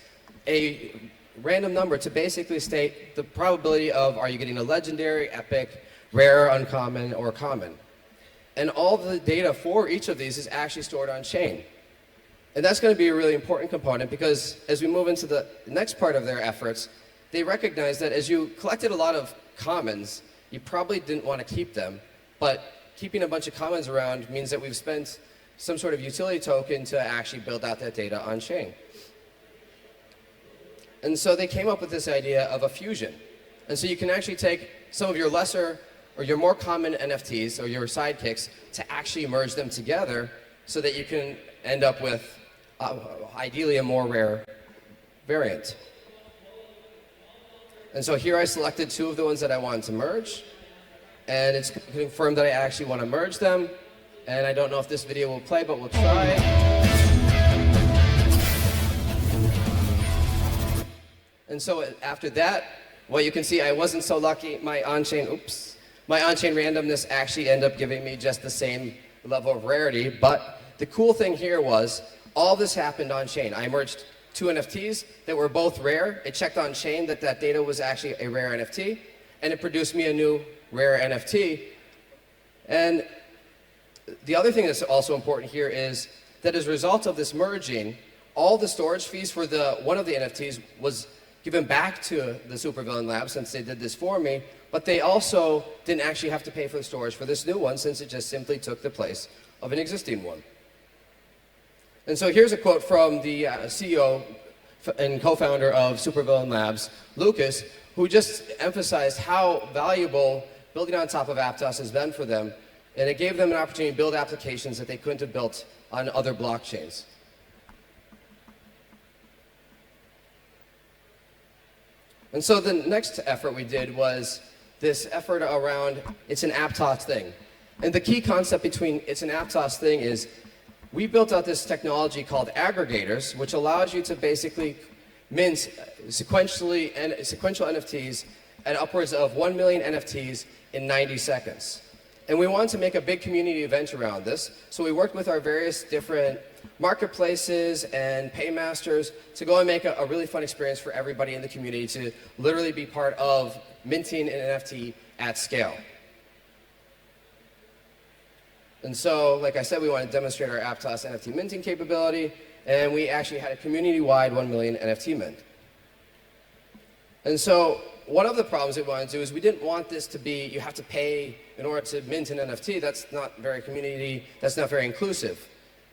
a random number to basically state the probability of are you getting a legendary, epic, rare, uncommon, or common. And all the data for each of these is actually stored on chain. And that's going to be a really important component because as we move into the next part of their efforts, they recognize that as you collected a lot of commons, you probably didn't want to keep them, but keeping a bunch of commons around means that we've spent some sort of utility token to actually build out that data on chain. And so they came up with this idea of a fusion. And so you can actually take some of your lesser or your more common NFTs or your sidekicks to actually merge them together so that you can end up with ideally a more rare variant. And so here I selected two of the ones that I wanted to merge, and it's confirmed that I actually want to merge them. And I don't know if this video will play, but we'll try. And so after that, well, you can see I wasn't so lucky. My on-chain randomness actually ended up giving me just the same level of rarity. But the cool thing here was all this happened on chain. I merged two NFTs that were both rare. It checked on chain that that data was actually a rare NFT, and it produced me a new rare NFT. And the other thing that's also important here is that as a result of this merging, all the storage fees for one of the NFTs was given back to the Supervillain Lab since they did this for me, but they also didn't actually have to pay for the storage for this new one since it just simply took the place of an existing one. And so here's a quote from the CEO and co-founder of Supervillain Labs, Lucas, who just emphasized how valuable building on top of Aptos has been for them, and it gave them an opportunity to build applications that they couldn't have built on other blockchains. And so the next effort we did was this effort around it's an Aptos thing. And the key concept between it's an Aptos thing is we built out this technology called aggregators, which allows you to basically mint sequential NFTs at upwards of 1 million NFTs in 90 seconds. And we wanted to make a big community event around this, so we worked with our various different marketplaces and paymasters to go and make a really fun experience for everybody in the community to literally be part of minting an NFT at scale. And so, like I said, we want to demonstrate our Aptos NFT minting capability, and we actually had a community-wide 1 million NFT mint. And so, one of the problems we wanted to do is we didn't want this to be, you have to pay in order to mint an NFT. That's not very that's not very inclusive.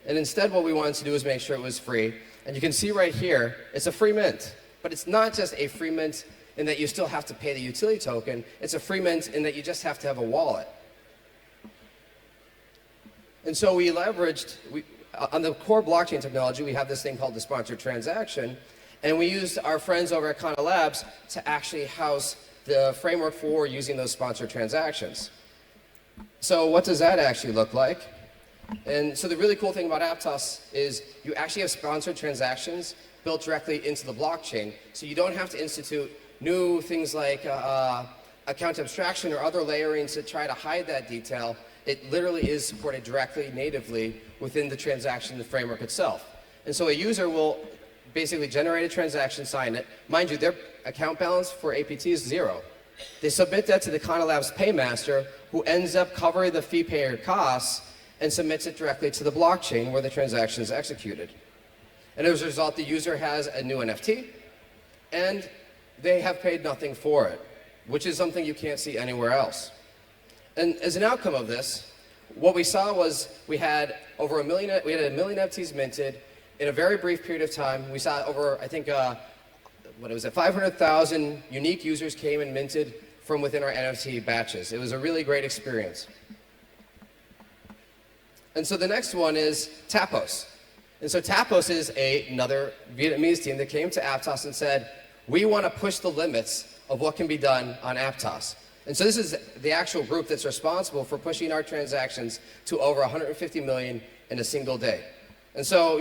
And instead what we wanted to do is make sure it was free. And you can see right here, it's a free mint. But it's not just a free mint in that you still have to pay the utility token. It's a free mint in that you just have to have a wallet. And so we leveraged, on the core blockchain technology, we have this thing called the sponsored transaction. And we used our friends over at Kana Labs to actually house the framework for using those sponsored transactions. So what does that actually look like? And so the really cool thing about Aptos is you actually have sponsored transactions built directly into the blockchain. So you don't have to institute new things like account abstraction or other layering to try to hide that detail. It literally is supported directly, natively, within the transaction framework itself. And so a user will basically generate a transaction, sign it. Mind you, their account balance for APT is 0. They submit that to the Kana Labs paymaster, who ends up covering the fee payer costs and submits it directly to the blockchain where the transaction is executed. And as a result, the user has a new NFT, and they have paid nothing for it, which is something you can't see anywhere else. And as an outcome of this, what we saw was we had over 1 million NFTs minted in a very brief period of time. We saw over, I think, 500,000 unique users came and minted from within our NFT batches. It was a really great experience. And so the next one is Tapos. And so Tapos is another Vietnamese team that came to Aptos and said, we want to push the limits of what can be done on Aptos. And so this is the actual group that's responsible for pushing our transactions to over 150 million in a single day. And so,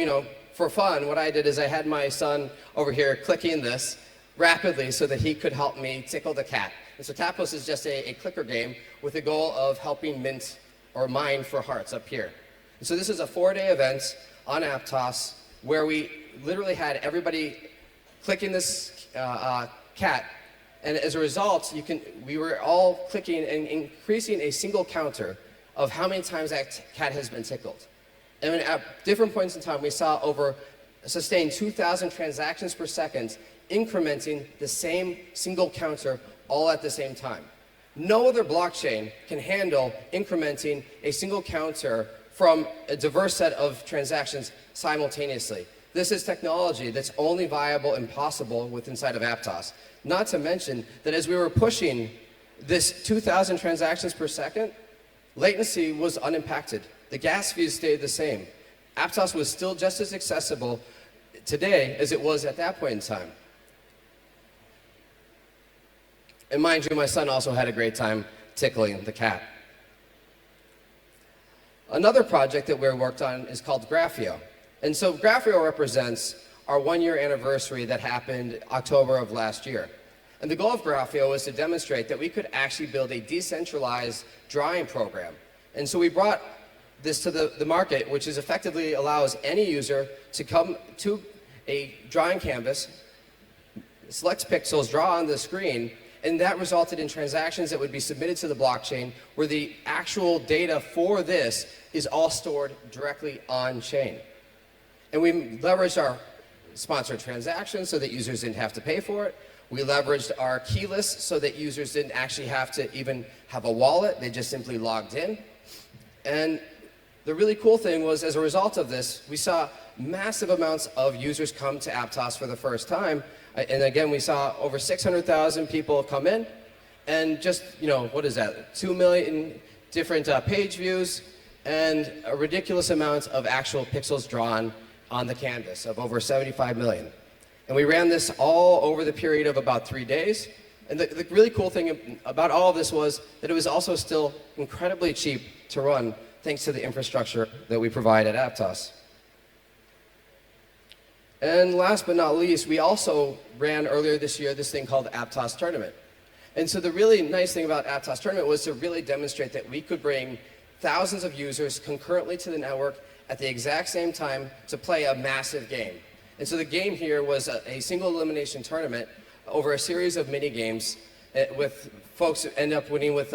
for fun, what I did is I had my son over here clicking this rapidly so that he could help me tickle the cat. And so Tapos is just a clicker game with the goal of helping mint or mine for hearts up here. And so this is a 4-day event on Aptos where we literally had everybody clicking this cat. And as a result, we were all clicking and increasing a single counter of how many times that cat has been tickled. And at different points in time, we saw over sustained 2,000 transactions per second, incrementing the same single counter all at the same time. No other blockchain can handle incrementing a single counter from a diverse set of transactions simultaneously. This is technology that's only viable and possible with inside of Aptos. Not to mention that as we were pushing this 2,000 transactions per second, latency was unimpacted. The gas fees stayed the same. Aptos was still just as accessible today as it was at that point in time. And mind you, my son also had a great time tickling the cat. Another project that we worked on is called Graphio. And so Graphio represents our 1-year anniversary that happened October of last year. And the goal of Graphio was to demonstrate that we could actually build a decentralized drawing program. And so we brought this to the market, which is effectively allows any user to come to a drawing canvas, select pixels, draw on the screen, and that resulted in transactions that would be submitted to the blockchain where the actual data for this is all stored directly on chain. And we leveraged our sponsored transactions so that users didn't have to pay for it. We leveraged our keyless so that users didn't actually have to even have a wallet. They just simply logged in. And the really cool thing was, as a result of this, we saw massive amounts of users come to Aptos for the first time. And again, we saw over 600,000 people come in, and just, what is that? 2 million different page views, and a ridiculous amount of actual pixels drawn on the canvas of over 75 million. And we ran this all over the period of about 3 days. And the really cool thing about all of this was that it was also still incredibly cheap to run, thanks to the infrastructure that we provide at Aptos. And last but not least, we also ran earlier this year this thing called Aptos Tournament. And so the really nice thing about Aptos Tournament was to really demonstrate that we could bring thousands of users concurrently to the network at the exact same time to play a massive game. And so the game here was a single elimination tournament over a series of mini games with folks who end up winning with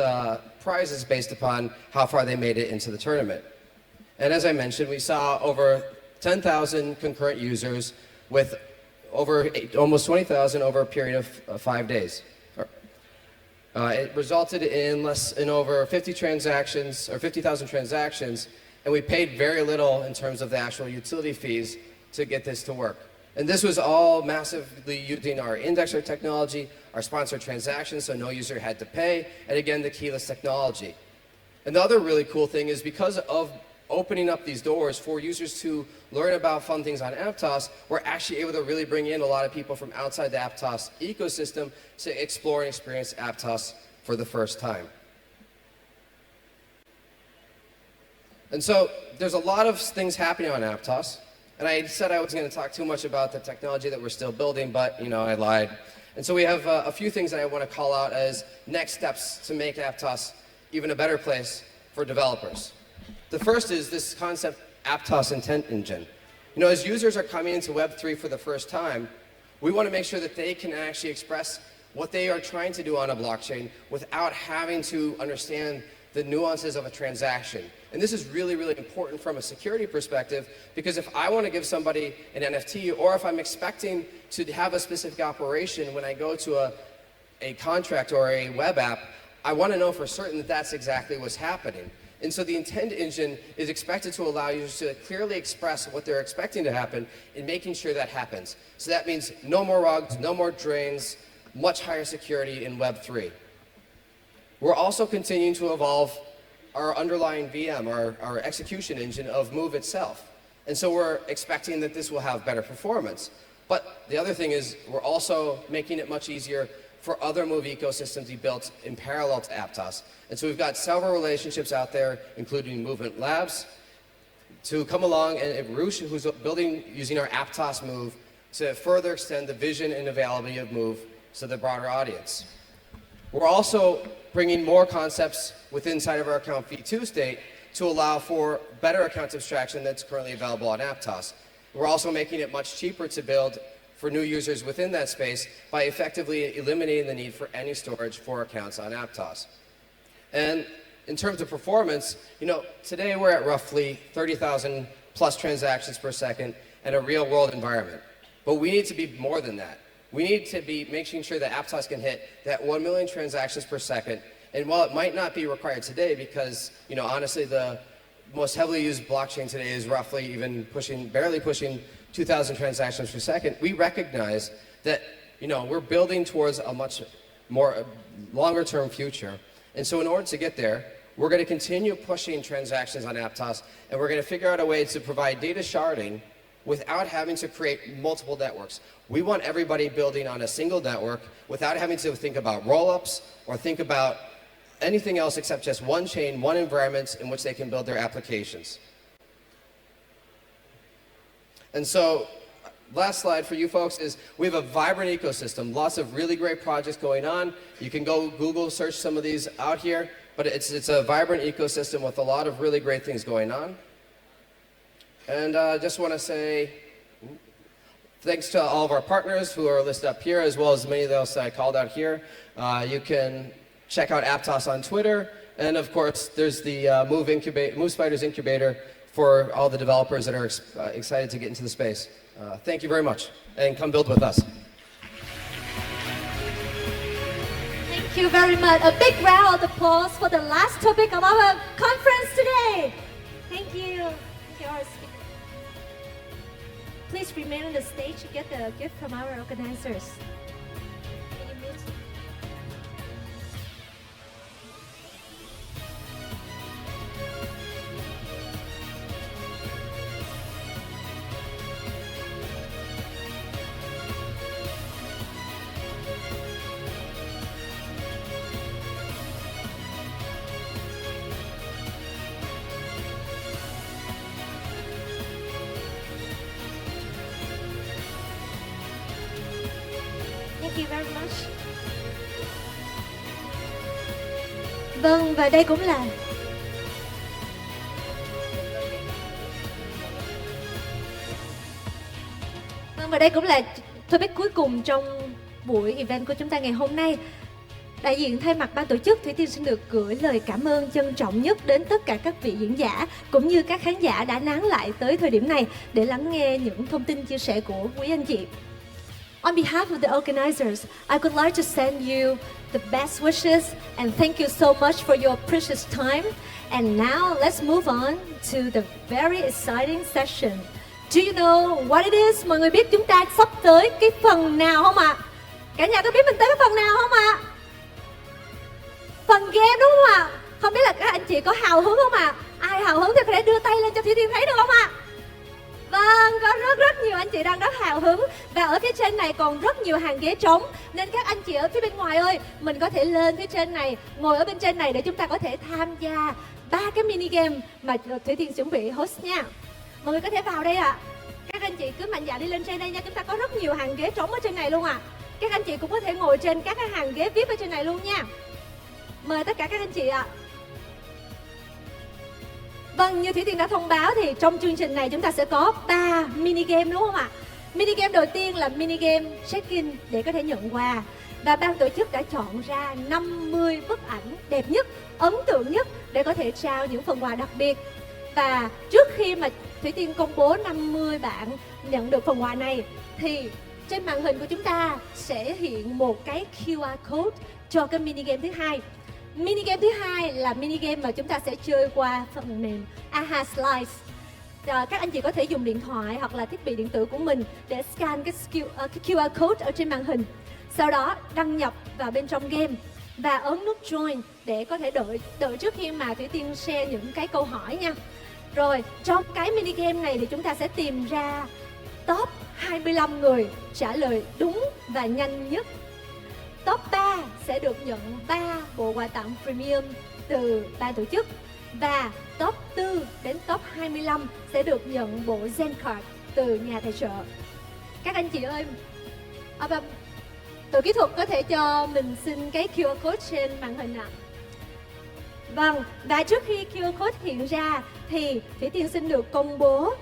prizes based upon how far they made it into the tournament. And as I mentioned, we saw over 10,000 concurrent users with almost 20,000 over a period of 5 days. It resulted in over 50 transactions, or 50,000 transactions, and we paid very little in terms of the actual utility fees to get this to work. And this was all massively using our indexer technology, our sponsored transactions, so no user had to pay, and again, the keyless technology. And the other really cool thing is, because of opening up these doors for users to learn about fun things on Aptos, we're actually able to really bring in a lot of people from outside the Aptos ecosystem to explore and experience Aptos for the first time. And so there's a lot of things happening on Aptos. And I said I was going to talk too much about the technology that we're still building, but I lied. And so we have a few things that I want to call out as next steps to make Aptos even a better place for developers. The first is this concept, Aptos Intent Engine. As users are coming into Web3 for the first time, we want to make sure that they can actually express what they are trying to do on a blockchain without having to understand the nuances of a transaction. And this is really, really important from a security perspective, because if I want to give somebody an NFT, or if I'm expecting to have a specific operation when I go to a contract or a web app, I want to know for certain that that's exactly what's happening. And so the intent engine is expected to allow users to clearly express what they're expecting to happen in making sure that happens. So that means no more rugs, no more drains, much higher security in Web3. We're also continuing to evolve our underlying VM, our execution engine of Move itself. And so we're expecting that this will have better performance. But the other thing is, we're also making it much easier for other Move ecosystems to be built in parallel to Aptos. And so we've got several relationships out there, including Movement Labs, to come along, and Roosh, who's building using our Aptos Move to further extend the vision and availability of Move to the broader audience. We're also bringing more concepts within inside of our account v2 state to allow for better account abstraction that's currently available on Aptos. We're also making it much cheaper to build for new users within that space by effectively eliminating the need for any storage for accounts on Aptos. And in terms of performance, today we're at roughly 30,000 plus transactions per second in a real world environment. But we need to be more than that. We need to be making sure that Aptos can hit that 1 million transactions per second. And while it might not be required today, because honestly the most heavily used blockchain today is roughly barely pushing 2,000 transactions per second, we recognize that we're building towards a much more longer term future. And so in order to get there, we're going to continue pushing transactions on Aptos, and we're going to figure out a way to provide data sharding without having to create multiple networks. We want everybody building on a single network without having to think about rollups or think about anything else except just one chain, one environment in which they can build their applications. And so, last slide for you folks is we have a vibrant ecosystem, lots of really great projects going on. You can go Google search some of these out here, but it's a vibrant ecosystem with a lot of really great things going on. And I just want to say thanks to all of our partners who are listed up here, as well as many of those that I called out here. You can check out Aptos on Twitter, and of course there's the Move Spiders Incubator for all the developers that are excited to get into the space. Thank you very much, and come build with us. Thank you very much. A big round of applause for the last topic of our conference today. Thank you. Thank you, our speaker. Please remain on the stage to get the gift from our organizers. Can you move? Thank you very much. Vâng, và đây cũng là topic cuối cùng trong buổi event của chúng ta ngày hôm nay. Đại diện thay mặt ban tổ chức, Thủy Tiên xin được gửi lời cảm ơn trân trọng nhất đến tất cả các vị diễn giả cũng như các khán giả đã nán lại tới thời điểm này để lắng nghe những thông tin chia sẻ của quý anh chị. On behalf of the organizers, I would like to send you the best wishes and thank you so much for your precious time. And now let's move on to the very exciting session. Do you know what it is? Mọi người biết chúng ta sắp tới cái phần nào không ạ? Cả nhà có biết mình tới cái phần nào không ạ? Phần game đúng không ạ? Không biết là các anh chị có hào hứng không ạ? Ai hào hứng thì có thể đưa tay lên cho Thủy Tiên thấy được không ạ? Vâng, có rất nhiều anh chị đang rất hào hứng. Và ở phía trên này còn rất nhiều hàng ghế trống. Nên các anh chị ở phía bên ngoài ơi, mình có thể lên phía trên này, ngồi ở bên trên này để chúng ta có thể tham gia 3 cái mini game mà Thủy Tiên chuẩn bị host nha. Mọi người có thể vào đây ạ. Các anh chị cứ mạnh dạn đi lên trên đây nha. Chúng ta có rất nhiều hàng ghế trống ở trên này luôn ạ. Các anh chị cũng có thể ngồi trên các cái hàng ghế VIP ở trên này luôn nha. Mời tất cả các anh chị ạ. Vâng, như Thủy Tiên đã thông báo thì trong chương trình này chúng ta sẽ có 3 mini game đúng không ạ? Mini game đầu tiên là mini game check-in để có thể nhận quà. Và ban tổ chức đã chọn ra 50 bức ảnh đẹp nhất, ấn tượng nhất để có thể trao những phần quà đặc biệt. Và trước khi mà Thủy Tiên công bố 50 bạn nhận được phần quà này thì trên màn hình của chúng ta sẽ hiện một cái QR code cho cái mini game thứ hai. Mini game thứ hai là mini game mà chúng ta sẽ chơi qua phần mềm AHA Slides. Các anh chị có thể dùng điện thoại hoặc là thiết bị điện tử của mình để scan cái QR code ở trên màn hình. Sau đó đăng nhập vào bên trong game và ấn nút Join để có thể đợi trước khi mà Thủy Tiên share những cái câu hỏi nha. Rồi trong cái mini game này thì chúng ta sẽ tìm ra top 25 người trả lời đúng và nhanh nhất. Top 3 sẽ được nhận 3 bộ quà tặng premium từ ban tổ chức. Và top 4 đến top 25 sẽ được nhận bộ Zen Card từ nhà tài trợ. Các anh chị ơi, đội kỹ thuật có thể cho mình xin cái QR code trên màn hình ạ. Vâng, và trước khi QR code hiện ra thì Thủy Tiên xin được công bố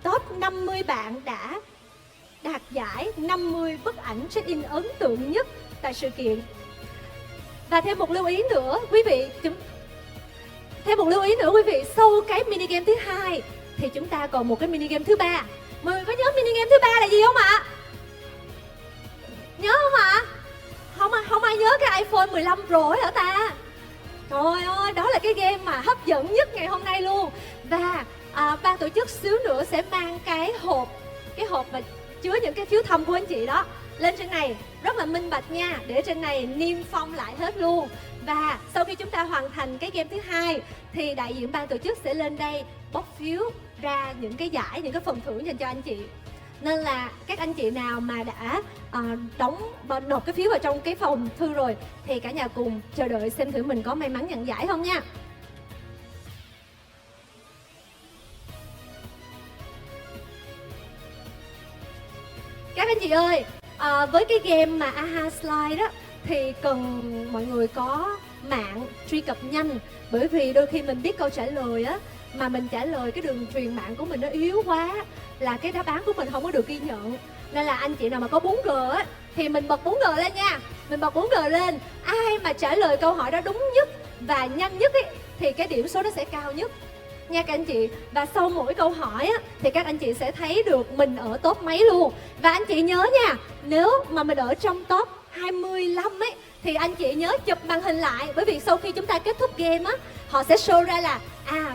top 50 bạn đã đạt giải 50 bức ảnh check-in ấn tượng nhất tại sự kiện. Và thêm một lưu ý nữa quý vị, sau cái mini game thứ hai thì chúng ta còn một cái mini game thứ ba. Mọi người có nhớ mini game thứ ba là gì không ạ? Nhớ không ạ? Không ai nhớ cái iPhone 15 Pro hả ta? Trời ơi, đó là cái game mà hấp dẫn nhất ngày hôm nay luôn. Và ban tổ chức xíu nữa sẽ mang cái hộp mà chứa những cái phiếu thăm của anh chị đó lên trên này, rất là minh bạch nha, để trên này niêm phong lại hết luôn. Và sau khi chúng ta hoàn thành cái game thứ hai thì đại diện ban tổ chức sẽ lên đây bóc phiếu ra những cái giải, những cái phần thưởng dành cho anh chị. Nên là các anh chị nào mà đã nộp cái phiếu vào trong cái phòng thư rồi thì cả nhà cùng chờ đợi xem thử mình có may mắn nhận giải không nha. Các anh chị ơi, với cái game mà AHA Slide đó thì cần mọi người có mạng truy cập nhanh. Bởi vì đôi khi mình biết câu trả lời á mà mình trả lời cái đường truyền mạng của mình nó yếu quá là cái đáp án của mình không có được ghi nhận. Nên là anh chị nào mà có 4G á thì mình bật 4G lên nha. Mình bật 4G lên, ai mà trả lời câu hỏi đó đúng nhất và nhanh nhất ấy, thì cái điểm số nó sẽ cao nhất. nha các anh chị. Và sau mỗi câu hỏi á, thì các anh chị sẽ thấy được mình ở top mấy luôn. Và anh chị nhớ nha, nếu mà mình ở trong top 25 ấy thì anh chị nhớ chụp màn hình lại, bởi vì sau khi chúng ta kết thúc game á, họ sẽ show ra là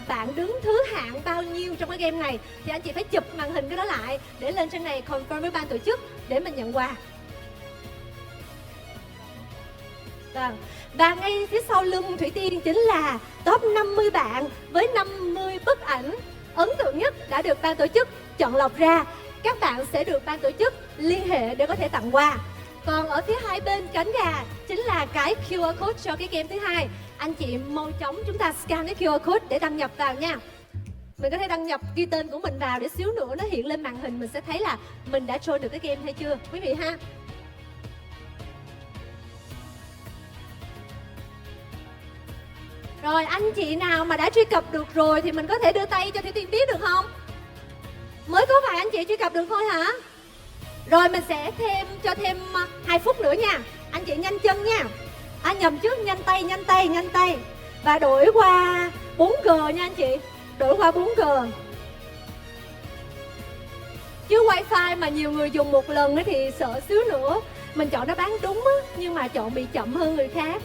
bạn đứng thứ hạng bao nhiêu trong cái game này, thì anh chị phải chụp màn hình cái đó lại để lên trên này confirm với ban tổ chức để mình nhận quà. Vâng. Và ngay phía sau lưng Thủy Tiên chính là top 50 bạn với 50 bức ảnh ấn tượng nhất đã được ban tổ chức chọn lọc ra. Các bạn sẽ được ban tổ chức liên hệ để có thể tặng quà. Còn ở phía hai bên cánh gà chính là cái QR code cho cái game thứ hai. Anh chị mau chóng chúng ta scan cái QR code để đăng nhập vào nha. Mình có thể đăng nhập ghi tên của mình vào để xíu nữa nó hiện lên màn hình, mình sẽ thấy là mình đã join được cái game hay chưa quý vị ha. Rồi anh chị nào mà đã truy cập được rồi thì mình có thể đưa tay cho Thủy Tiên biết được không? Mới có vài anh chị truy cập được thôi hả? Rồi mình sẽ cho thêm 2 phút nữa nha. Anh chị nhanh chân nha. Nhầm chứ, nhanh tay. Và đổi qua 4G nha anh chị. Đổi qua 4G. Chứ wifi mà nhiều người dùng một lần thì sợ xíu nữa mình chọn đáp án đúng á, nhưng mà chọn bị chậm hơn người khác.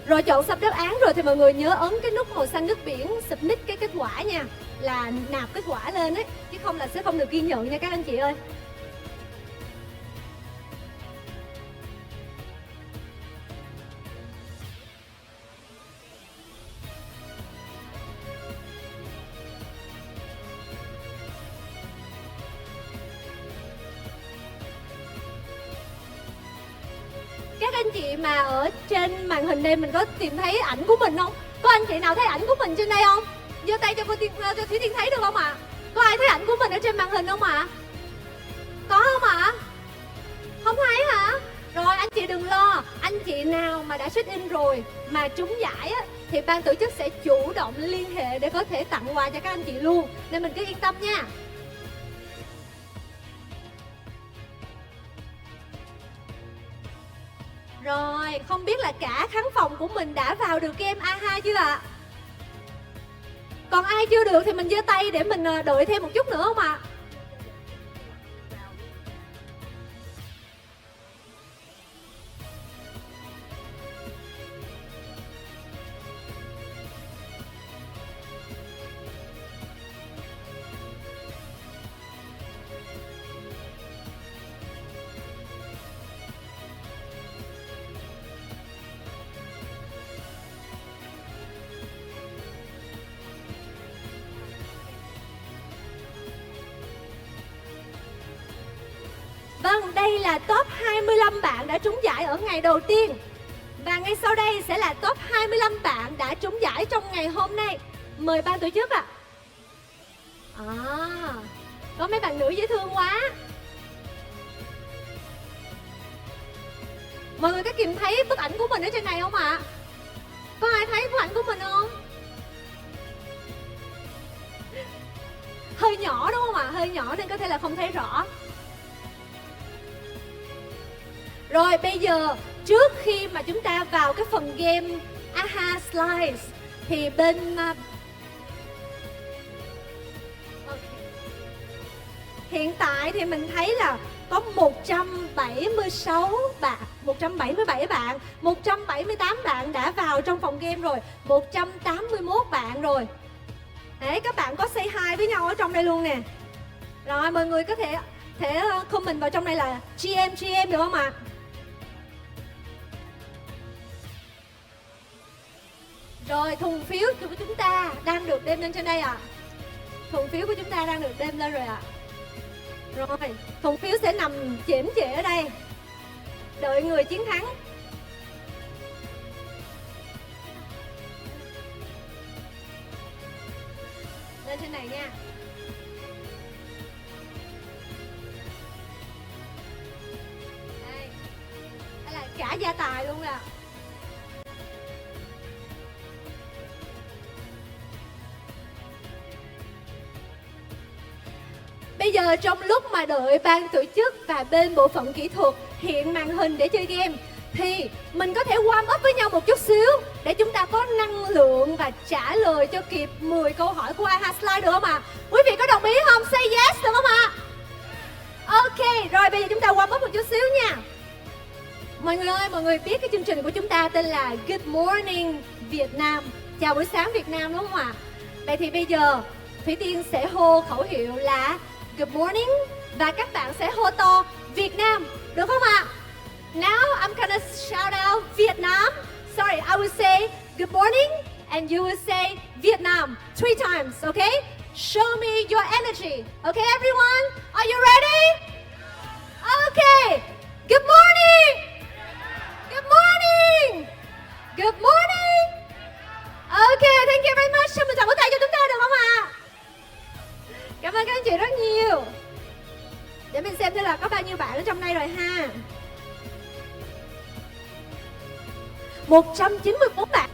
Rồi chọn xong đáp án rồi thì mọi người nhớ ấn cái nút màu xanh nước biển submit cái kết quả nha, là nạp kết quả lên ấy, chứ không là sẽ không được ghi nhận nha các anh chị ơi. Các anh chị mà ở trên màn hình đây mình có tìm thấy ảnh của mình không? Có anh chị nào thấy ảnh của mình trên đây không? Giơ tay cho Thủy Tiên thấy được không ạ? Có ai thấy ảnh của mình ở trên màn hình không ạ? Có không ạ? Không thấy hả? Rồi anh chị đừng lo, anh chị nào mà đã check in rồi mà trúng giải á, thì ban tổ chức sẽ chủ động liên hệ để có thể tặng quà cho các anh chị luôn. Nên mình cứ yên tâm nha. Rồi, không biết là cả khán phòng của mình đã vào được game A2 chưa ạ? Còn ai chưa được thì mình giơ tay để mình đợi thêm một chút nữa không ạ? Vâng, đây là top 25 bạn đã trúng giải ở ngày đầu tiên. Và ngay sau đây sẽ là top 25 bạn đã trúng giải trong ngày hôm nay. Mời ban tổ chức ạ. Có mấy bạn nữ dễ thương quá. Mọi người có kìm thấy bức ảnh của mình ở trên này không ạ? Có ai thấy bức ảnh của mình không? Hơi nhỏ đúng không ạ? Hơi nhỏ nên có thể là không thấy rõ. Rồi bây giờ trước khi mà chúng ta vào cái phần game AHA Slides thì bên hiện tại thì mình thấy là có 177 bạn, 178 bạn đã vào trong phòng game rồi, 181 bạn rồi. Đấy, các bạn có say hi với nhau ở trong đây luôn nè. Rồi mọi người có thể comment vào trong đây là GM được không ạ? Rồi thùng phiếu của chúng ta đang được đem lên trên đây ạ. Thùng phiếu của chúng ta đang được đem lên rồi ạ. Rồi thùng phiếu sẽ nằm chễm chệ ở đây, đợi người chiến thắng. Lên trên này nha. Đây là cả gia tài luôn ạ. Bây giờ trong lúc mà đợi ban tổ chức và bên bộ phận kỹ thuật hiện màn hình để chơi game thì mình có thể warm up với nhau một chút xíu để chúng ta có năng lượng và trả lời cho kịp 10 câu hỏi của I Have Slide được không ạ? Quý vị có đồng ý không? Say yes được không ạ? Ok, rồi bây giờ chúng ta warm up một chút xíu nha. Mọi người ơi, mọi người biết cái chương trình của chúng ta tên là Good Morning Việt Nam. Chào buổi sáng Việt Nam đúng không ạ? Vậy thì bây giờ Thủy Tiên sẽ hô khẩu hiệu là Good Morning và các bạn sẽ hô to Việt Nam, được không ạ? Now I'm gonna shout out Vietnam. Sorry, I will say good morning and you will say Vietnam 3 times, okay? Show me your energy. Okay, everyone? Are you ready? Okay. Good morning. Good morning. Good morning. Okay, thank you very much. Cho mình chào tay cho chúng ta được không ạ? Cảm ơn các anh chị rất nhiều. Để mình xem thử là có bao nhiêu bạn ở trong đây rồi ha. 194 bạn.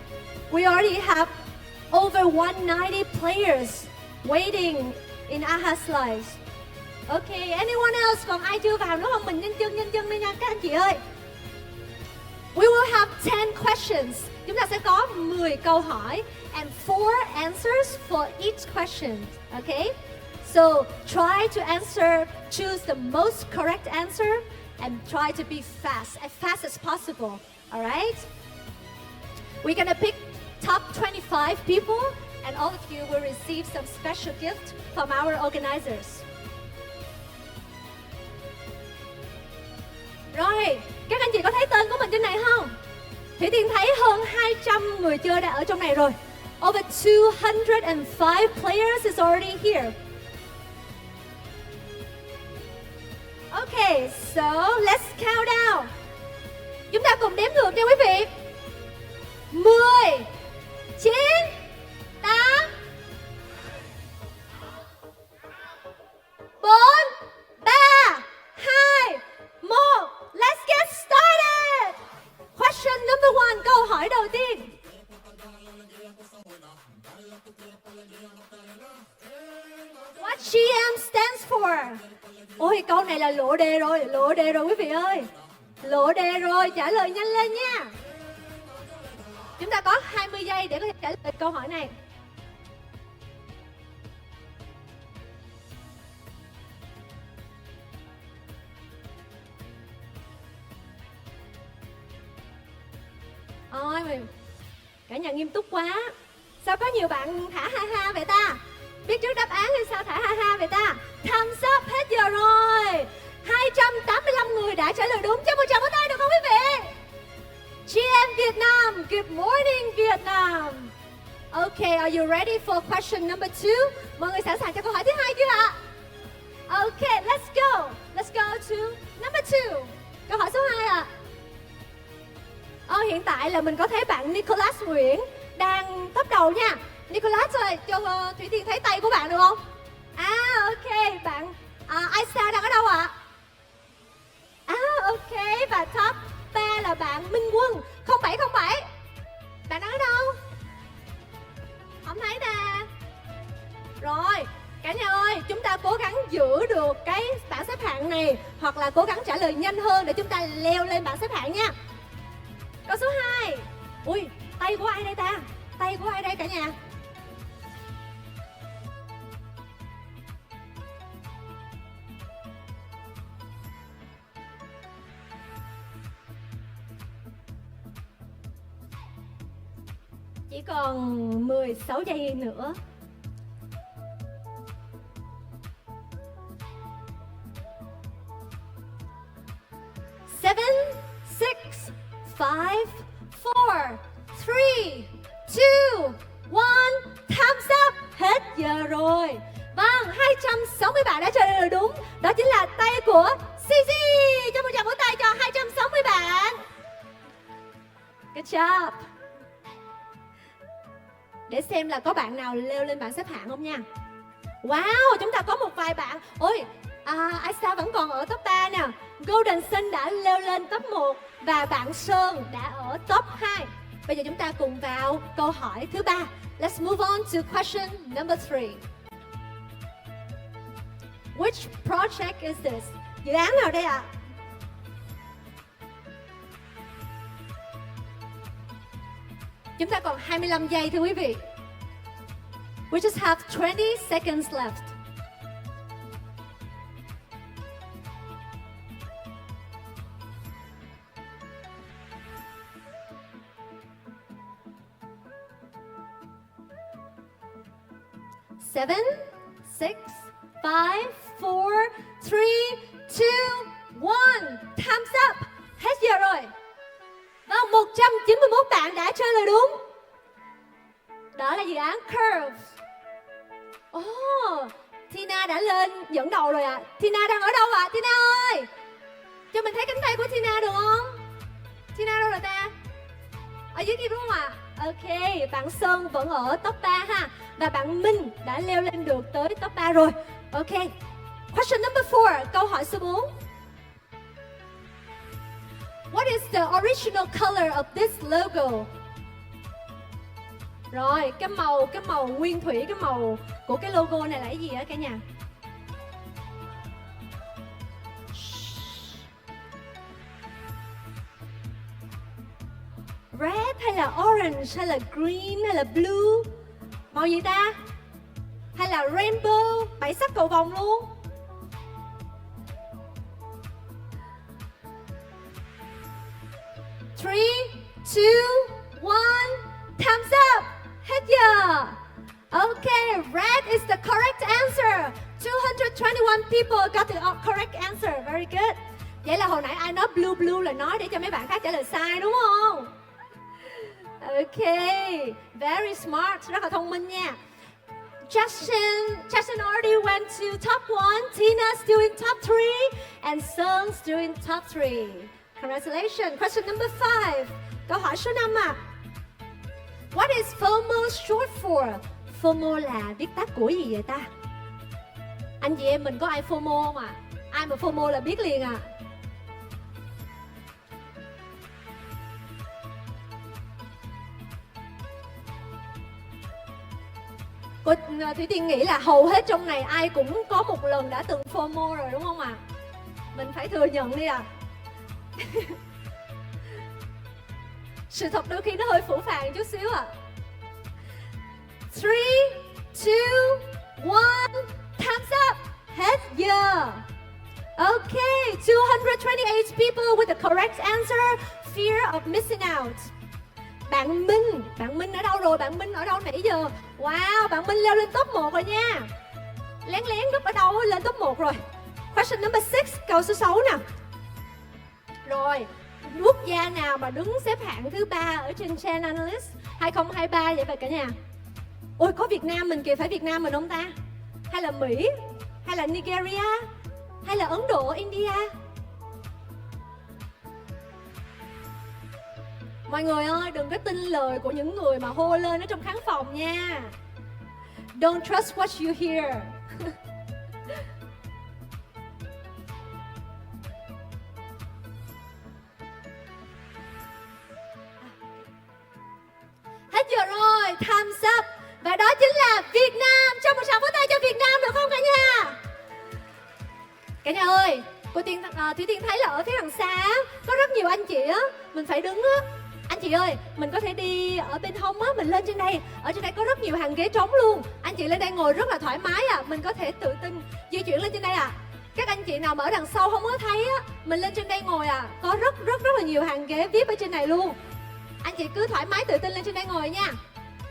We already have over 190 players waiting in AHA Slides. Okay, anyone else? Còn ai chưa vào nữa không? Mình nhanh chân đi nha các anh chị ơi. We will have 10 questions. Chúng ta sẽ có 10 câu hỏi and 4 answers for each question. Okay? So try to answer, choose the most correct answer and try to be fast as possible. All right? We're gonna pick top 25 people and all of you will receive some special gift from our organizers. Rồi, các anh chị có thấy tên của mình trên này không? Thủy Tiên thấy hơn 200 người chơi đã ở trong này rồi. Over 205 players is already here. Okay, so let's count down. Chúng ta cùng đếm ngược nha quý vị. 10, 9, 8, 4, 3, 2, 1. Let's get started. Question number 1, câu hỏi đầu tiên. What GM stands for? Ôi, câu này là lộ đề rồi quý vị ơi. Lộ đề rồi, trả lời nhanh lên nha. Chúng ta có 20 giây để có thể trả lời câu hỏi này. Ôi, cả nhà nghiêm túc quá. Sao có nhiều bạn thả ha ha vậy ta? Biết trước đáp án hay sao thả ha ha vậy ta? Thumbs up hết giờ rồi. 285 người đã trả lời đúng. Cho một tràng vỗ tay được không quý vị? GM Việt Nam, good morning Vietnam. Okay, are you ready for question number 2? Mọi người sẵn sàng cho câu hỏi thứ hai chưa ạ? Okay, let's go. Let's go to number 2. Câu hỏi số 2 ạ. Hiện tại là mình có thấy bạn Nicholas Nguyễn đang top đầu nha. Nicholas ơi, cho Thủy Tiên thấy tay của bạn được không? Ok, bạn Aisa đang ở đâu ạ? Ok, và top 3 là bạn Minh Quân 0707. Bạn đang ở đâu? Không thấy nè. Rồi, cả nhà ơi, chúng ta cố gắng giữ được cái bảng xếp hạng này hoặc là cố gắng trả lời nhanh hơn để chúng ta leo lên bảng xếp hạng nha. Câu số 2. Ui, tay của ai đây ta? Tay của ai đây cả nhà? Chỉ còn 16 giây nữa. Seven, six, 5, 4, 3, 2, 1. Thumbs up. Hết giờ rồi. Vâng, 260 bạn đã trả lời đúng. Đó chính là tay của CC. Cho một tràng vỗ tay cho 260 bạn. Good job. Để xem là có bạn nào leo lên bảng xếp hạng không nha. Wow, chúng ta có một vài bạn. Ôi, Aisa vẫn còn ở top 3 nè. Golden Sun đã leo lên top 1 và bạn Sơn đã ở top 2. Bây giờ chúng ta cùng vào câu hỏi thứ 3. Let's move on to question number 3. Which project is this? Dự án nào đây ạ? Chúng ta còn 25 giây thưa quý vị. We just have 20 seconds left. Seven, six, five, four, three, two, one. Time's up. Hết giờ rồi. Vâng, 191 bạn đã trả lời đúng. Đó là dự án Curve. Tina đã lên dẫn đầu rồi ạ. Tina đang ở đâu ạ? Tina ơi, cho mình thấy cánh tay của Tina được không? Tina đâu rồi ta? Ở dưới kia đúng không ạ? Ok, bạn Sơn vẫn ở top 3 ha. Và bạn Minh đã leo lên được tới top 3 rồi. Ok. Question number 4, câu hỏi số 4. What is the original color of this logo? Rồi, cái màu nguyên thủy, cái màu của cái logo này là cái gì á cả nhà? Red hay là orange hay là green hay là blue? Màu gì ta? Hay là rainbow, 7 sắc cầu vồng luôn? Three, two, one, time's up. Hết giờ. Okay, red is the correct answer. 221 people got the correct answer. Very good. Vậy là hồi nãy ai nói blue là nói để cho mấy bạn khác trả lời sai đúng không? Okay, very smart, rất là thông minh nha. Justin already went to top 1, Tina still in top 3, and Sun still in top 3. Congratulations. Question number 5. Câu hỏi số 5 ạ. What is FOMO short for? FOMO là viết tắt của gì vậy ta? Anh chị em mình có ai FOMO không ạ? Ai mà FOMO là biết liền à? Cô Thủy Tiên nghĩ là hầu hết trong này ai cũng có một lần đã từng FOMO rồi đúng không ạ? Mình phải thừa nhận đi ạ. Sự thật đôi khi nó hơi phũ phàng chút xíu ạ. 3, 2, 1, time's up. Hết giờ. Okay, 228 people with the correct answer. Fear of missing out. Bạn Minh ở đâu rồi? Bạn Minh ở đâu nãy giờ? Wow, bạn Minh leo lên top 1 rồi nha. Lén núp ở đâu lên top 1 rồi. Question number 6, câu số 6 nè. Rồi, quốc gia nào mà đứng xếp hạng thứ 3 ở trên Trend Analyst 2023 vậy cả nhà? Ôi, có Việt Nam mình kìa, phải Việt Nam mình không ta? Hay là Mỹ? Hay là Nigeria? Hay là Ấn Độ, India? Mọi người ơi, đừng có tin lời của những người mà hô lên ở trong khán phòng nha. Don't trust what you hear. Hết giờ rồi, time's up. Và đó chính là Việt Nam. Cho một tràng vỗ tay cho Việt Nam được không cả nhà? Cả nhà ơi, Thủy Tiên thấy là ở phía đằng xa có rất nhiều anh chị á, mình phải đứng á. Anh chị ơi, mình có thể đi ở bên hông á, mình lên trên đây. Ở trên đây có rất nhiều hàng ghế trống luôn. Anh chị lên đây ngồi rất là thoải mái à. Mình có thể tự tin di chuyển lên trên đây à. Các anh chị nào mà ở đằng sau không có thấy á, mình lên trên đây ngồi à. Có rất là nhiều hàng ghế VIP ở trên này luôn. Anh chị cứ thoải mái tự tin lên trên đây ngồi nha.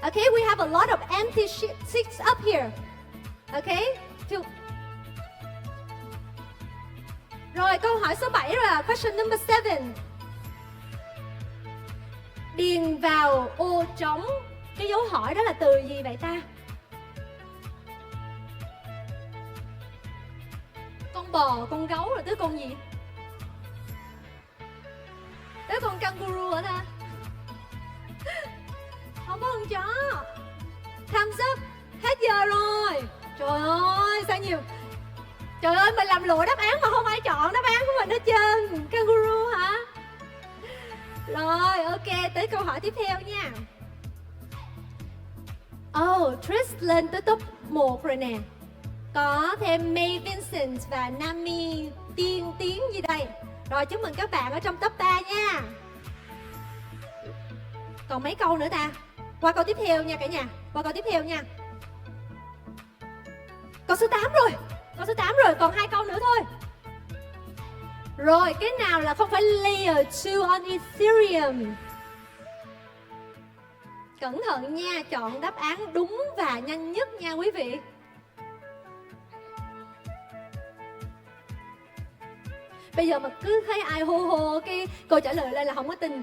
Okay, we have a lot of empty seats up here. Okay. Rồi, câu hỏi số 7 rồi à. Question number 7. Điền vào ô trống. Cái dấu hỏi đó là từ gì vậy ta? Con bò, con gấu rồi tới con gì? Tới con kangaroo hả ta? Không có con chó. Time's up. Hết giờ rồi. Trời ơi, sao nhiều. Trời ơi, mình làm lộ đáp án mà không ai chọn đáp án của mình hết trơn. Kangaroo hả? Rồi, ok, tới câu hỏi tiếp theo nha. Tris lên tới top 1 rồi nè. Có thêm May Vincent và Nami Tiên Tiến gì đây. Rồi, chúc mừng các bạn ở trong top 3 nha. Còn mấy câu nữa ta? Qua câu tiếp theo nha cả nhà. Qua câu tiếp theo nha. Câu số 8 rồi. Câu số 8 rồi, còn 2 câu nữa thôi. Rồi, cái nào là không phải layer 2 on Ethereum? Cẩn thận nha, chọn đáp án đúng và nhanh nhất nha quý vị. Bây giờ mà cứ thấy ai hô hô cái câu trả lời lên là không có tin.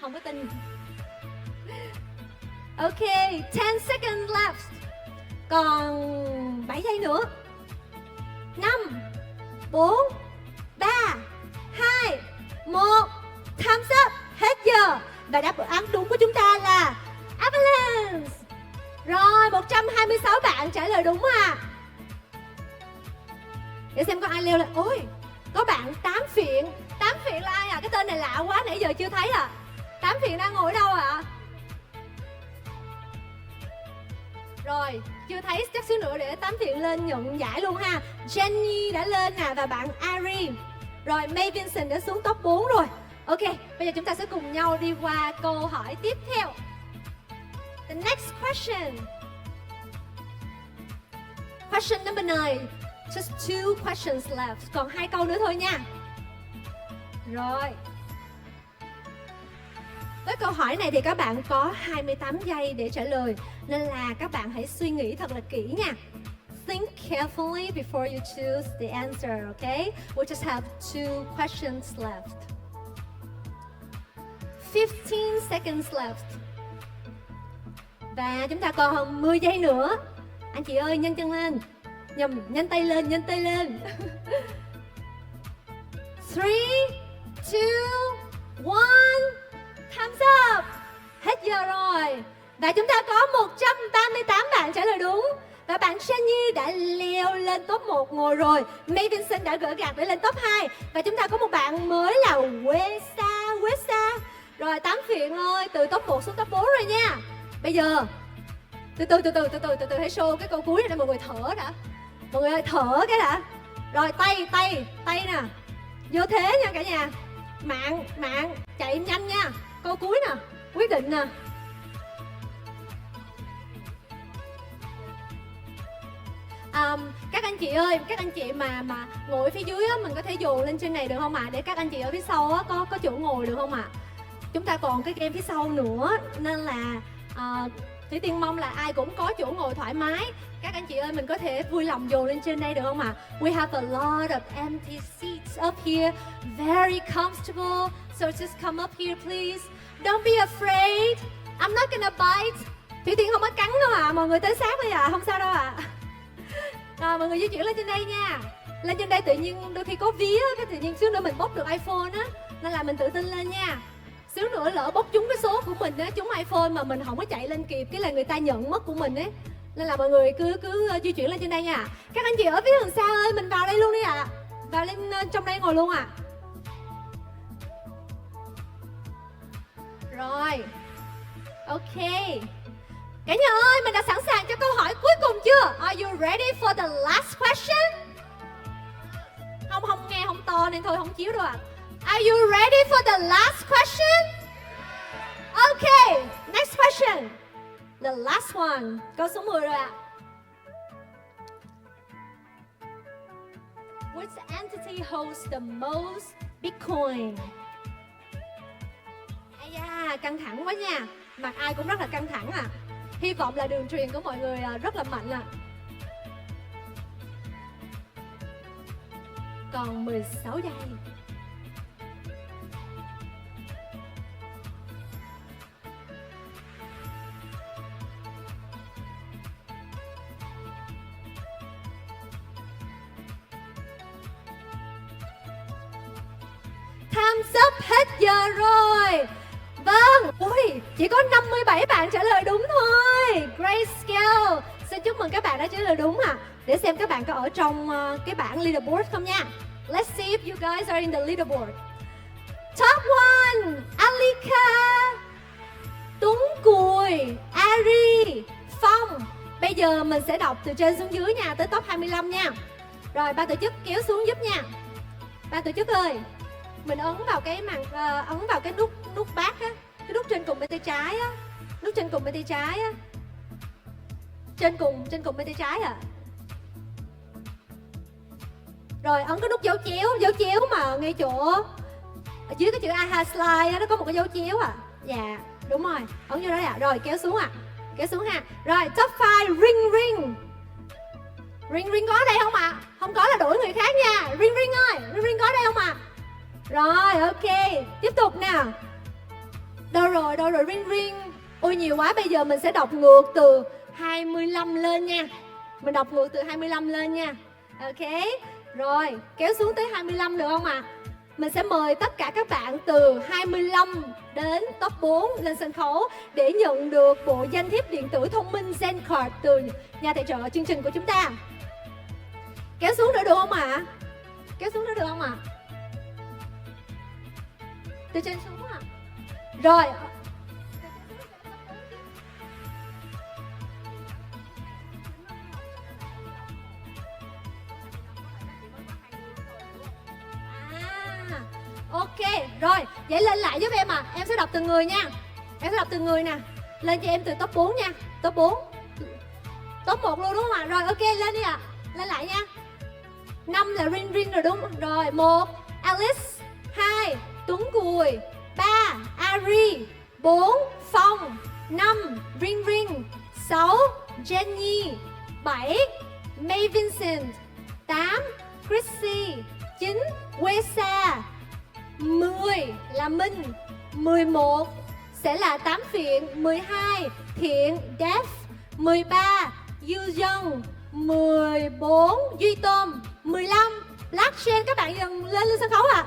Không có tin. Ok, 10 seconds left. Còn 7 giây nữa. 5 4 3 2 1. Time's up. Hết giờ. Và đáp án đúng của chúng ta là Avalanche. Rồi, 126 bạn trả lời đúng à. Để xem có ai leo lên. Ôi, có bạn Tám Phiện. Tám Phiện là ai à? Cái tên này lạ quá, nãy giờ chưa thấy à. Tám Phiện đang ngồi đâu ạ? Rồi, chưa thấy, chắc xíu nữa để Tám Phiện lên nhận giải luôn ha. Jenny đã lên nè và bạn Ari. Rồi, May Vincent đã xuống top 4 rồi. Ok, bây giờ chúng ta sẽ cùng nhau đi qua câu hỏi tiếp theo. The next question. Question number 9. Just 2 questions left. Còn 2 câu nữa thôi nha. Rồi. Với câu hỏi này thì các bạn có 28 giây để trả lời. Nên là các bạn hãy suy nghĩ thật là kỹ nha. Think carefully before you choose the answer, okay? We just have 2 questions left. 15 seconds left. Và chúng ta còn 10 giây nữa. Anh chị ơi, nhanh chân lên. Nhanh tay lên, nhanh tay lên. 3, 2, 1. Time's up. Hết giờ rồi. Và chúng ta có 138 bạn trả lời đúng. Và bạn Jenny đã leo lên top 1 ngồi rồi. May Vincent đã gỡ gạc để lên top 2. Và chúng ta có một bạn mới là Wesa. Rồi, Tám Phiện ơi, từ top 1 xuống top 4 rồi nha. Bây giờ từ từ hãy show cái câu cuối này để mọi người thở đã. Mọi người ơi, thở cái đã. Rồi, tay nè. Vô thế nha cả nhà. Mạng chạy nhanh nha. Câu cuối nè, quyết định nè. Các anh chị ơi, các anh chị mà ngồi phía dưới á, mình có thể dồn lên trên này được không ạ? Để các anh chị ở phía sau á, có chỗ ngồi được không ạ? Chúng ta còn cái game phía sau nữa, nên là Thủy Tiên mong là ai cũng có chỗ ngồi thoải mái. Các anh chị ơi, mình có thể vui lòng dồn lên trên đây được không ạ? We have a lot of empty seats up here, very comfortable. So just come up here please. Don't be afraid. I'm not gonna bite. Thủy Tiên không có cắn đâu ạ. Mọi người tới sát đi ạ, không sao đâu ạ. Rồi mọi người di chuyển lên trên đây nha. Lên trên đây tự nhiên đôi khi có vía, cái tự nhiên xíu nữa mình bốc được iPhone á, nên là mình tự tin lên nha. Xíu nữa lỡ bốc trúng cái số của mình á, trúng iPhone mà mình không có chạy lên kịp, cái là người ta nhận mất của mình ấy. Nên là mọi người cứ di chuyển lên trên đây nha. Các anh chị ở phía đằng xa ơi, mình vào đây luôn đi ạ. Vào lên trong đây ngồi luôn ạ. Rồi. Ok. Cả nhà ơi, mình đã sẵn sàng cho câu hỏi cuối cùng chưa? Are you ready for the last question? Không nghe không to nên thôi không chiếu đâu ạ. Are you ready for the last question? Okay, next question. The last one. Câu số 10 rồi ạ. Which entity holds the most Bitcoin? Ây da, căng thẳng quá nha. Mặt ai cũng rất là căng thẳng à. Hy vọng là đường truyền của mọi người rất là mạnh ạ. Còn 16 giây. Time's up, hết giờ rồi. Vâng, ui, chỉ có 57 bạn trả lời đúng thôi. Great skill. Xin chúc mừng các bạn đã trả lời đúng ạ. Để xem các bạn có ở trong cái bảng leaderboard không nha. Let's see if you guys are in the leaderboard. Top 1, Alika, Tuấn Cùi, Ari, Phong. Bây giờ mình sẽ đọc từ trên xuống dưới nha, tới top 25 nha. Rồi, ban tổ chức kéo xuống giúp nha. Ban tổ chức ơi, mình ấn vào cái ấn vào cái nút bát á, Cái nút trên cùng bên tay trái á. Nút trên cùng bên tay trái á. Trên cùng bên tay trái à. Rồi ấn cái nút dấu chéo mà ngay chỗ ở dưới cái chữ aha slide á, nó có một cái dấu chéo à. Dạ, đúng rồi, ấn vô đó ạ. Rồi kéo xuống à. Kéo xuống ha. Rồi top 5 ring. Ring có ở đây không ạ? Không có là đổi người khác nha. Ring ơi, ring có ở đây không ạ? Rồi ok, tiếp tục nào. Đâu rồi ring. Ôi nhiều quá, bây giờ mình sẽ đọc ngược từ 25 lên nha. Mình đọc ngược từ 25 lên nha. Ok. Rồi, kéo xuống tới 25 được không ạ? Mình sẽ mời tất cả các bạn từ 25 đến top 4 lên sân khấu để nhận được bộ danh thiếp điện tử thông minh Zen Card từ nhà tài trợ chương trình của chúng ta. Kéo xuống nữa được không ạ? Kéo xuống nữa được không ạ? Từ trên xuống ạ. Rồi. Ok, rồi, vậy lên lại giúp em à. Em sẽ đọc từng người nha. Em sẽ đọc từng người nè. Lên cho em từ top 4 nha. Top 4. Top 1 luôn đúng không ạ? Rồi ok, lên đi ạ. Lên lại nha. 5 là ring rồi đúng. Rồi, 1 Alice, 2 Tuấn Cùi, 3 Ari, 4 Phong, 5 ring, 6 Jenny, 7 May Vincent, 8 Chrissy, 9 Wesa, 10 là Minh, 11 sẽ là Tám Phiện, 12 Thiện, Def, 13 Du Dân, 14 Duy Tôm, 15 Blockchain, các bạn dần lên sân khấu à.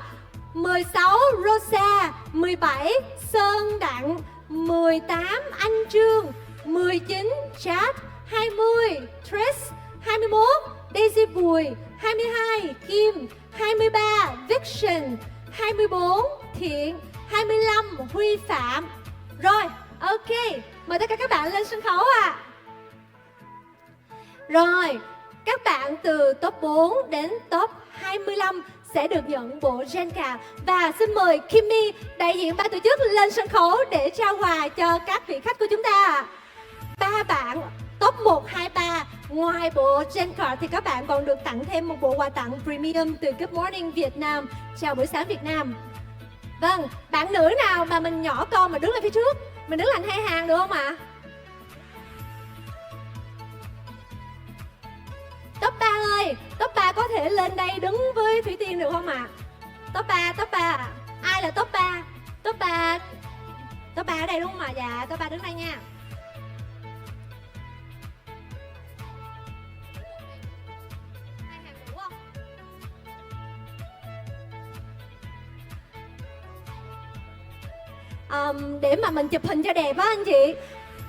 16 Rosa, 17 Sơn Đặng, 18 Anh Trương, 19 Chat, 20 Trace, 21 Daisy Bùi, 22 Kim, 23 Viction, 24 Thiện, 25 Huy Phạm. Rồi, ok, mời tất cả các bạn lên sân khấu ạ. Rồi, các bạn từ top 4 đến top 25 sẽ được nhận bộ Gen card. Và xin mời Kimmy, đại diện ban tổ chức, lên sân khấu để trao quà cho các vị khách của chúng ta. 3 bạn top 1, 2, 3. Ngoài bộ Gen card thì các bạn còn được tặng thêm một bộ quà tặng premium từ Good Morning Việt Nam. Chào buổi sáng Việt Nam. Vâng, bạn nữ nào mà mình nhỏ con mà đứng ở phía trước, mình đứng thành hai hàng được không ạ? Top 3 ơi, top 3 có thể lên đây đứng với Thủy Tiên được không ạ? Top 3. Ai là top 3? Top 3 ở đây đúng không ạ? Dạ, top 3 đứng đây nha. Để mà mình chụp hình cho đẹp á anh chị.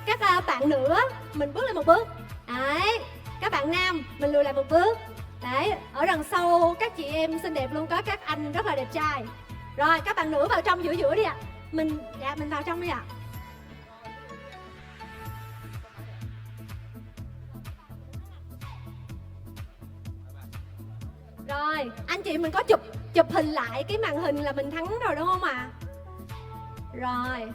Các bạn nữ mình bước lên một bước. Đấy, các bạn nam mình lùi lại một bước. Đấy, ở đằng sau các chị em xinh đẹp luôn, có các anh rất là đẹp trai. Rồi các bạn nữ vào trong giữa đi ạ. Mình vào trong đi ạ. Rồi, anh chị mình có chụp hình lại cái màn hình là mình thắng rồi đúng không ạ? Rồi.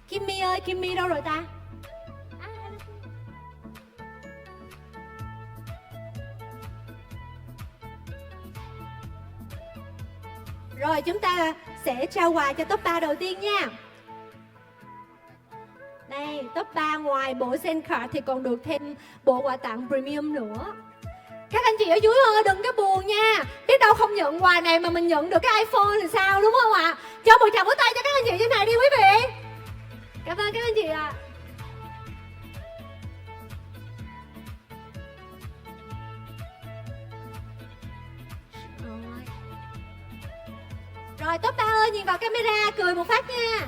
Kimmy ơi, Kimmy đâu rồi ta? Rồi chúng ta sẽ trao quà cho top 3 đầu tiên nha. Đây, top 3 ngoài bộ Zen card thì còn được thêm bộ quà tặng premium nữa. Các anh chị ở dưới ơi, đừng có buồn nha. Biết đâu không nhận quà này mà mình nhận được cái iPhone thì sao, đúng không ạ? Cho một tràng vỗ tay cho các anh chị trên này đi quý vị. Cảm ơn các anh chị ạ. Rồi top 3 ơi, nhìn vào camera cười một phát nha.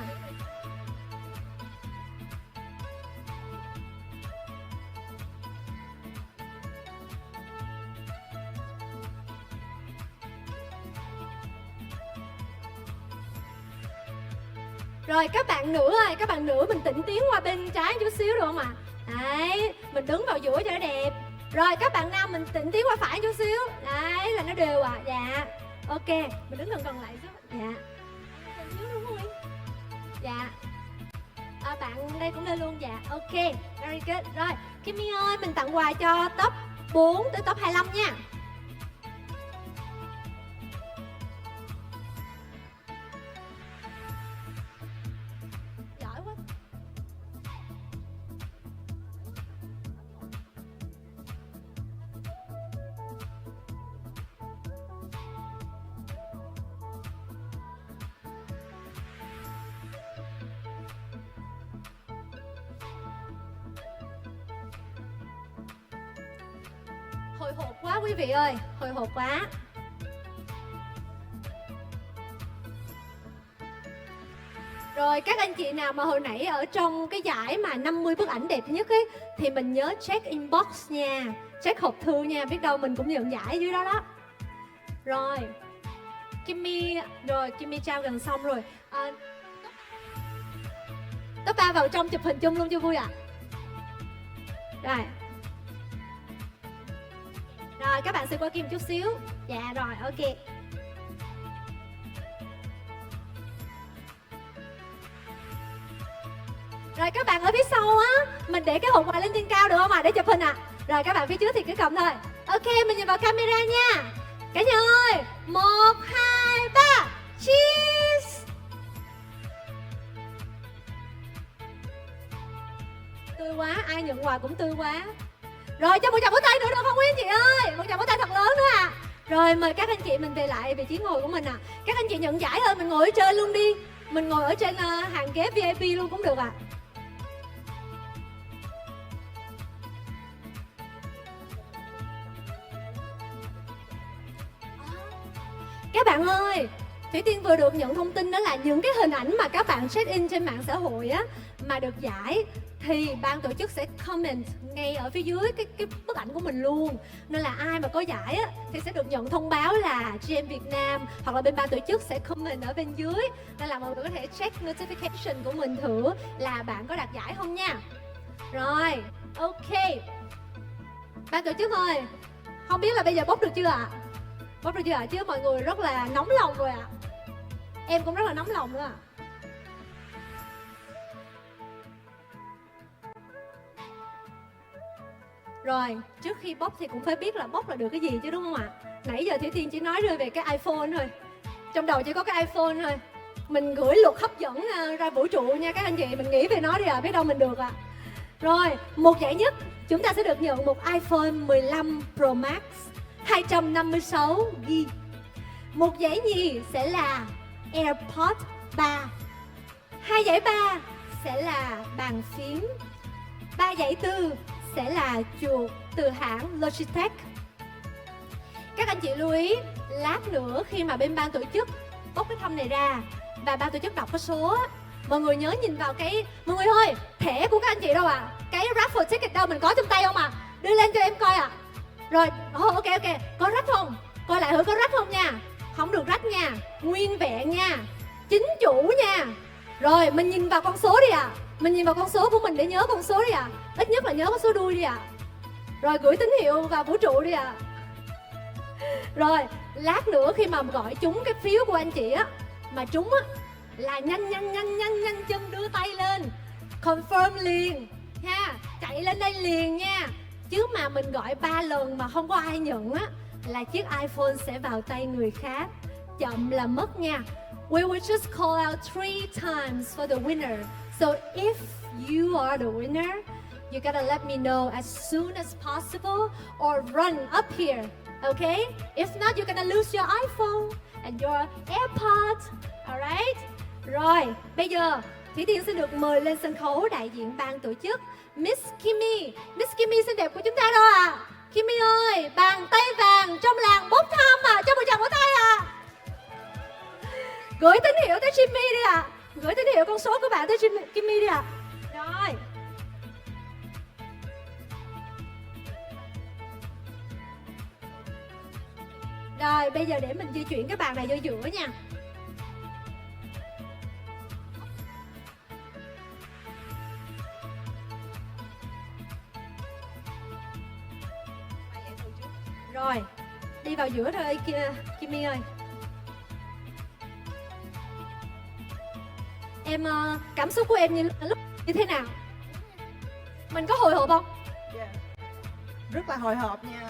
Rồi các bạn nữ ơi, các bạn nữ mình tĩnh tiến qua bên trái chút xíu được không ạ? Đấy, mình đứng vào giữa cho nó đẹp. Rồi các bạn nam mình tĩnh tiến qua phải chút xíu. Đấy, là nó đều ạ. Dạ. Ok, mình đứng gần lại chứ. Dạ. Gần xíu đúng không? Dạ. Bạn đây cũng lên luôn. Dạ, ok. Very good. Rồi, Kimmy ơi, mình tặng quà cho top 4 tới top 25 nha. Giỏi quá. Hồi hộp quá quý vị ơi, hồi hộp quá. Rồi các anh chị nào mà hồi nãy ở trong cái giải mà 50 bức ảnh đẹp nhất ấy thì mình nhớ check inbox nha, check hộp thư nha, biết đâu mình cũng nhận giải dưới đó đó. Rồi Kimmy, rồi Kimmy trao gần xong rồi. Top 3 vào trong chụp hình chung luôn cho vui ạ. Rồi. Rồi các bạn sẽ qua Kim chút xíu. Dạ rồi, ok. Rồi các bạn ở phía sau á, mình để cái hộp quà lên trên cao được không ạ? Để chụp hình ạ. Rồi các bạn phía trước thì cứ cầm thôi. Ok, mình nhìn vào camera nha. Cả nhà ơi, 1, 2, 3, cheese. Tươi quá, ai nhận quà cũng tươi quá. Rồi cho một tràng vỗ tay nữa được không quý anh chị ơi? Một tràng vỗ tay thật lớn nữa à. Rồi mời các anh chị mình về lại vị trí ngồi của mình à. Các anh chị nhận giải ơi, mình ngồi ở trên luôn đi. Mình ngồi ở trên hàng ghế VIP luôn cũng được ạ. Các bạn ơi, Thủy Tiên vừa được nhận thông tin đó là những cái hình ảnh mà các bạn check in trên mạng xã hội á mà được giải thì ban tổ chức sẽ comment ngay ở phía dưới cái bức ảnh của mình luôn. Nên là ai mà có giải á thì sẽ được nhận thông báo là GM Việt Nam hoặc là bên ban tổ chức sẽ comment ở bên dưới. Nên là mọi người có thể check notification của mình thử là bạn có đạt giải không nha. Rồi, ok. Ban tổ chức ơi, không biết là bây giờ bốc được chưa ạ? Bốc được chưa ạ? Chứ mọi người rất là nóng lòng rồi ạ. Em cũng rất là nóng lòng nữa ạ. Rồi, trước khi bốc thì cũng phải biết là bốc là được cái gì chứ đúng không ạ? Nãy giờ Thủy Tiên chỉ nói về cái iPhone thôi. Trong đầu chỉ có cái iPhone thôi. Mình gửi luật hấp dẫn ra vũ trụ nha các anh chị. Mình nghĩ về nó đi ạ, biết đâu mình được ạ. Rồi, một giải nhất chúng ta sẽ được nhận một iPhone 15 Pro Max 256GB. Một giải nhì sẽ là AirPods 3. 2 giải ba sẽ là bàn phím. 3 giải tư sẽ là chuột từ hãng Logitech. Các anh chị lưu ý, lát nữa khi mà bên ban tổ chức bốc cái thông này ra và ban tổ chức đọc cái số á, mọi người nhớ nhìn vào cái... Mọi người ơi, thẻ của các anh chị đâu ạ? Cái raffle ticket đâu, mình có trong tay không ạ? Đưa lên cho em coi ạ. Rồi, ok, có rách không? Coi lại thử có rách không nha. Không được rách nha, nguyên vẹn nha, chính chủ nha. Rồi, mình nhìn vào con số đi ạ. Mình nhìn vào con số của mình để nhớ con số đi ạ. Ít nhất là nhớ con số đuôi đi ạ. Rồi, gửi tín hiệu vào vũ trụ đi ạ. Rồi, lát nữa khi mà gọi trúng cái phiếu của anh chị á, mà trúng á, là nhanh chân đưa tay lên confirm liền ha, chạy lên đây liền nha. Chứ mà mình gọi 3 lần mà không có ai nhận á là chiếc iPhone sẽ vào tay người khác, chậm là mất nha. We will just call out 3 times for the winner. So if you are the winner, you gotta let me know as soon as possible or run up here, okay? If not, you're gonna lose your iPhone and your AirPods, alright? Rồi, bây giờ Thủy Tiên sẽ được mời lên sân khấu đại diện ban tổ chức Miss Kimmy. Miss Kimmy xinh đẹp của chúng ta đâu ạ? Kimmy ơi, bàn tay vàng trong làng bốc thăm à, cho một tràng vỗ tay à. Gửi tín hiệu tới Jimmy đi ạ. Gửi tín hiệu con số của bạn tới Kimmy đi ạ. Rồi. Rồi, bây giờ để mình di chuyển cái bàn này vô giữa nha. Rồi, đi vào giữa thôi Kimmy ơi. Em cảm xúc của em lúc như thế nào? Mình có hồi hộp không? Yeah. Rất là hồi hộp nha.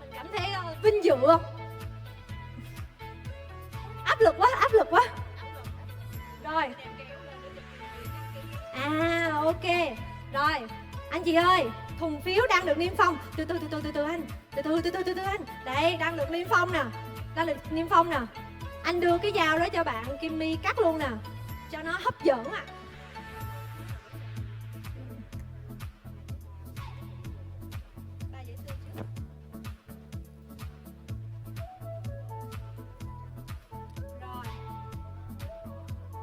Mình cảm thấy vinh dự không? Áp lực quá. Rồi. À ok. Rồi, anh chị ơi, thùng phiếu đang được niêm phong. Từ từ anh. Từ từ anh. Đây, đang được niêm phong nè. Anh đưa cái dao đó cho bạn Kimmy cắt luôn nè, cho nó hấp dẫn ạ.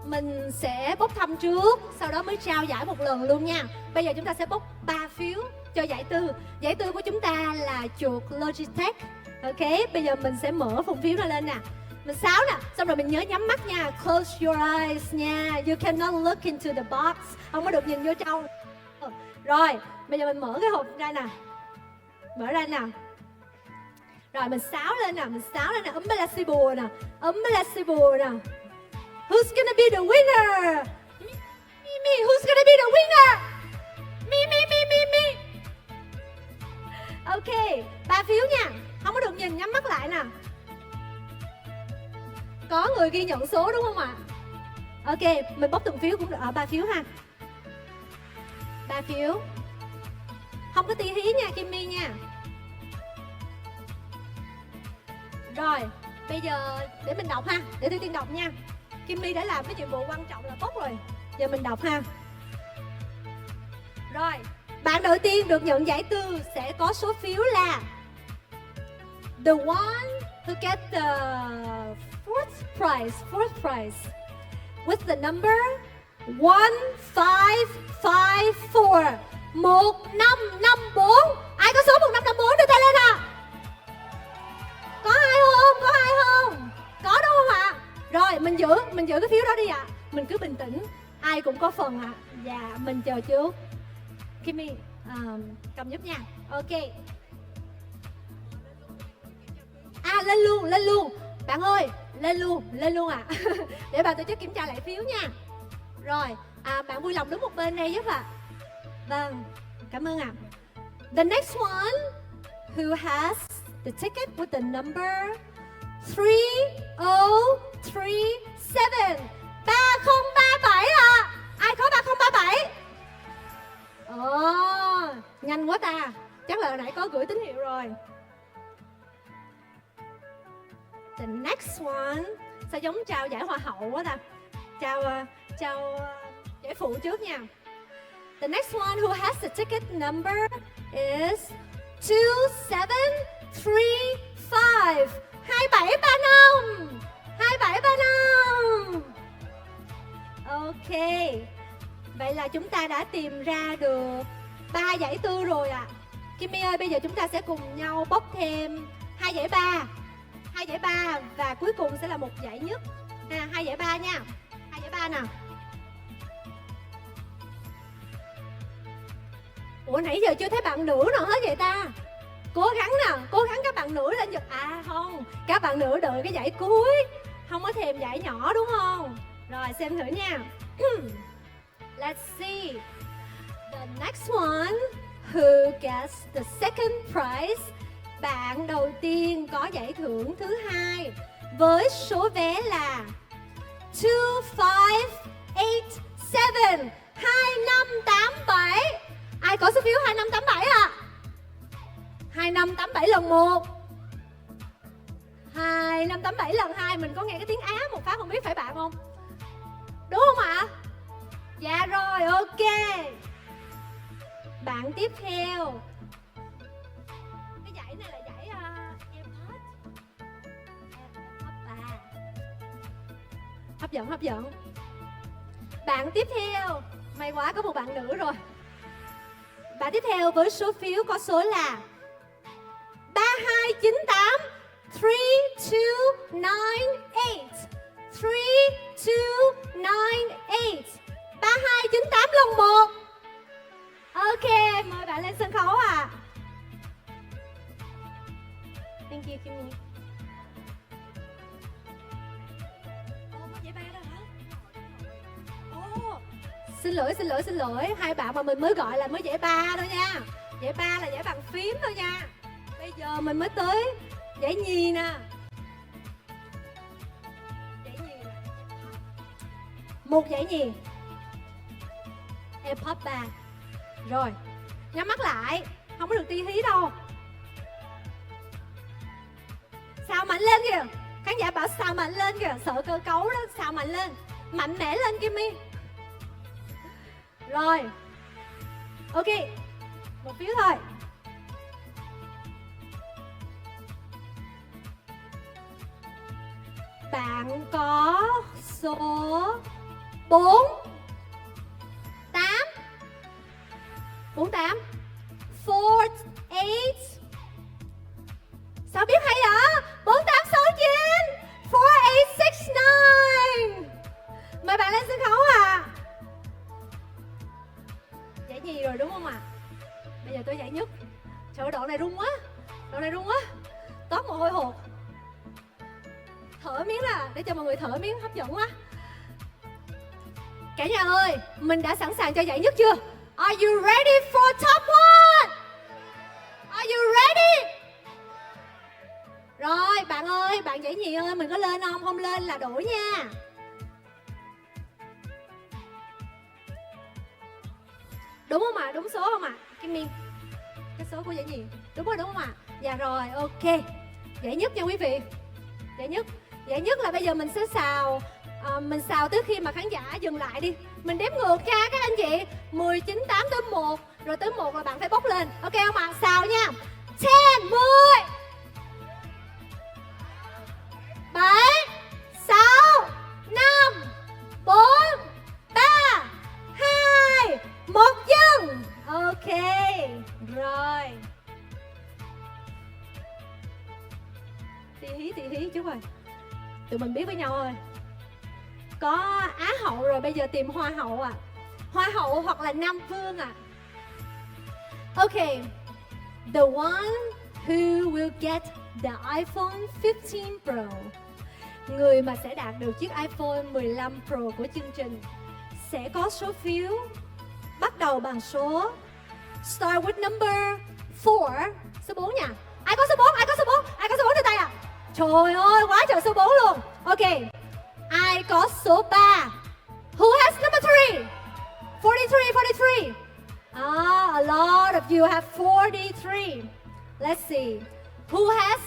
Mình sẽ bốc thăm trước, sau đó mới trao giải một lần luôn nha. Bây giờ chúng ta sẽ bốc 3 phiếu cho giải tư. Giải tư của chúng ta là chuột Logitech. Ok, bây giờ mình sẽ mở phùng phiếu ra lên nè. Mình sáo nè, xong rồi mình nhớ nhắm mắt nha. Close your eyes nha. You cannot look into the box. Không có được nhìn vô trong. Rồi, bây giờ mình mở cái hộp ra nè. Mở ra nè. Rồi mình sáo lên nè, Unbelievable nè. Who's gonna be the winner? Me. Who's gonna be the winner? Me. Ok, 3 phiếu nha. Không có được nhìn, nhắm mắt lại nè. Có người ghi nhận số đúng không ạ? Ok, mình bốc từng phiếu cũng được. 3 phiếu ha. 3 phiếu. Không có tí hí nha, Kimmy nha. Rồi, bây giờ để mình đọc ha. Để Tư Tiên đọc nha. Kimmy đã làm cái nhiệm vụ quan trọng là bốc rồi. Giờ mình đọc ha. Rồi, bạn đầu tiên được nhận giải tư sẽ có số phiếu là the one who get the fourth prize with the number 1554. 1554. Ai có số 1554 đưa tay lên ạ? Có ai không? Có đúng không ạ? Rồi, mình giữ cái phiếu đó đi ạ. Mình cứ bình tĩnh. Ai cũng có phần ạ. Dạ, mình chờ trước. Kimmy, cầm giúp nha. Ok. Lên luôn. Bạn ơi, lên luôn ạ. Để bạn tổ chức kiểm tra lại phiếu nha. Rồi, bạn vui lòng đứng một bên đây giúp ạ. Vâng, cảm ơn ạ. The next one who has the ticket with the number 3037. 3037 ạ. Ai có 3037? Nhanh quá ta. Chắc là nãy có gửi tín hiệu rồi. The next one. Sao giống trao giải hoa hậu quá ta. Chào giải phụ trước nha. The next one who has the ticket number is 2735. 2735. 2735. Ok. Vậy là chúng ta đã tìm ra được 3 giải tư rồi ạ. Kimmy ơi, bây giờ chúng ta sẽ cùng nhau bốc thêm 2 giải ba. 2 giải ba và cuối cùng sẽ là một giải nhất. 2 giải ba nha. 2 giải ba nè. Ủa nãy giờ chưa thấy bạn nữ nào hết vậy ta? Cố gắng các bạn nữ lên giật. Không, các bạn nữ đợi cái giải cuối. Không có thèm giải nhỏ đúng không? Rồi xem thử nha. Let's see. The next one who gets the second prize. Bạn đầu tiên có giải thưởng thứ hai với số vé là 2587. 2587. Ai có số phiếu 2587 ạ? 2587 lần 1. 2587 lần 2. Mình có nghe cái tiếng Á một phát, không biết phải bạn không? Đúng không ạ? Dạ rồi, ok. Bạn tiếp theo. Cái giải này là giải hấp dẫn. Bạn tiếp theo. May quá có một bạn nữ rồi. Bạn tiếp theo với số phiếu có số là 3298. 3298. 3298 lần 1. Ok, mời bạn lên sân khấu ạ. Thank you, Kimmy. Có giải ba đó hả? Xin lỗi. Hai bạn mà mình mới gọi là mới giải ba thôi nha. Giải ba là giải bàn phím thôi nha. Bây giờ mình mới tới giải nhì nè. Giải nhì. Một giải nhì. AirPod 3. Rồi, nhắm mắt lại. Không có được ti hí đâu. Xào mạnh lên kìa. Khán giả bảo xào mạnh lên kìa. Sợ cơ cấu đó, xào mạnh lên. Mạnh mẽ lên Kimmy. Rồi. Ok. Một phiếu thôi. Bạn có số 4 8 48 48. Sao biết hay vậy? 4869 4869. Mời bạn lên sân khấu ạ. Giải nhì rồi đúng không ạ? Bây giờ tôi giải nhất. Trời ơi, đoạn này rung quá. Toát mồ hôi hột. Thở miếng ra để cho mọi người thở miếng, hấp dẫn quá. Cả nhà ơi, mình đã sẵn sàng cho giải nhất chưa? Are you ready for top one? Are you ready? Rồi, bạn ơi, bạn giải nhì ơi, mình có lên không? Không lên là đổi nha. Đúng không ạ? Đúng số không ạ? Kimmy, cái số của giải nhì. Đúng rồi, đúng không ạ? Dạ rồi, ok. Giải nhất nha quý vị. Giải nhất là bây giờ mình sẽ xào. Mình xào tới khi mà khán giả dừng lại đi. Mình đếm ngược nha các anh chị. 10, 9, 8 tới 1. Rồi tới 1 là bạn phải bốc lên. Ok không ạ? Xào nha. 10, 10 7 6 5 4 3 2 1 dừng. Ok. Rồi. Tì hí chút rồi. Tụi mình biết với nhau thôi. Có Á hậu rồi, bây giờ tìm Hoa hậu à. Hoa hậu hoặc là Nam Vương à. Ok. The one who will get the iPhone 15 Pro. Người mà sẽ đạt được chiếc iPhone 15 Pro của chương trình sẽ có số phiếu bắt đầu bằng số start with number 4. Số 4 nha. Ai có số 4? Ai có số 4? Ai có số 4 trên tay à? Trời ơi, quá trời số 4 luôn. Ok. Ai có số 3? Who has number 3? 43. A lot of you have 43. Let's see. Who has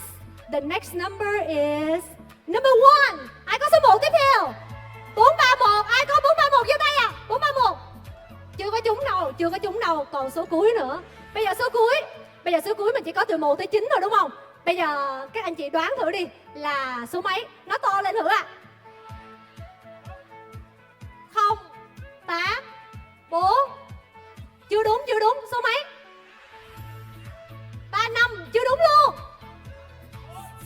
the next number is number 1. Ai có số 1 tiếp theo? 431. Ai có 431 giơ tay à? 431. Chưa có trúng đâu. Còn số cuối nữa. Bây giờ số cuối mình chỉ có từ 1 tới 9 thôi đúng không? Bây giờ các anh chị đoán thử đi là số mấy? Nó to lên thử ạ. 0 8 4. Chưa đúng. Số mấy? 35. Chưa đúng luôn.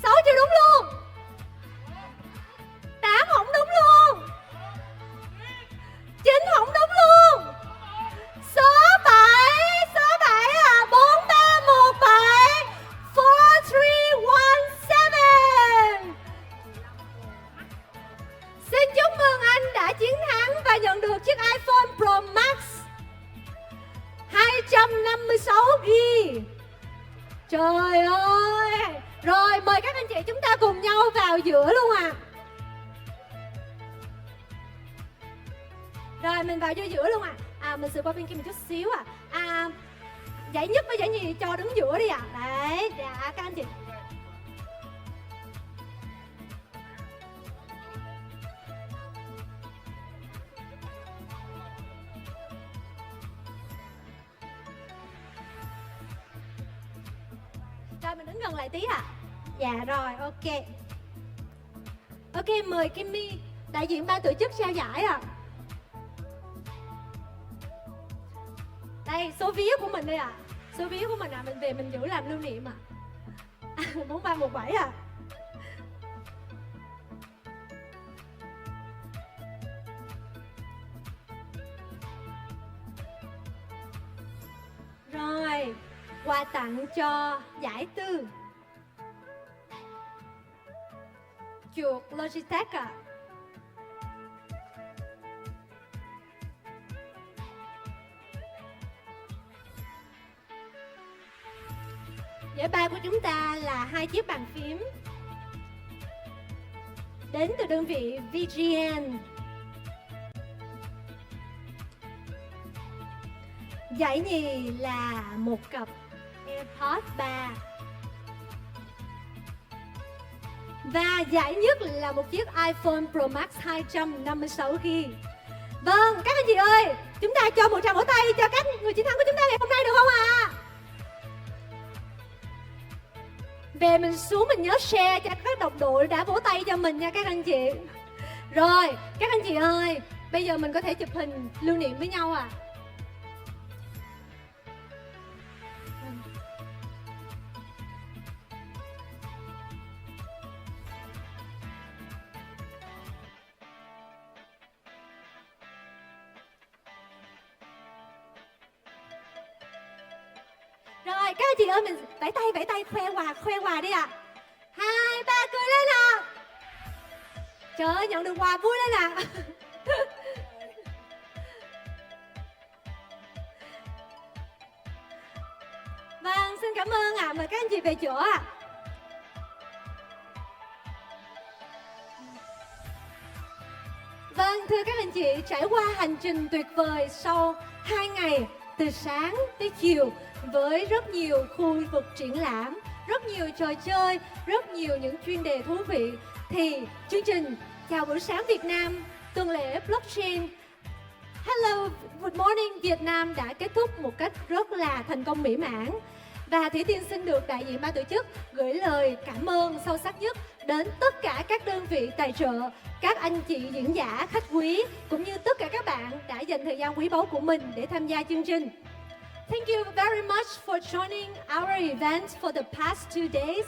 6 chưa đúng luôn. 8 không đúng luôn. 9 không đúng luôn. Số 7 à. 4317 4317. Xin chúc mừng anh đã chiến thắng và nhận được chiếc iPhone Pro Max 256GB. Trời ơi. Rồi mời các anh chị chúng ta cùng nhau vào giữa luôn à. Rồi mình vào vô giữa luôn à. Mình sửa qua bên kia một chút xíu à. Giải nhất với giải nhì cho đứng giữa đi ạ. Đấy, dạ các anh chị. Rồi mình đứng gần lại tí ạ. Dạ rồi, ok. Ok, mời Kimmy, đại diện ban tổ chức trao giải ạ. Đây, số vía của mình đây ạ. Số vía của mình mình về mình giữ làm lưu niệm 4317 à. Rồi, quà tặng cho giải tư. Chuột Logitech ạ. ba của chúng ta là 2 chiếc bàn phím đến từ đơn vị VGN. Giải nhì là một cặp AirPods 3. Và giải nhất là một chiếc iPhone Pro Max 256GB. Vâng, các anh chị ơi, chúng ta cho một tràng vỗ tay cho các người chiến thắng của chúng ta ngày hôm nay được không ạ? Về mình xuống mình nhớ share cho các đồng đội đã vỗ tay cho mình nha các anh chị. Rồi, các anh chị ơi, bây giờ mình có thể chụp hình lưu niệm với nhau à? Rồi, các anh chị ơi, mình vẫy tay khoe quà đi ạ. 2, 3 cười lên nào. Trời ơi, nhận được quà vui lên ạ. Vâng, xin cảm ơn ạ. Mời các anh chị về chỗ ạ. Vâng, thưa các anh chị, trải qua hành trình tuyệt vời sau 2 ngày từ sáng tới chiều với rất nhiều khu vực triển lãm, rất nhiều trò chơi, rất nhiều những chuyên đề thú vị, thì chương trình Chào buổi sáng Việt Nam, tuần lễ blockchain Hello Good Morning Việt Nam đã kết thúc một cách rất là thành công mỹ mãn. Và Thủy Tiên xin được đại diện ban tổ chức gửi lời cảm ơn sâu sắc nhất đến tất cả các đơn vị tài trợ, các anh chị diễn giả, khách quý, cũng như tất cả các bạn đã dành thời gian quý báu của mình để tham gia chương trình. Thank you very much for joining our event for the past 2 days.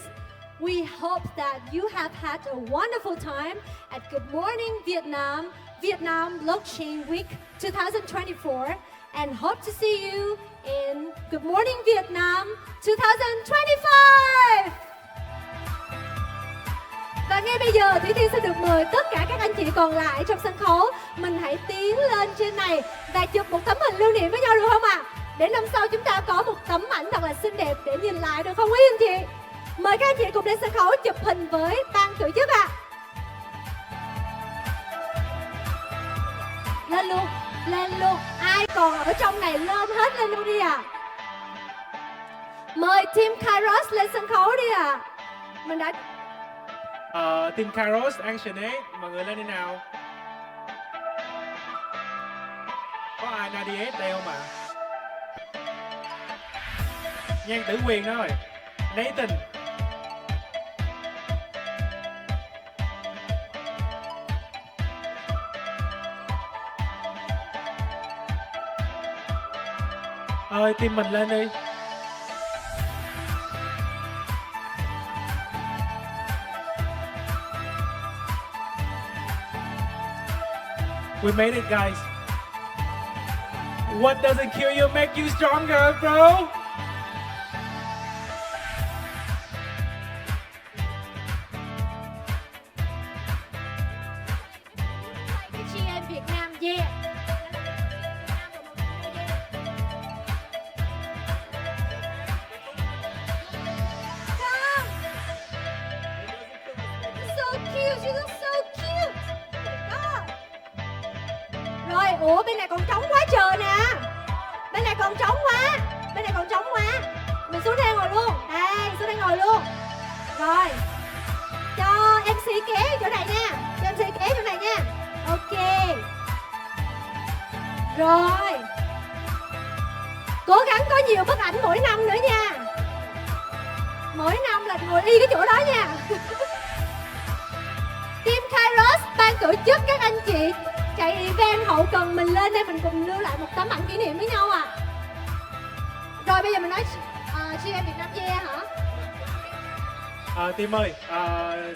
We hope that you have had a wonderful time at Good Morning Vietnam, Vietnam Blockchain Week 2024, and hope to see you in Good Morning Vietnam 2025. Và ngay bây giờ, Thủy Tiên sẽ được mời tất cả các anh chị còn lại trong sân khấu, mình hãy tiến lên trên này và chụp một tấm hình lưu niệm với nhau được không ạ? Để năm sau chúng ta có một tấm ảnh thật là xinh đẹp để nhìn lại được không quý anh chị? Mời các anh chị cùng lên sân khấu chụp hình với ban tổ chức ạ. Lên luôn. Ai còn ở trong này lên hết lên luôn đi ạ. Mời team Kairos lên sân khấu đi ạ. Mình đã team Kairos action ấy, mọi người lên đi nào. Có ai Nadia đây không ạ? Nhan Tử Quyền thôi. Nathan. Ơi, team mình lên đi. We made it, guys. What doesn't kill you make you stronger, bro. Chị em Việt Nam, yeah. You look so cute. Đó. Rồi, ủa bên này còn trống quá trời nè. Bên này còn trống quá. Mình xuống đây ngồi luôn. Đây, xuống đây ngồi luôn. Rồi. Cho MC kéo chỗ này nha. Ok. Rồi. Cố gắng có nhiều bức ảnh mỗi năm nữa nha. Mỗi năm là ngồi y cái chỗ đó nha. Team Kairos, ban tổ chức, các anh chị chạy event hậu cần mình lên đây mình cùng lưu lại một tấm ảnh kỷ niệm với nhau à. Rồi bây giờ mình nói chị em Việt Nam yeah hả? Team ơi,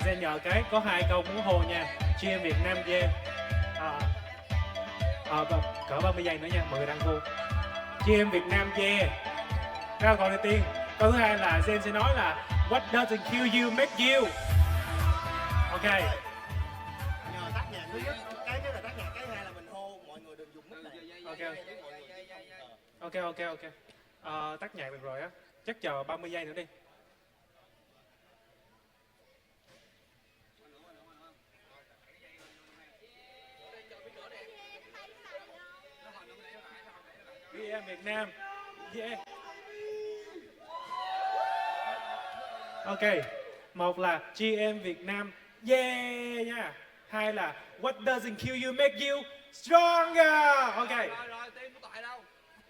Zen nhờ cái có 2 câu muốn hô nha. Chị em Việt Nam yeah. Cỡ 30 giây nữa nha, mọi người đang hô. Chị em Việt Nam yeah. Đó là câu đầu tiên. Câu thứ hai là Zen sẽ nói là what doesn't kill you make you. Ok. Tắt nhạc thứ nhất, cái là tắt nhạc, cái hai là mình hô, mọi người đừng dùng mic này. Ok. Tắt nhạc được rồi á. Chắc chờ 30 giây nữa đi. em Việt Nam. Yeah. Ok, một là GM Việt Nam. Yeah nha. Hai là what doesn't kill you make you stronger. Ok. Rồi, tim có tại đâu.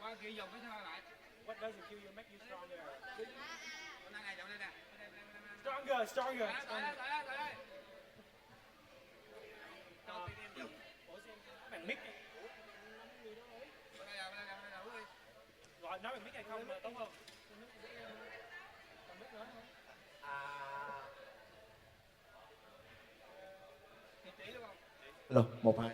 Qua kia dùng cái thơ lại. What doesn't kill you make you stronger. Stronger, Stronger. Bạn mic. Gọi nói bằng mic hay không là tốt hơn. Rồi, 1, 2.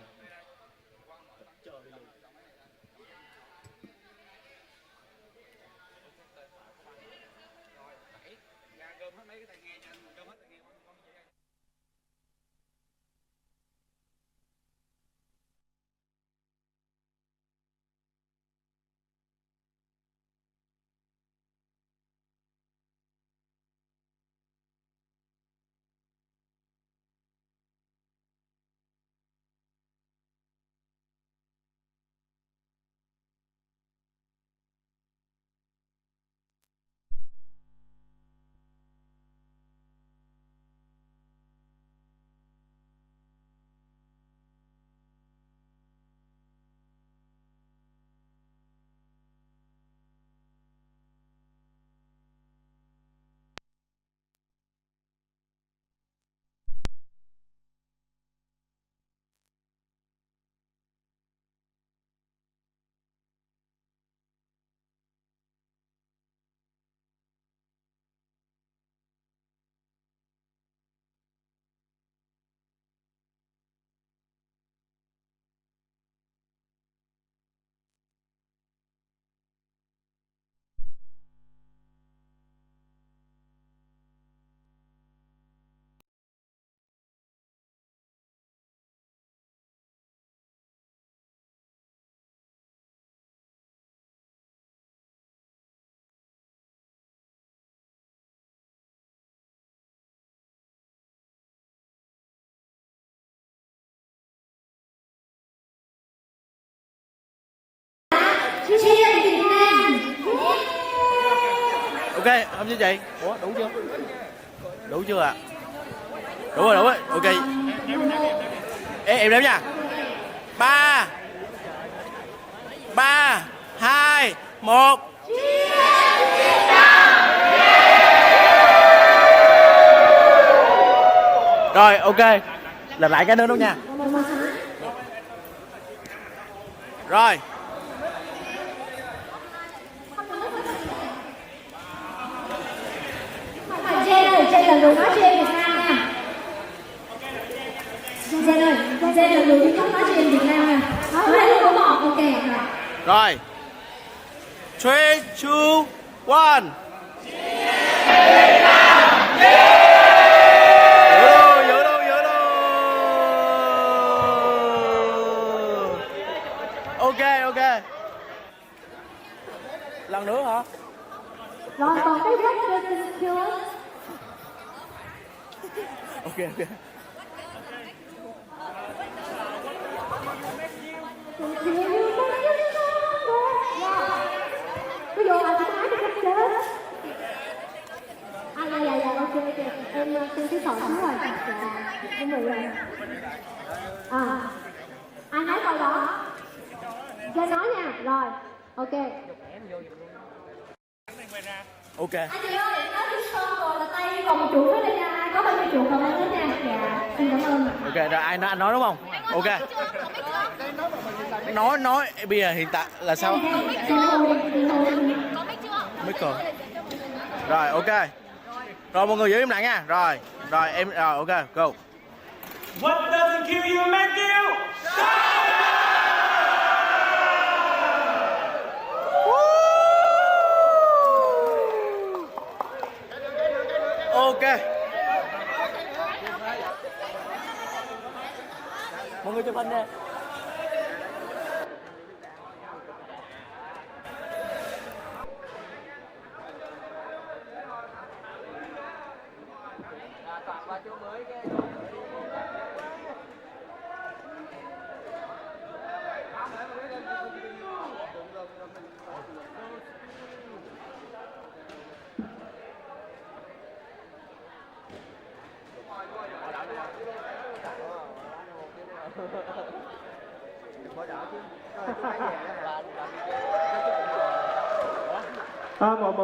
Ok, không chứ chị. Ủa, đủ chưa? Đủ chưa ạ? Đủ rồi, đủ rồi. Ok. Ê, em đếm nha. 3 3 2 1. Rồi, ok. Làm lại cái nữa đúng nha. Rồi. Trên là người nói trên Việt Nam nha. Trên là người duy nhất nói trên Việt Nam nha. Nói luôn đúng không? Ok. Rồi. 3, 2, 1. Ok, ok. Lần nữa hả? Rồi, còn cái what chưa? Ok, ok. Ví dụ anh nói cái cách chết. Dạ, ok. Em xin cái sổ đúng rồi. Đúng rồi. Ai nói câu đó? Chơi nói nha. Rồi, ok. Ok. Anh chị ơi, nói cái son rồi là tay vòng chuột hết đây nha. Ai có bao nhiêu chuột còn lên hết nha. Dạ, xin cảm ơn. Ok, rồi anh nói đúng không? Ok. Nói bây giờ hiện tại là sao? Mic chưa? Rồi, ok. Rồi mọi người giữ im lặng nha. Rồi em rồi ok, go. What doesn't kill you make you Ok. Mọi người chụp hình nè.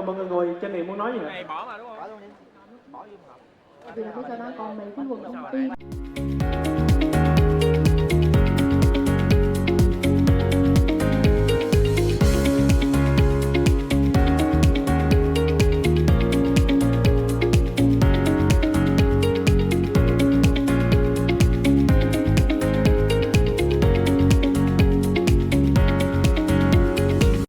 Mọi người ngồi trên này muốn nói gì nữa? Bỏ mà đúng không? Bỏ luôn đi. Bỏ vô hộp. Vì là phải cho nó còn mấy cái nguồn thông tin.